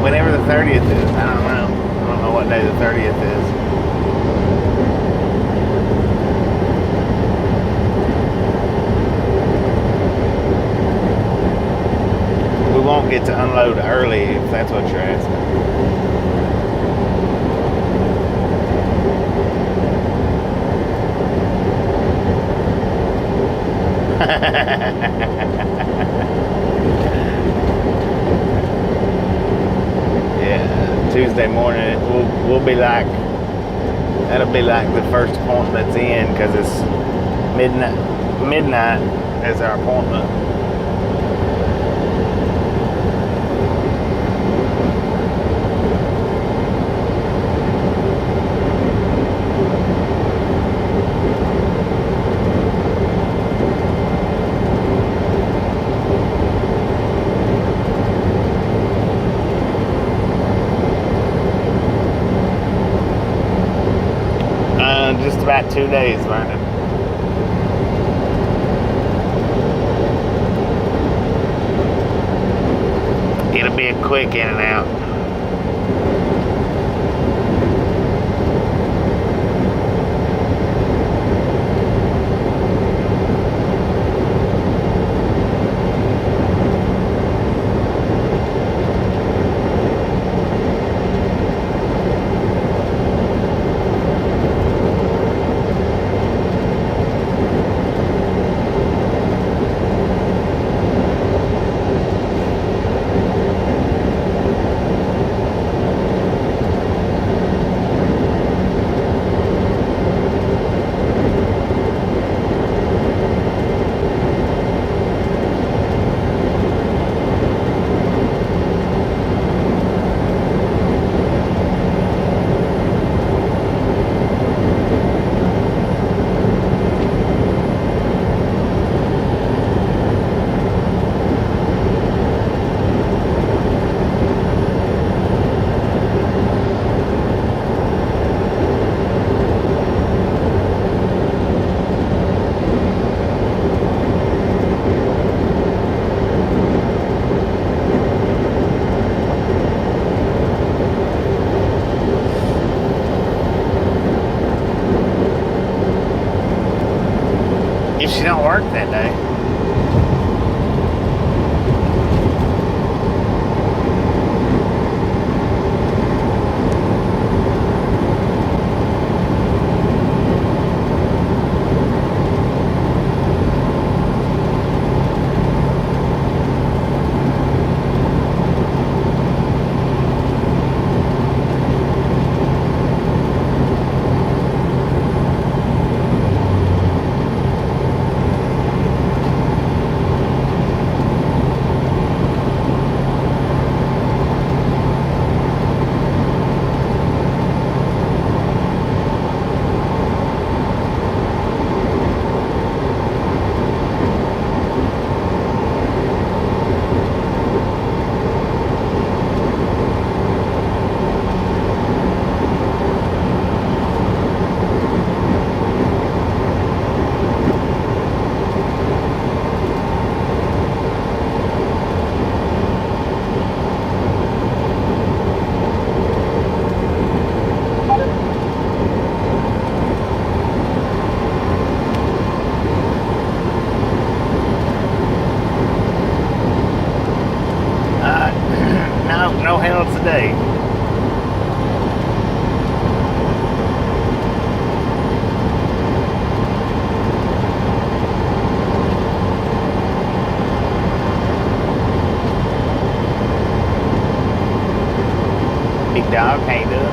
Whenever the 30th is, I don't know. I don't know what day the 30th is. We won't get to unload early if that's what you're asking. Tuesday morning, we'll be like, that'll be like the first appointment's in, because it's midnight is our appointment. Just about 2 days, Vernon. It'll be a quick in and out. Dog Haber.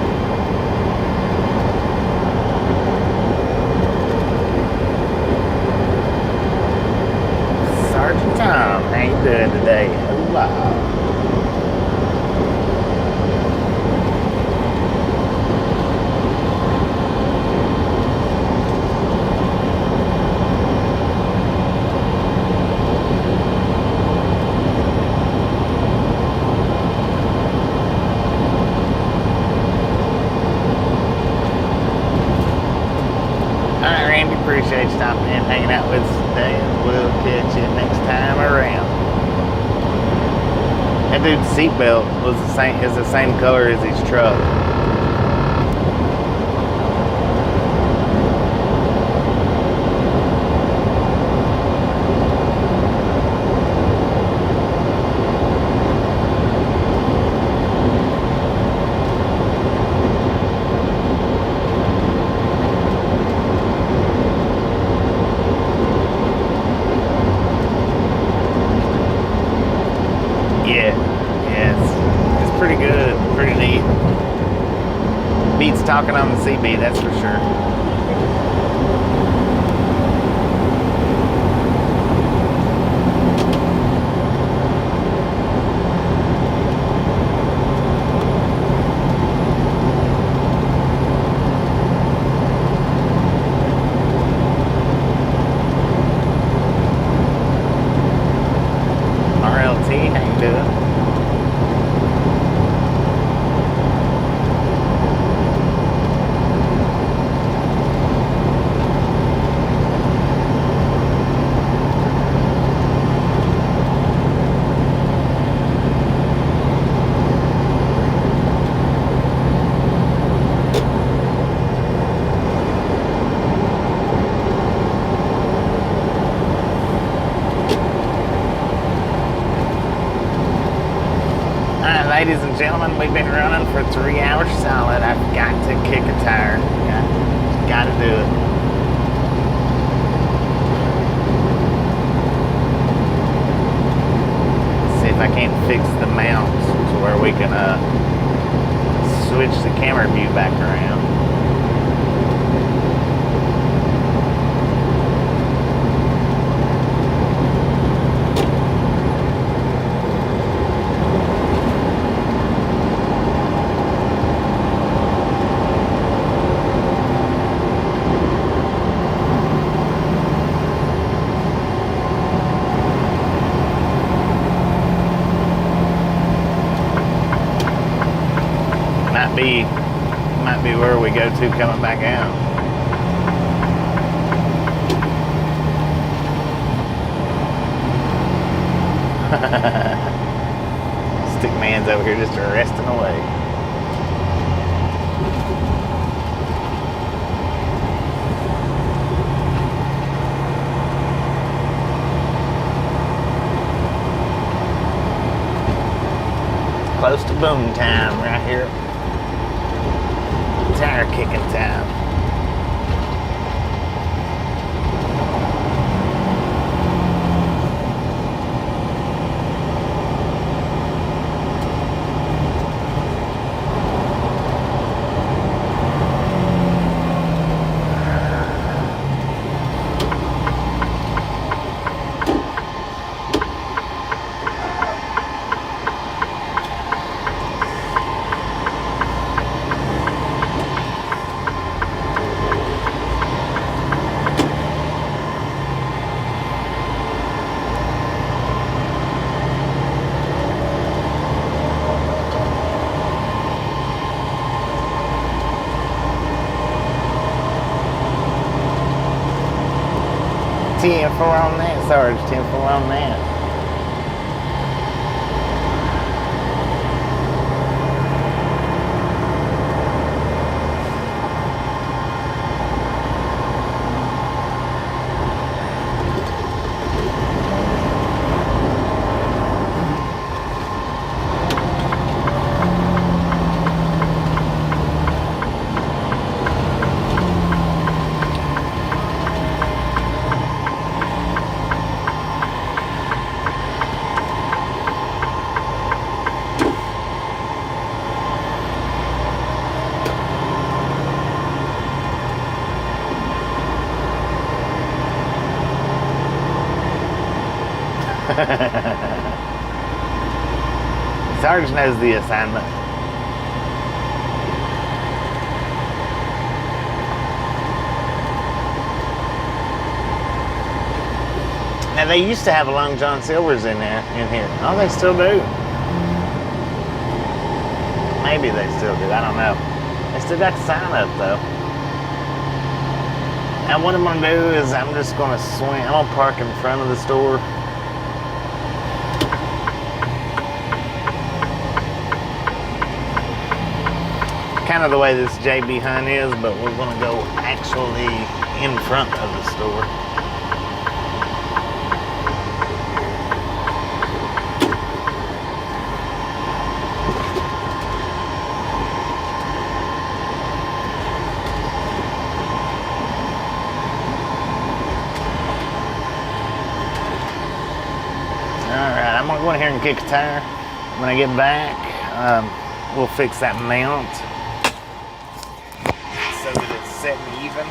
Sergeant Tom, how you doing today? Wow. Appreciate you stopping in, hanging out with us today, and we'll catch you next time around. That dude's seatbelt is the same color as his truck. Talking on the CB, that's for sure. RLT, how you doing? Ladies and gentlemen, we've been running for 3 hours solid. I've got to kick a tire. Got to do it. See if I can't fix the mounts to where we can switch the camera view back around. Might be where we go to coming back out. Stickman's over here just resting away. Close to boom time right here. Tire kicking time. $10 on that, Sarge. $10 on that. Sarge knows the assignment. Now they used to have a Long John Silver's in here. Oh, they still do. Maybe they still do. I don't know. They still got the sign up though. And what I'm gonna do is I'm just gonna swing. I'm gonna park in front of the store. Kind of the way this JB Hunt is, but we're gonna go actually in front of the store. Alright, I'm gonna go in here and kick a tire. When I get back, we'll fix that mount so that it's set and even.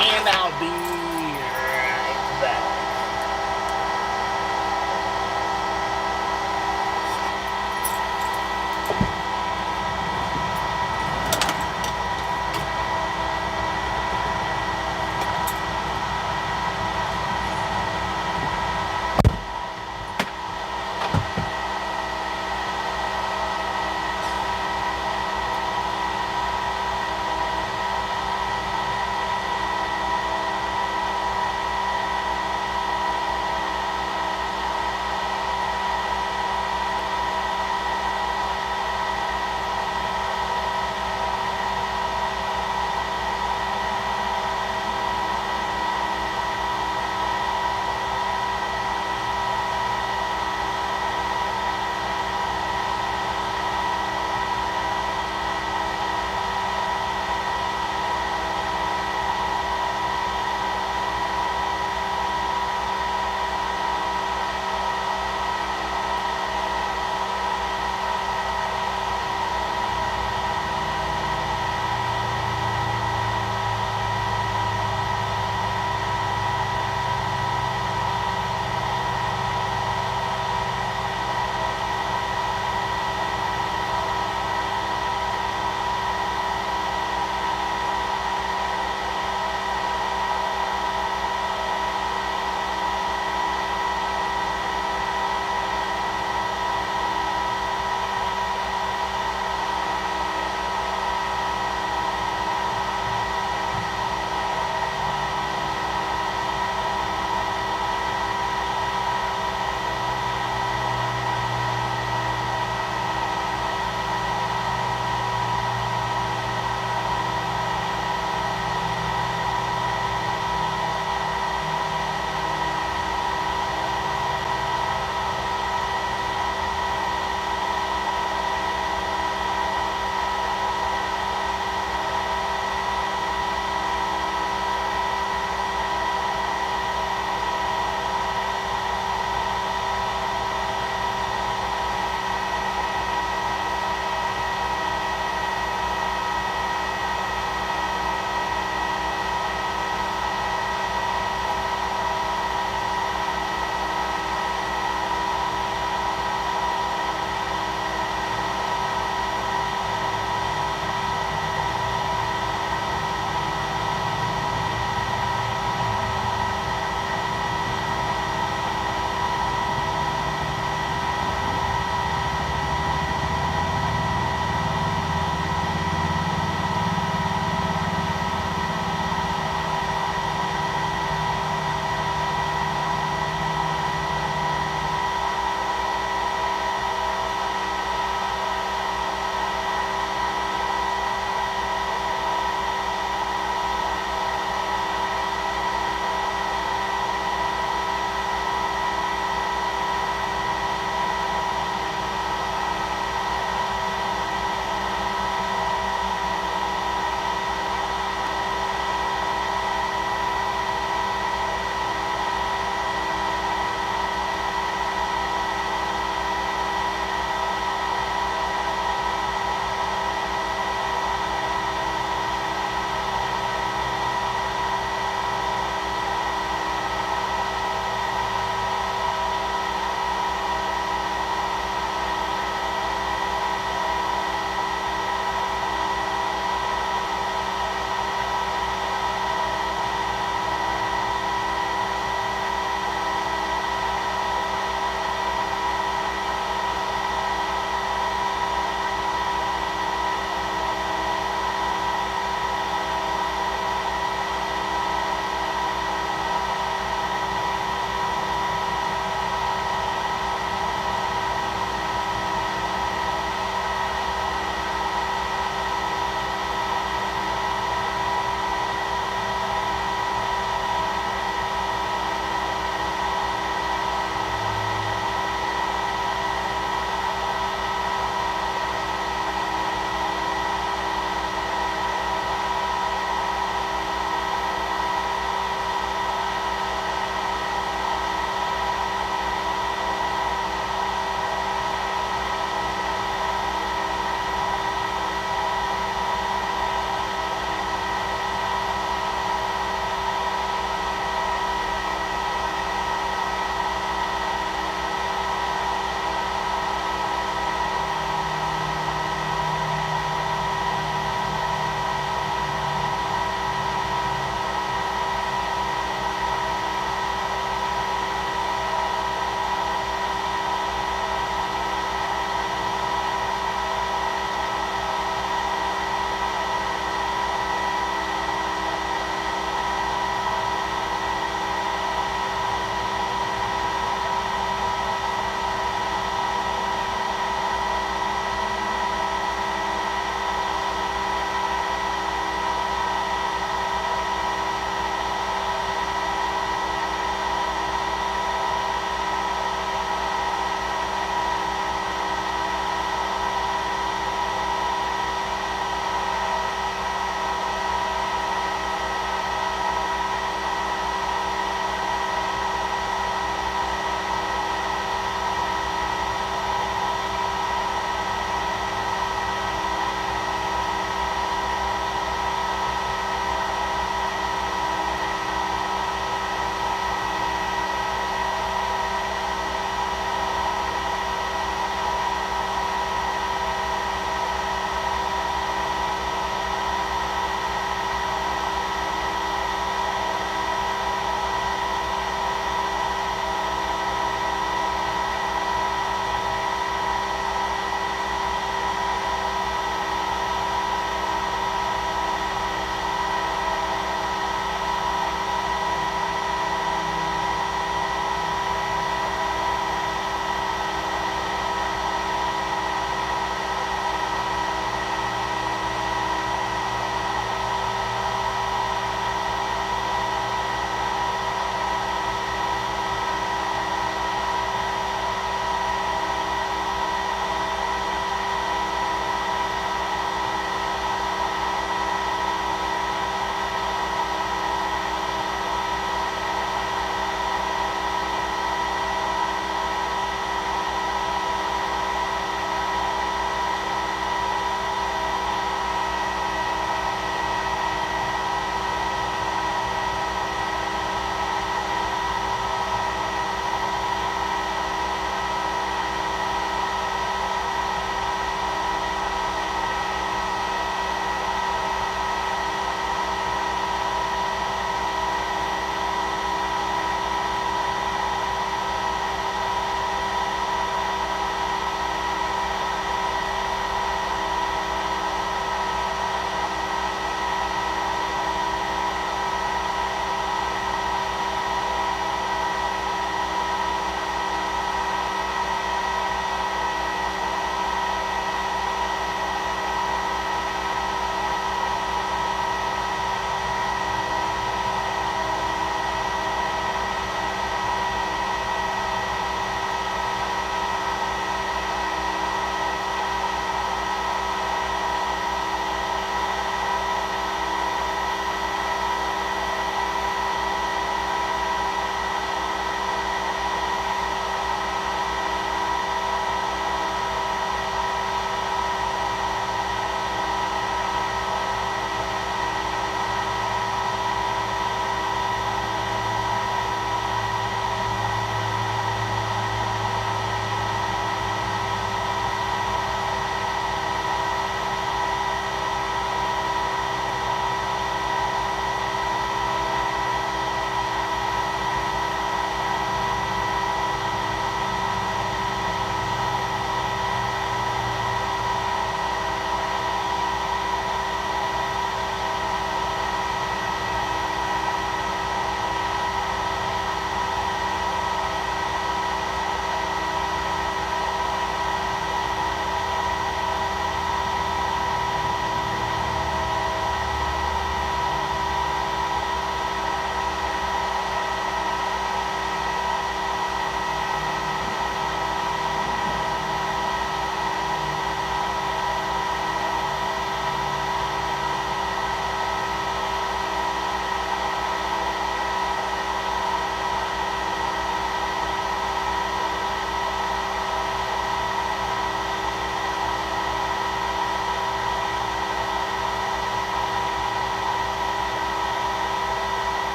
And I'll be right back.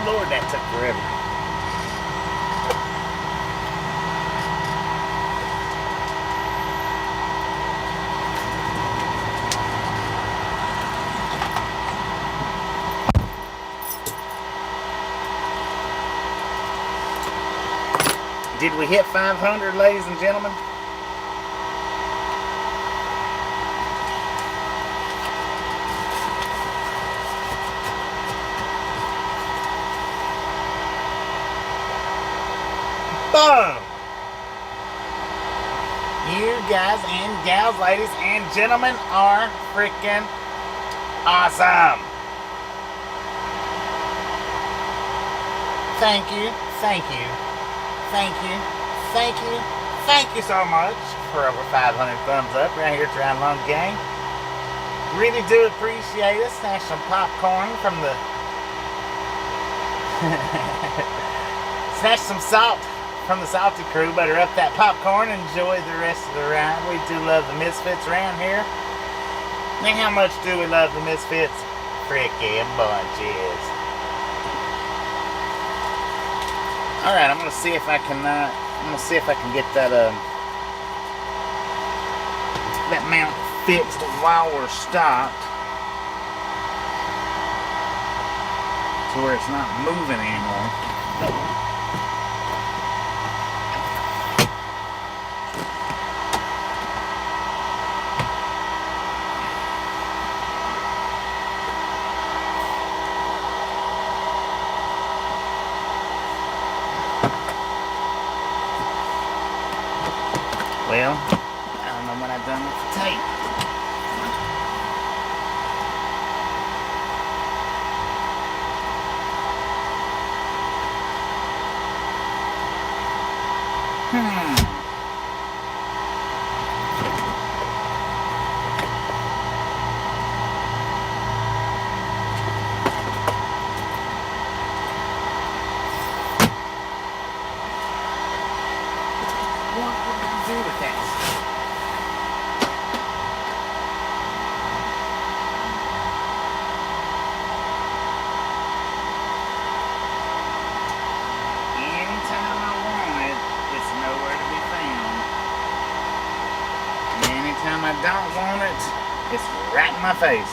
Good Lord, that took forever. Did we hit 500, ladies and gentlemen? Boom! You guys and gals, ladies and gentlemen, are freaking awesome. Thank you, thank you, thank you, thank you, thank you so much for over 500 thumbs up right here at Ride Along Gang. Really do appreciate it. Snatch some popcorn from the... Snatch some salt from the salty crew. Butter up that popcorn. Enjoy the rest of the ride. We do love the Misfits around here. And how much do we love the Misfits? Frickin' bunches. All right, I'm gonna see if I can. Get that that mount fixed while we're stopped, to where it's not moving anymore. Well, I don't know what I've done with the tape. What would I do with that? Anytime I want it, it's nowhere to be found. And anytime I don't want it, it's right in my face.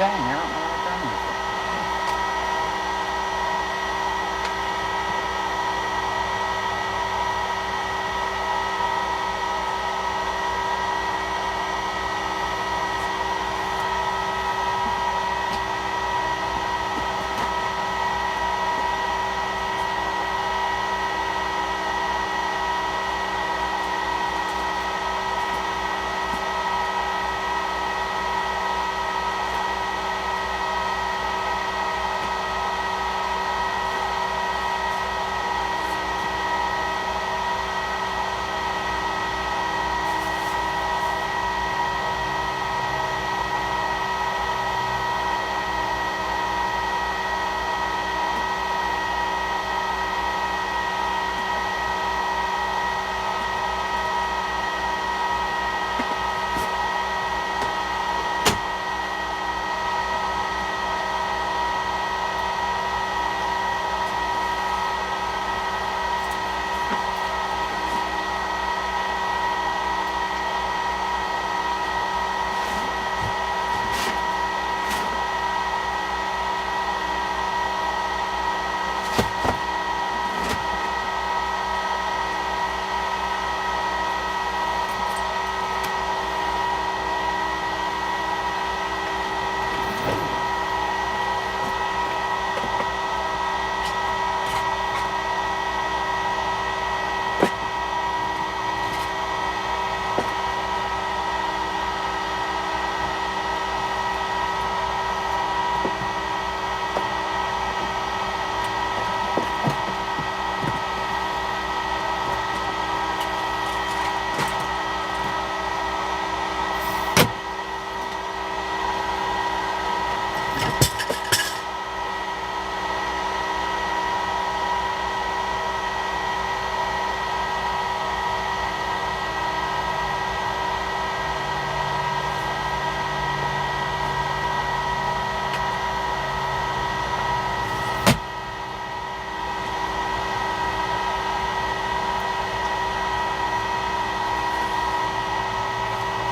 Dang, I don't know what done with it.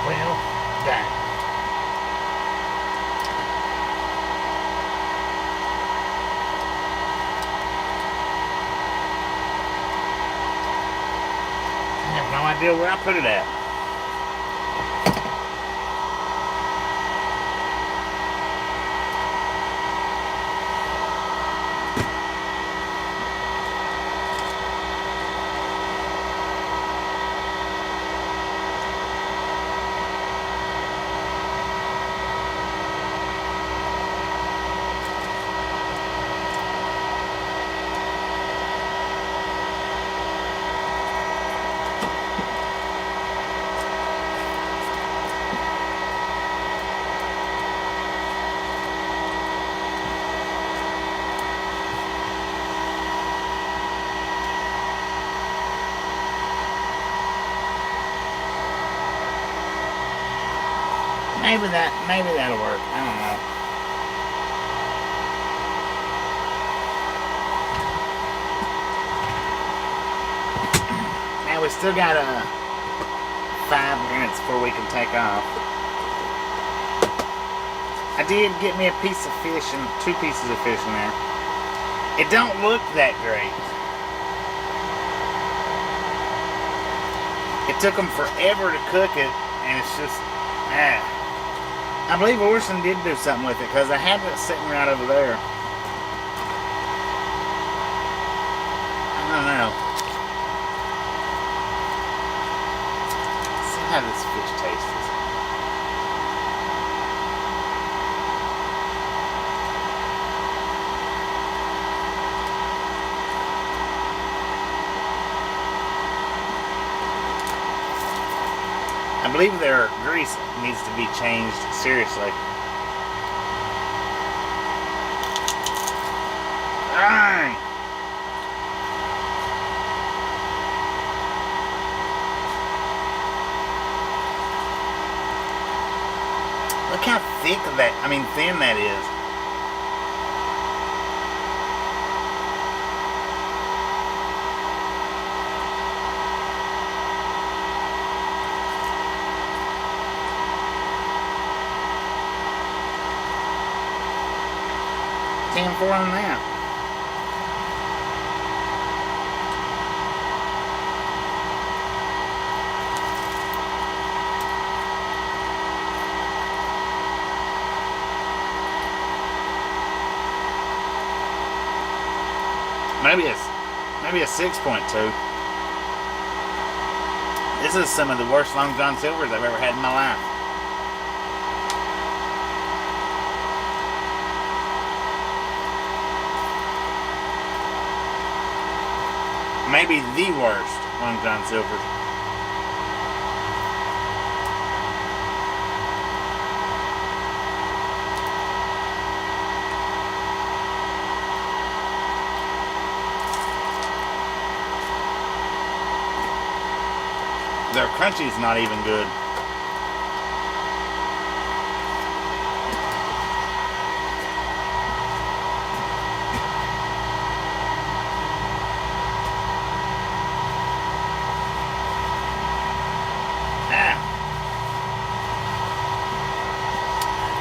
Well, dang. I have no idea where I put it at. Maybe that'll work. I don't know. Now we still got 5 minutes before we can take off. I did get me a piece of fish and 2 pieces of fish in there. It don't look that great. It took them forever to cook it, and it's just, I believe Orson did do something with it, because I have it sitting right over there. I don't know. Let's see how this fish tastes. I believe their grease needs to be changed seriously. Dang! Look how thick thin that is. 10-4 on that. Maybe a 6.2. This is some of the worst Long John Silvers I've ever had in my life. Maybe the worst Long John Silvers. Their crunchy's not even good.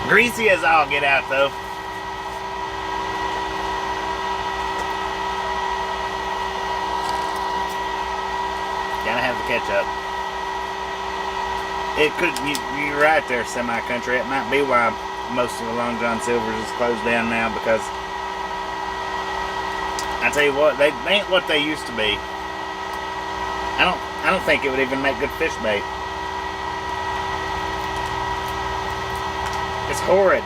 Greasy as all get out though. Gotta have the ketchup. It could, you're right there, semi-country. It might be why most of the Long John Silvers is closed down now, because I tell you what, they ain't what they used to be. I don't think it would even make good fish bait. It's horrid.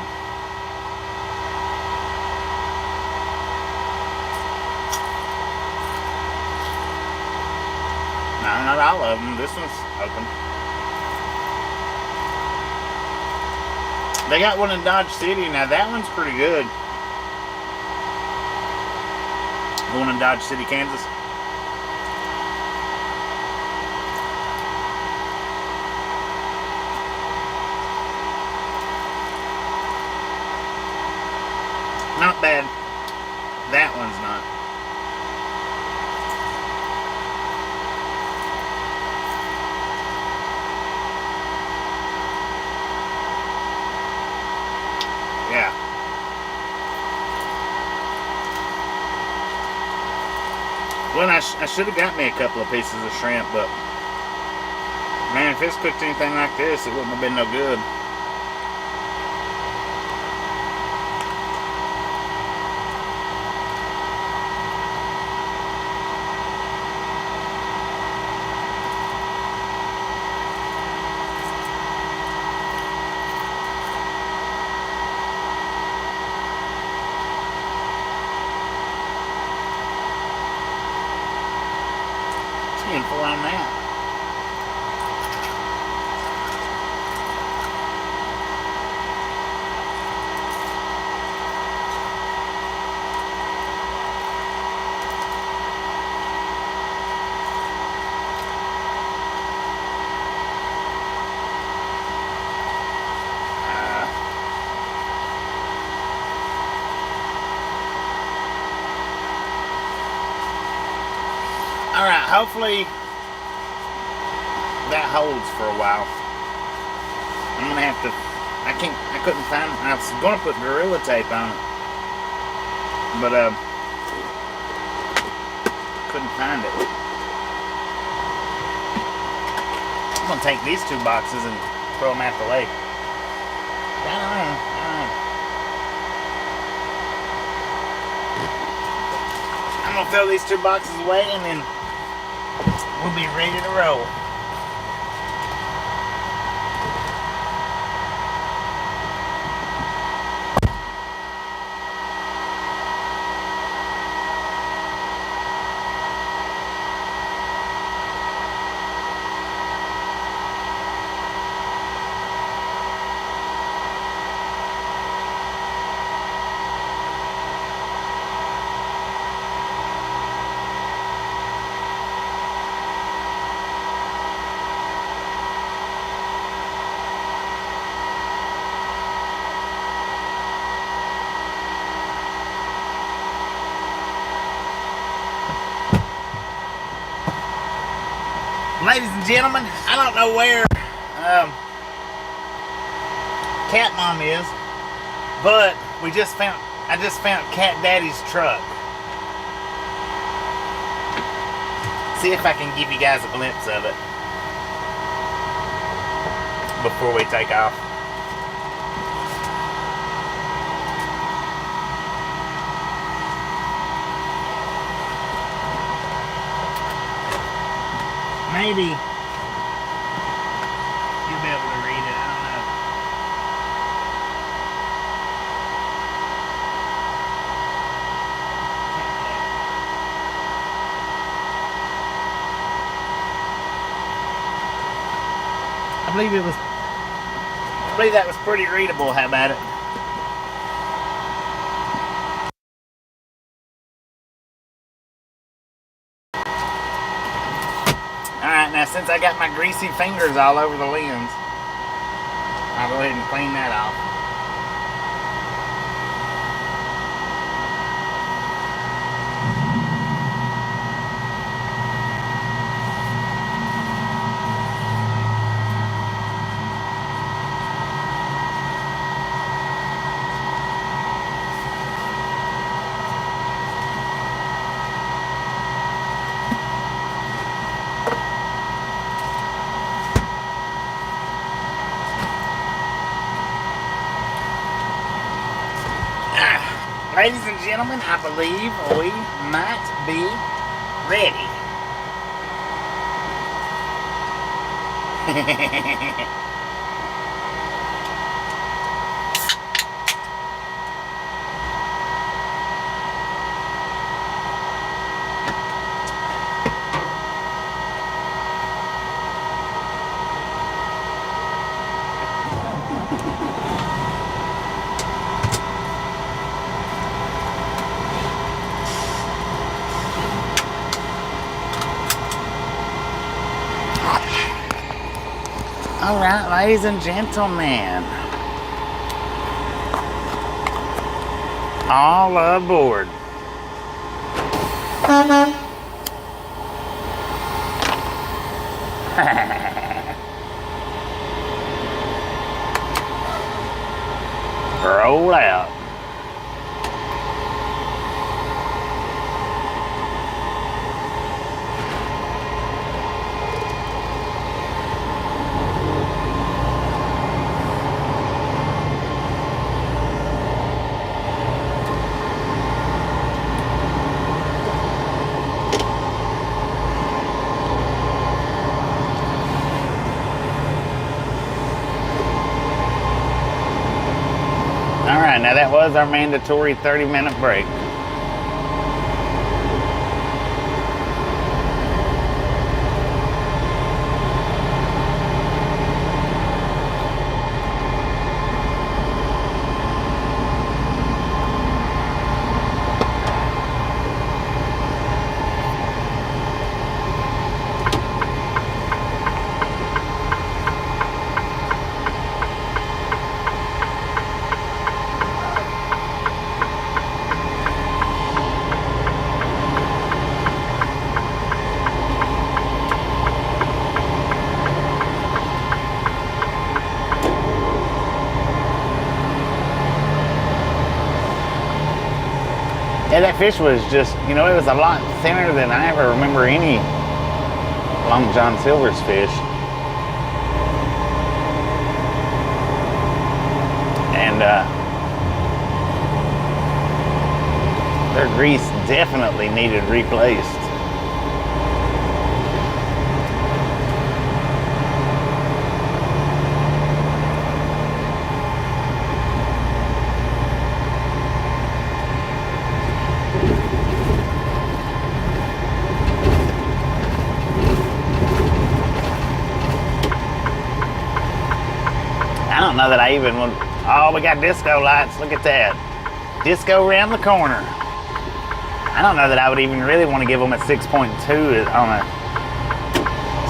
No, not all of them. This one's open. They got one in Dodge City. Now that one's pretty good. The one in Dodge City, Kansas. Not bad. That one's not. Yeah. Well, I should have got me a couple of pieces of shrimp, but man, if it's cooked anything like this, it wouldn't have been no good. For on that. All right, hopefully that holds for a while. I'm gonna have to. I couldn't find. I was gonna put Gorilla Tape on it, but couldn't find it. I'm gonna take these 2 boxes and throw them at the lake. I don't know. I'm gonna throw these 2 boxes away, and then we'll be ready to roll. Ladies and gentlemen, I don't know where Cat Mom is, but we just found, I just found Cat Daddy's truck. See if I can give you guys a glimpse of it before we take off. Maybe you'll be able to read it, I don't know. I believe that was pretty readable. How about it? Alright, now since I got my greasy fingers all over the lens, I'll go ahead and clean that off. Ladies and gentlemen, I believe we might be ready. All right, ladies and gentlemen, all aboard. Roll out. Now that was our mandatory 30-minute break. Yeah, that fish was just, you know, it was a lot thinner than I ever remember any Long John Silver's fish. And their grease definitely needed replaced. I don't know that I even would. Oh, we got disco lights. Look at that. Disco around the corner. I don't know that I would even really want to give them a 6.2 on a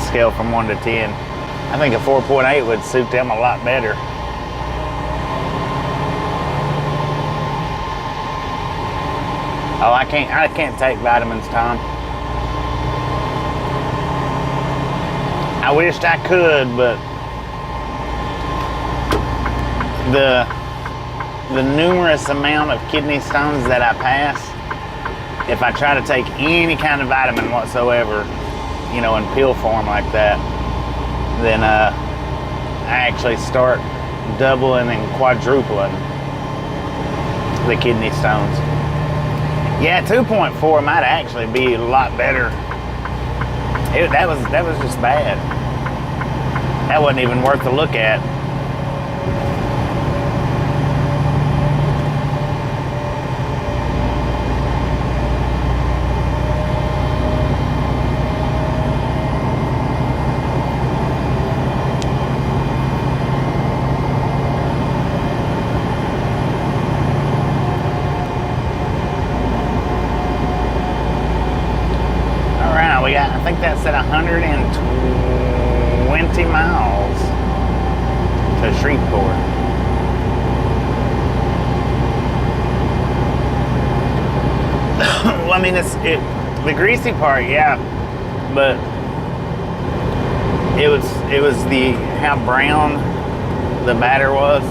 scale from 1 to 10. I think a 4.8 would suit them a lot better. Oh, I can't take vitamins, Tom. I wished I could, but the the numerous amount of kidney stones that I pass, if I try to take any kind of vitamin whatsoever, you know, in pill form like that, then I actually start doubling and quadrupling the kidney stones. Yeah, 2.4 might actually be a lot better. That was just bad. That wasn't even worth the look at. I think that's at 120 miles to Shreveport. Well, I mean, the greasy part, yeah, but it was how brown the batter was,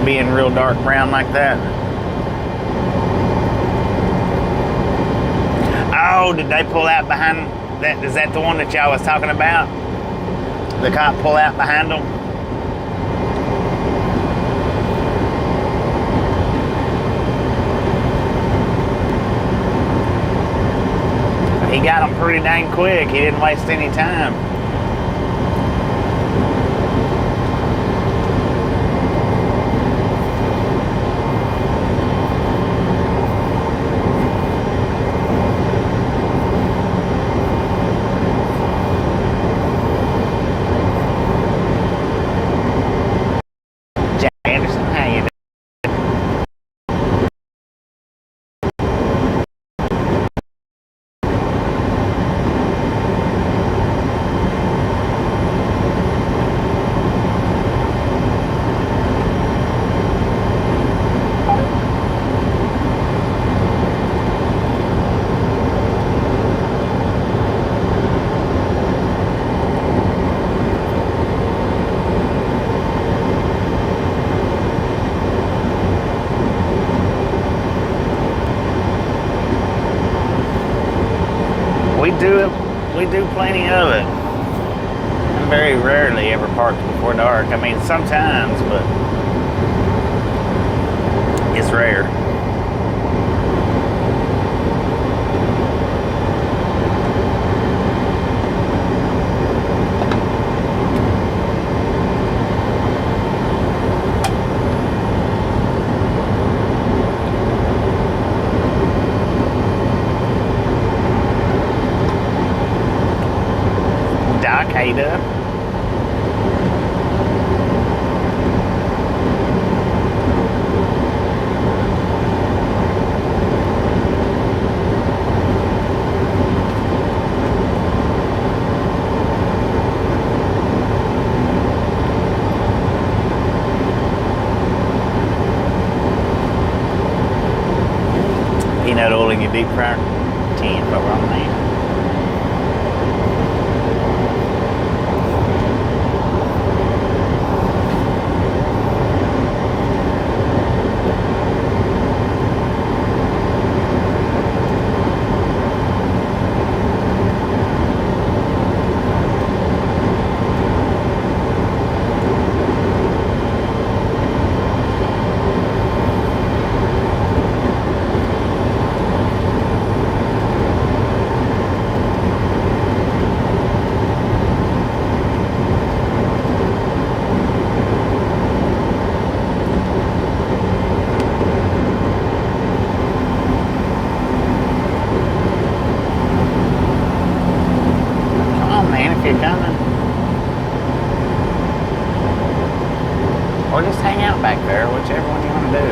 being real dark brown like that. Oh, did they pull out behind that? Is that the one that y'all was talking about? The cop pull out behind them? He got them pretty dang quick. He didn't waste any time. We do plenty of it. I'm very rarely ever parked before dark. I mean, sometimes, but it's rare. Dog Haber. Peanut oil in your deep fryer. 10 for wrong man. Or just hang out back there, whichever one you want to do.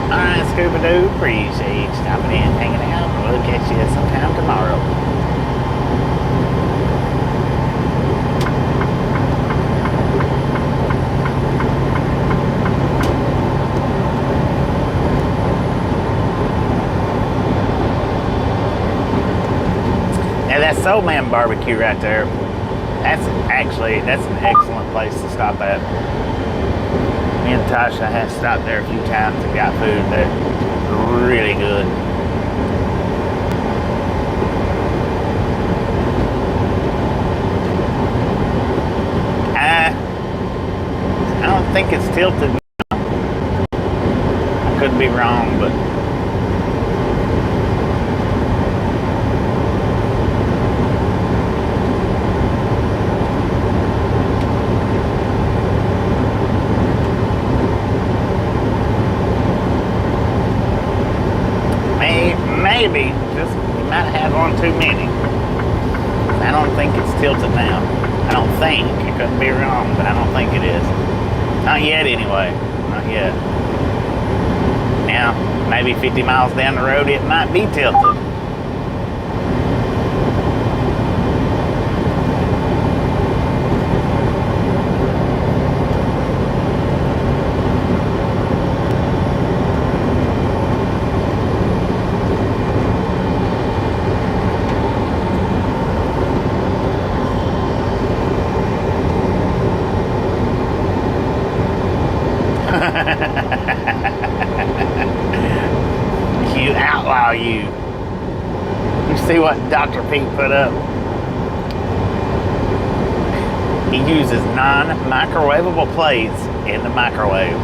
Alright, Scooby-Doo, appreciate you stopping in, hanging out. We'll catch you sometime tomorrow. Now that's Soul Man Barbecue right there. That's an excellent place to stop at. Me and Tasha have stopped there a few times and got food. They're really good. I don't think it's tilted. I could be wrong, but maybe just you might have had one too many. I don't think it's tilted now. I don't think. I could be wrong, but I don't think it is. Not yet, anyway. Not yet. Now, maybe 50 miles down the road, it might be tilted. You outlaw, you. You see what Dr. Pete put up? He uses non-microwavable plates in the microwave.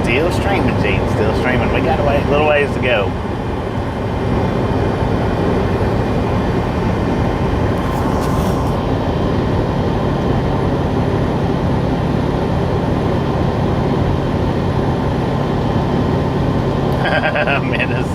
Still streaming, Gene. Still streaming. We got a little ways to go. Menace.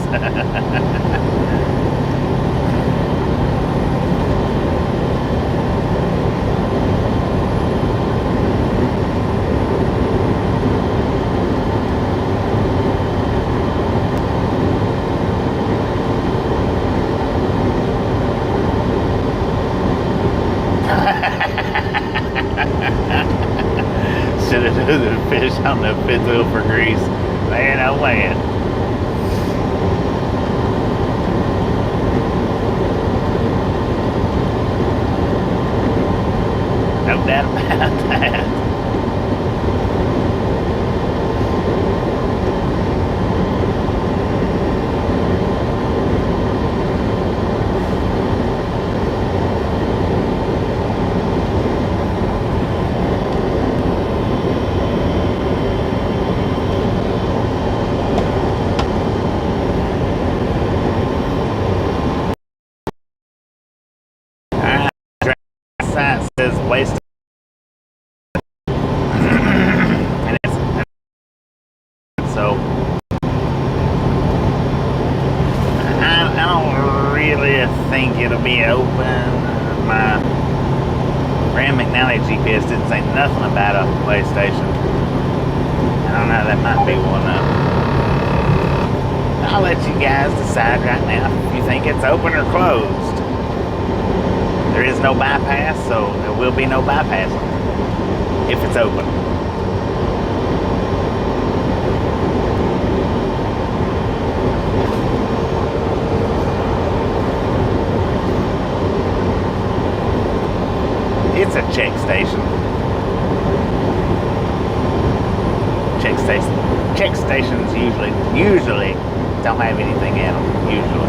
Should have done the fish on the fifth wheel for grease. Man, oh man. No doubt about that. Sign says waste. And it's so I don't really think it'll be open. My Graham McNally GPS didn't say nothing about a way station. I don't know, that might be one of them. I'll let you guys decide right now if you think it's open or closed. There is no bypass, so there will be no bypassing if it's open. It's a check station. Check stations usually don't have anything in them, usually.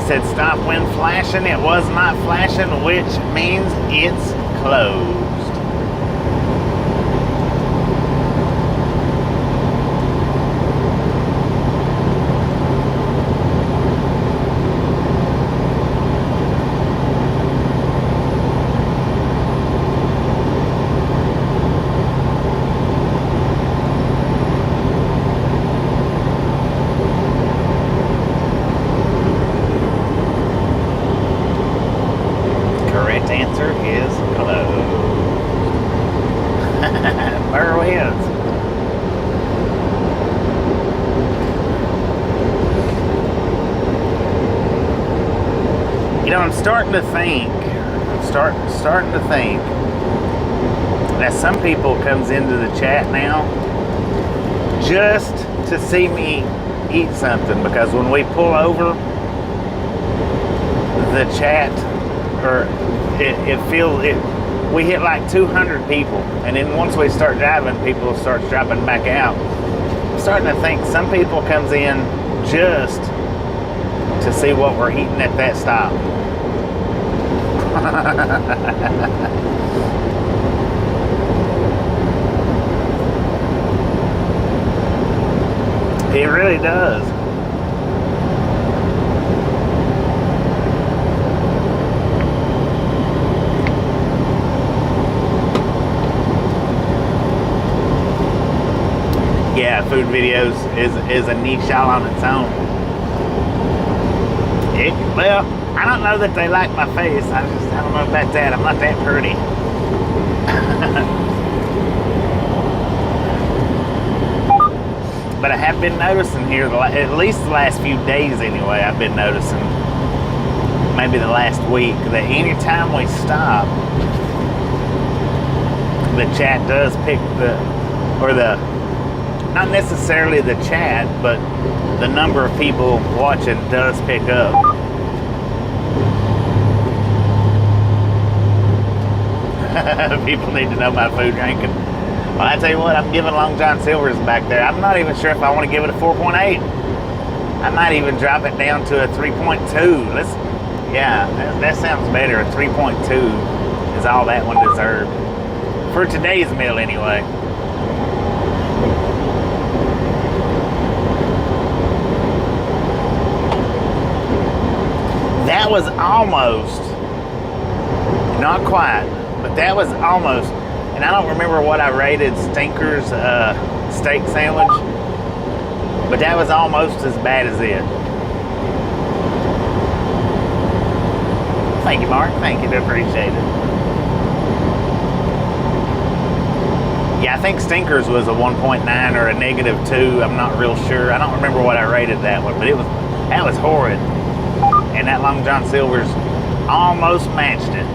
said stop when flashing. It was not flashing, which means it's closed. Answer is closed. Burr wins. You know, I'm starting to think that some people comes into the chat now just to see me eat something, because when we pull over, the chat, or we hit like 200 people, and then once we start driving, people start dropping back out. I'm starting to think some people comes in just to see what we're eating at that stop. It really does. Yeah, food videos is a niche all on its own. Well, I don't know that they like my face. I don't know about that. I'm not that pretty. But I have been noticing here, at least the last few days anyway, I've been noticing, maybe the last week, that anytime we stop, the chat does pick not necessarily the chat, but the number of people watching does pick up. People need to know my food drinking. Well, I tell you what, I'm giving Long John Silver's back there. I'm not even sure if I want to give it a 4.8. I might even drop it down to a 3.2. Yeah, that sounds better. A 3.2 is all that one deserved. For today's meal, anyway. That was almost, not quite, but that was almost, and I don't remember what I rated Stinker's steak sandwich, but that was almost as bad as it. Thank you, Mark. Thank you. I appreciate it. Yeah, I think Stinker's was a 1.9 or a -2. I'm not real sure. I don't remember what I rated that one, but that was horrid. And that Long John Silver's almost matched it.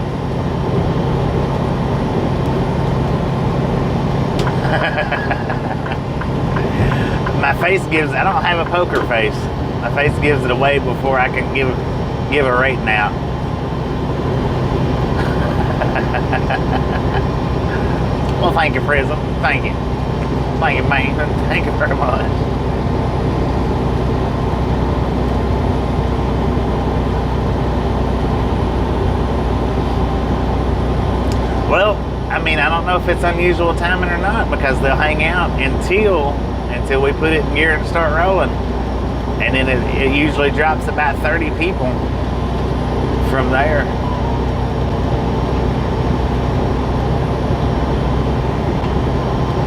My face gives, I don't have a poker face. My face gives it away before I can give a rating out. Well, thank you, Prism. Thank you. Thank you, man. Thank you very much. Well, I mean, I don't know if it's unusual timing or not, because they'll hang out until we put it in gear and start rolling. And then it usually drops about 30 people from there.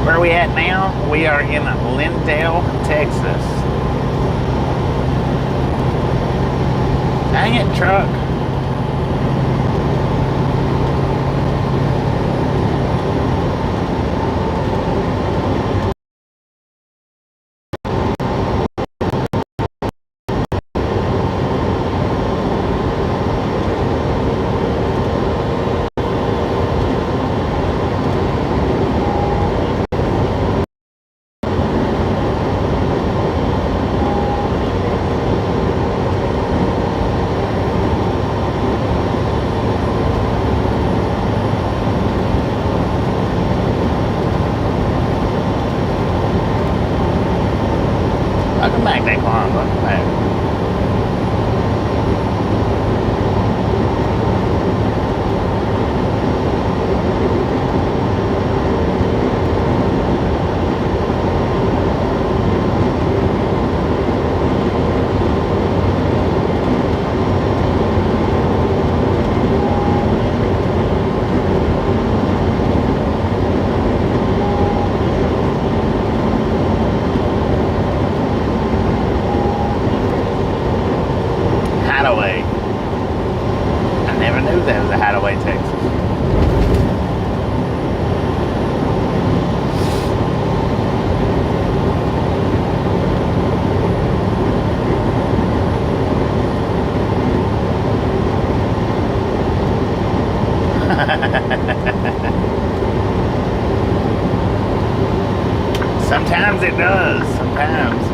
Where are we at now? We are in Lindale, Texas. Dang it, truck. Welcome back, Daquan. Welcome back. Sometimes it does. Sometimes.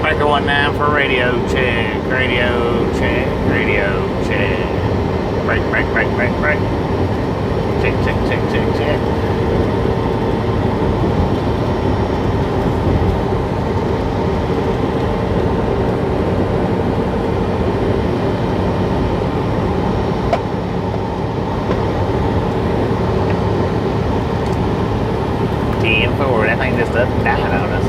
Breaker 19 for radio check, radio check, radio check. Break. Check. Forward, I think this stuff died on us.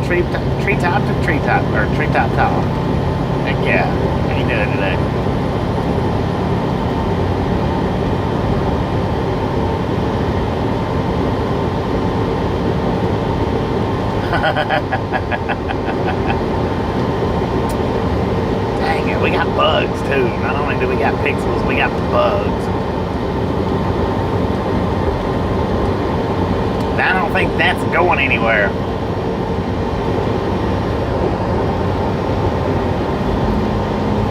Treetop to treetop, or treetop tall. Heck yeah, how you doing today? Dang it, we got bugs too. Not only do we got pixels, we got the bugs. I don't think that's going anywhere.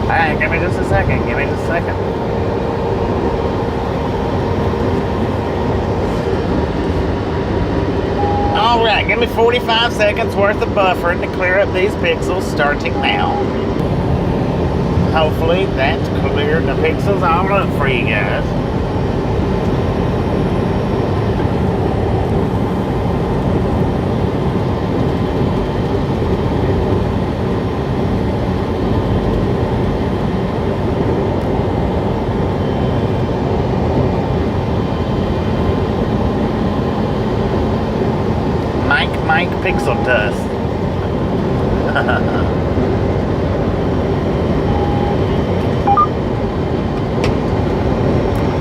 Alright, give me just a second. Alright, give me 45 seconds worth of buffering to clear up these pixels starting now. Hopefully that's cleared the pixels all up for you guys. Mike Pixel Dust.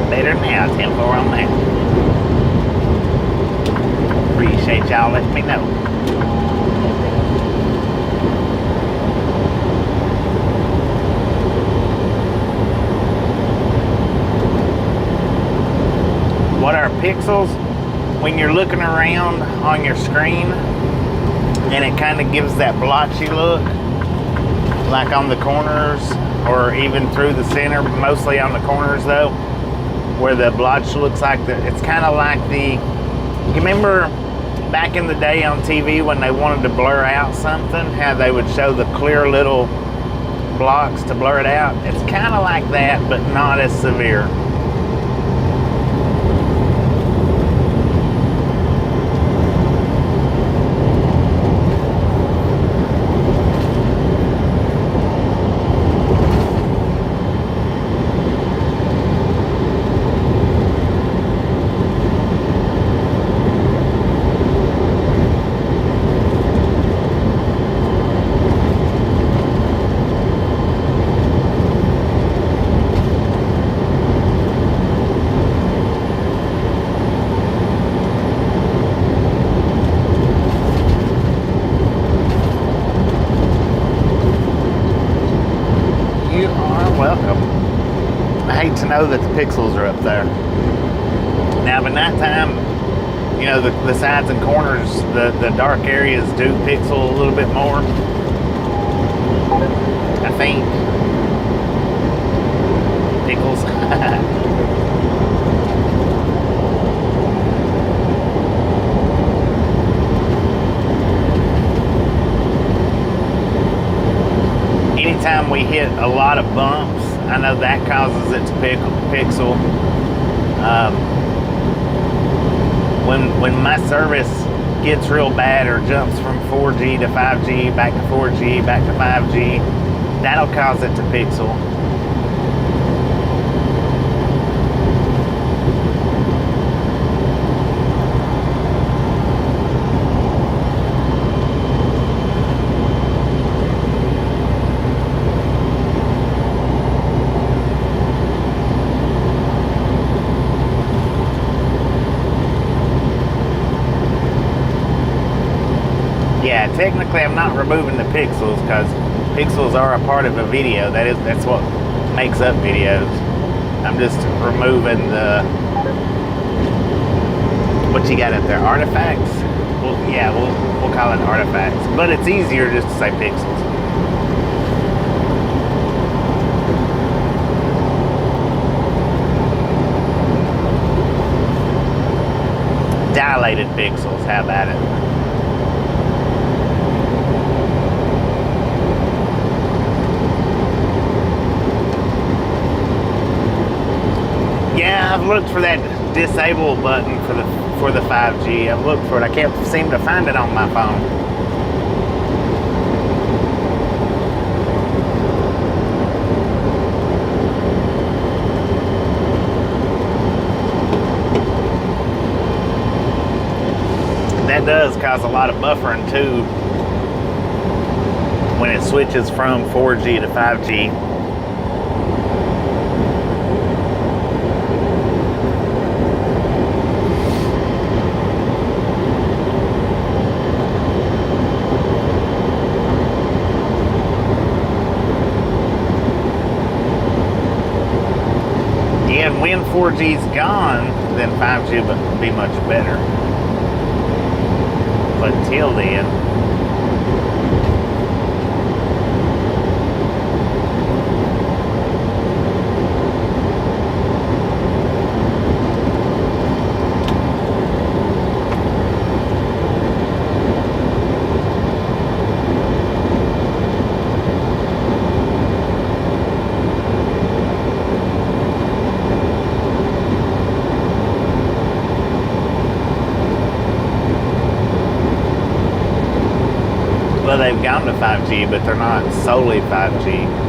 Later now, 10-4 on that. Appreciate y'all y'all let me know. What are pixels? When you're looking around on your screen and it kind of gives that blotchy look, like on the corners or even through the center, mostly on the corners though, where the blotch looks like it's kind of like you remember back in the day on TV when they wanted to blur out something, how they would show the clear little blocks to blur it out? It's kind of like that, but not as severe. To know that the pixels are up there. Now, by nighttime, you know, the sides and corners, the dark areas do pixel a little bit more, I think. Pickles. Anytime we hit a lot of bumps, I know that causes it to pixel. When my service gets real bad or jumps from 4G to 5G, back to 4G, back to 5G, that'll cause it to pixel. Yeah, technically I'm not removing the pixels because pixels are a part of a video. That's what makes up videos. I'm just removing the, what you got up there, artifacts? Well, yeah, we'll call it artifacts, but it's easier just to say pixels. Dilated pixels, how about it? Yeah, I've looked for that disable button for the 5G. I've looked for it. I can't seem to find it on my phone. That does cause a lot of buffering too when it switches from 4G to 5G. And when 4G's gone, then 5G will be much better. But till then, well, they've gone to 5G, but they're not solely 5G.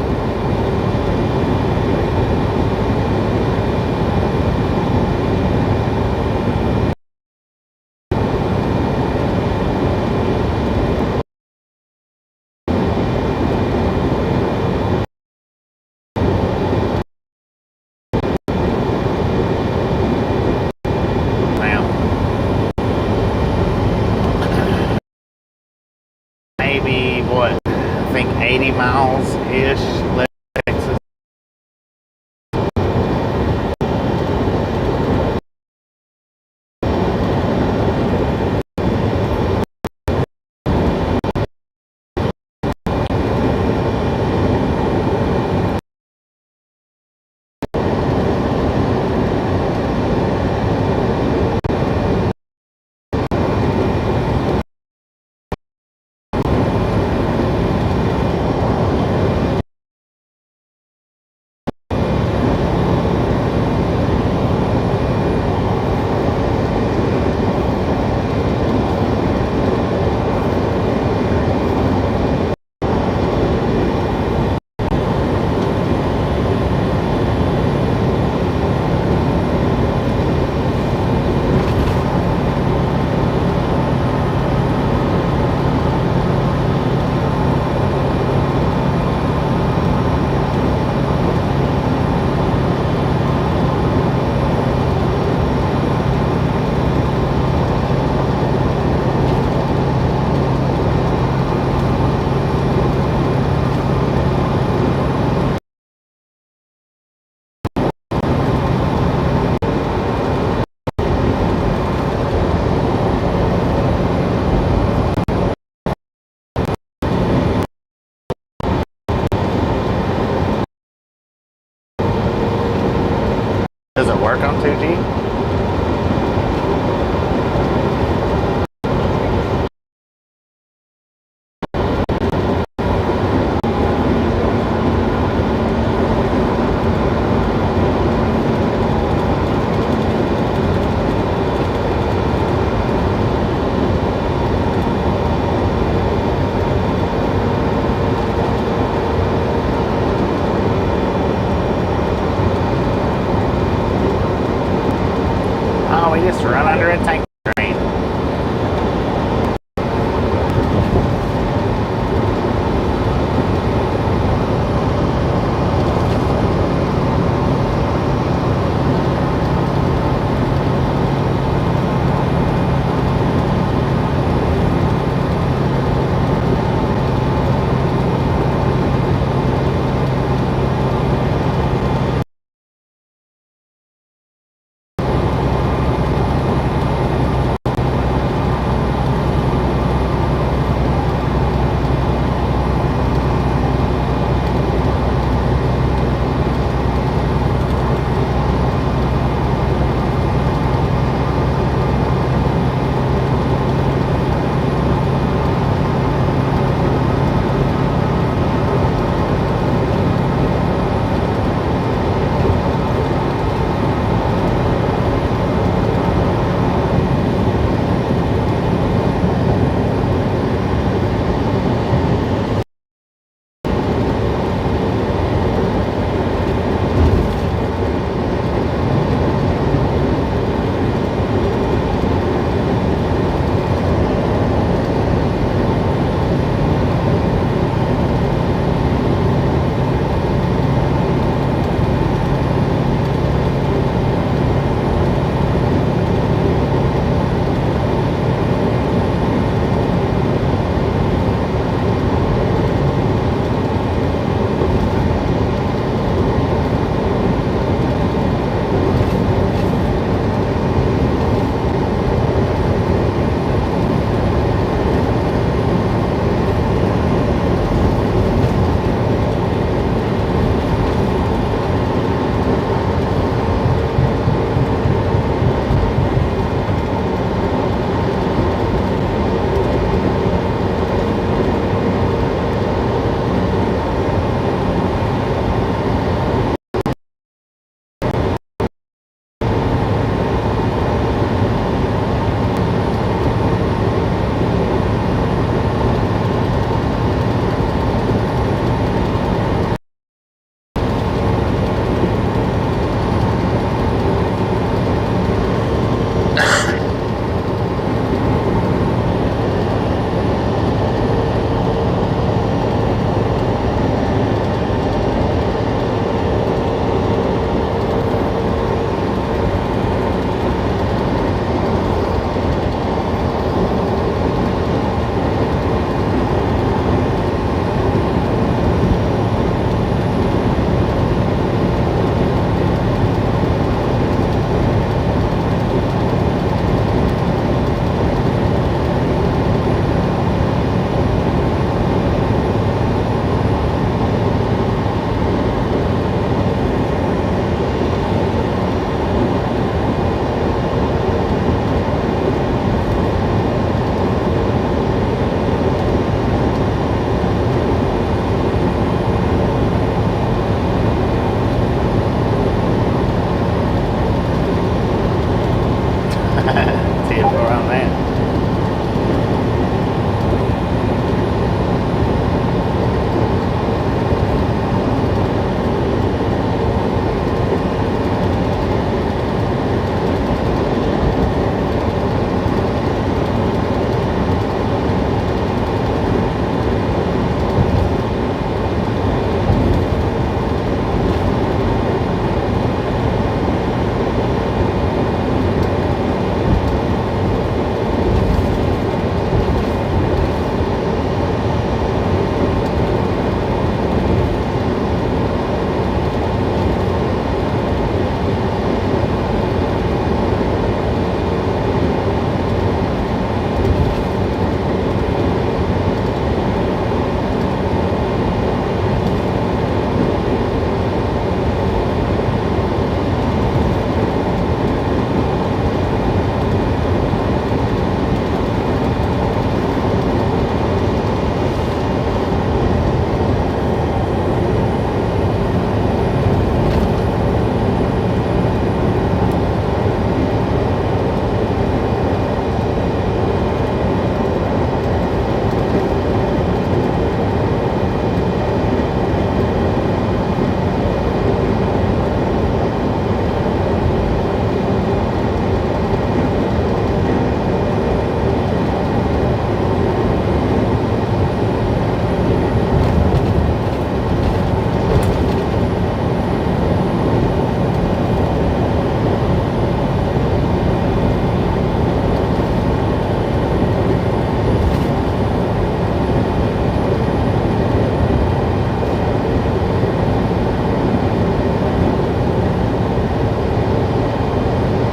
think 80 miles ish. that.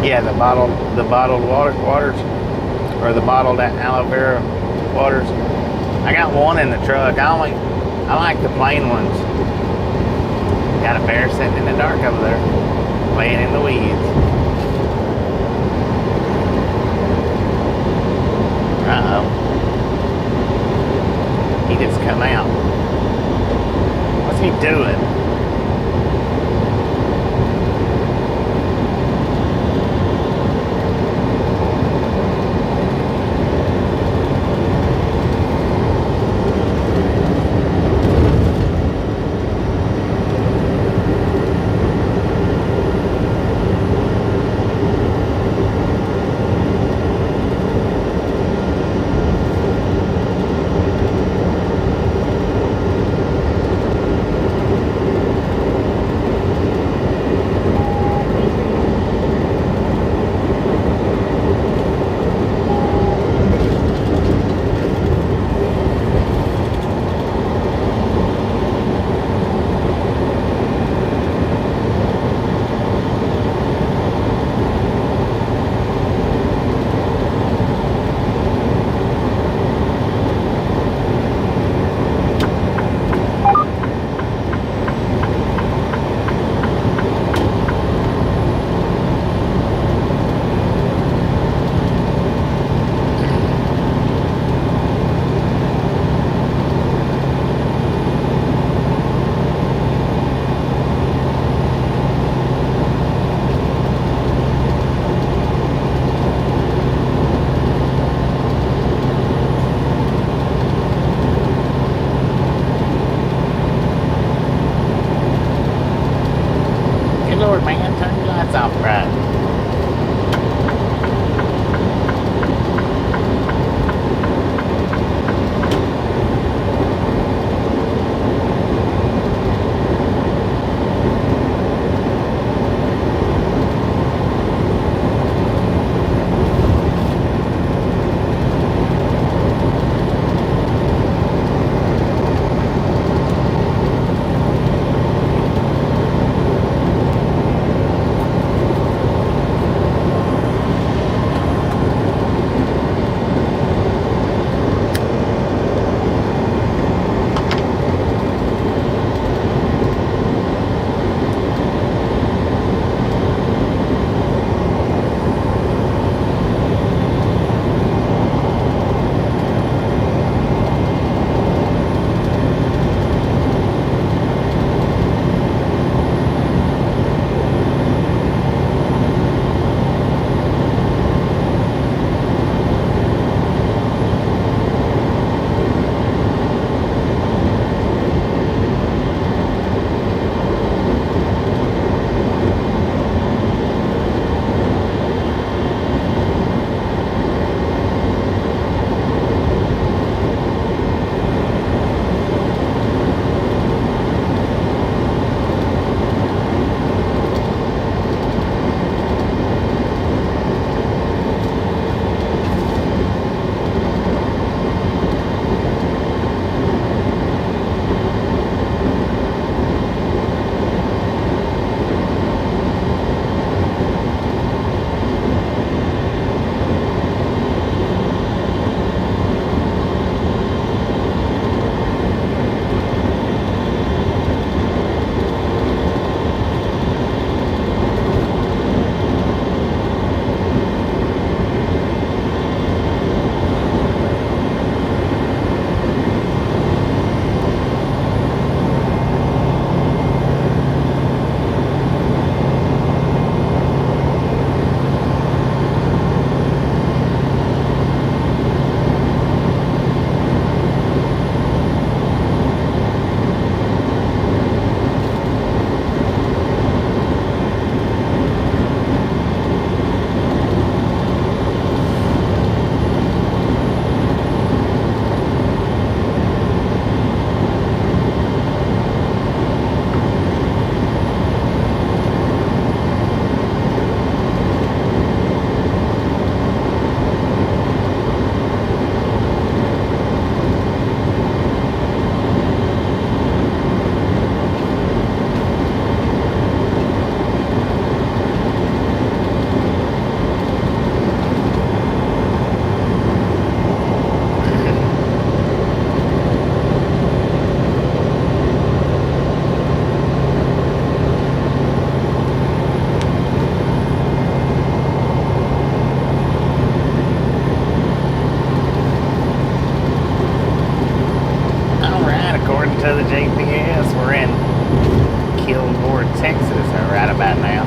Yeah, the bottled waters, or the bottled aloe vera waters. I got one in the truck. I like the plain ones. Got a bear sitting in the dark over there, laying in the weeds. Uh-oh. He just come out. What's he doing? we're in Kilgore, Texas, right about now.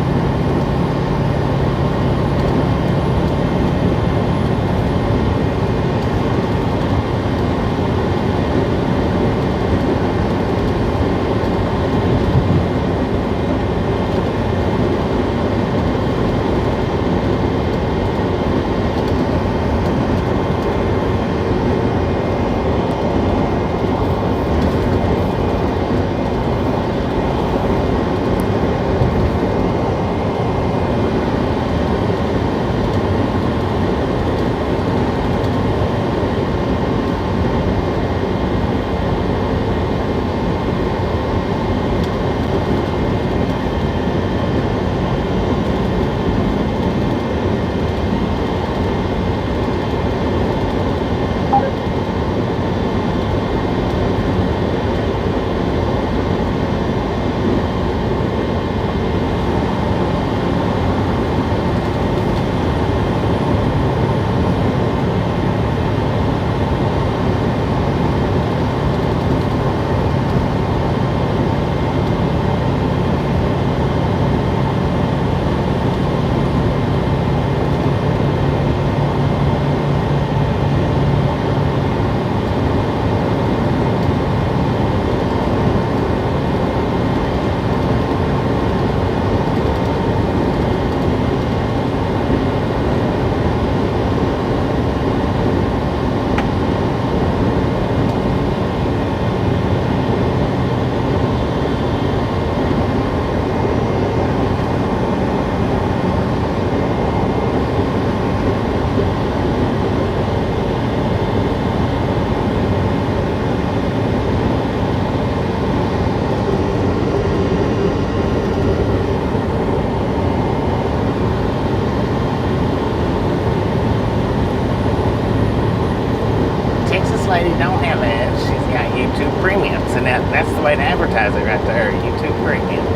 Lady don't have ads. She's got YouTube Premiums, and that's the way to advertise it right there. YouTube Premium.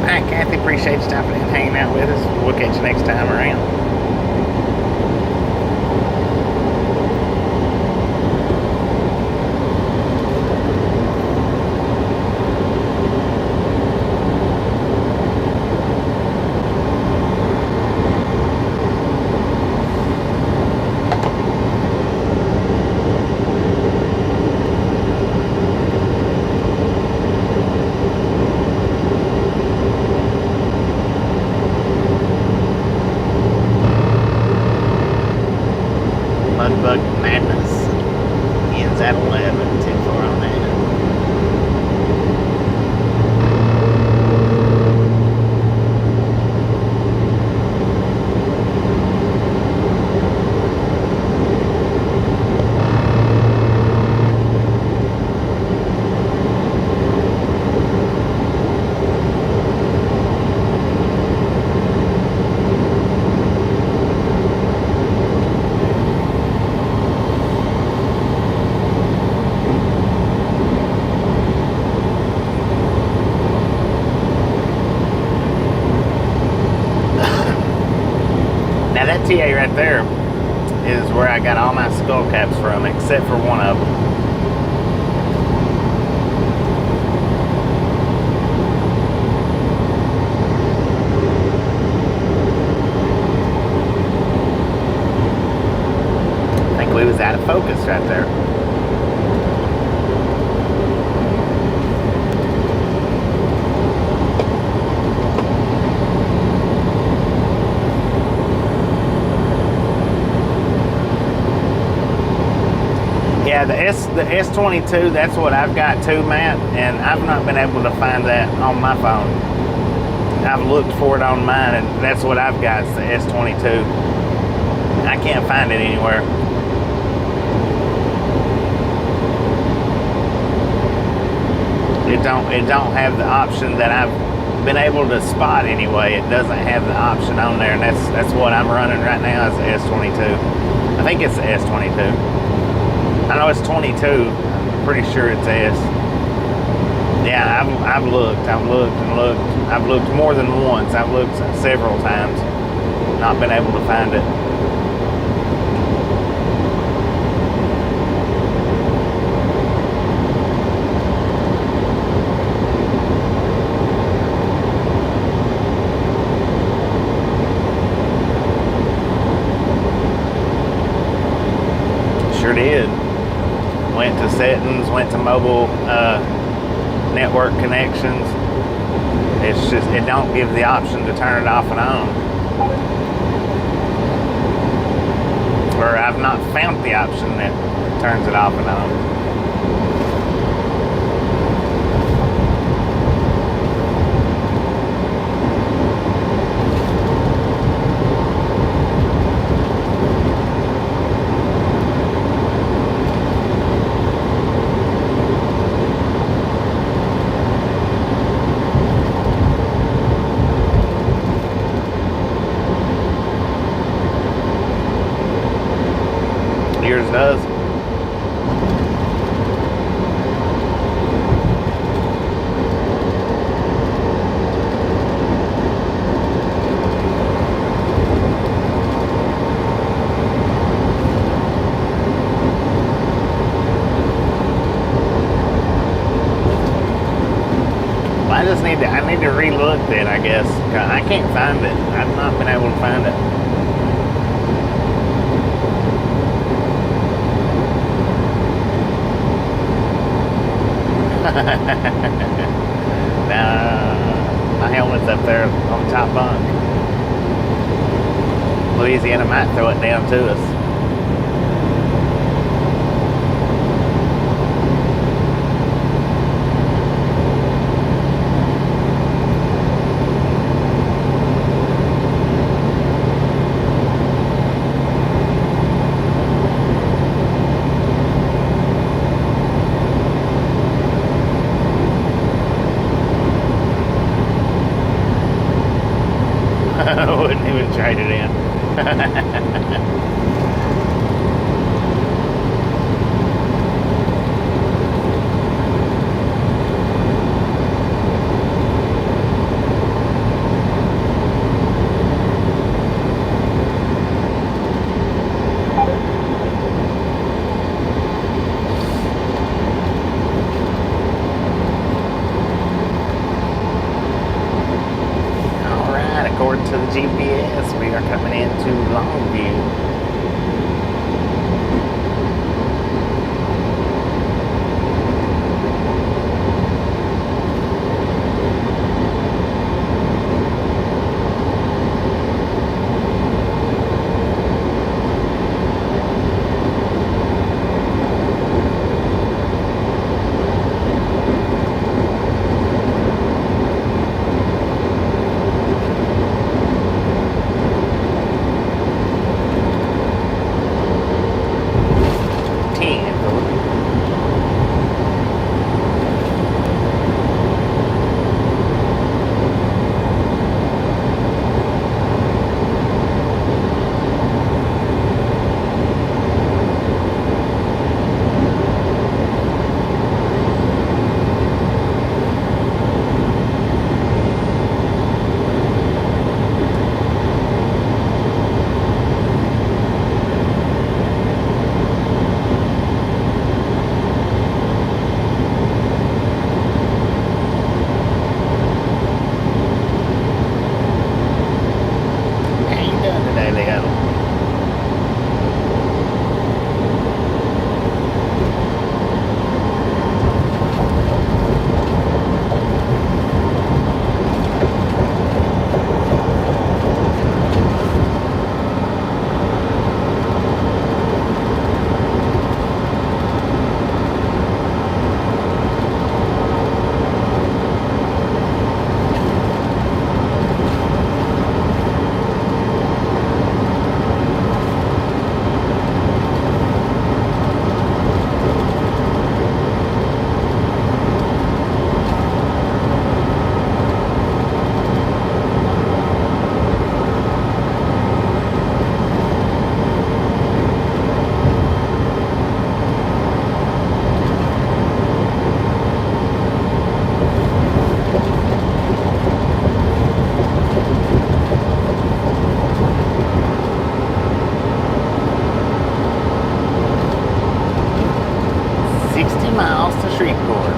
All right, Kathy, appreciate you stopping in and hanging out with us. We'll catch you next time around. Bug Madness ends at 11, 10-4 on that. That TA right there is where I got all my skull caps from, except for one of them. I think we was out of focus right there. Yeah, the S22, that's what I've got too, Matt, and I've not been able to find that on my phone. I've looked for it on mine, and that's what I've got, is the S22. I can't find it anywhere. It don't have the option that I've been able to spot anyway. It doesn't have the option on there, and that's what I'm running right now, is the S22. I think it's the S22. I know it's 22. I'm pretty sure it's S. Yeah, Yeah, I've looked and looked. I've looked more than once. I've looked several times. Not been able to find it. Sure did. Went to settings, went to mobile network connections. It's just, it don't give the option to turn it off and on. Or I've not found the option that turns it off and on. Yours does. Well, I need to re-look that, I guess. I can't find it. I've not been able to find it. My helmet's up there on the top bunk. Louisiana might throw it down to us. Wouldn't even trade it in. According to the GPS, we are coming into Longview. street cord.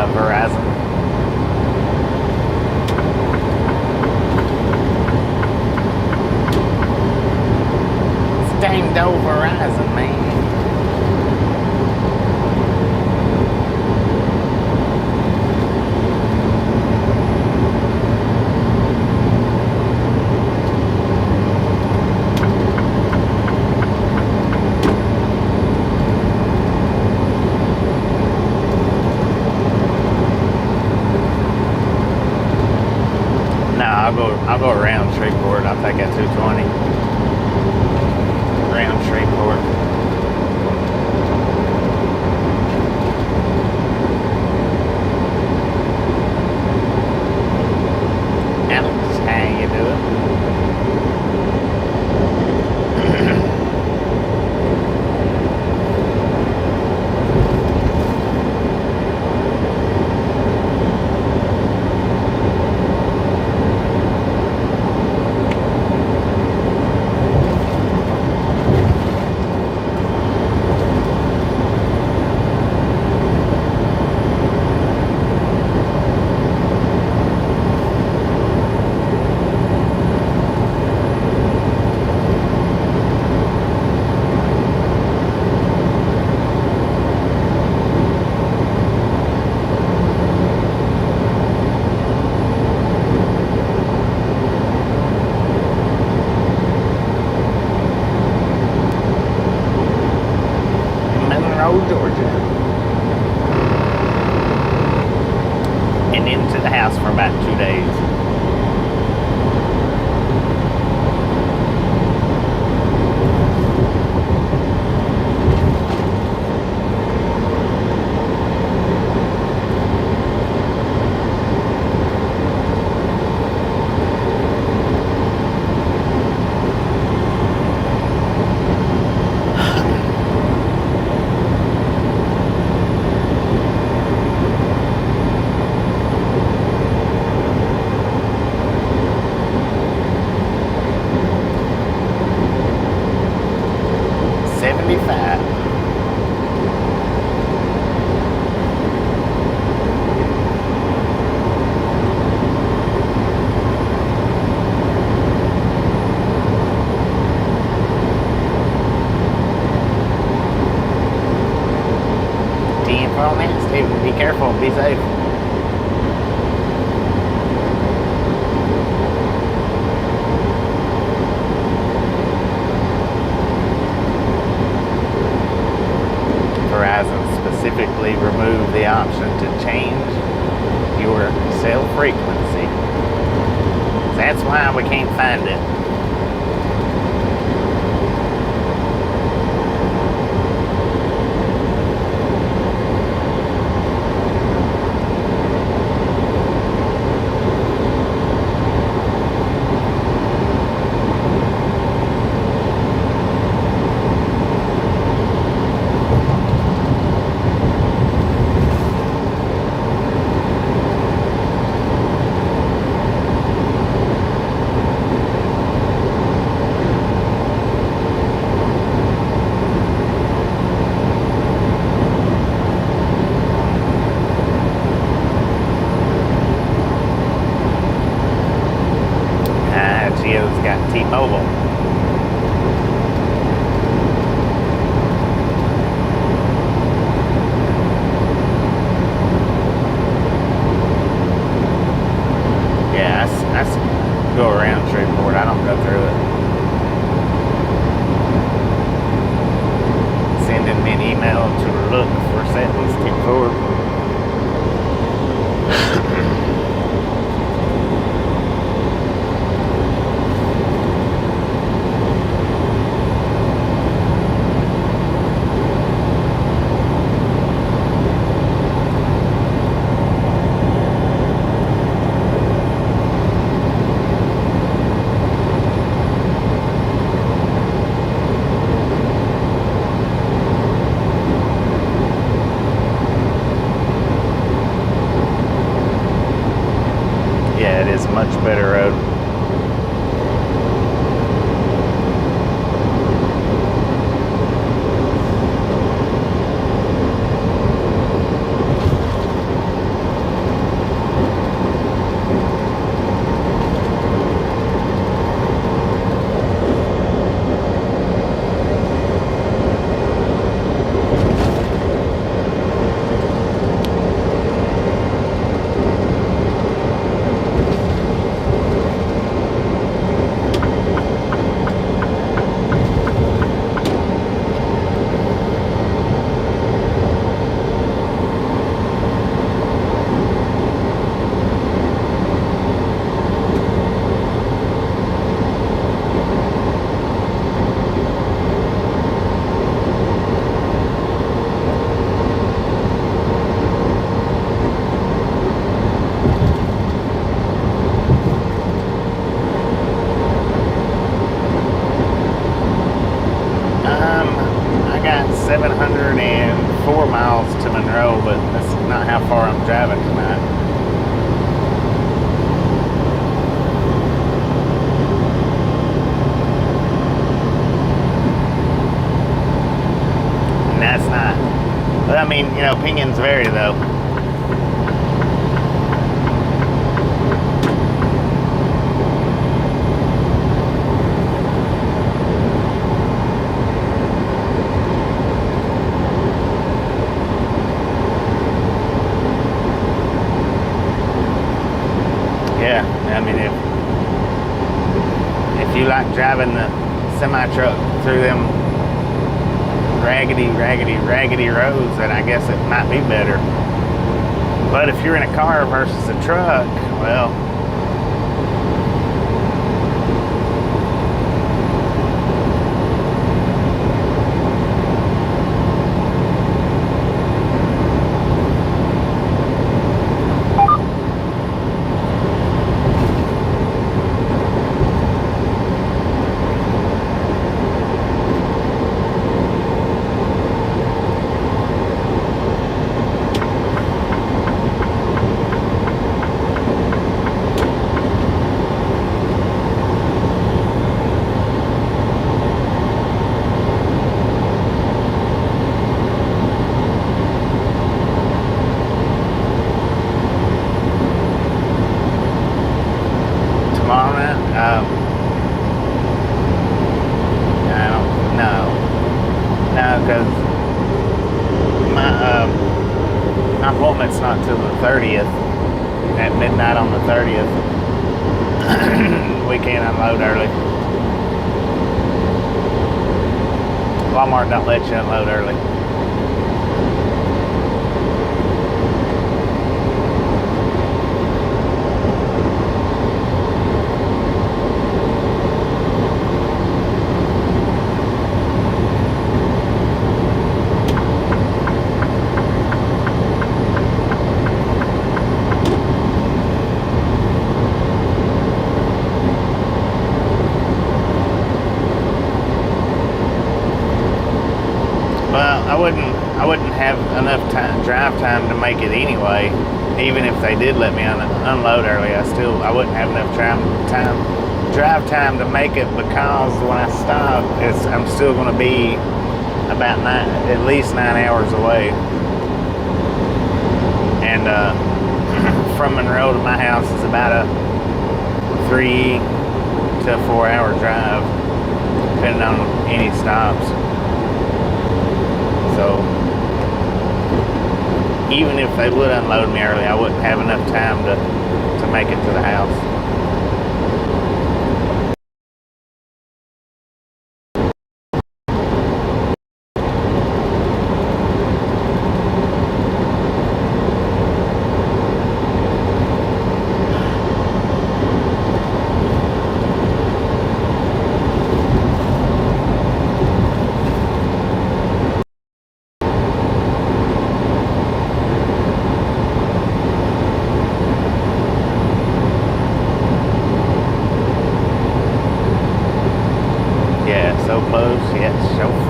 Verizon. It's dang old Verizon, man. I'll go around Shreveport. I'll take that 220. Around Shreveport. Alex, how you doing? Georgia, and into the house for about 2 days. Be careful, be safe. Verizon specifically removed the option to change your cell frequency. That's why we can't find it. sending me an email to look for sentence keep forward. Yeah, it is a much better road. I got 704 miles to Monroe, but that's not how far I'm driving tonight. And that's not, but I mean, you know, opinions vary though. Yeah, I mean, if you like driving the semi-truck through them raggedy roads, then I guess it might be better. But if you're in a car versus a truck, well, I don't know. No, because my appointment's not till the 30th. At midnight on the 30th. We can't unload early. Walmart don't let you unload early. Well, I wouldn't have enough drive time to make it anyway. Even if they did let me unload early, I wouldn't have enough drive time to make it, because when I stop, I'm still going to be about at least 9 hours away. And from Monroe to my house is about a 3 to 4 hour drive, depending on any stops. So even if they would unload me early, I wouldn't have enough time to make it to the house.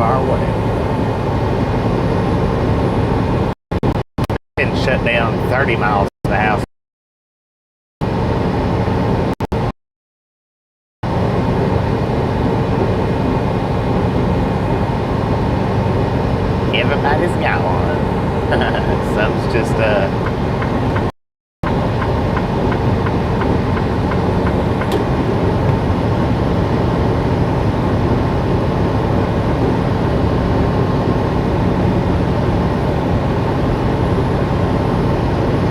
our way. Been shut down 30 miles from the house. Everybody's got one. Some's just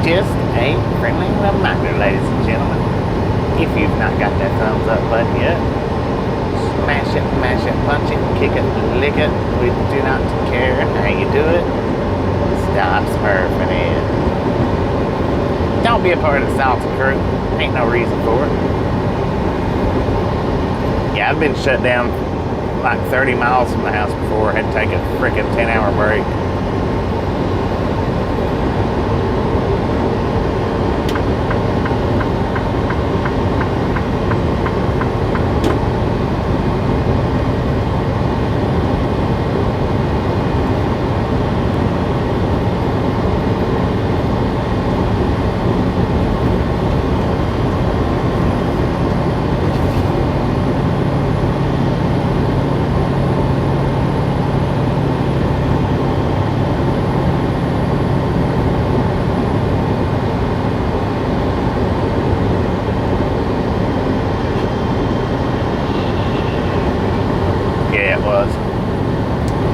just a friendly reminder, ladies and gentlemen. If you've not got that thumbs up button yet, smash it, mash it, punch it, kick it, lick it. We do not care how you do it. Stop smurfing it. Don't be a part of the salsa crew. Ain't no reason for it. Yeah, I've been shut down like 30 miles from the house before. Had to take a freaking 10-hour break.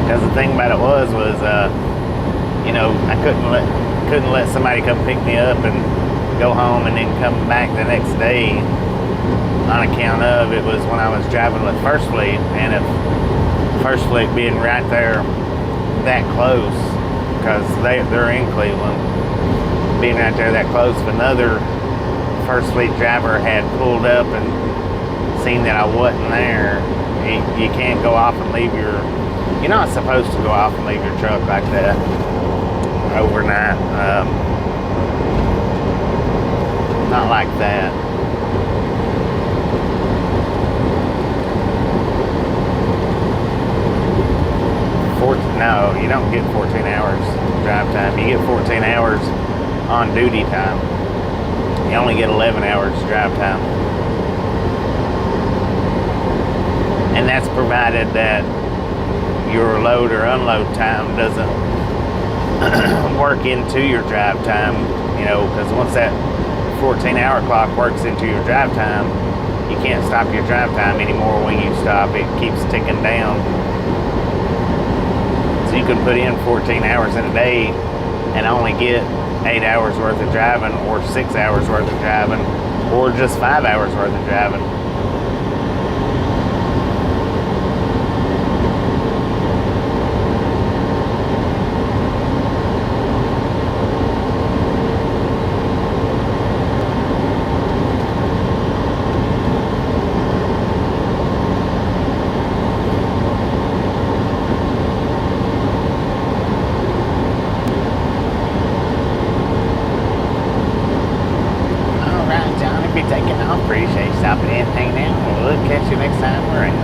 Because the thing about it was you know, I couldn't let somebody come pick me up and go home and then come back the next day on account of it was when I was driving with First Fleet, and if First Fleet being right there that close, because they're in Cleveland, being right there that close, if another First Fleet driver had pulled up and seen that I wasn't there, you can't go off and leave you're not supposed to go off and leave your truck like that overnight. Not like that. No, you don't get 14 hours drive time. You get 14 hours on duty time. You only get 11 hours drive time. And that's provided that your load or unload time doesn't work into your drive time, you know, because once that 14-hour clock works into your drive time, you can't stop your drive time anymore. When you stop, it keeps ticking down. So you can put in 14 hours in a day and only get 8 hours worth of driving, or 6 hours worth of driving, or just 5 hours worth of driving. Appreciate you stopping in, hanging out. We'll catch you next time around.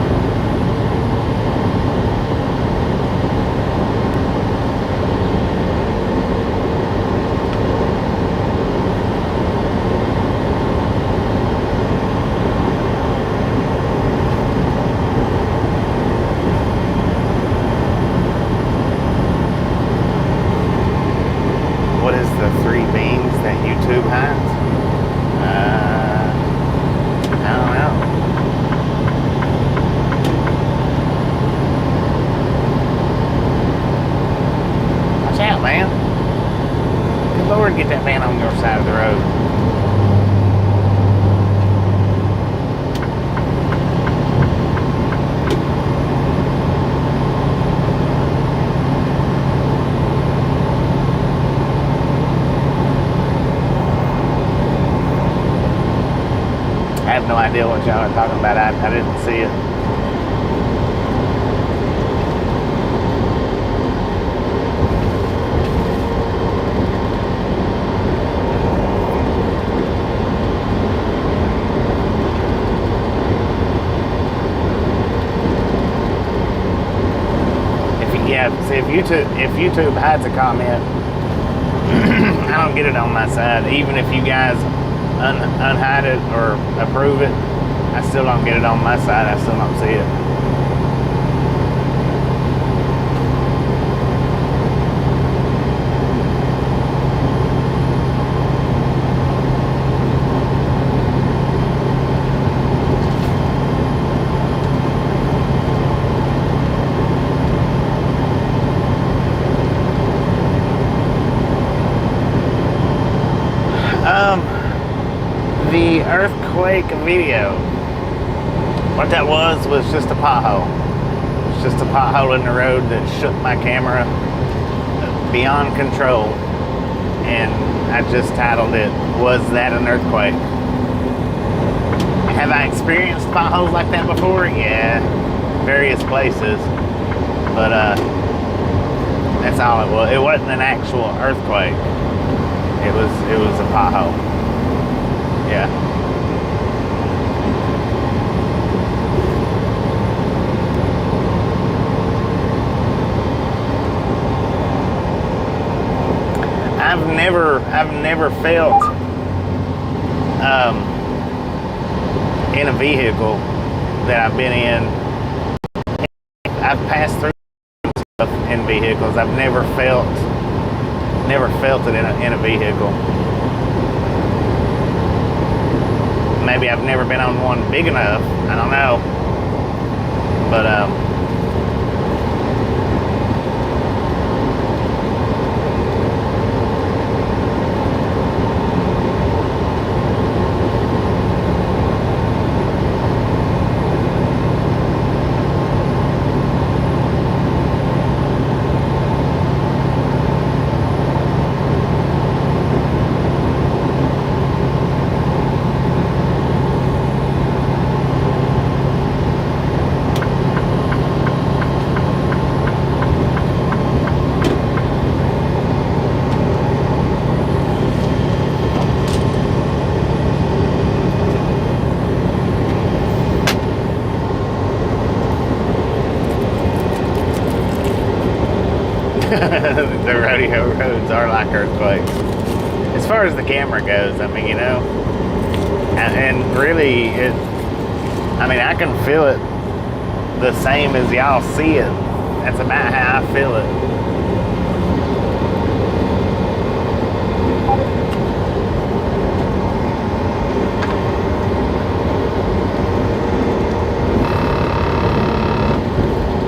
What is the three beans that YouTube hides? I don't know. Watch out, man. Good Lord, get that man on your side of the road. I have no idea what y'all are talking about. I didn't see it. Yeah, see, if YouTube hides a comment, I don't get it on my side. Even if you guys unhide it or approve it, I still don't get it on my side. I still don't see it. The earthquake video, what that was just a pothole. It's just a pothole in the road that shook my camera beyond control, and I just titled it, "Was That an Earthquake?" Have I experienced potholes like that before? Yeah, various places, but that's all it was. It wasn't an actual earthquake. It was a pothole. Yeah. I've never felt in a vehicle that I've been in. I've passed through stuff in vehicles. I've never felt it in a vehicle. Maybe I've never been on one big enough. I don't know. But the rodeo roads are like earthquakes. As far as the camera goes, I mean, you know, and really, I can feel it the same as y'all see it. That's about how I feel it.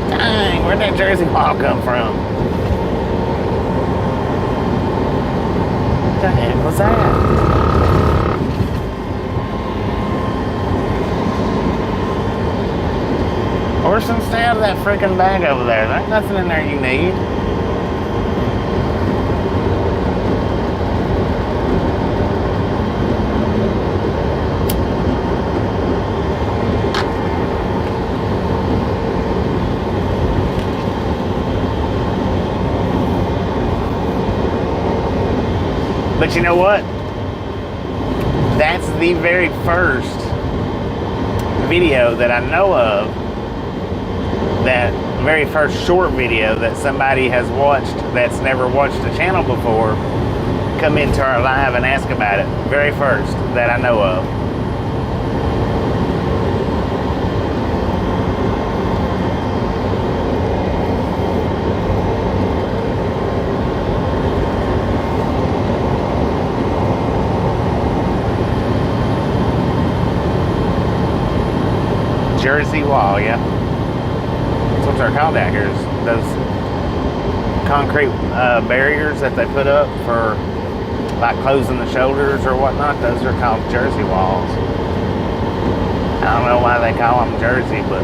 Dang, where'd that Jersey ball come from? What the heck was that? Orson, stay out of that freaking bag over there. There's nothing in there you need. But you know what? That's the very first video that I know of, that very first short video that somebody has watched that's never watched the channel before come into our live and ask about it. Very first that I know of. Jersey wall, yeah. That's what they're called out here, is those concrete barriers that they put up for like closing the shoulders or whatnot. Those are called Jersey walls. I don't know why they call them Jersey, but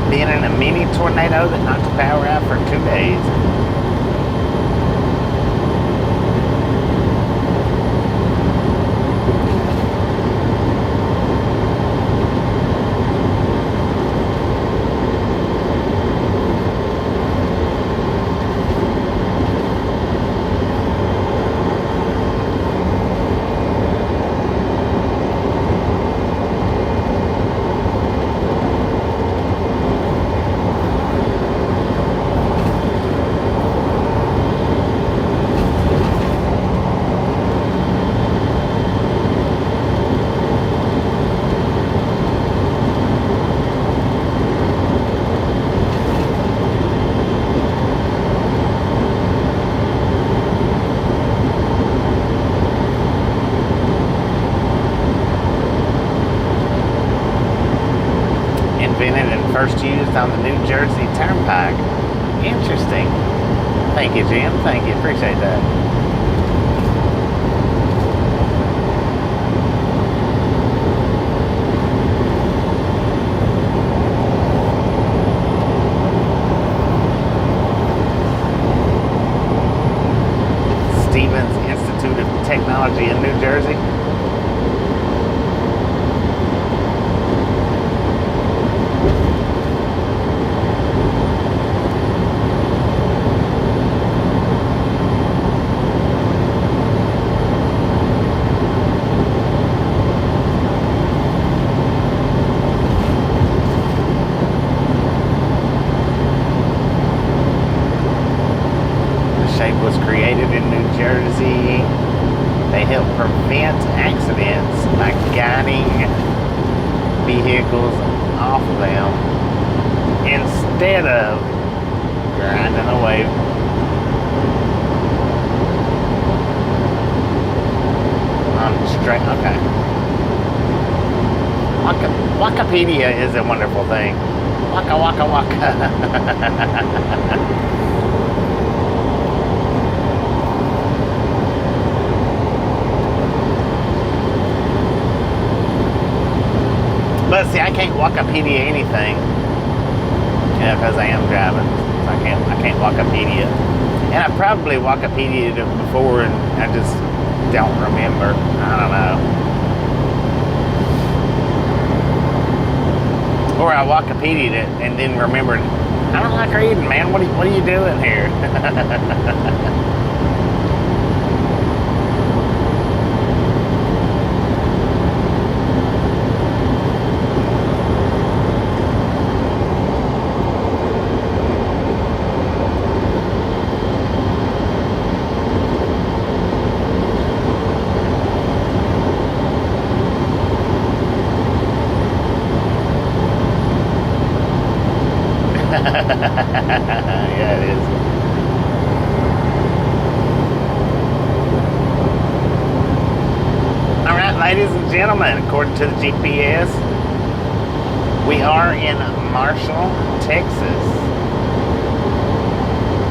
being in a mini tornado that knocked the power out for 2 days. based on the New Jersey Turnpike. Interesting. Thank you, Jim. Thank you. Appreciate that. Stevens Institute of Technology in New Jersey. Was created in New Jersey. They help prevent accidents by guiding vehicles off of them instead of grinding away. On straight, okay. Wikipedia is a wonderful thing. Waka waka waka. But see, I can't Wikipedia anything, because I am driving. So I can't Wikipedia. And I probably Wikipedia'd it before, and I just don't remember. I don't know. Or I Wikipedia'd it and then remembered. I don't like reading, man. What are you doing here? Yeah, it is. All right, ladies and gentlemen, according to the GPS, we are in Marshall, Texas.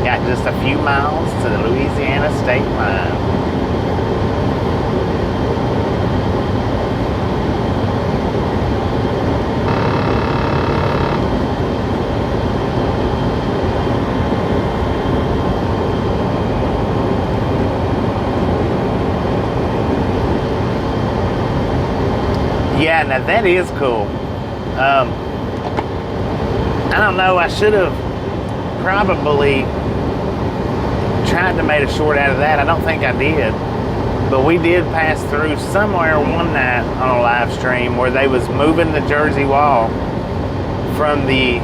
Got just a few miles to the Louisiana state line. Yeah, now that is cool. I don't know, I should have probably tried to make a short out of that. I don't think I did. But we did pass through somewhere one night on a live stream where they was moving the Jersey wall from the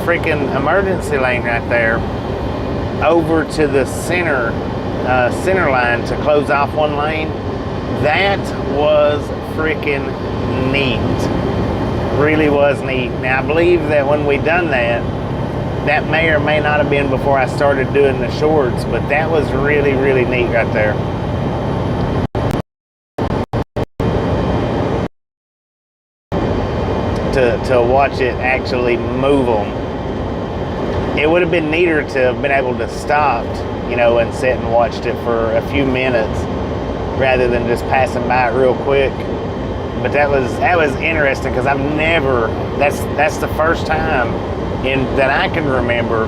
freaking emergency lane right there over to the center line to close off one lane. That was freaking neat. Really was neat. Now I believe that when we done that may or may not have been before I started doing the shorts, but that was really, really neat right there. To watch it actually move them. It would have been neater to have been able to stop, and sit and watched it for a few minutes rather than just passing by it real quick. But that was interesting because I've never. That's the first time that I can remember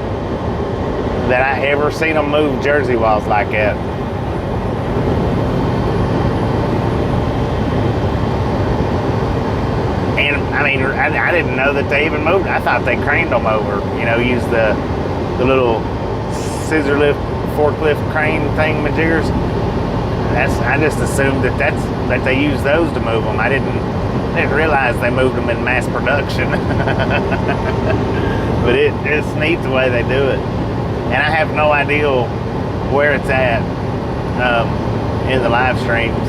that I ever seen them move Jersey walls like that. And I mean, I didn't know that they even moved. I thought they craned them over. Used the little scissor lift, forklift crane thing majiggers. I just assumed that they use those to move them. I didn't realize they moved them in mass production. But it's neat the way they do it. And I have no idea where it's at in the live streams.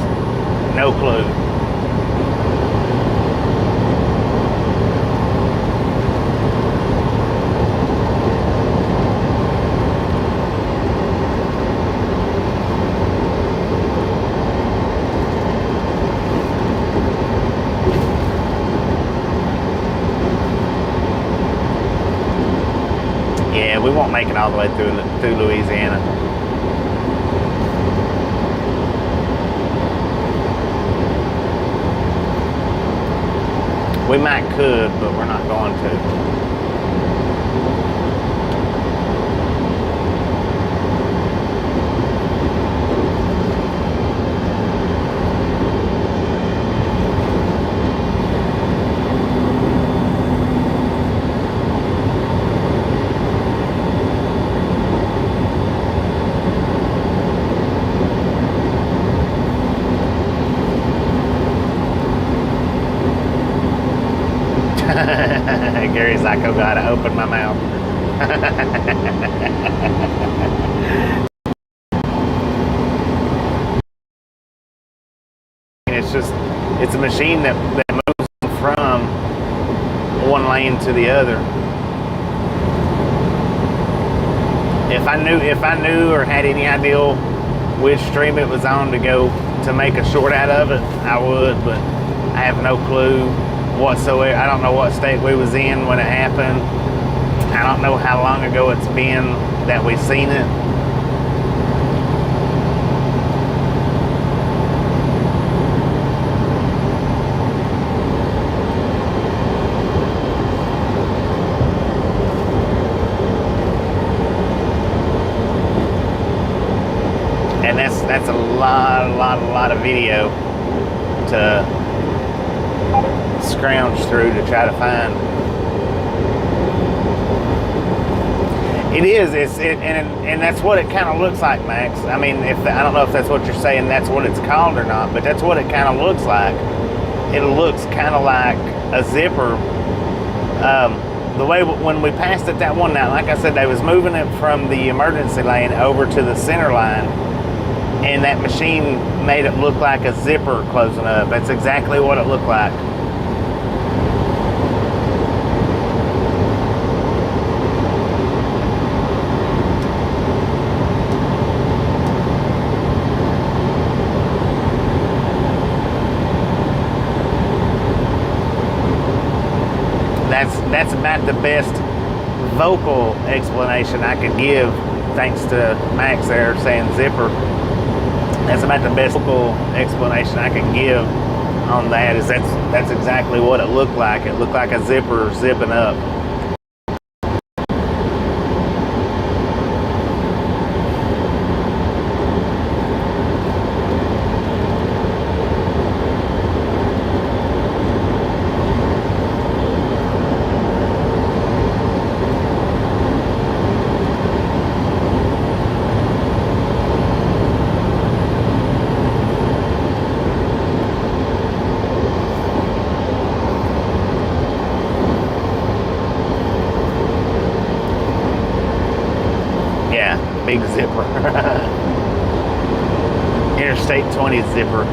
No clue. Yeah, we won't make it all the way through Louisiana. We might could, but we're not going to. Gary's like, oh God, I opened my mouth. It's a machine that moves from one lane to the other. If I knew or had any idea which stream it was on to make a short out of it, I would, but I have no clue whatsoever. I don't know what state we was in when it happened. I don't know how long ago it's been that we seen it. And that's a lot of video to scrounge through to try to find. It is. And that's what it kind of looks like, Max. I mean, I don't know if that's what you're saying, that's what it's called or not, but that's what it kind of looks like. It looks kind of like a zipper. The way when we passed it that one night, like I said, they was moving it from the emergency lane over to the center line, and that machine made it look like a zipper closing up. That's exactly what it looked like. That's about the best vocal explanation I could give, thanks to Max there saying zipper. That's about the best vocal explanation I can give on that. Is that's exactly what it looked like. It looked like a zipper zipping up. Big zipper. Interstate 20 zipper.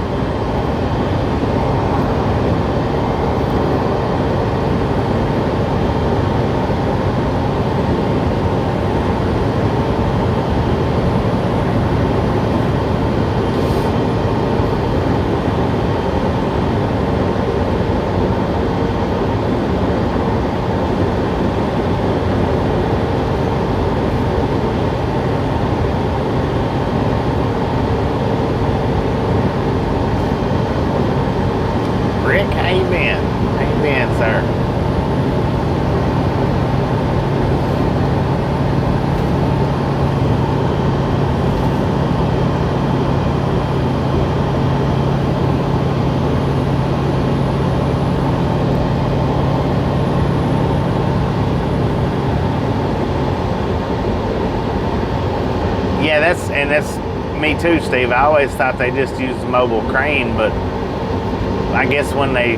Yeah, that's me too, Steve. I always thought they just used a mobile crane, but I guess when they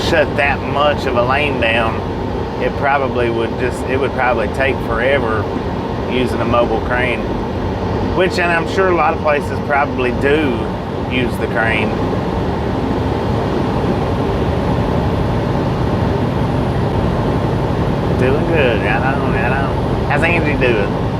shut that much of a lane down, it would probably take forever using a mobile crane. Which, and I'm sure a lot of places probably do use the crane. Doing good. I don't. How's Angie doing?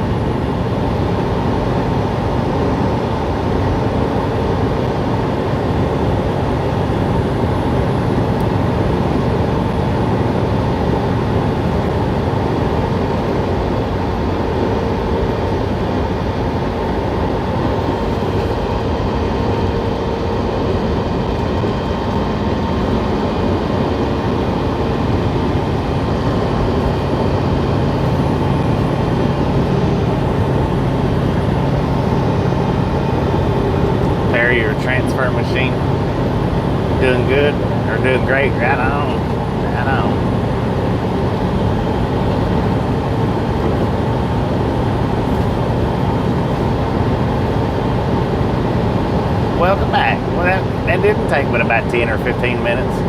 work machine. Doing good, or doing great, right on, right on. Welcome back. Well, that didn't take but about 10 or 15 minutes.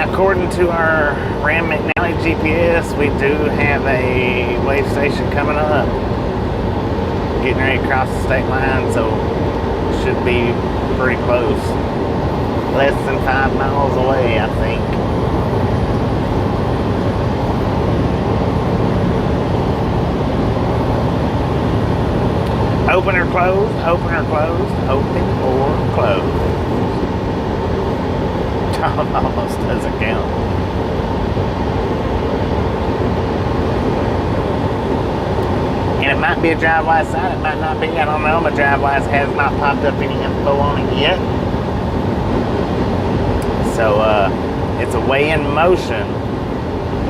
According to our Ram McNally GPS, we do have a weigh station coming up. Getting ready to cross the state line, so should be pretty close. Less than 5 miles away, I think. Open or closed, open or closed, open or closed. Almost doesn't count. And it might be a drive-wise sign, it might not be, I don't know. My drive-wise has not popped up any info on it yet. So it's a way in motion.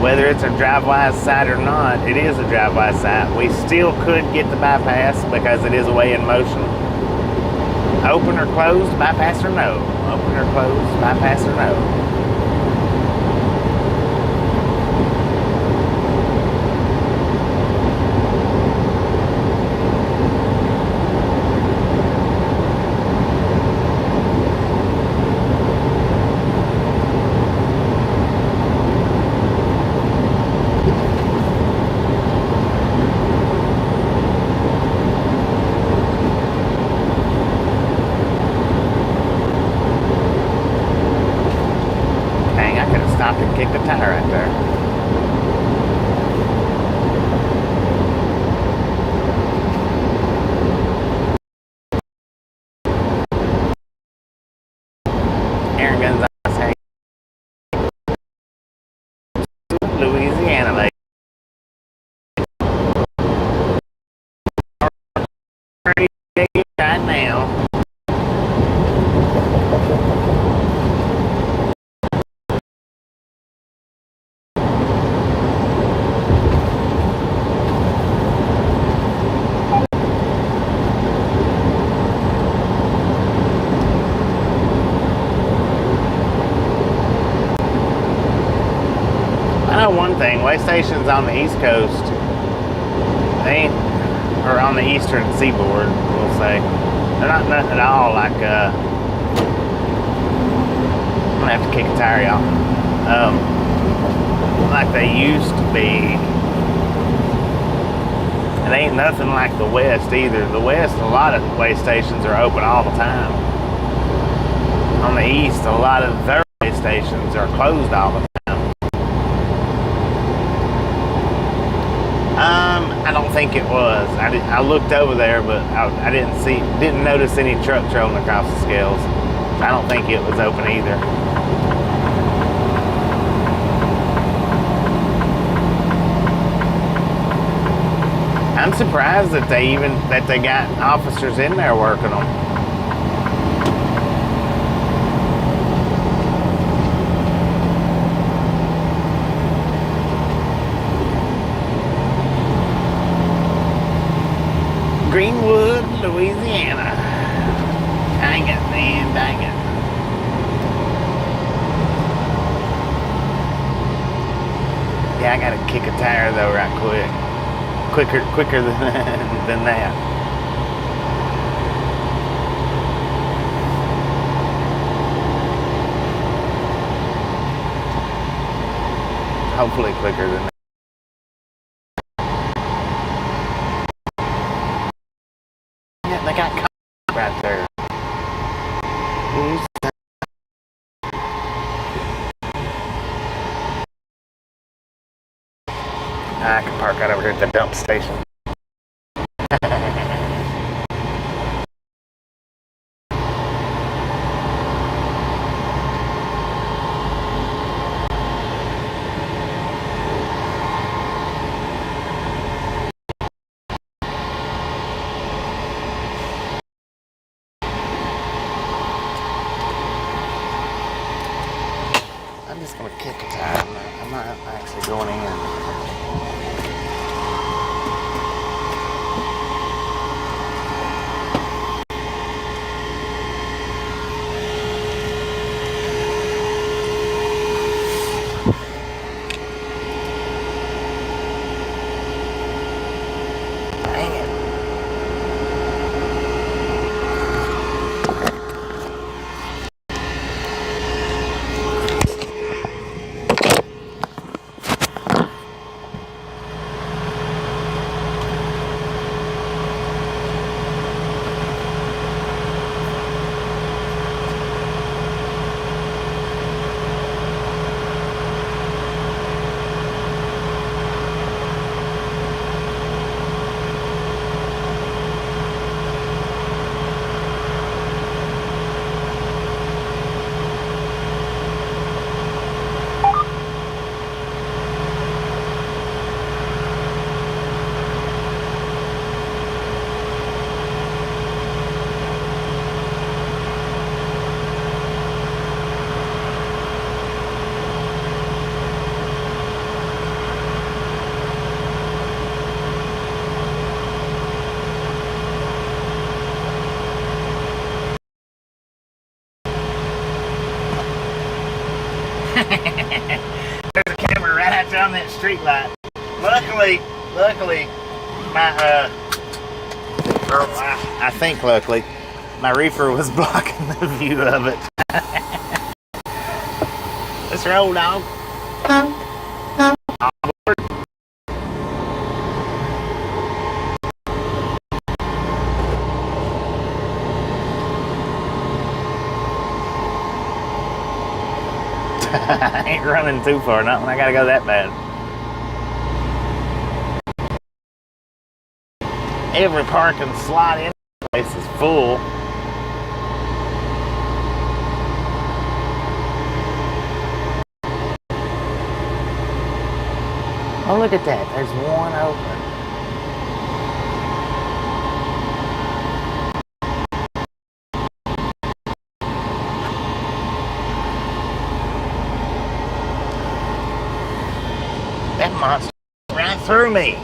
Whether it's a drive-wise site or not, it is a drive-wise site. We still could get the bypass because it is a way in motion. Open or closed, bypass or no? Open or closed, bypass or no? Kick the tire right there. Aaron Gonzalez, hey. Louisiana, lady. Right now. One thing, weigh stations on the East Coast, they ain't, or on the Eastern Seaboard, we'll say, they're not nothing at all like, I'm gonna have to kick a tire, y'all, like they used to be. And they ain't nothing like the West either. The West, a lot of weigh stations are open all the time. On the East, a lot of their weigh stations are closed all the time. I don't think it was. I looked over there, but I didn't notice any truck trolling across the scales. I don't think it was open either. I'm surprised that they got officers in there working them. Greenwood, Louisiana. Dang it, man, dang it. Yeah, I gotta kick a tire though right quick. Quicker than that. Hopefully quicker than that. I can park right over here at the dump station. I'm just gonna kick a tire. I'm not actually going in. There's a camera right out there on that street light. Luckily, my I think luckily, my reefer was blocking the view of it. Let's roll, dog. I ain't running too far, not when I gotta go that bad. Every parking slot in this place is full. Oh, look at that. There's one open. That monster ran through me.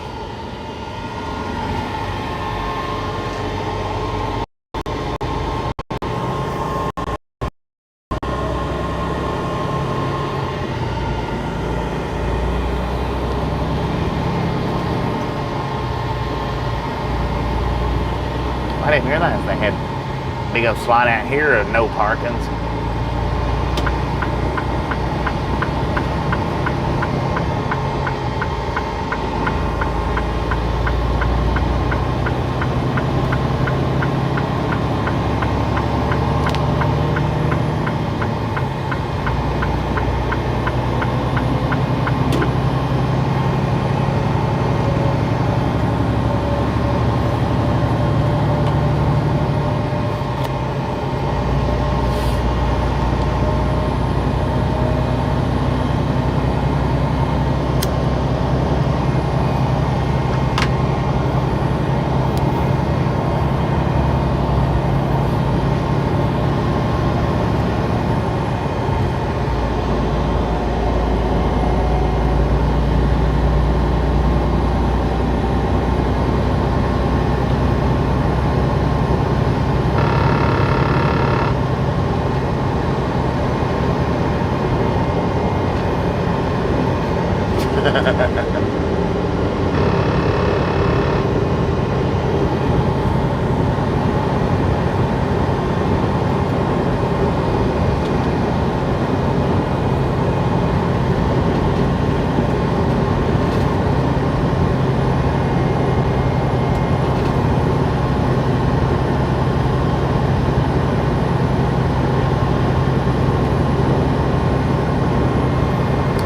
I didn't realize they had big old slot out here of no parkings.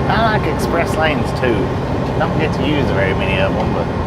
I like express lanes too. Don't get to use very many of them, but.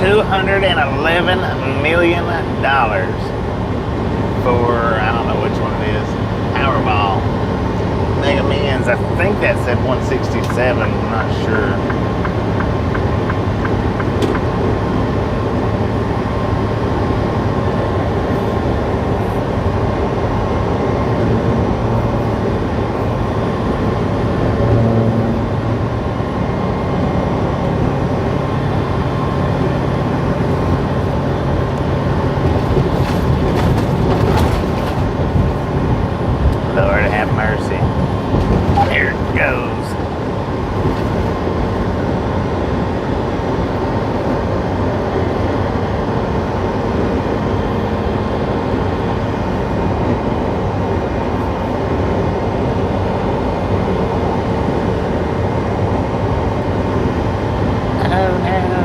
$211 million for, I don't know which one it is, Powerball. Mega Millions, I think that said 167, I'm not sure. Lord have mercy. There it goes. Oh no.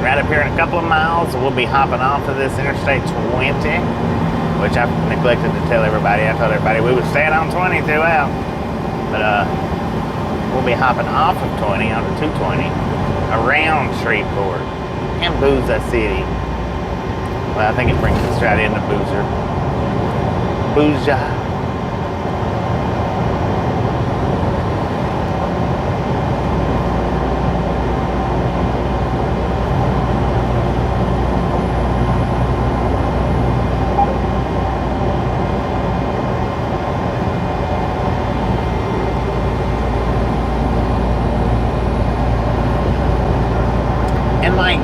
right up here in a couple of miles, we'll be hopping off of this Interstate 20, which I neglected to tell everybody. I told everybody we would stay on 20 throughout. But we'll be hopping off of 20 onto 220 around Shreveport and Booza City. Well, I think it brings us right into Booza.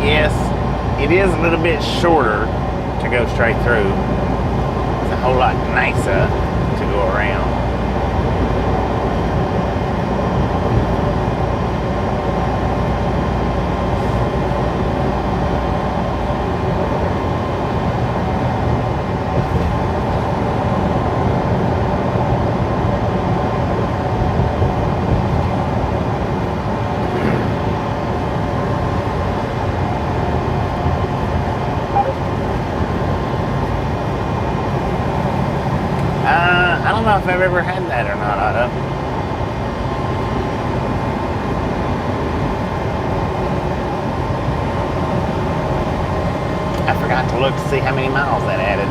Yes, it is a little bit shorter to go straight through. It's a whole lot nicer to go around. I don't know if I've ever had that or not, Otto. I forgot to look to see how many miles that added.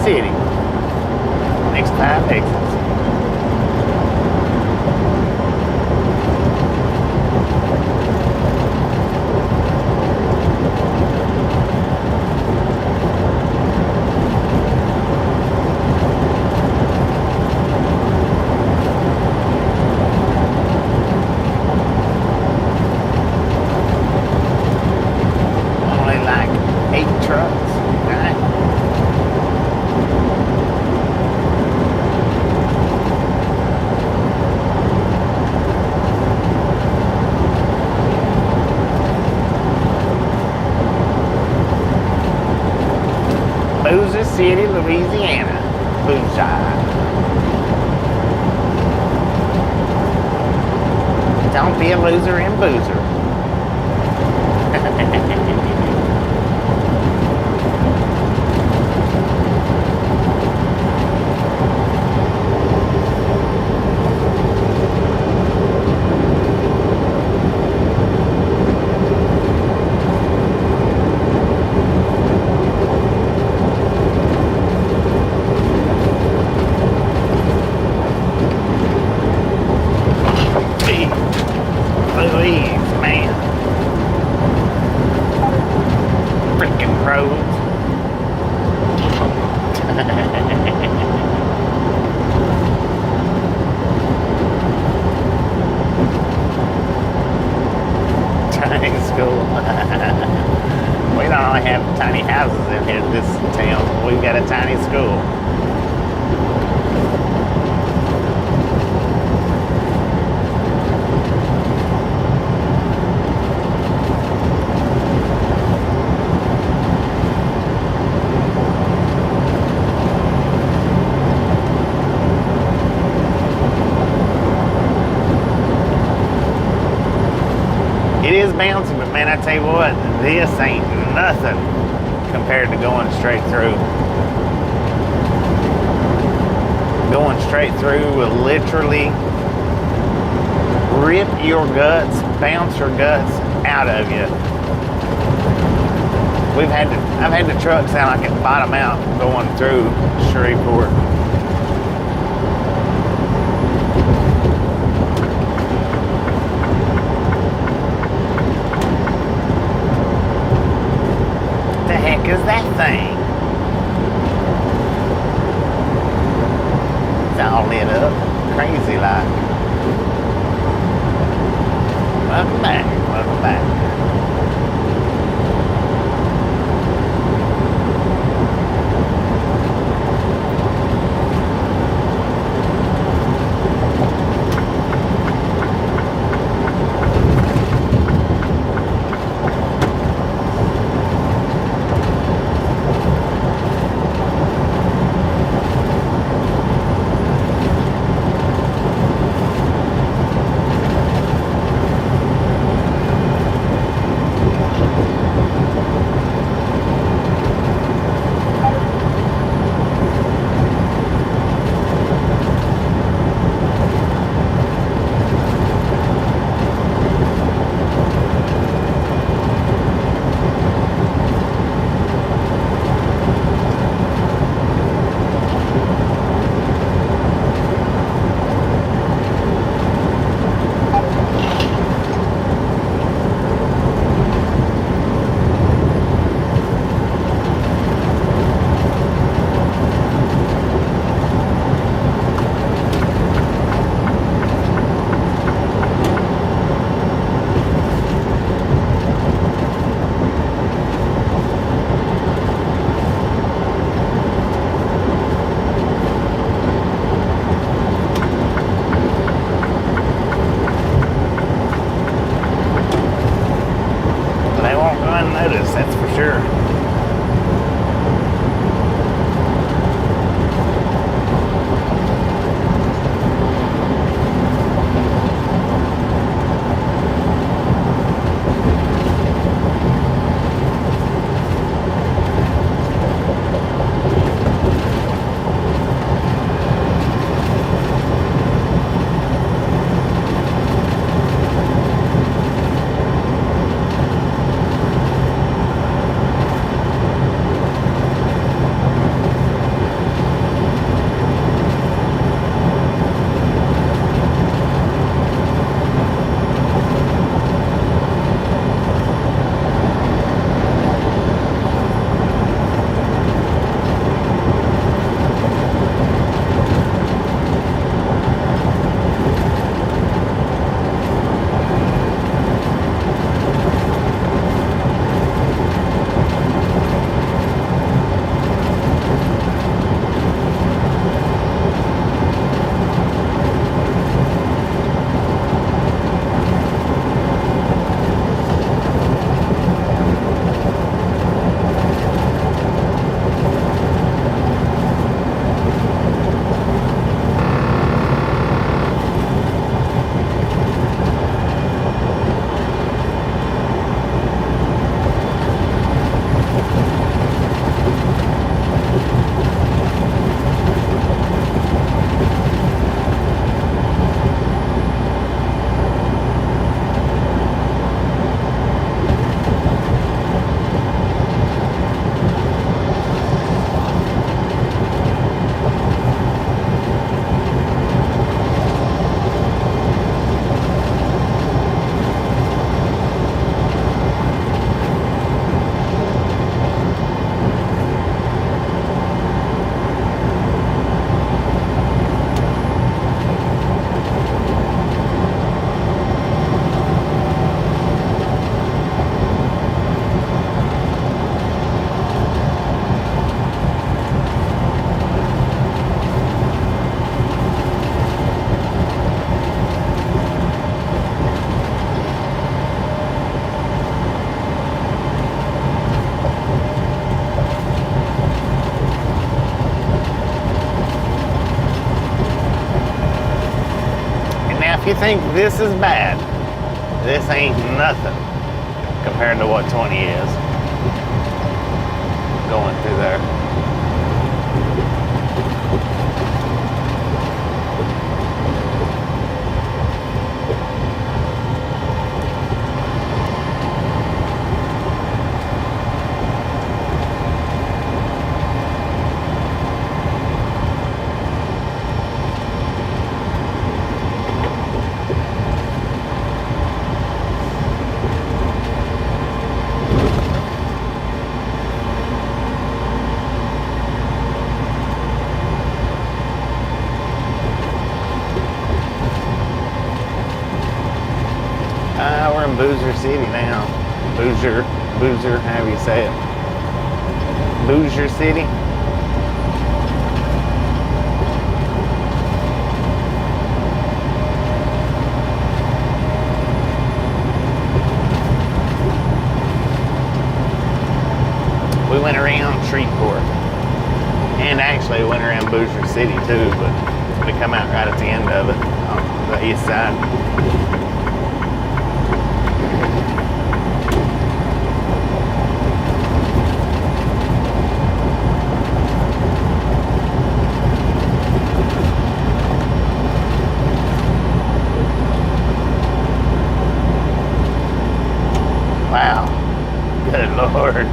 City. Next 5 exits. Only like 8 trucks. Right? Boozer City, Louisiana. Boozer. Don't be a loser in Boozer. Louise, man. Freaking roads. Tiny school. We don't only have tiny houses in here, this town. We've got a tiny school. It is bouncy, but man, I tell you what, this ain't nothing compared to going straight through. Going straight through will literally rip your guts, bounce your guts out of you. I've had the truck sound like it bottom out going through Shreveport. Is that thing? It's all lit up, crazy like. Welcome back, welcome back. That's for sure. if you think this is bad, this ain't nothing compared to what 20 is going through there. We're in Boozer City now. Boozer, however you say it. Boozer City. We went around Shreveport. And actually went around Boozer City too, but we come out right at the end of it on the east side. Wow, good Lord.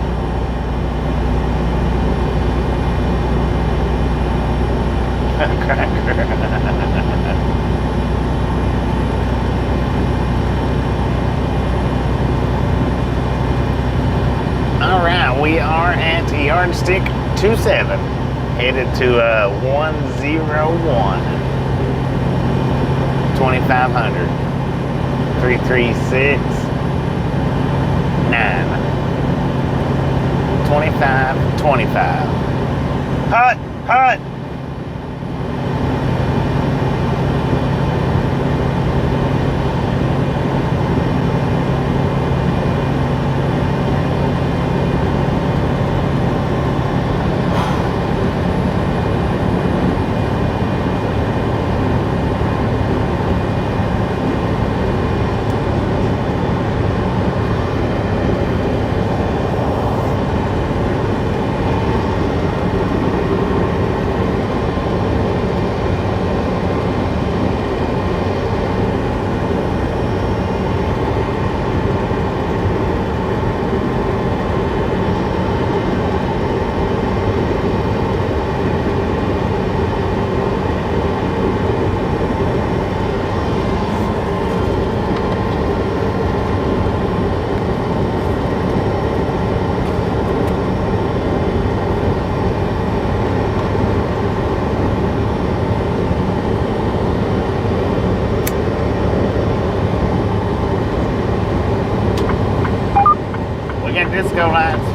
Cracker. All right, we are at Yardstick 27, headed to 101, 2500, 336. 25. Hut. Disco lights.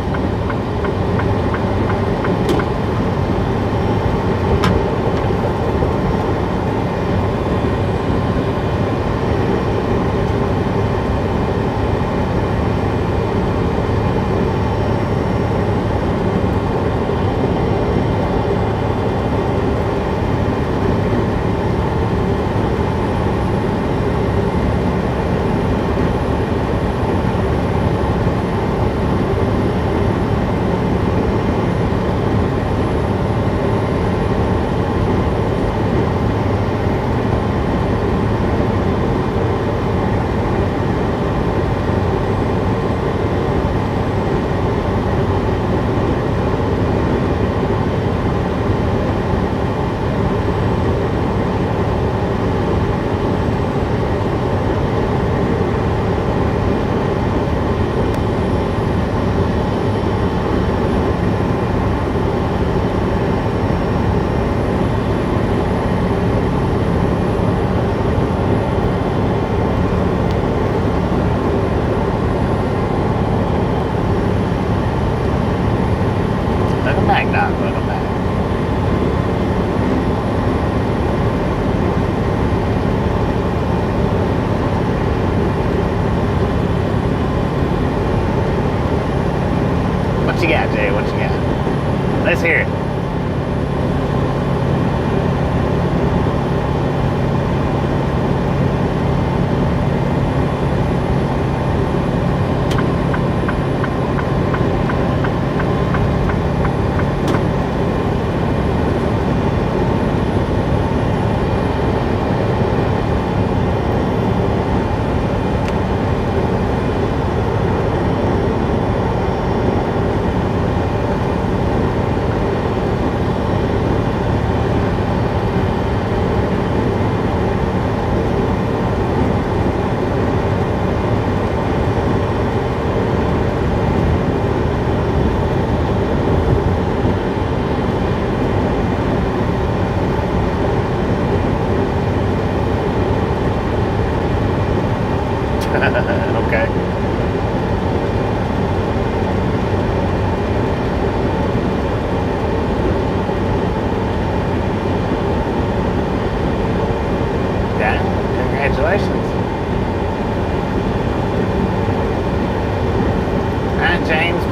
What you got, Jay? What you got? Let's hear it.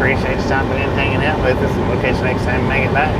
appreciate you stopping in and hanging out with us, and we'll catch you next time we make it back.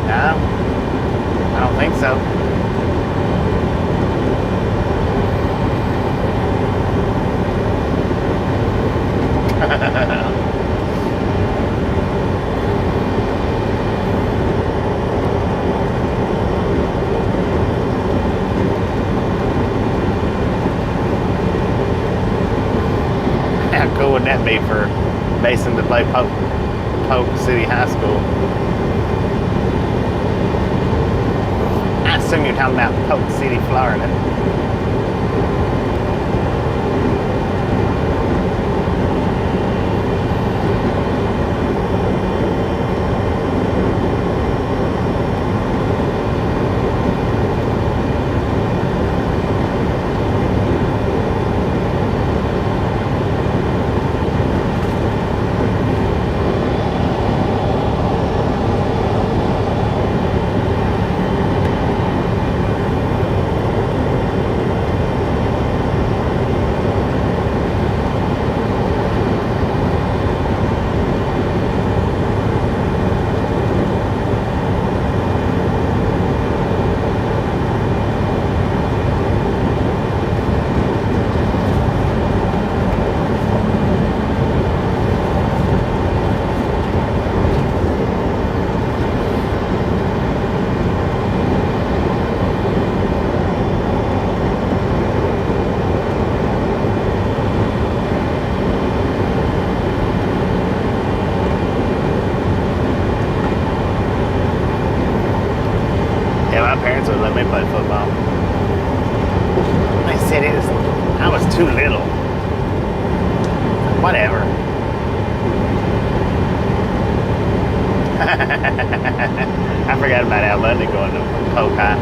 No, I don't think so. How cool would that be for Mason to play Polk City High School? I assume you're talking about Polk City, Florida. My parents would let me play football. They said I was too little. Whatever. I forgot about Al Lundy going to Polk High.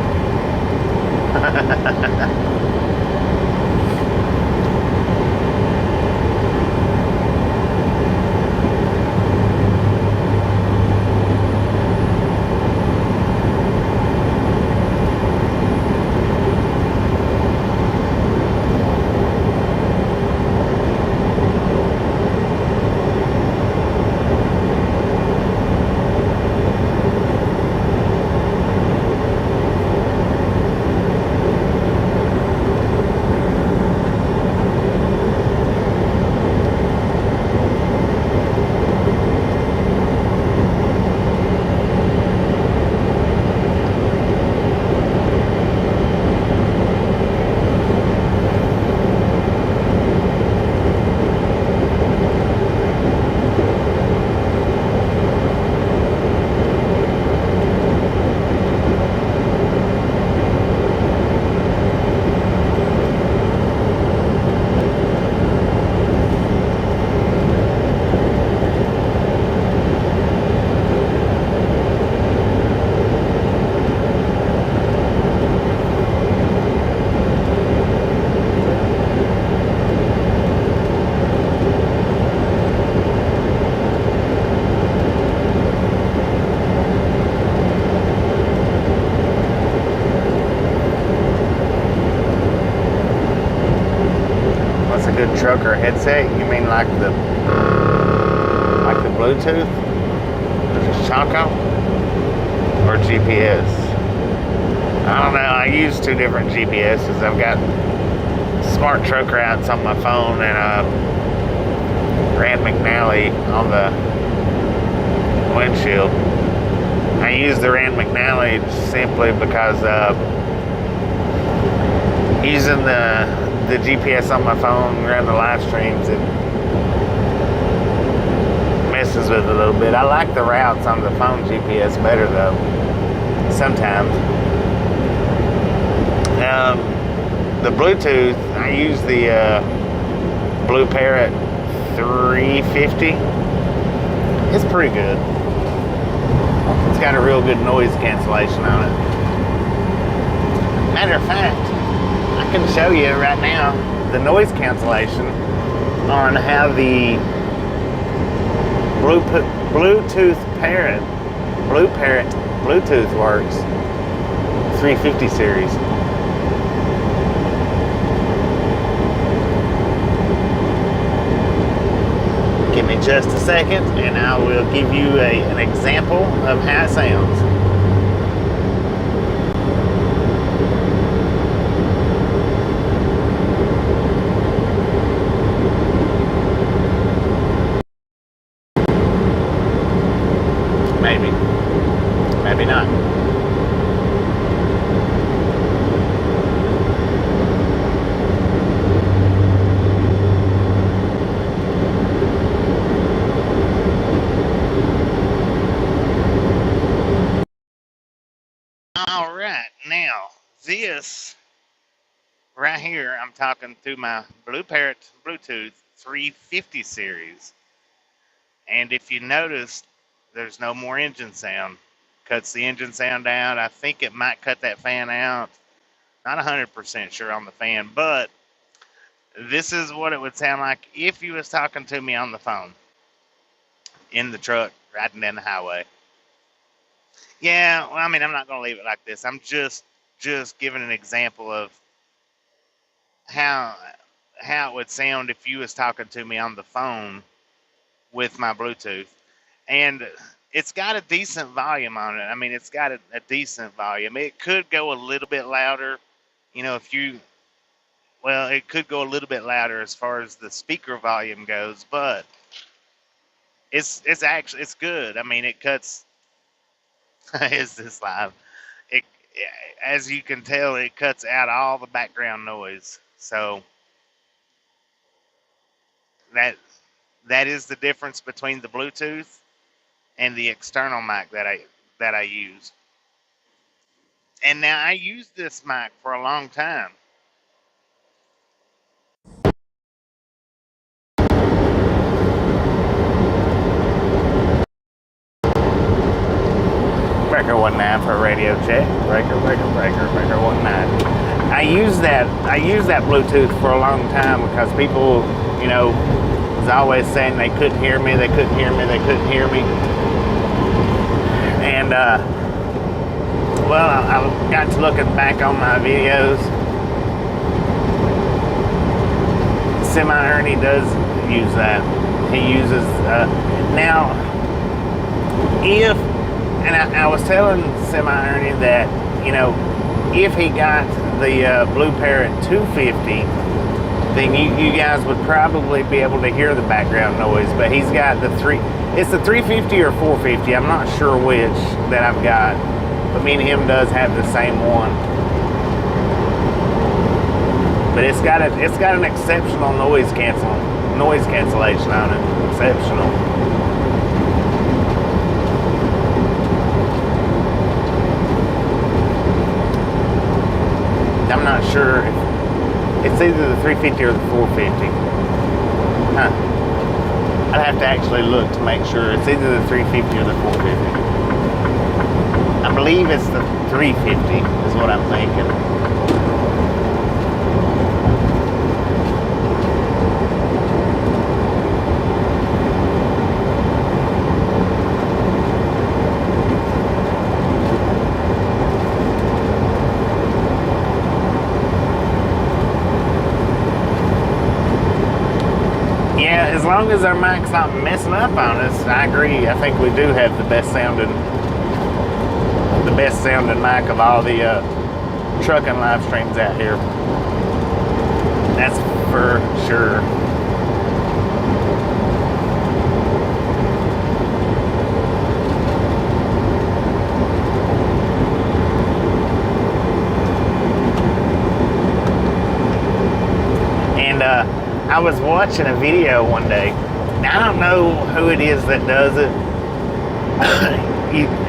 Good trucker headset? You mean like the Bluetooth? Choco? Or GPS? I don't know. I use two different GPSs. I've got Smart Truck Routes on my phone and Rand McNally on the windshield. I use the Rand McNally simply because using the GPS on my phone around the live streams, it messes messes with it a little bit. I like the routes on the phone GPS better though, sometimes. The Bluetooth, I use the Blue Parrot 350. It's pretty good. It's got a real good noise cancellation on it. Matter of fact, I can show you right now the noise cancellation on how the Blue Parrot Bluetooth works. 350 series. Give me just a second and I will give you an example of how it sounds. Maybe. Maybe not. All right, now this right here, I'm talking through my Blue Parrot Bluetooth 350 series. And if you notice, there's no more engine sound. Cuts the engine sound out. I think it might cut that fan out. Not 100% sure on the fan, but this is what it would sound like if you was talking to me on the phone in the truck riding down the highway. Yeah, well, I mean, I'm not going to leave it like this. I'm just giving an example of how it would sound if you was talking to me on the phone with my Bluetooth. And it's got a decent volume on it. I mean, it's got a decent volume. It could go a little bit louder, you know, it could go a little bit louder as far as the speaker volume goes, but it's good. I mean, it cuts. Is this live? It, as you can tell, it cuts out all the background noise. So that is the difference between the Bluetooth and the external mic that I use. And now I used this mic for a long time. Breaker 19 for radio check. Breaker 19. I use that Bluetooth for a long time because people, you know, was always saying they couldn't hear me. And well, I got to looking back on my videos. Semi-Ernie does use that. He uses now if. And I was telling Semi-Ernie that, you know, if he got the Blue Parrot 250, then you guys would probably be able to hear the background noise. But he's got it's the 350 or 450. I'm not sure which that I've got. But me and him does have the same one. But it's got an exceptional noise cancellation on it. Exceptional. I'm not sure if it's either the 350 or the 450. I'd have to actually look to make sure. It's either the 350 or the 450. I believe it's the 350 is what I'm thinking. As long as our mic's not messing up on us, I agree. I think we do have the best sounding mic of all the trucking live streams out here. That's for sure. And I was watching a video one day I don't know who it is that does it.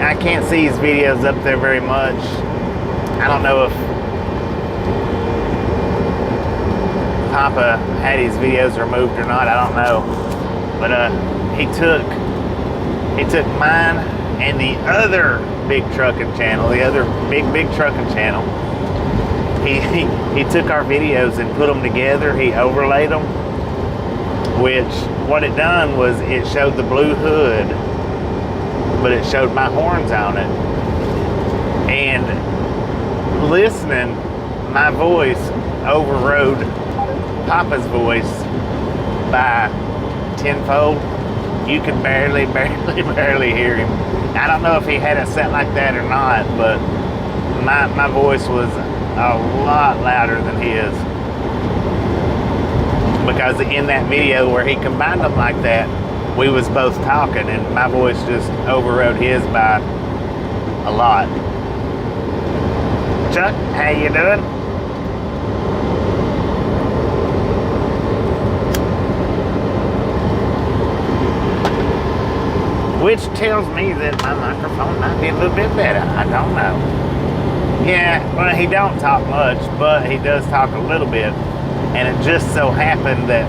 I can't see his videos up there very much. I don't know if Papa had his videos removed or not. I don't know. But he took mine and the other big trucking channel, the other big trucking channel. He took our videos and put them together. He overlaid them, which what it done was it showed the blue hood, but it showed my horns on it. And listening, my voice overrode Papa's voice by tenfold. You could barely hear him. I don't know if he had it set like that or not, but my voice was a lot louder than his. Because in that video where he combined them like that, we was both talking and my voice just overrode his by a lot. Chuck, how you doing? Which tells me that my microphone might be a little bit better. I don't know. Yeah, well, he don't talk much, but he does talk a little bit. And it just so happened that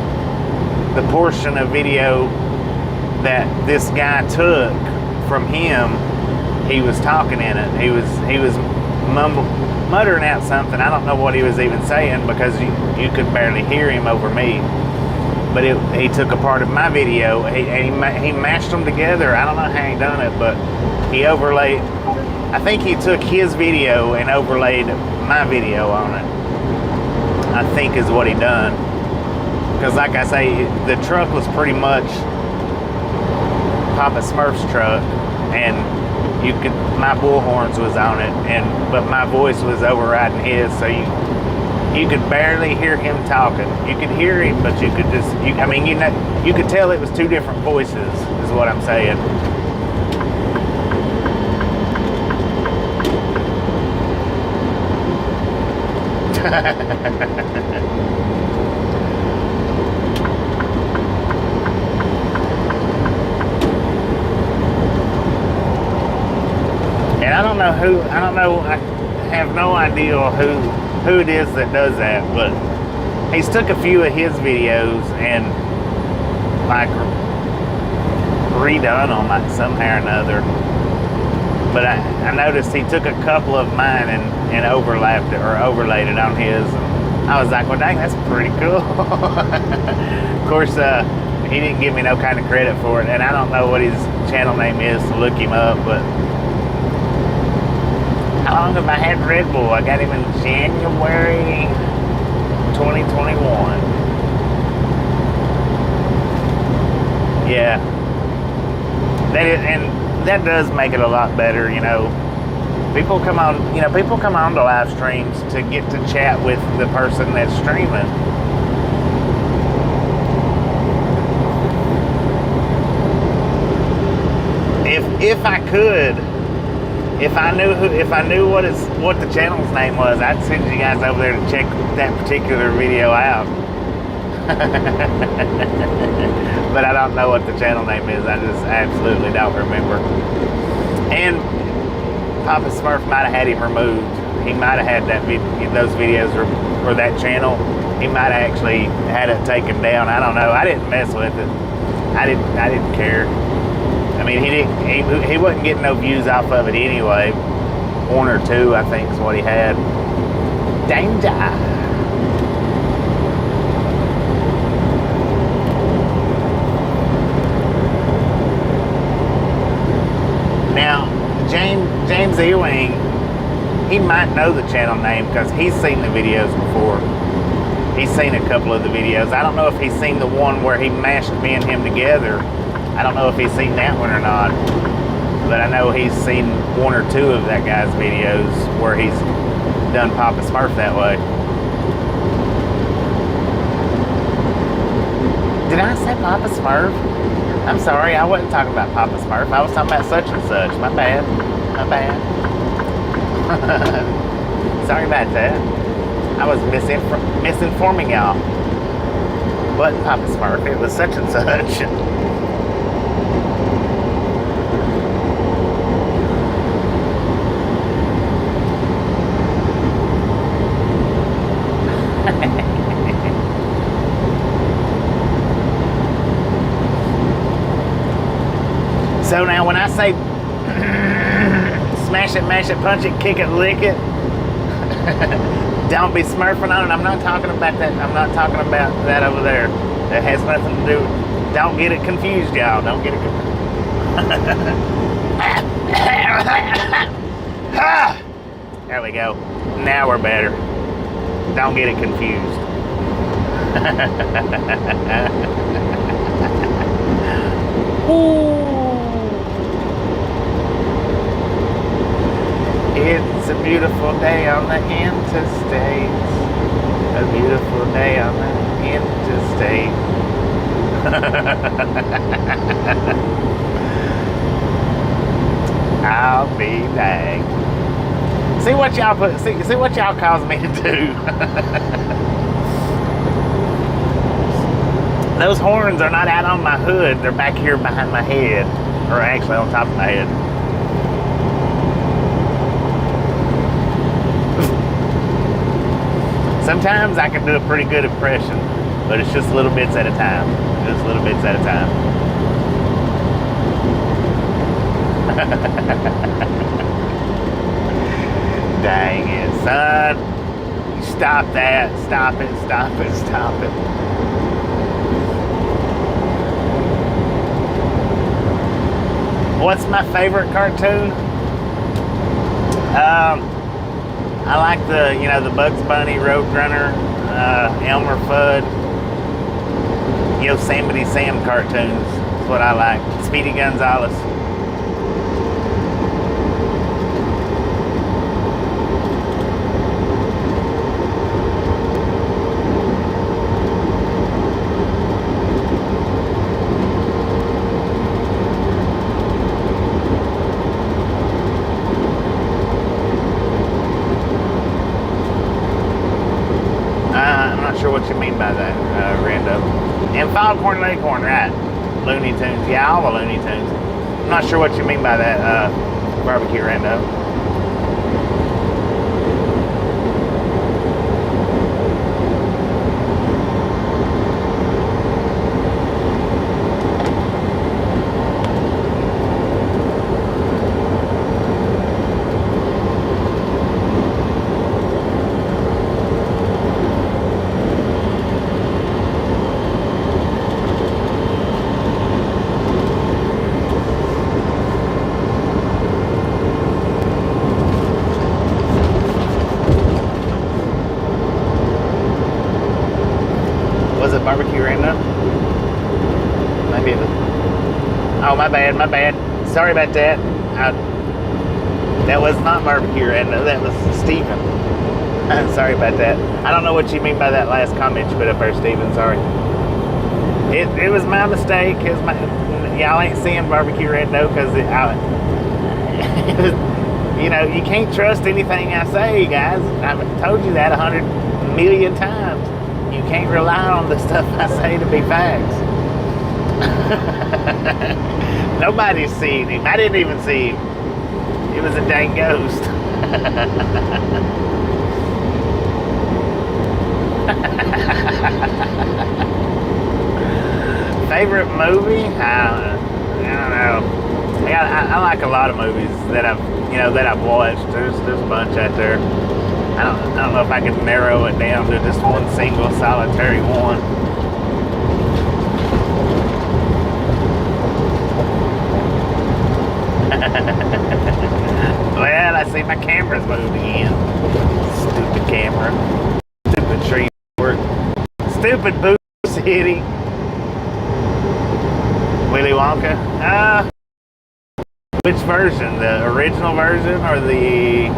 the portion of video that this guy took from him, he was talking in it. He was muttering out something. I don't know what he was even saying because you could barely hear him over me. But he took a part of my video and he mashed them together. I don't know how he done it, but he overlaid. I think he took his video and overlaid my video on it. I think is what he done. Because like I say, the truck was pretty much Papa Smurf's truck, and my bullhorns was on it, but my voice was overriding his, so you could barely hear him talking. You could hear him, but you could you could tell it was two different voices, is what I'm saying. And I have no idea who it is that does that, but he's took a few of his videos and like redone them like somehow or another. But I noticed he took a couple of mine and overlapped it or overlaid it on his. And I was like, well, dang, that's pretty cool. Of course, he didn't give me no kind of credit for it, and I don't know what his channel name is to look him up, but how long have I had Red Bull? I got him in January 2021. Yeah. That does make it a lot better, you know. People come on to live streams to get to chat with the person that's streaming. If I could, if I knew what the channel's name was, I'd send you guys over there to check that particular video out. But I don't know what the channel name is. I just absolutely don't remember. And Papa Smurf might have had him removed. He might have had those videos or that channel. He might have actually had it taken down. I don't know. I didn't mess with it. I didn't care. I mean, he wasn't getting no views off of it anyway. One or two, I think, is what he had. Danger. Now, James Ewing, he might know the channel name because he's seen the videos before. He's seen a couple of the videos. I don't know if he's seen the one where he mashed me and him together. I don't know if he's seen that one or not. But I know he's seen one or two of that guy's videos where he's done Papa Smurf that way. Did I say Papa Smurf? I'm sorry, I wasn't talking about Papa Smurf. I was talking about such and such. My bad. My bad. Sorry about that. I was misinforming y'all. wasn't Papa Smurf. It was such and such. So now when I say smash it, mash it, punch it, kick it, lick it, don't be smurfing on it. I'm not talking about that. I'm not talking about that over there. That has nothing to do. Don't get it confused, y'all. Don't get it confused. There we go. Now we're better. Don't get it confused. Ooh. It's a beautiful day on the interstates. A beautiful day on the interstate. I'll be dang. See what y'all put. See what y'all cause me to do. Those horns are not out on my hood. They're back here behind my head, or actually on top of my head. Sometimes I can do a pretty good impression, but it's just little bits at a time. Just little bits at a time. Dang it, son. Stop that. Stop it, stop it, stop it. What's my favorite cartoon? I like the Bugs Bunny, Roadrunner, Elmer Fudd, Yosemite Sam cartoons. That's what I like. Speedy Gonzales. What you mean by that, Rando? And Foghorn Leghorn, right? Looney Tunes, yeah, all the Looney Tunes. I'm not sure what you mean by that, barbecue, Rando. Was it barbecue Rando? Maybe it was. Oh, my bad. Sorry about that. That was not barbecue Rando. That was Steven. Sorry about that. I don't know what you mean by that last comment you put up there, Steven. Sorry. It was my mistake. Y'all ain't seeing barbecue Rando because it was, you can't trust anything I say, guys. I've told you that 100 million times. You can't rely on the stuff I say to be facts. Nobody's seen him. I didn't even see him. It was a dang ghost. Favorite movie? I don't know. I like a lot of movies that I've watched. There's a bunch out there. I don't know if I can narrow it down to just one single solitary one. Well, I see my camera's moved again. Stupid camera. Stupid tree work. Stupid Boo City. Willy Wonka. Which version? The original version or the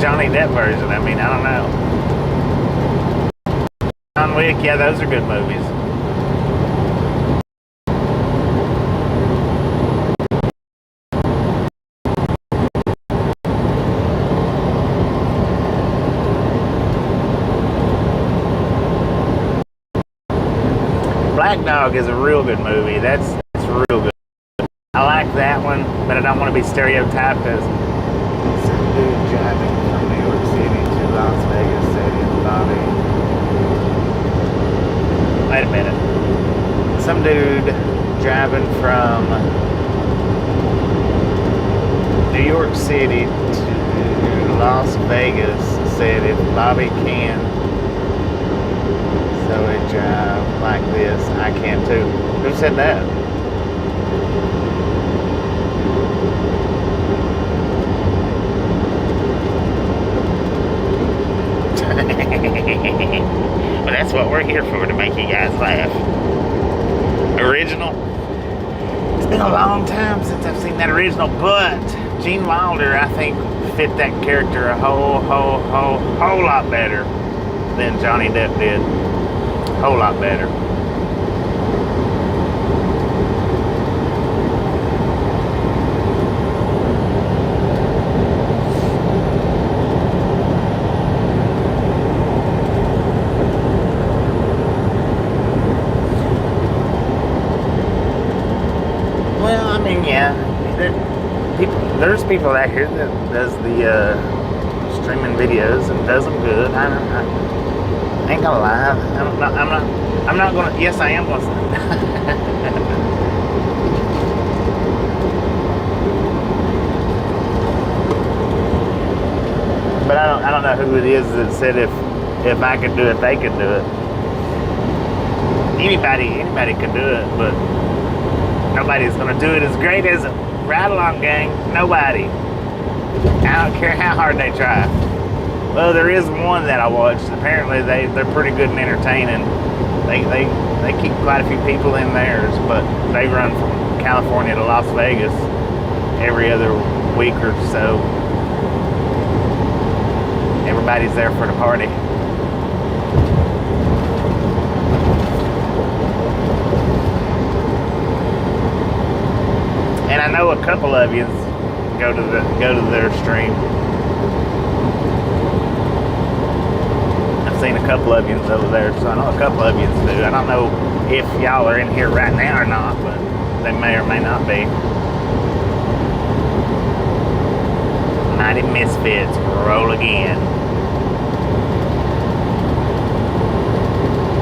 Johnny Depp version? I mean, I don't know. John Wick, yeah, those are good movies. Black Dog is a real good movie. That's real good. I like that one, but I don't want to be stereotyped as some dude driving from New York City to Las Vegas said in the lobby. Wait a minute. Some dude driving from New York City to Las Vegas said if Bobby can so it drive like this, I can too. Who said that? Well, that's what we're here for, to make you guys laugh. Original. It's been a long time since I've seen that original, but Gene Wilder, I think, fit that character a whole lot better than Johnny Depp did. Whole lot better. Well, I mean, yeah, there's people out here that does the streaming videos and does them good. I ain't gonna lie. I'm not gonna. Yes, I am gonna. But I don't know who it is that said if I could do it, they could do it. Anybody could do it, but nobody's gonna do it as great as Ride Along Gang. Nobody. I don't care how hard they try. Well, there is one that I watched. Apparently, they're pretty good and entertaining. They keep quite a few people in theirs, but they run from California to Las Vegas every other week or so. Everybody's there for the party. And I know a couple of you go to their stream. I've seen a couple of you over there, so I know a couple of you do. I don't know if y'all are in here right now or not, but they may or may not be. Mighty Misfits, roll again.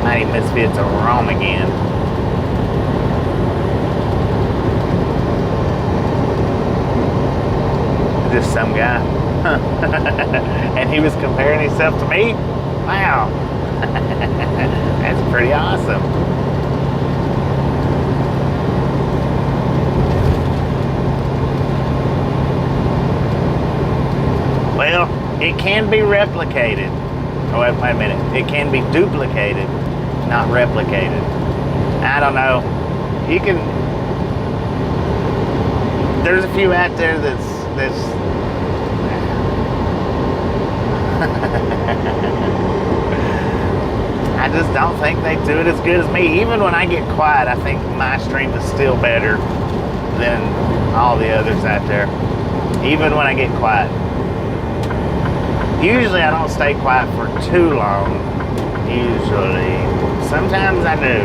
Mighty Misfits are wrong again. Just some guy. And he was comparing himself to me? Wow. That's pretty awesome. Well, it can be replicated. Oh, wait a minute. It can be duplicated, not replicated. I don't know. You can... There's a few out there that's I just don't think they do it as good as me. Even when I get quiet, I think my stream is still better than all the others out there. Even when I get quiet. Usually I don't stay quiet for too long. Usually. Sometimes I do.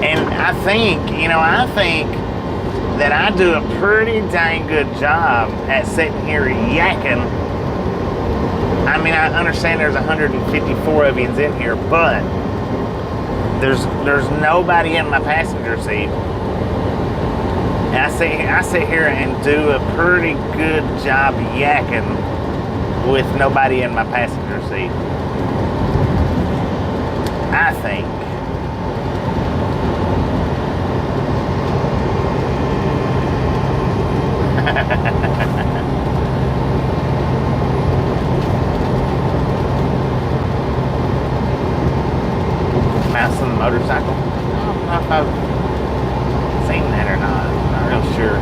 And I think that I do a pretty dang good job at sitting here yakking. I mean, I understand there's 154 of you in here, but there's nobody in my passenger seat. And I sit here and do a pretty good job yakking with nobody in my passenger seat. I think. Mouse on the motorcycle. I don't know if I've seen that or not. I'm not real sure.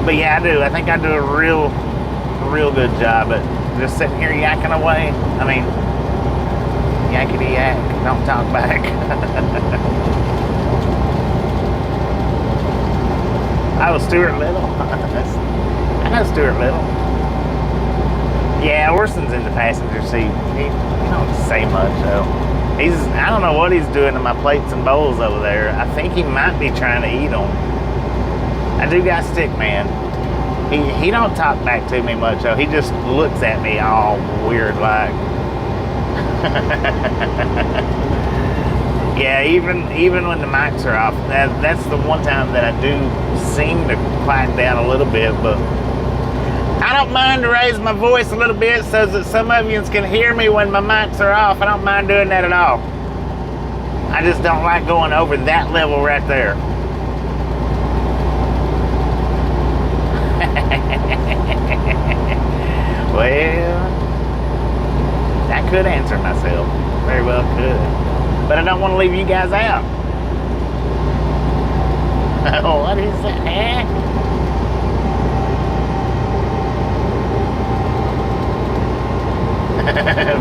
But yeah, I do. I think I do a real good job at just sitting here yakking away. I mean, yakety yak. Don't talk back. I was Stuart Little. I know Stuart Little. Yeah, Orson's in the passenger seat. He don't say much though. I don't know what he's doing to my plates and bowls over there. I think he might be trying to eat them. I do got stick man. He don't talk back to me much though. He just looks at me all weird like. Yeah, even when the mics are off, that's the one time that I do seem to quiet down a little bit, but I don't mind to raise my voice a little bit so that some of you can hear me when my mics are off. I don't mind doing that at all. I just don't like going over that level right there. Well, I could answer myself. Very well could. But I don't want to leave you guys out. Oh, what is that?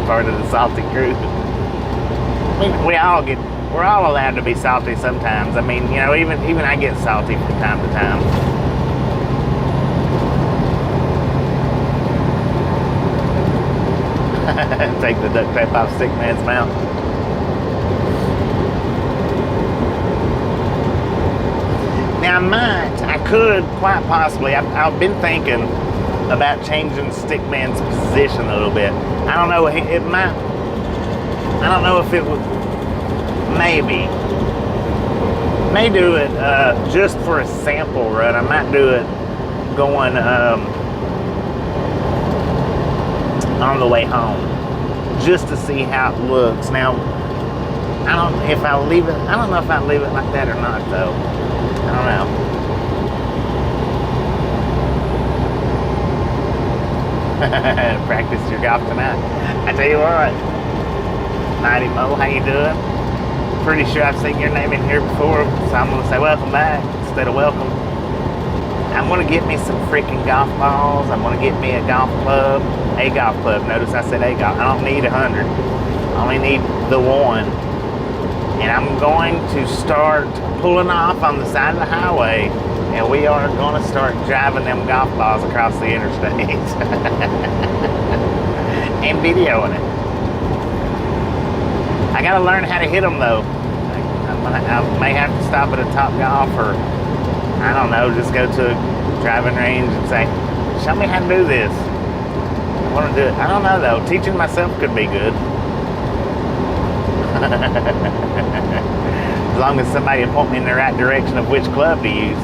Part of the salty crew. We're all allowed to be salty sometimes. I mean, you know, even I get salty from time to time. Take the duct tape off sick man's mouth. Now I could quite possibly, I've been thinking about changing Stickman's position a little bit. I don't know, I don't know if it would, maybe. May do it just for a sample run. I might do it going on the way home, just to see how it looks. Now, I don't know if I'll leave it like that or not though. I don't know. Practice your golf tonight. I tell you what, Mighty Mo, how you doing? Pretty sure I've seen your name in here before, so I'm gonna say welcome back instead of welcome. I'm gonna get me some freaking golf balls. I'm gonna get me a golf club. Notice I said a golf. I don't need 100. I only need the one. And I'm going to start pulling off on the side of the highway, and we are going to start driving them golf balls across the interstates and videoing it. I got to learn how to hit them though. I may have to stop at a Top Golf, or I don't know, just go to a driving range and say, show me how to do this. I want to do it. I don't know though. Teaching myself could be good. As long as somebody will point me in the right direction of which club to use.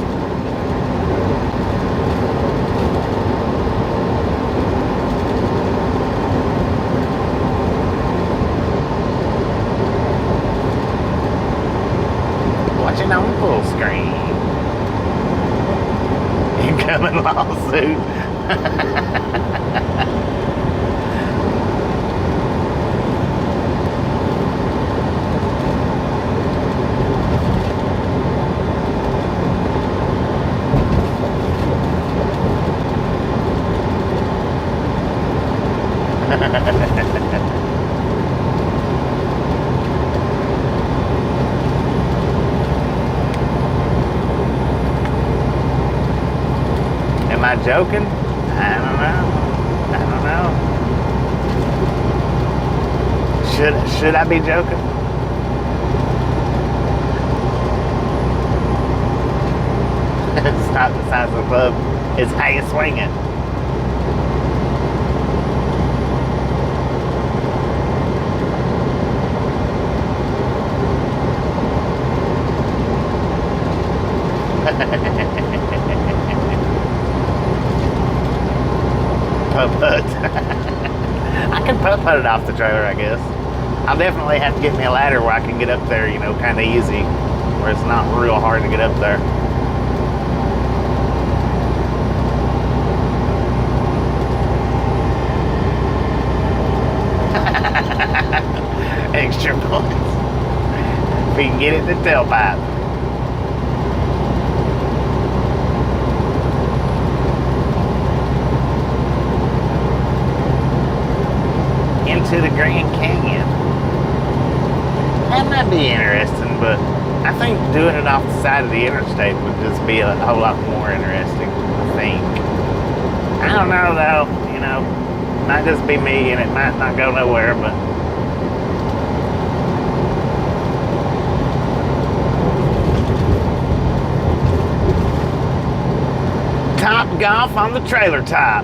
Watching on full screen. Incoming lawsuit. Am I joking? I don't know. Should I be joking? It's not the size of the club. It's how you swing it. Putt. I can putt it off the trailer, I guess. I'll definitely have to get me a ladder where I can get up there, you know, kind of easy, where it's not real hard to get up there. Extra points. If we can get it in the tailpipe. Into the Grand Canyon. That might be interesting, but I think doing it off the side of the interstate would just be a whole lot more interesting, I think. I don't know though, you know. Might just be me, and it might not go nowhere, but Top Golf on the trailer top.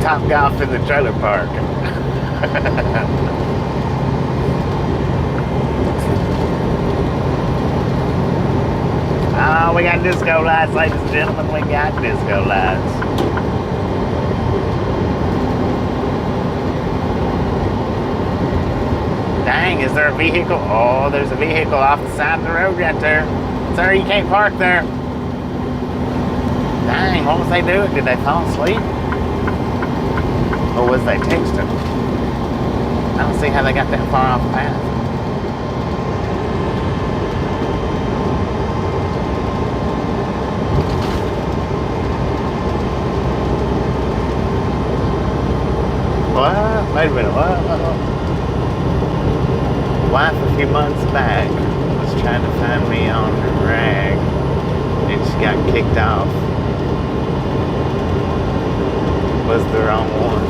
Top Golf in the trailer park. Oh, we got disco lights, ladies and gentlemen. We got disco lights. Dang, is there a vehicle? Oh, there's a vehicle off the side of the road right there. Sir, you can't park there. Dang, what was they doing? Did they fall asleep? Or was they texting? I don't see how they got that far off the path. What? Wait a minute, what? Wife a few months back was trying to find me on her rag, and she got kicked off. Was the wrong one.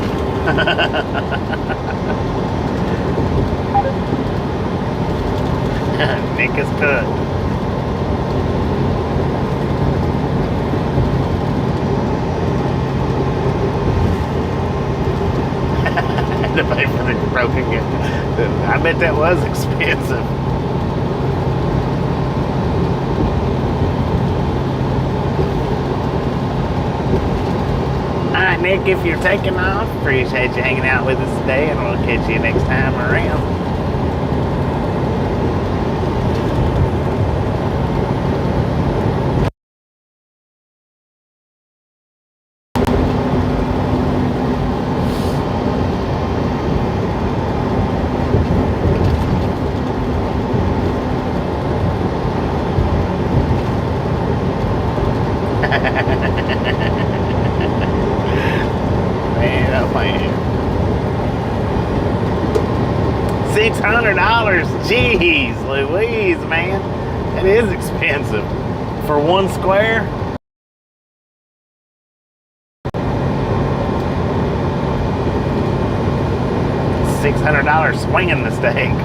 Nick is cut. To pay for the broken gift. I bet that was expensive. Alright, Nick, if you're taking off, appreciate you hanging out with us today, and we'll catch you next time around. $600, jeez Louise, man, that is expensive for one square. $600 swinging the stake.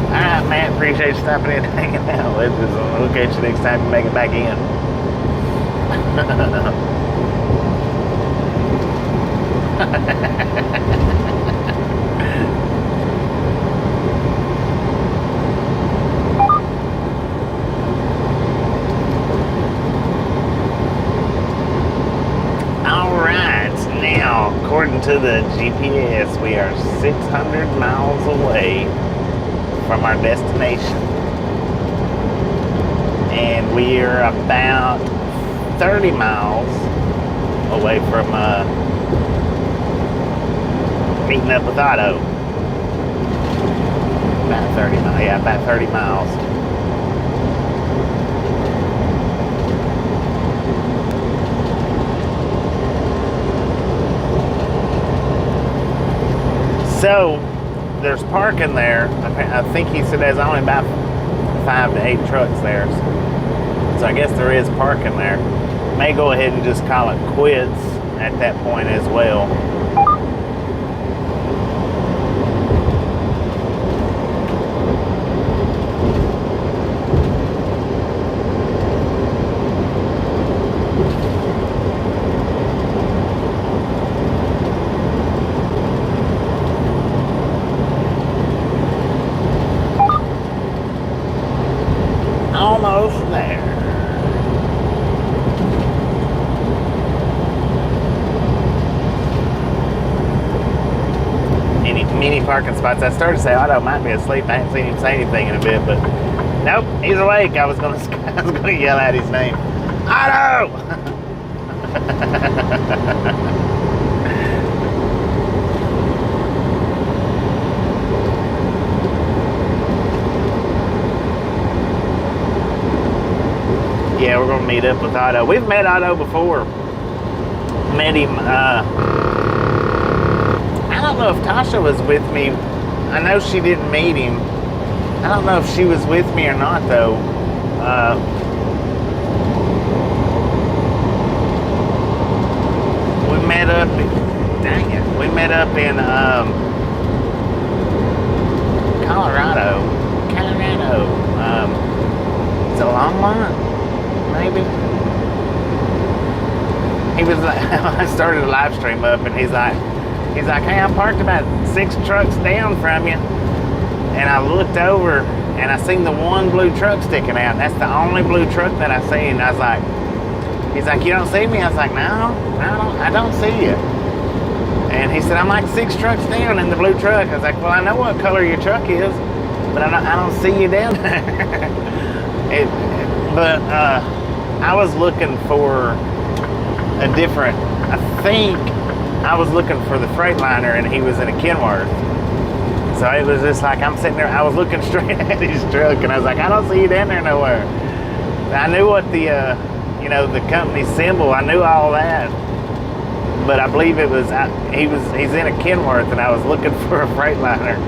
Alright, man, appreciate you stopping in and hanging out with us. We'll catch you next time you make it back in. Alright, now according to the GPS, we are 600 miles away from our destination, and we are about 30 miles away from meeting up with Otto. About 30 miles, yeah, about 30 miles. So, there's parking there. I think he said there's only about 5 to 8 trucks there. So I guess there is parking there. May go ahead and just call it quits at that point as well. Almost there. Mini parking spots. I started to say Otto might be asleep. I haven't seen him say anything in a bit, but nope, he's awake. I was gonna yell out his name, Otto. Yeah, we're gonna meet up with Otto. We've met Otto before. Met him, I don't know if Tasha was with me. I know she didn't meet him. I don't know if she was with me or not, though. We met up. Dang it! We met up in Colorado. It's a long line, maybe. He was like, I started a live stream up, and he's like, hey, I'm parked about 6 trucks down from you, and I looked over, and I seen the one blue truck sticking out. That's the only blue truck that I seen. I was like, he's like, you don't see me? I was like, no, I don't see you. And he said, I'm like 6 trucks down in the blue truck. I was like, well, I know what color your truck is, but I don't see you down there. I was looking for a different, I think I was looking for the Freightliner, and he was in a Kenworth. So it was just like, I'm sitting there, I was looking straight at his truck, and I was like, I don't see you down there nowhere. I knew what the, the company symbol, I knew all that. But I believe it was, he's in a Kenworth, and I was looking for a Freightliner.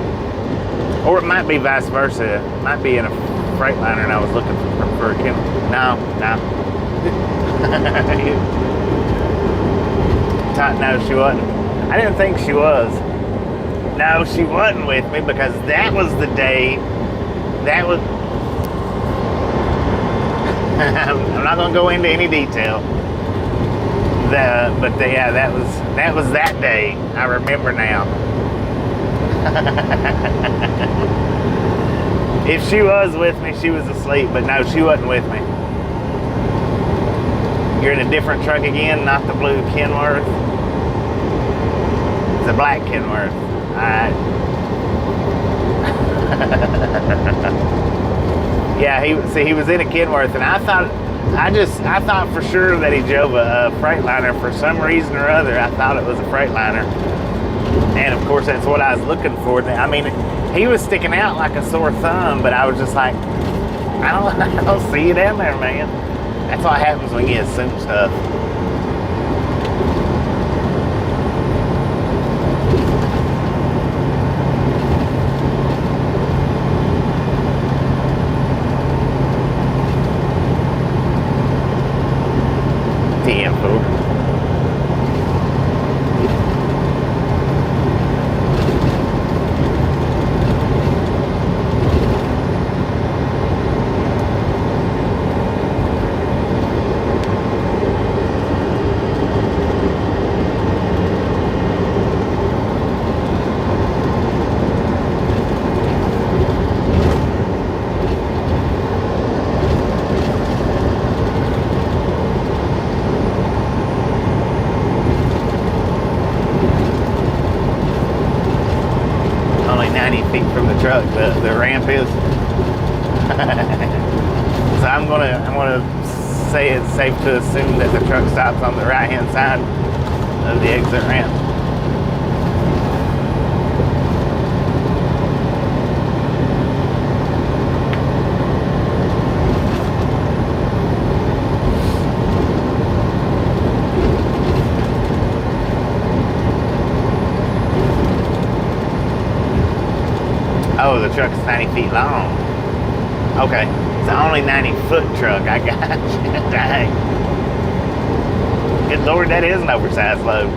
Or it might be vice versa. It might be in a Freightliner, and I was looking for a Kenworth. No. No, she wasn't. I didn't think she was. No, she wasn't with me, because that was the day. That was. I'm not gonna go into any detail. That was that day. I remember now. If she was with me, she was asleep. But no, she wasn't with me. You're in a different truck again, not the blue Kenworth. It's a black Kenworth. Alright. Yeah, he was in a Kenworth, and I thought for sure that he drove a Freightliner for some reason or other. I thought it was a Freightliner. And of course, that's what I was looking for. I mean, he was sticking out like a sore thumb, but I was just like, I don't see you down there, man. That's what happens when you assume stuff. Damn fool. Truck, the ramp is. So I'm gonna say it's safe to assume that the truck stops on the right hand side of the exit ramp. Oh, the truck's 90 feet long. Okay, it's an only 90-foot truck. I got you. Dang. Good Lord, that is an oversized load.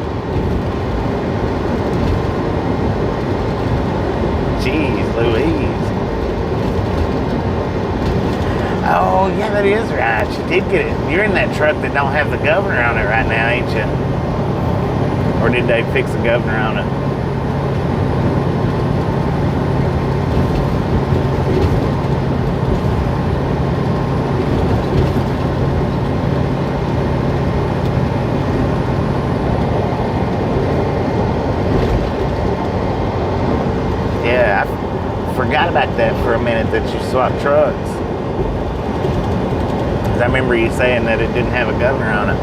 Jeez Louise. Oh, yeah, that is right. You did get it. You're in that truck that don't have the governor on it right now, ain't you? Or did they fix the governor on it? Forgot about that for a minute, that you swapped trucks. Because I remember you saying that it didn't have a governor on it.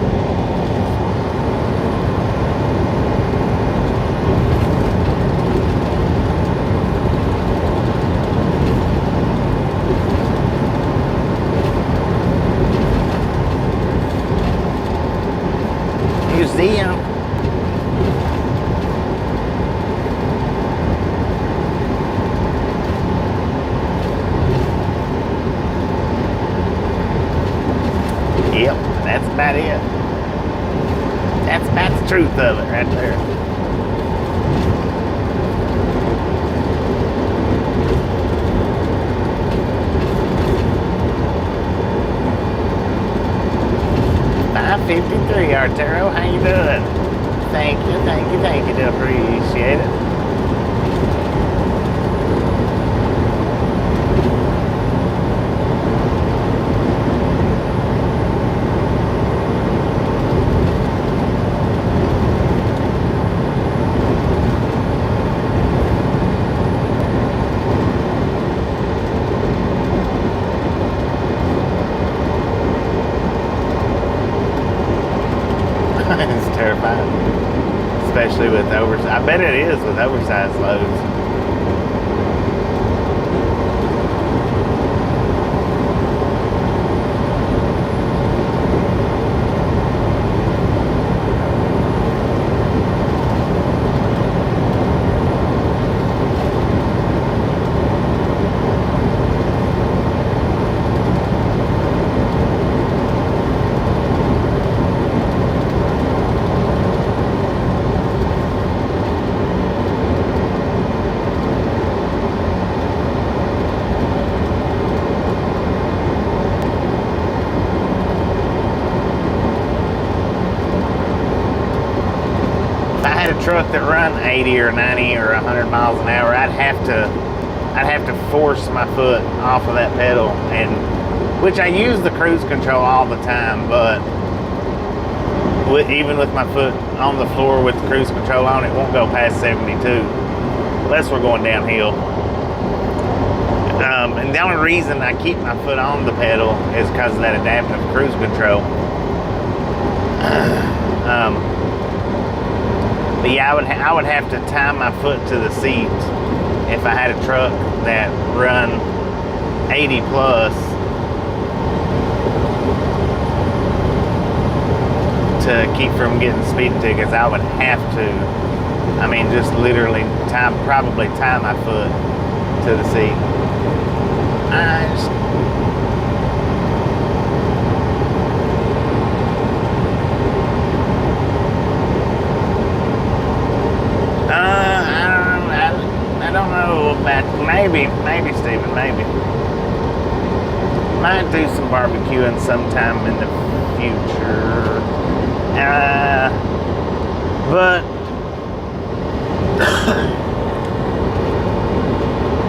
Museum. Yep, that's about it. That's about the truth of it right there. $5.53, Arturo. How you doing? Thank you, thank you, thank you. Do appreciate it. It's terrifying. Especially with oversized. I bet it is with oversized loads. Truck that run 80 or 90 or 100 miles an hour, I'd have to force my foot off of that pedal, and which I use the cruise control all the time, but even with my foot on the floor with the cruise control on, it won't go past 72 unless we're going downhill. And the only reason I keep my foot on the pedal is because of that adaptive cruise control. But yeah, I would have to tie my foot to the seat if I had a truck that run 80 plus to keep from getting speeding tickets. I would have to, I mean, just literally probably tie my foot to the seat. I don't know about, maybe Stephen, maybe. Might do some barbecuing sometime in the future. But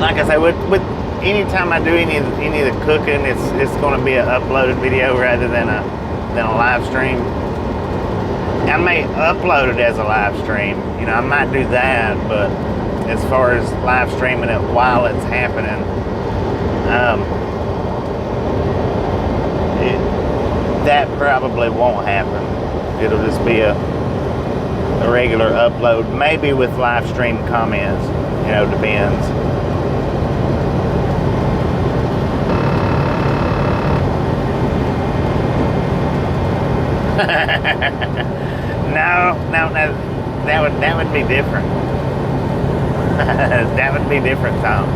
like I say, with anytime I do any of the cooking, it's going to be an uploaded video rather than a live stream. I may upload it as a live stream, you know, I might do that, but as far as live streaming it while it's happening, that probably won't happen. It'll just be a regular upload, maybe with live stream comments, you know, depends. No, that would be different. That would be different, Tom.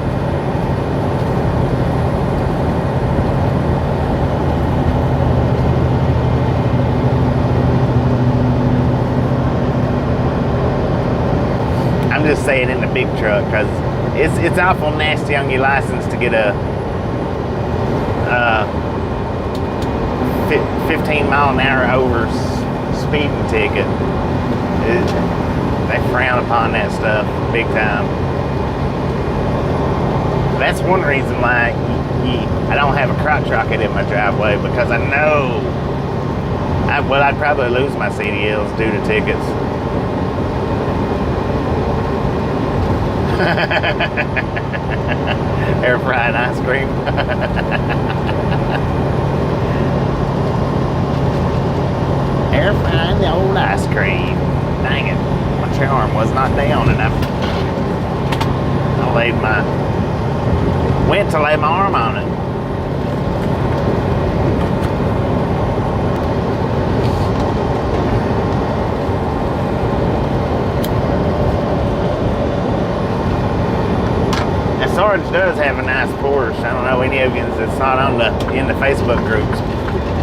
I'm just saying in the big truck, because it's awful nasty on your license to get a 15 mile an hour over speeding ticket. They frown upon that stuff big time. That's one reason why I don't have a crotch rocket in my driveway, because I know I'd probably lose my CDLs due to tickets. Air fried ice cream. Air frying the old ice cream. Dang it, my charm was not down enough. Went to lay my arm on it. And Sarge does have a nice Porsche. I don't know any of you that's not in the Facebook groups.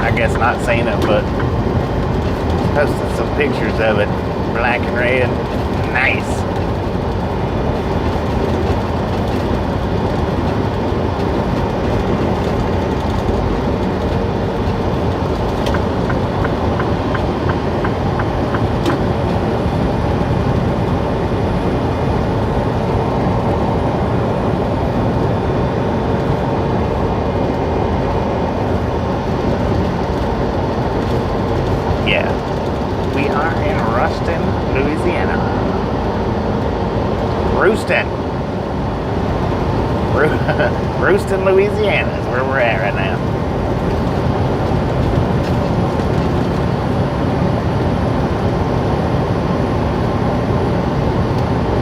I guess not seen it, but posted some pictures of it, black and red. Nice. Rooston, Louisiana is where we're at right now.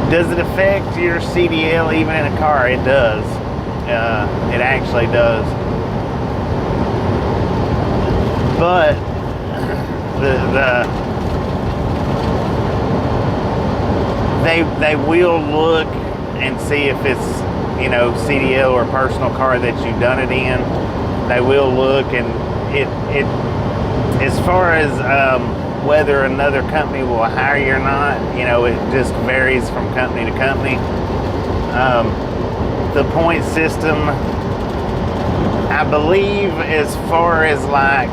Does it affect your CDL even in a car? It does. It actually does. But they will look and see if it's, you know, CDL or personal car that you've done it in. They will look, and it as far as whether another company will hire you or not, you know, it just varies from company to company. The point system, I believe, as far as like,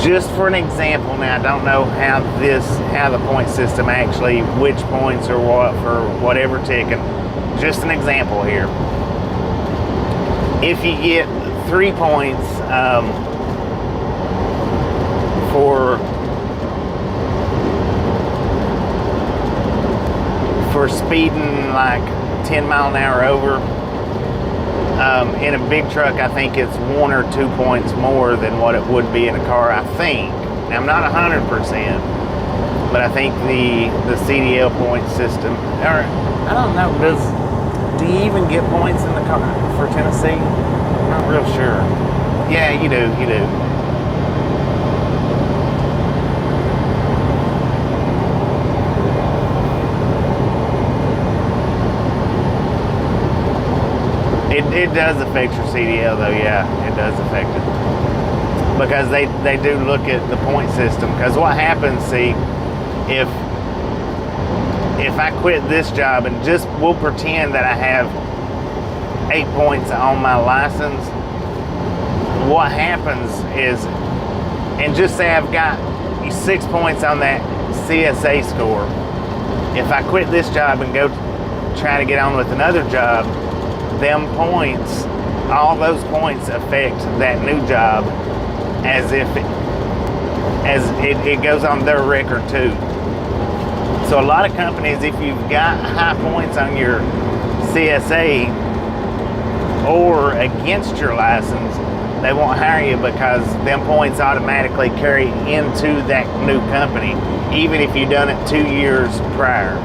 just for an example, now I don't know how the point system actually, which points or what for whatever ticket. Just an example here. If you get 3 points for speeding like 10 mile an hour over, in a big truck, I think it's 1 or 2 points more than what it would be in a car, I think. Now, I'm not 100%, but I think the CDL point system, or I don't know, do you even get points in the car for Tennessee? I'm not real sure. Yeah, you do. It does affect your CDL though, yeah, it does affect it. Because they do look at the point system. Because what happens, see, if I quit this job and just, we'll pretend that I have 8 points on my license, what happens is, and just say I've got 6 points on that CSA score, if I quit this job and go try to get on with another job, them points, all those points affect that new job as if it goes on their record too. So a lot of companies, if you've got high points on your CSA or against your license, they won't hire you because them points automatically carry into that new company, even if you've done it 2 years prior.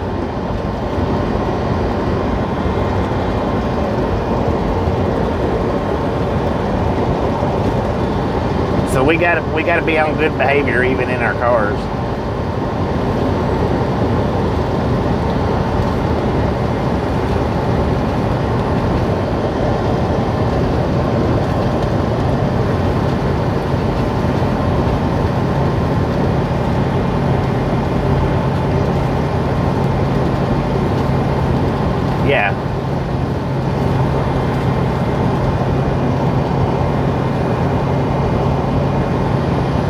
So we gotta be on good behavior even in our cars. Yeah.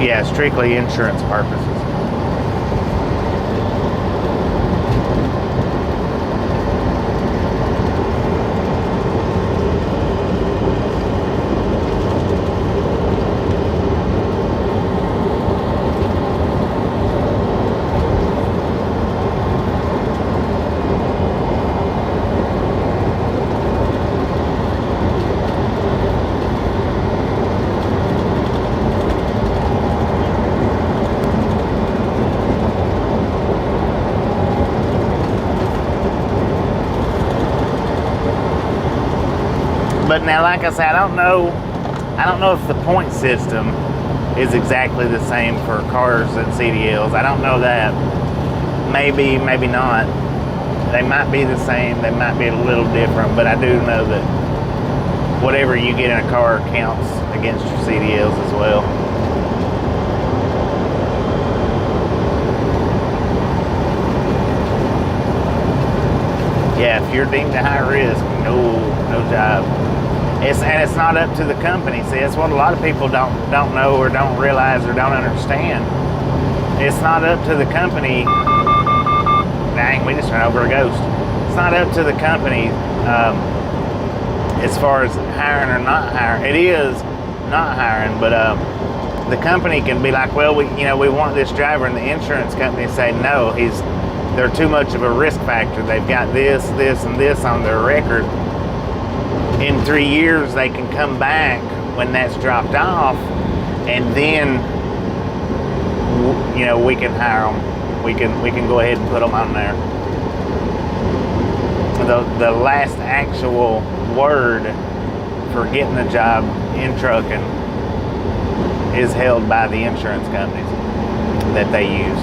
Yeah, strictly insurance purposes. But now, like I said, I don't know if the point system is exactly the same for cars and CDLs. I don't know that. Maybe, maybe not. They might be the same. They might be a little different. But I do know that whatever you get in a car counts against your CDLs as well. Yeah, if you're deemed a high risk, no job. And it's not up to the company. See, that's what a lot of people don't know or don't realize or don't understand. It's not up to the company. Dang, we just ran over a ghost. It's not up to the company as far as hiring or not hiring. It is not hiring, but the company can be like, well, we want this driver, and the insurance company say no, they're too much of a risk factor. They've got this, and this on their record. In 3 years, they can come back when that's dropped off, and then we can hire them. We can go ahead and put them on there. The last actual word for getting a job in trucking is held by the insurance companies that they use.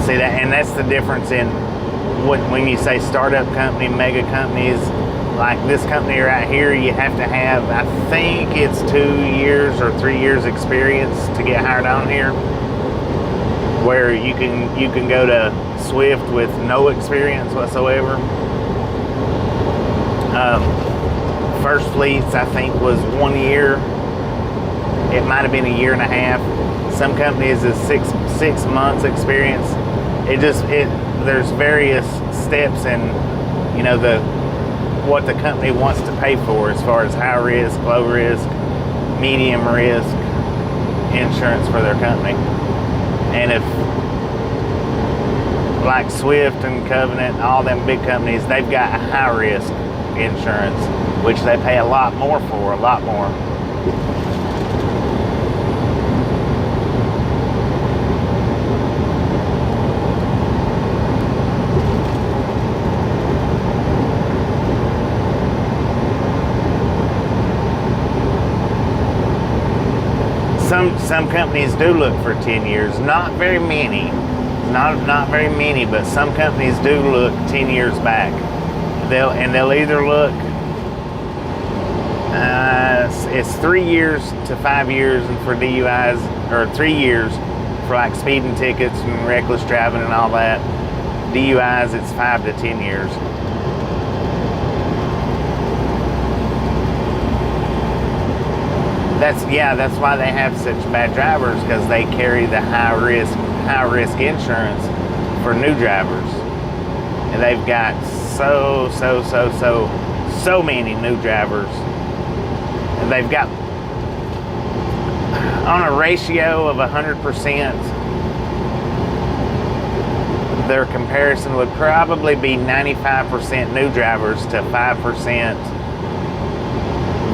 See that, and that's the difference in when you say startup company, mega companies, like this company right here, you have to have, I think it's 2 years or 3 years experience to get hired on here. Where you can go to Swift with no experience whatsoever. First Fleets, I think, was 1 year. It might have been a year and a half. Some companies is six months experience. There's various steps in, what the company wants to pay for as far as high risk, low risk, medium risk insurance for their company. And if, like Swift and Covenant, all them big companies, they've got high risk insurance, which they pay a lot more for, a lot more. Some companies do look for 10 years. Not very many. Not very many, but some companies do look 10 years back. They'll either look it's 3 years to 5 years, and for DUIs, or 3 years for like speeding tickets and reckless driving and all that. DUIs, it's 5 to 10 years. That's why they have such bad drivers, because they carry the high risk insurance for new drivers, and they've got so many new drivers, and they've got, on a ratio of 100%, their comparison would probably be 95% new drivers to 5%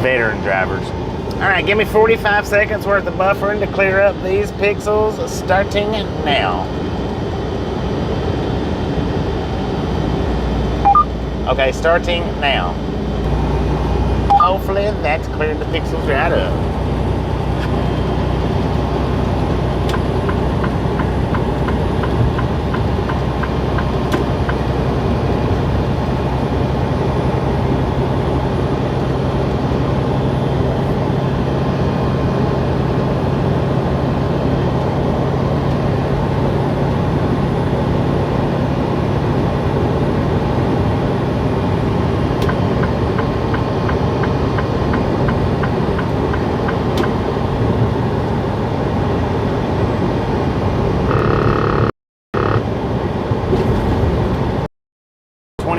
veteran drivers. All right, give me 45 seconds worth of buffering to clear up these pixels, starting now. Okay, starting now. Hopefully that's cleared the pixels right up.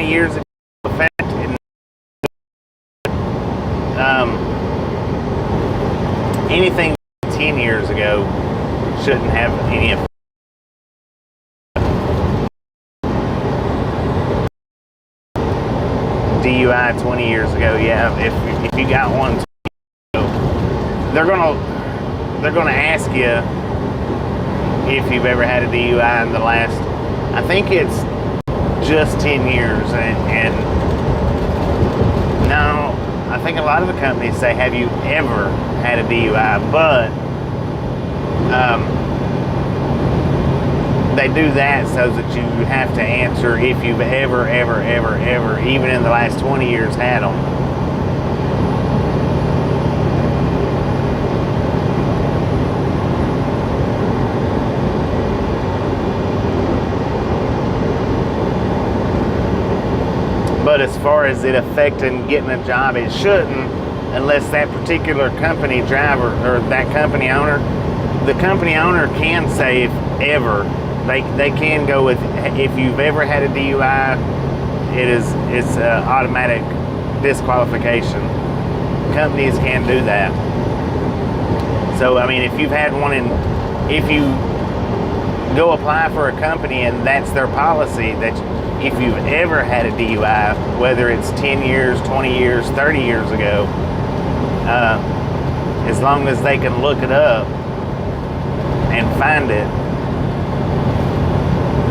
Years ago, anything 10 years ago shouldn't have any effect. DUI 20 years ago, yeah, if you got one, they're gonna ask you if you've ever had a DUI in the last, I think it's just 10 years, and no, I think a lot of the companies say, have you ever had a DUI? But they do that so that you have to answer if you've ever, even in the last 20 years, had them. But as far as it affecting getting a job, it shouldn't, unless that particular company driver or that company owner, the company owner can say if ever, they can go with, if you've ever had a DUI, it's automatic disqualification. Companies can do that. So I mean, if you've had one if you go apply for a company and that's their policy, that if you've ever had a DUI, whether it's 10 years, 20 years, 30 years ago, as long as they can look it up and find it,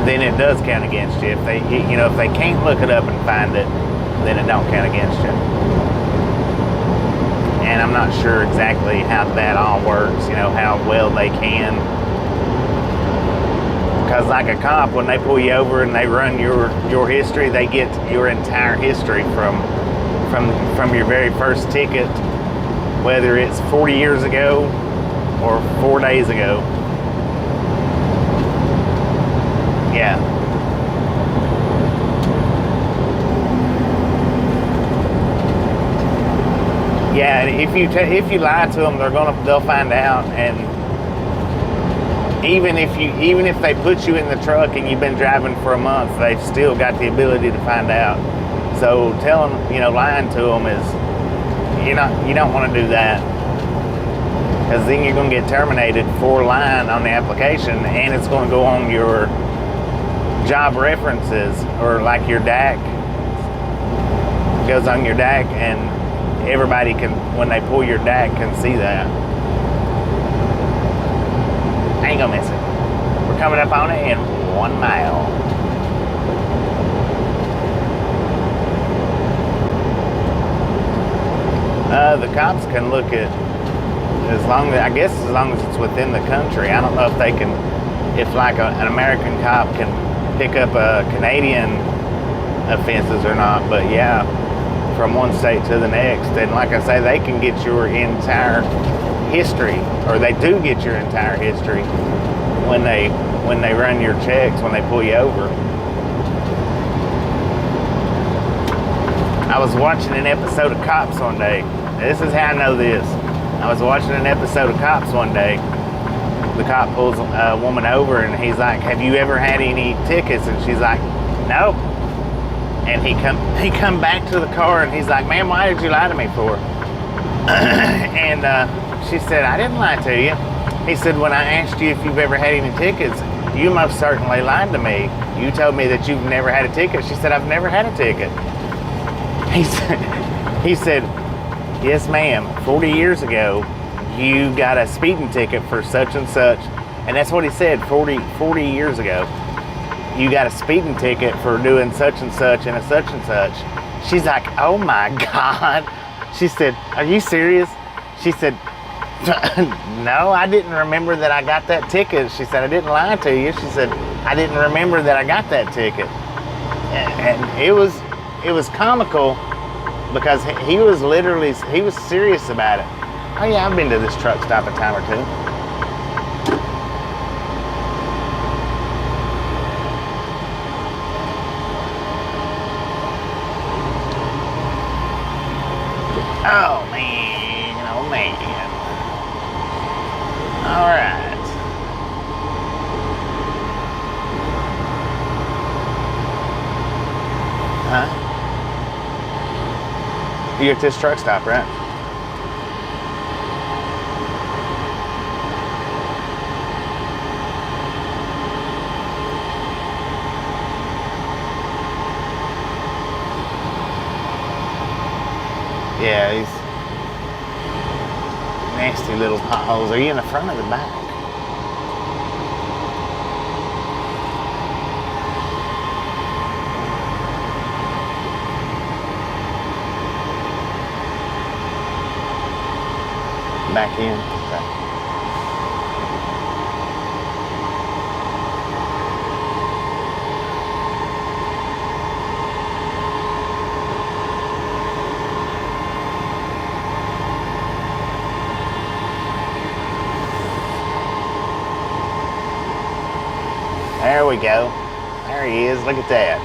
then it does count against you. If they, if they can't look it up and find it, then it don't count against you. And I'm not sure exactly how that all works, how well they can. Because like a cop, when they pull you over and they run your history, they get your entire history from your very first ticket, whether it's 40 years ago or 4 days ago. Yeah. Yeah, and if you lie to them, they'll find out. And even if they put you in the truck and you've been driving for a month, they've still got the ability to find out. So lying to them is, you don't want to do that, because then you're going to get terminated for lying on the application, and it's going to go on your job references, or like your DAC. It goes on your DAC, and everybody can, when they pull your DAC, can see that. I ain't gonna miss it. We're coming up on it in 1 mile. The cops can look at, as long as it's within the country. I don't know if they can, if like an American cop can pick up Canadian offenses or not, but yeah, from one state to the next. And like I say, they can get your entire history, or they do get your entire history when they run your checks, when they pull you over. I was watching an episode of Cops one day. This is how I know this. I was watching an episode of Cops one day. The cop pulls a woman over and he's like, "Have you ever had any tickets?" And she's like, "Nope." And he come back to the car and he's like, "Ma'am, why did you lie to me for?" And she said, "I didn't lie to you." He said, "When I asked you if you've ever had any tickets, you most certainly lied to me. You told me that you've never had a ticket." She said, "I've never had a ticket." He said, "Yes, ma'am. 40 years ago, you got a speeding ticket for such and such." And that's what he said, 40 years ago. "You got a speeding ticket for doing such and such and a such and such." She's like, "Oh my God." She said, "Are you serious?" She said, "No, I didn't remember that I got that ticket." She said, "I didn't lie to you." She said, "I didn't remember that I got that ticket." And it was comical, because he was serious about it. "Oh yeah, I've been to this truck stop a time or two." Oh man, oh man. All right. Huh? You're at this truck stop, right? Yeah, these nasty little potholes. Are you in the front or the back? Back in. Okay. There we go. There he is. Look at that.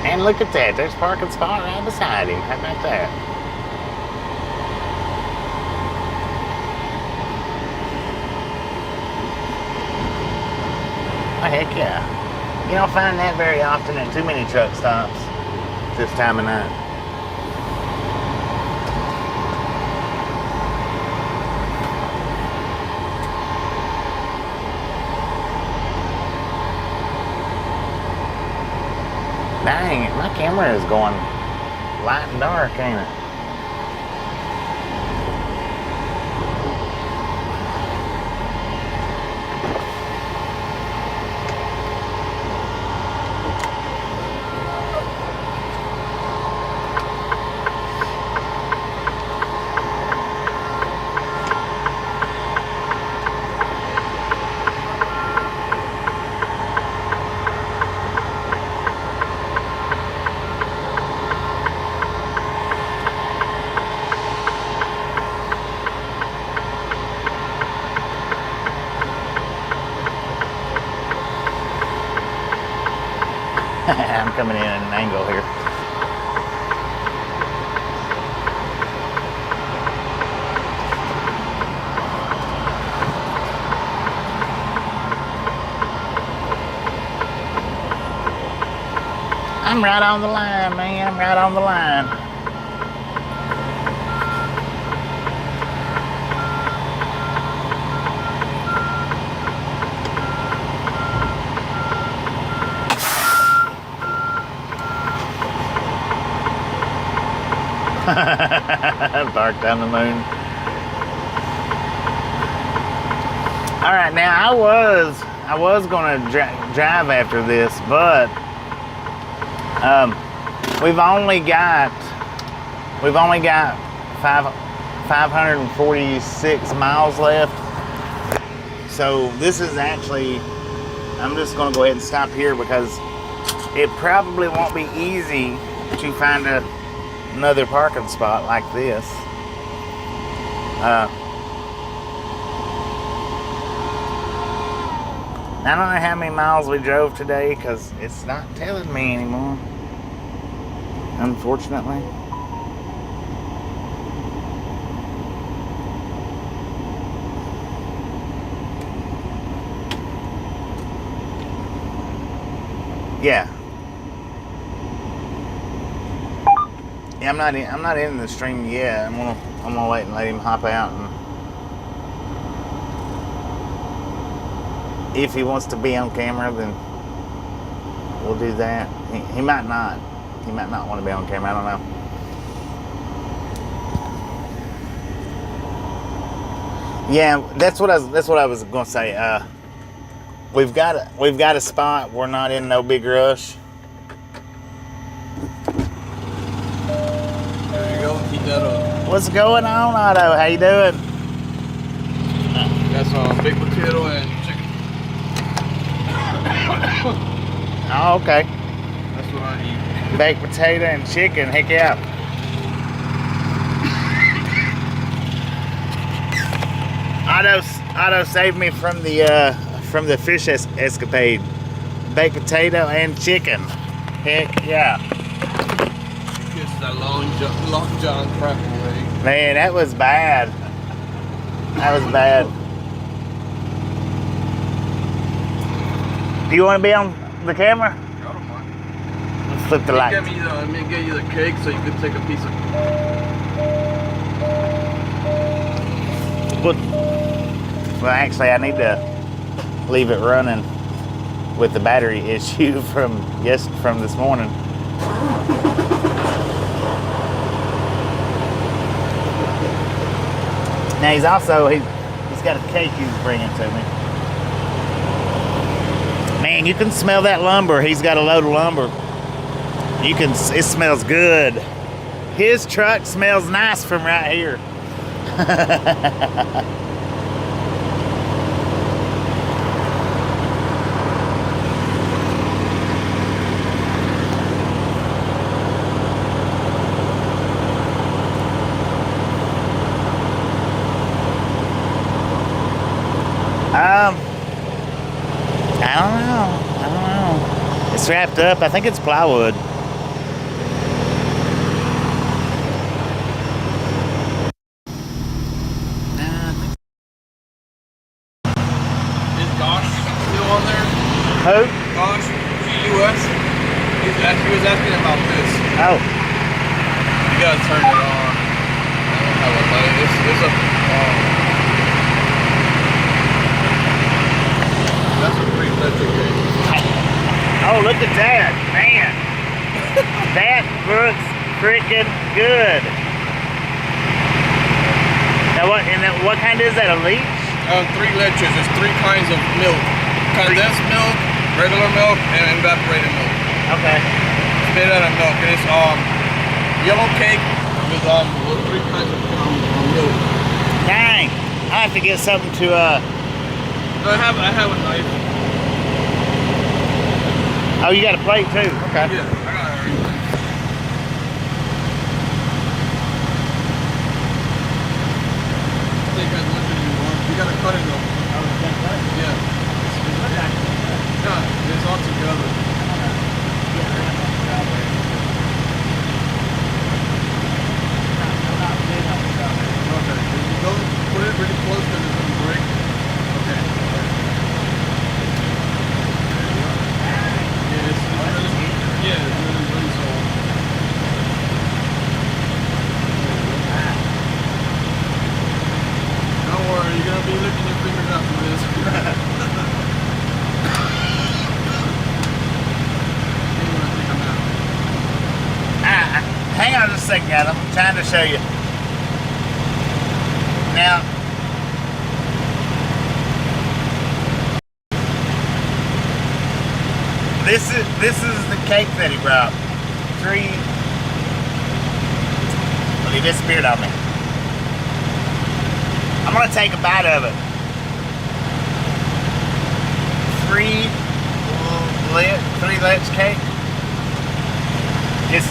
And look at that. There's a parking spot right beside him. How about that? Oh, heck yeah. You don't find that very often at too many truck stops this time of night. Dang it, my camera is going light and dark, ain't it? I'm coming in at an angle here. I'm right on the line, man. I'm right on the line. Barked down the moon. All right, now I was gonna drive after this, but we've only got 546 miles left. So this is actually, I'm just gonna go ahead and stop here because it probably won't be easy to find another parking spot like this. I don't know how many miles we drove today because it's not telling me anymore, unfortunately. Yeah, I'm not in the stream yet. I'm gonna wait and let him hop out, and if he wants to be on camera, then we'll do that. He might not. He might not want to be on camera. I don't know. Yeah, that's what I was gonna say. We've got a spot. We're not in no big rush. Keep that up. What's going on, Otto? How you doing? Got some baked potato and chicken. Oh, okay. That's what I eat. Baked potato and chicken. Heck yeah. Otto saved me from the fish escapade. Baked potato and chicken. Heck yeah. That long John crackle leg. Man, that was bad. That was bad. Do you want to be on the camera? I don't mind. Let's flip the light. Let me get you the cake so you can take a piece of. Well, actually, I need to leave it running with the battery issue from this morning. Now he's got a cake he was bringing to me. Man, you can smell that lumber. He's got a load of lumber. It smells good. His truck smells nice from right here. I don't know. It's wrapped up. I think it's plywood. Is Gosh still on there? Who? Gosh, G-U-S. He was asking about this. Oh. You gotta turn it on. I don't have a light. It's a. That's a pretty electric game. Oh, look at that, man. That looks freaking good. Now what kind is that, a leech? 3 leches. There's 3 kinds of milk. Condensed milk, regular milk, and evaporated milk. Okay. It's made out of milk, and it's yellow cake with 3 kinds of milk. Dang. I have to get something to I have a knife. Oh, you got a plate too. Okay. Yeah, I got everything. Take as much as you want. You gotta cut it though. Oh, you got that? Yeah. Yeah, it's all together. Okay, if you go put it really close because it's gonna break. Okay. Yeah, it's really soft. Don't worry, you're gonna be licking your fingers after this. Hang on just a second, guys. I'm trying to show you. Now, this is the cake that he brought. 3. Well, he disappeared on me. I'm gonna take a bite of it. 3 ledge cake. It's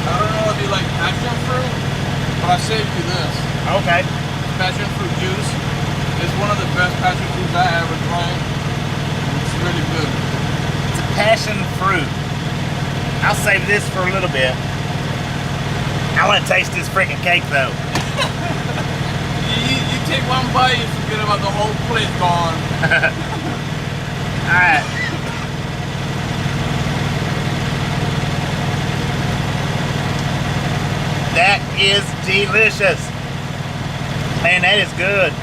I don't know if you like passion fruit, but I saved you this. okay. Passion fruit juice. It's one of the best passion fruits I ever drank. It's really good. It's a passion fruit. I'll save this for a little bit. I want to taste this freaking cake though. You take one bite, you forget about the whole plate gone. Alright. That is delicious. Man, that is good.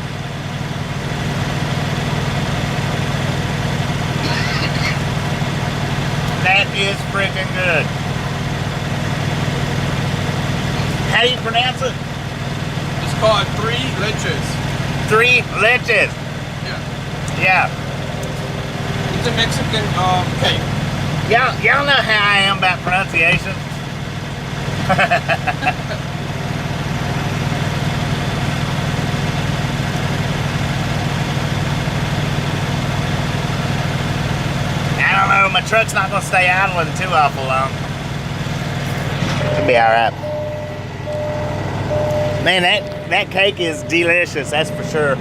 That is freaking good. How do you pronounce it? It's called 3 leches. 3 leches. Yeah. Yeah. It's a Mexican cake. Y'all know how I am about pronunciation. I don't know, my truck's not gonna stay idling too awful long. It'll be alright. Man, that cake is delicious, that's for sure.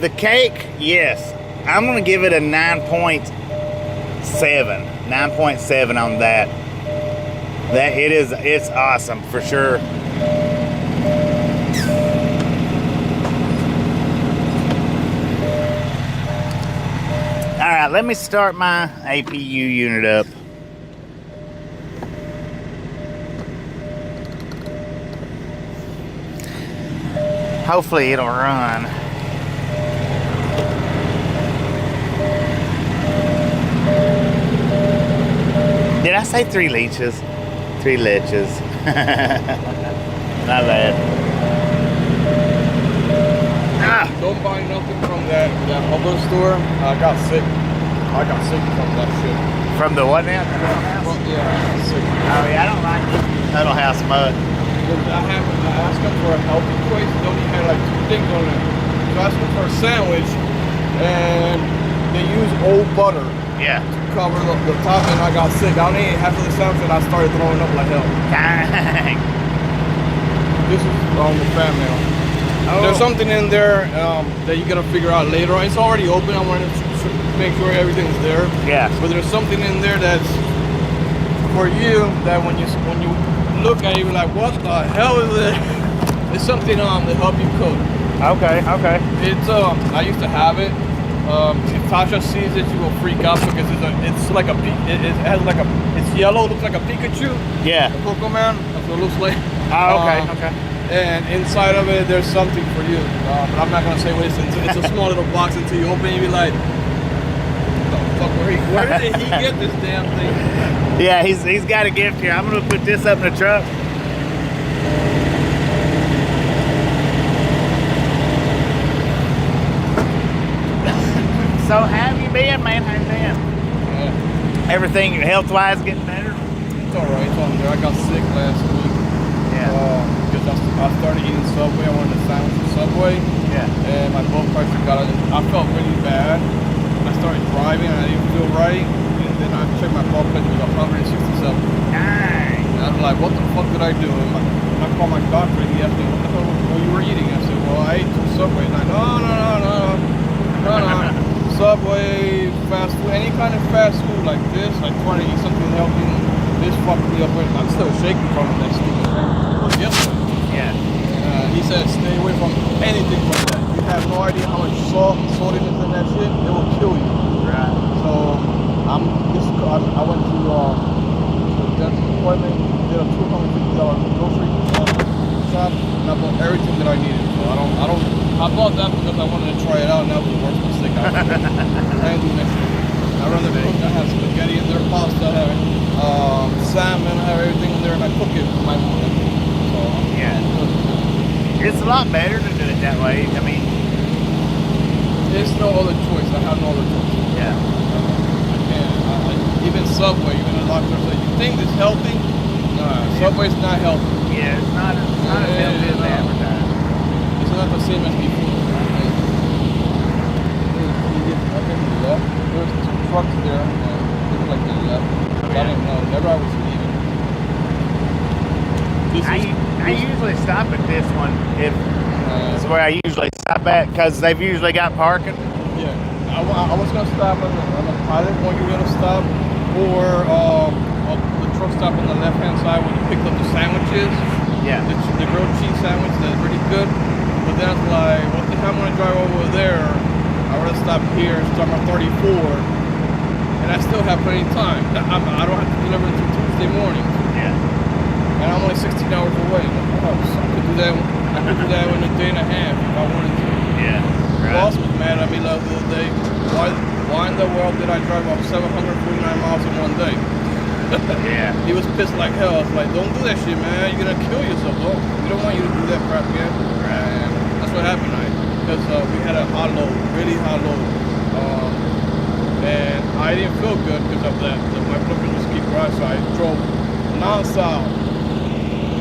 The cake, yes. I'm gonna give it a 9.7. 9.7 on that. It's awesome for sure. Alright, let me start my APU unit up. Hopefully it'll run. Did I say 3 leeches? 3 leches. Not bad. Ah. Don't buy nothing from that hardware store. I got sick from that shit. From the what now? Well, yeah, I got sick. Oh yeah, I don't like Huddle House mud. I asked them for a healthy choice. They only had like 2 things on it. So I asked them for a sandwich, and they use old butter Yeah. to cover the top, and I got sick. I only ate half of the sandwich, and I started throwing up like hell. Dang. This is the fan mail. Oh. There's something in there that you gotta figure out later on. It's already open. I wanted to make sure everything's there. Yeah. But there's something in there that's for you that when you look at it, you're like, what the hell is it? It's something to help you cook. Okay. Okay. It's I used to have it. If Tasha sees it, she will freak out because it's like it has like it's yellow, looks like a Pikachu. Yeah. A Pokemon. That's what it looks like. Oh, okay. Okay. And inside of it, there's something for you. But I'm not gonna say what it is. It's a small little box until you open it. You be like, where did he get this damn thing? Yeah, he's got a gift here. I'm gonna put this up in the truck. So how have you been, man? How you been? Yeah. Everything health-wise getting better? It's alright. It's on there. I got sick last week. Yeah. Because I started eating Subway. I wanted a sandwich from Subway. Yeah. And my blood pressure got it. I felt really bad. I started driving and I didn't feel right. And then I checked my blood pressure, it was 167. Dang. And I was like, what the fuck did I do? And I called my doctor and he asked me, what the hell were you eating? I said, well, I ate 2 Subway. And I no. Subway, fast food, any kind of fast food like this, I try to eat something healthy. This fucked me up. I'm still shaking from that stupid thing. It was yesterday. Yeah. He said stay away from anything like that. You have no idea how much sodium is in that shit. It will kill you. Right. So I went to a dentist appointment, did a $250 grocery shop, and I bought everything that I needed. So I bought that because I wanted to try it out, and that was the worst mistake I ever made. I didn't do that shit. I rather cook. I have spaghetti in there, pasta, I have salmon, I have everything in there, and I cook it my own. So Yeah. It's a lot better to do it that way. I mean, there's no other choice. I have no other choice. yeah. I can't. Even Subway, even the doctor said, you think it's healthy? Nah, Subway's not healthy. Yeah, it's not as healthy as advertised. It's not the same as before. There was 2 trucks there, and it looked like they left. I didn't know. Never I was leaving. I usually stop at this one if this is where I usually stop at because they've usually got parking. Yeah, I was gonna stop on the pilot when you were gonna stop, or the truck stop on the left-hand side when you picked up the sandwiches. Yeah. The grilled cheese sandwich that's really good. But then it's like, what the hell am I gonna drive over there? I would have stopped here, start my 34, and I still have plenty of time. I don't have to deliver until Tuesday morning. Yeah. And I'm only 16 hours away. So I could do that. I could do that in a day and a half if I wanted to. Yeah. The boss was mad at me the other day. Why in the world did I drive up 749 miles in one day? Yeah. He was pissed like hell. I was like, don't do that shit, man. You're gonna kill yourself. We don't want you to do that crap again. And that's what happened, because we had a high load, really high load. And I didn't feel good because of that. My blood pressure just keep rising, so I drove non-stop.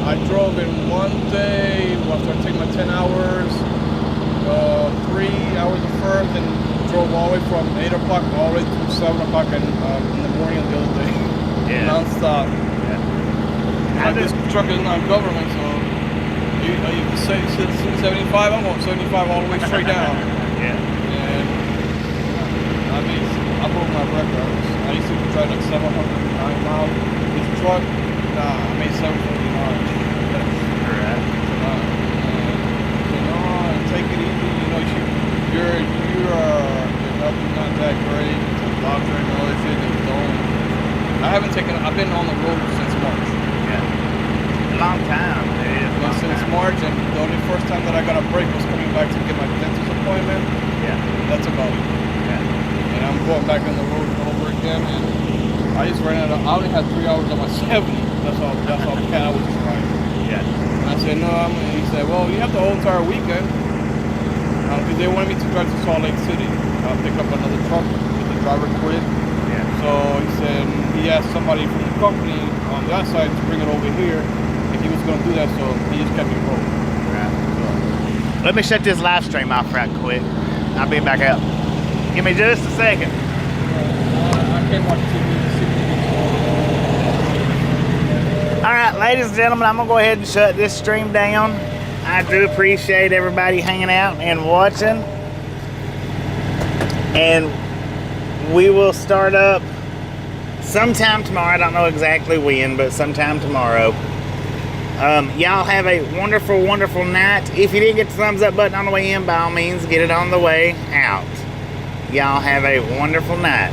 I drove in one day after I take my 10 hours, 3 hours at first, and drove all the way from 8 o'clock all the way to 7 o'clock in the morning of the other day. Yeah. Non-stop. Yeah. This truck is not government, so you can say 75, I'm going 75 all the way straight down. Yeah. And I mean, I broke my record. I used to drive like 709 miles. This truck, I made 749. Right. Take it easy. You know, your health is not that great. The doctor and all that shit. I've been on the road since March. Yeah. A long time. It is. Since March, and the only first time that I got a break was coming back to get my dentist appointment. Yeah. That's about it. Yeah. And I'm going back on the road over again, and I just ran out of, I only had 3 hours on my 70. That's how bad I was driving. Yeah. And I said, no, and he said, well, you have the whole entire weekend. Because they wanted me to drive to Salt Lake City, pick up another truck, because the driver quit. Yeah. So he said, he asked somebody from the company on that side to bring it over here. if he was gonna do that, so he just kept me broke. Right. Let me shut this live stream off right quick. I'll be back up. Give me just a second. I can't watch TV. All right, ladies and gentlemen, I'm gonna go ahead and shut this stream down. I do appreciate everybody hanging out and watching. And we will start up sometime tomorrow. I don't know exactly when, but sometime tomorrow. Y'all have a wonderful, wonderful night. If you didn't get the thumbs up button on the way in, by all means, get it on the way out. Y'all have a wonderful night.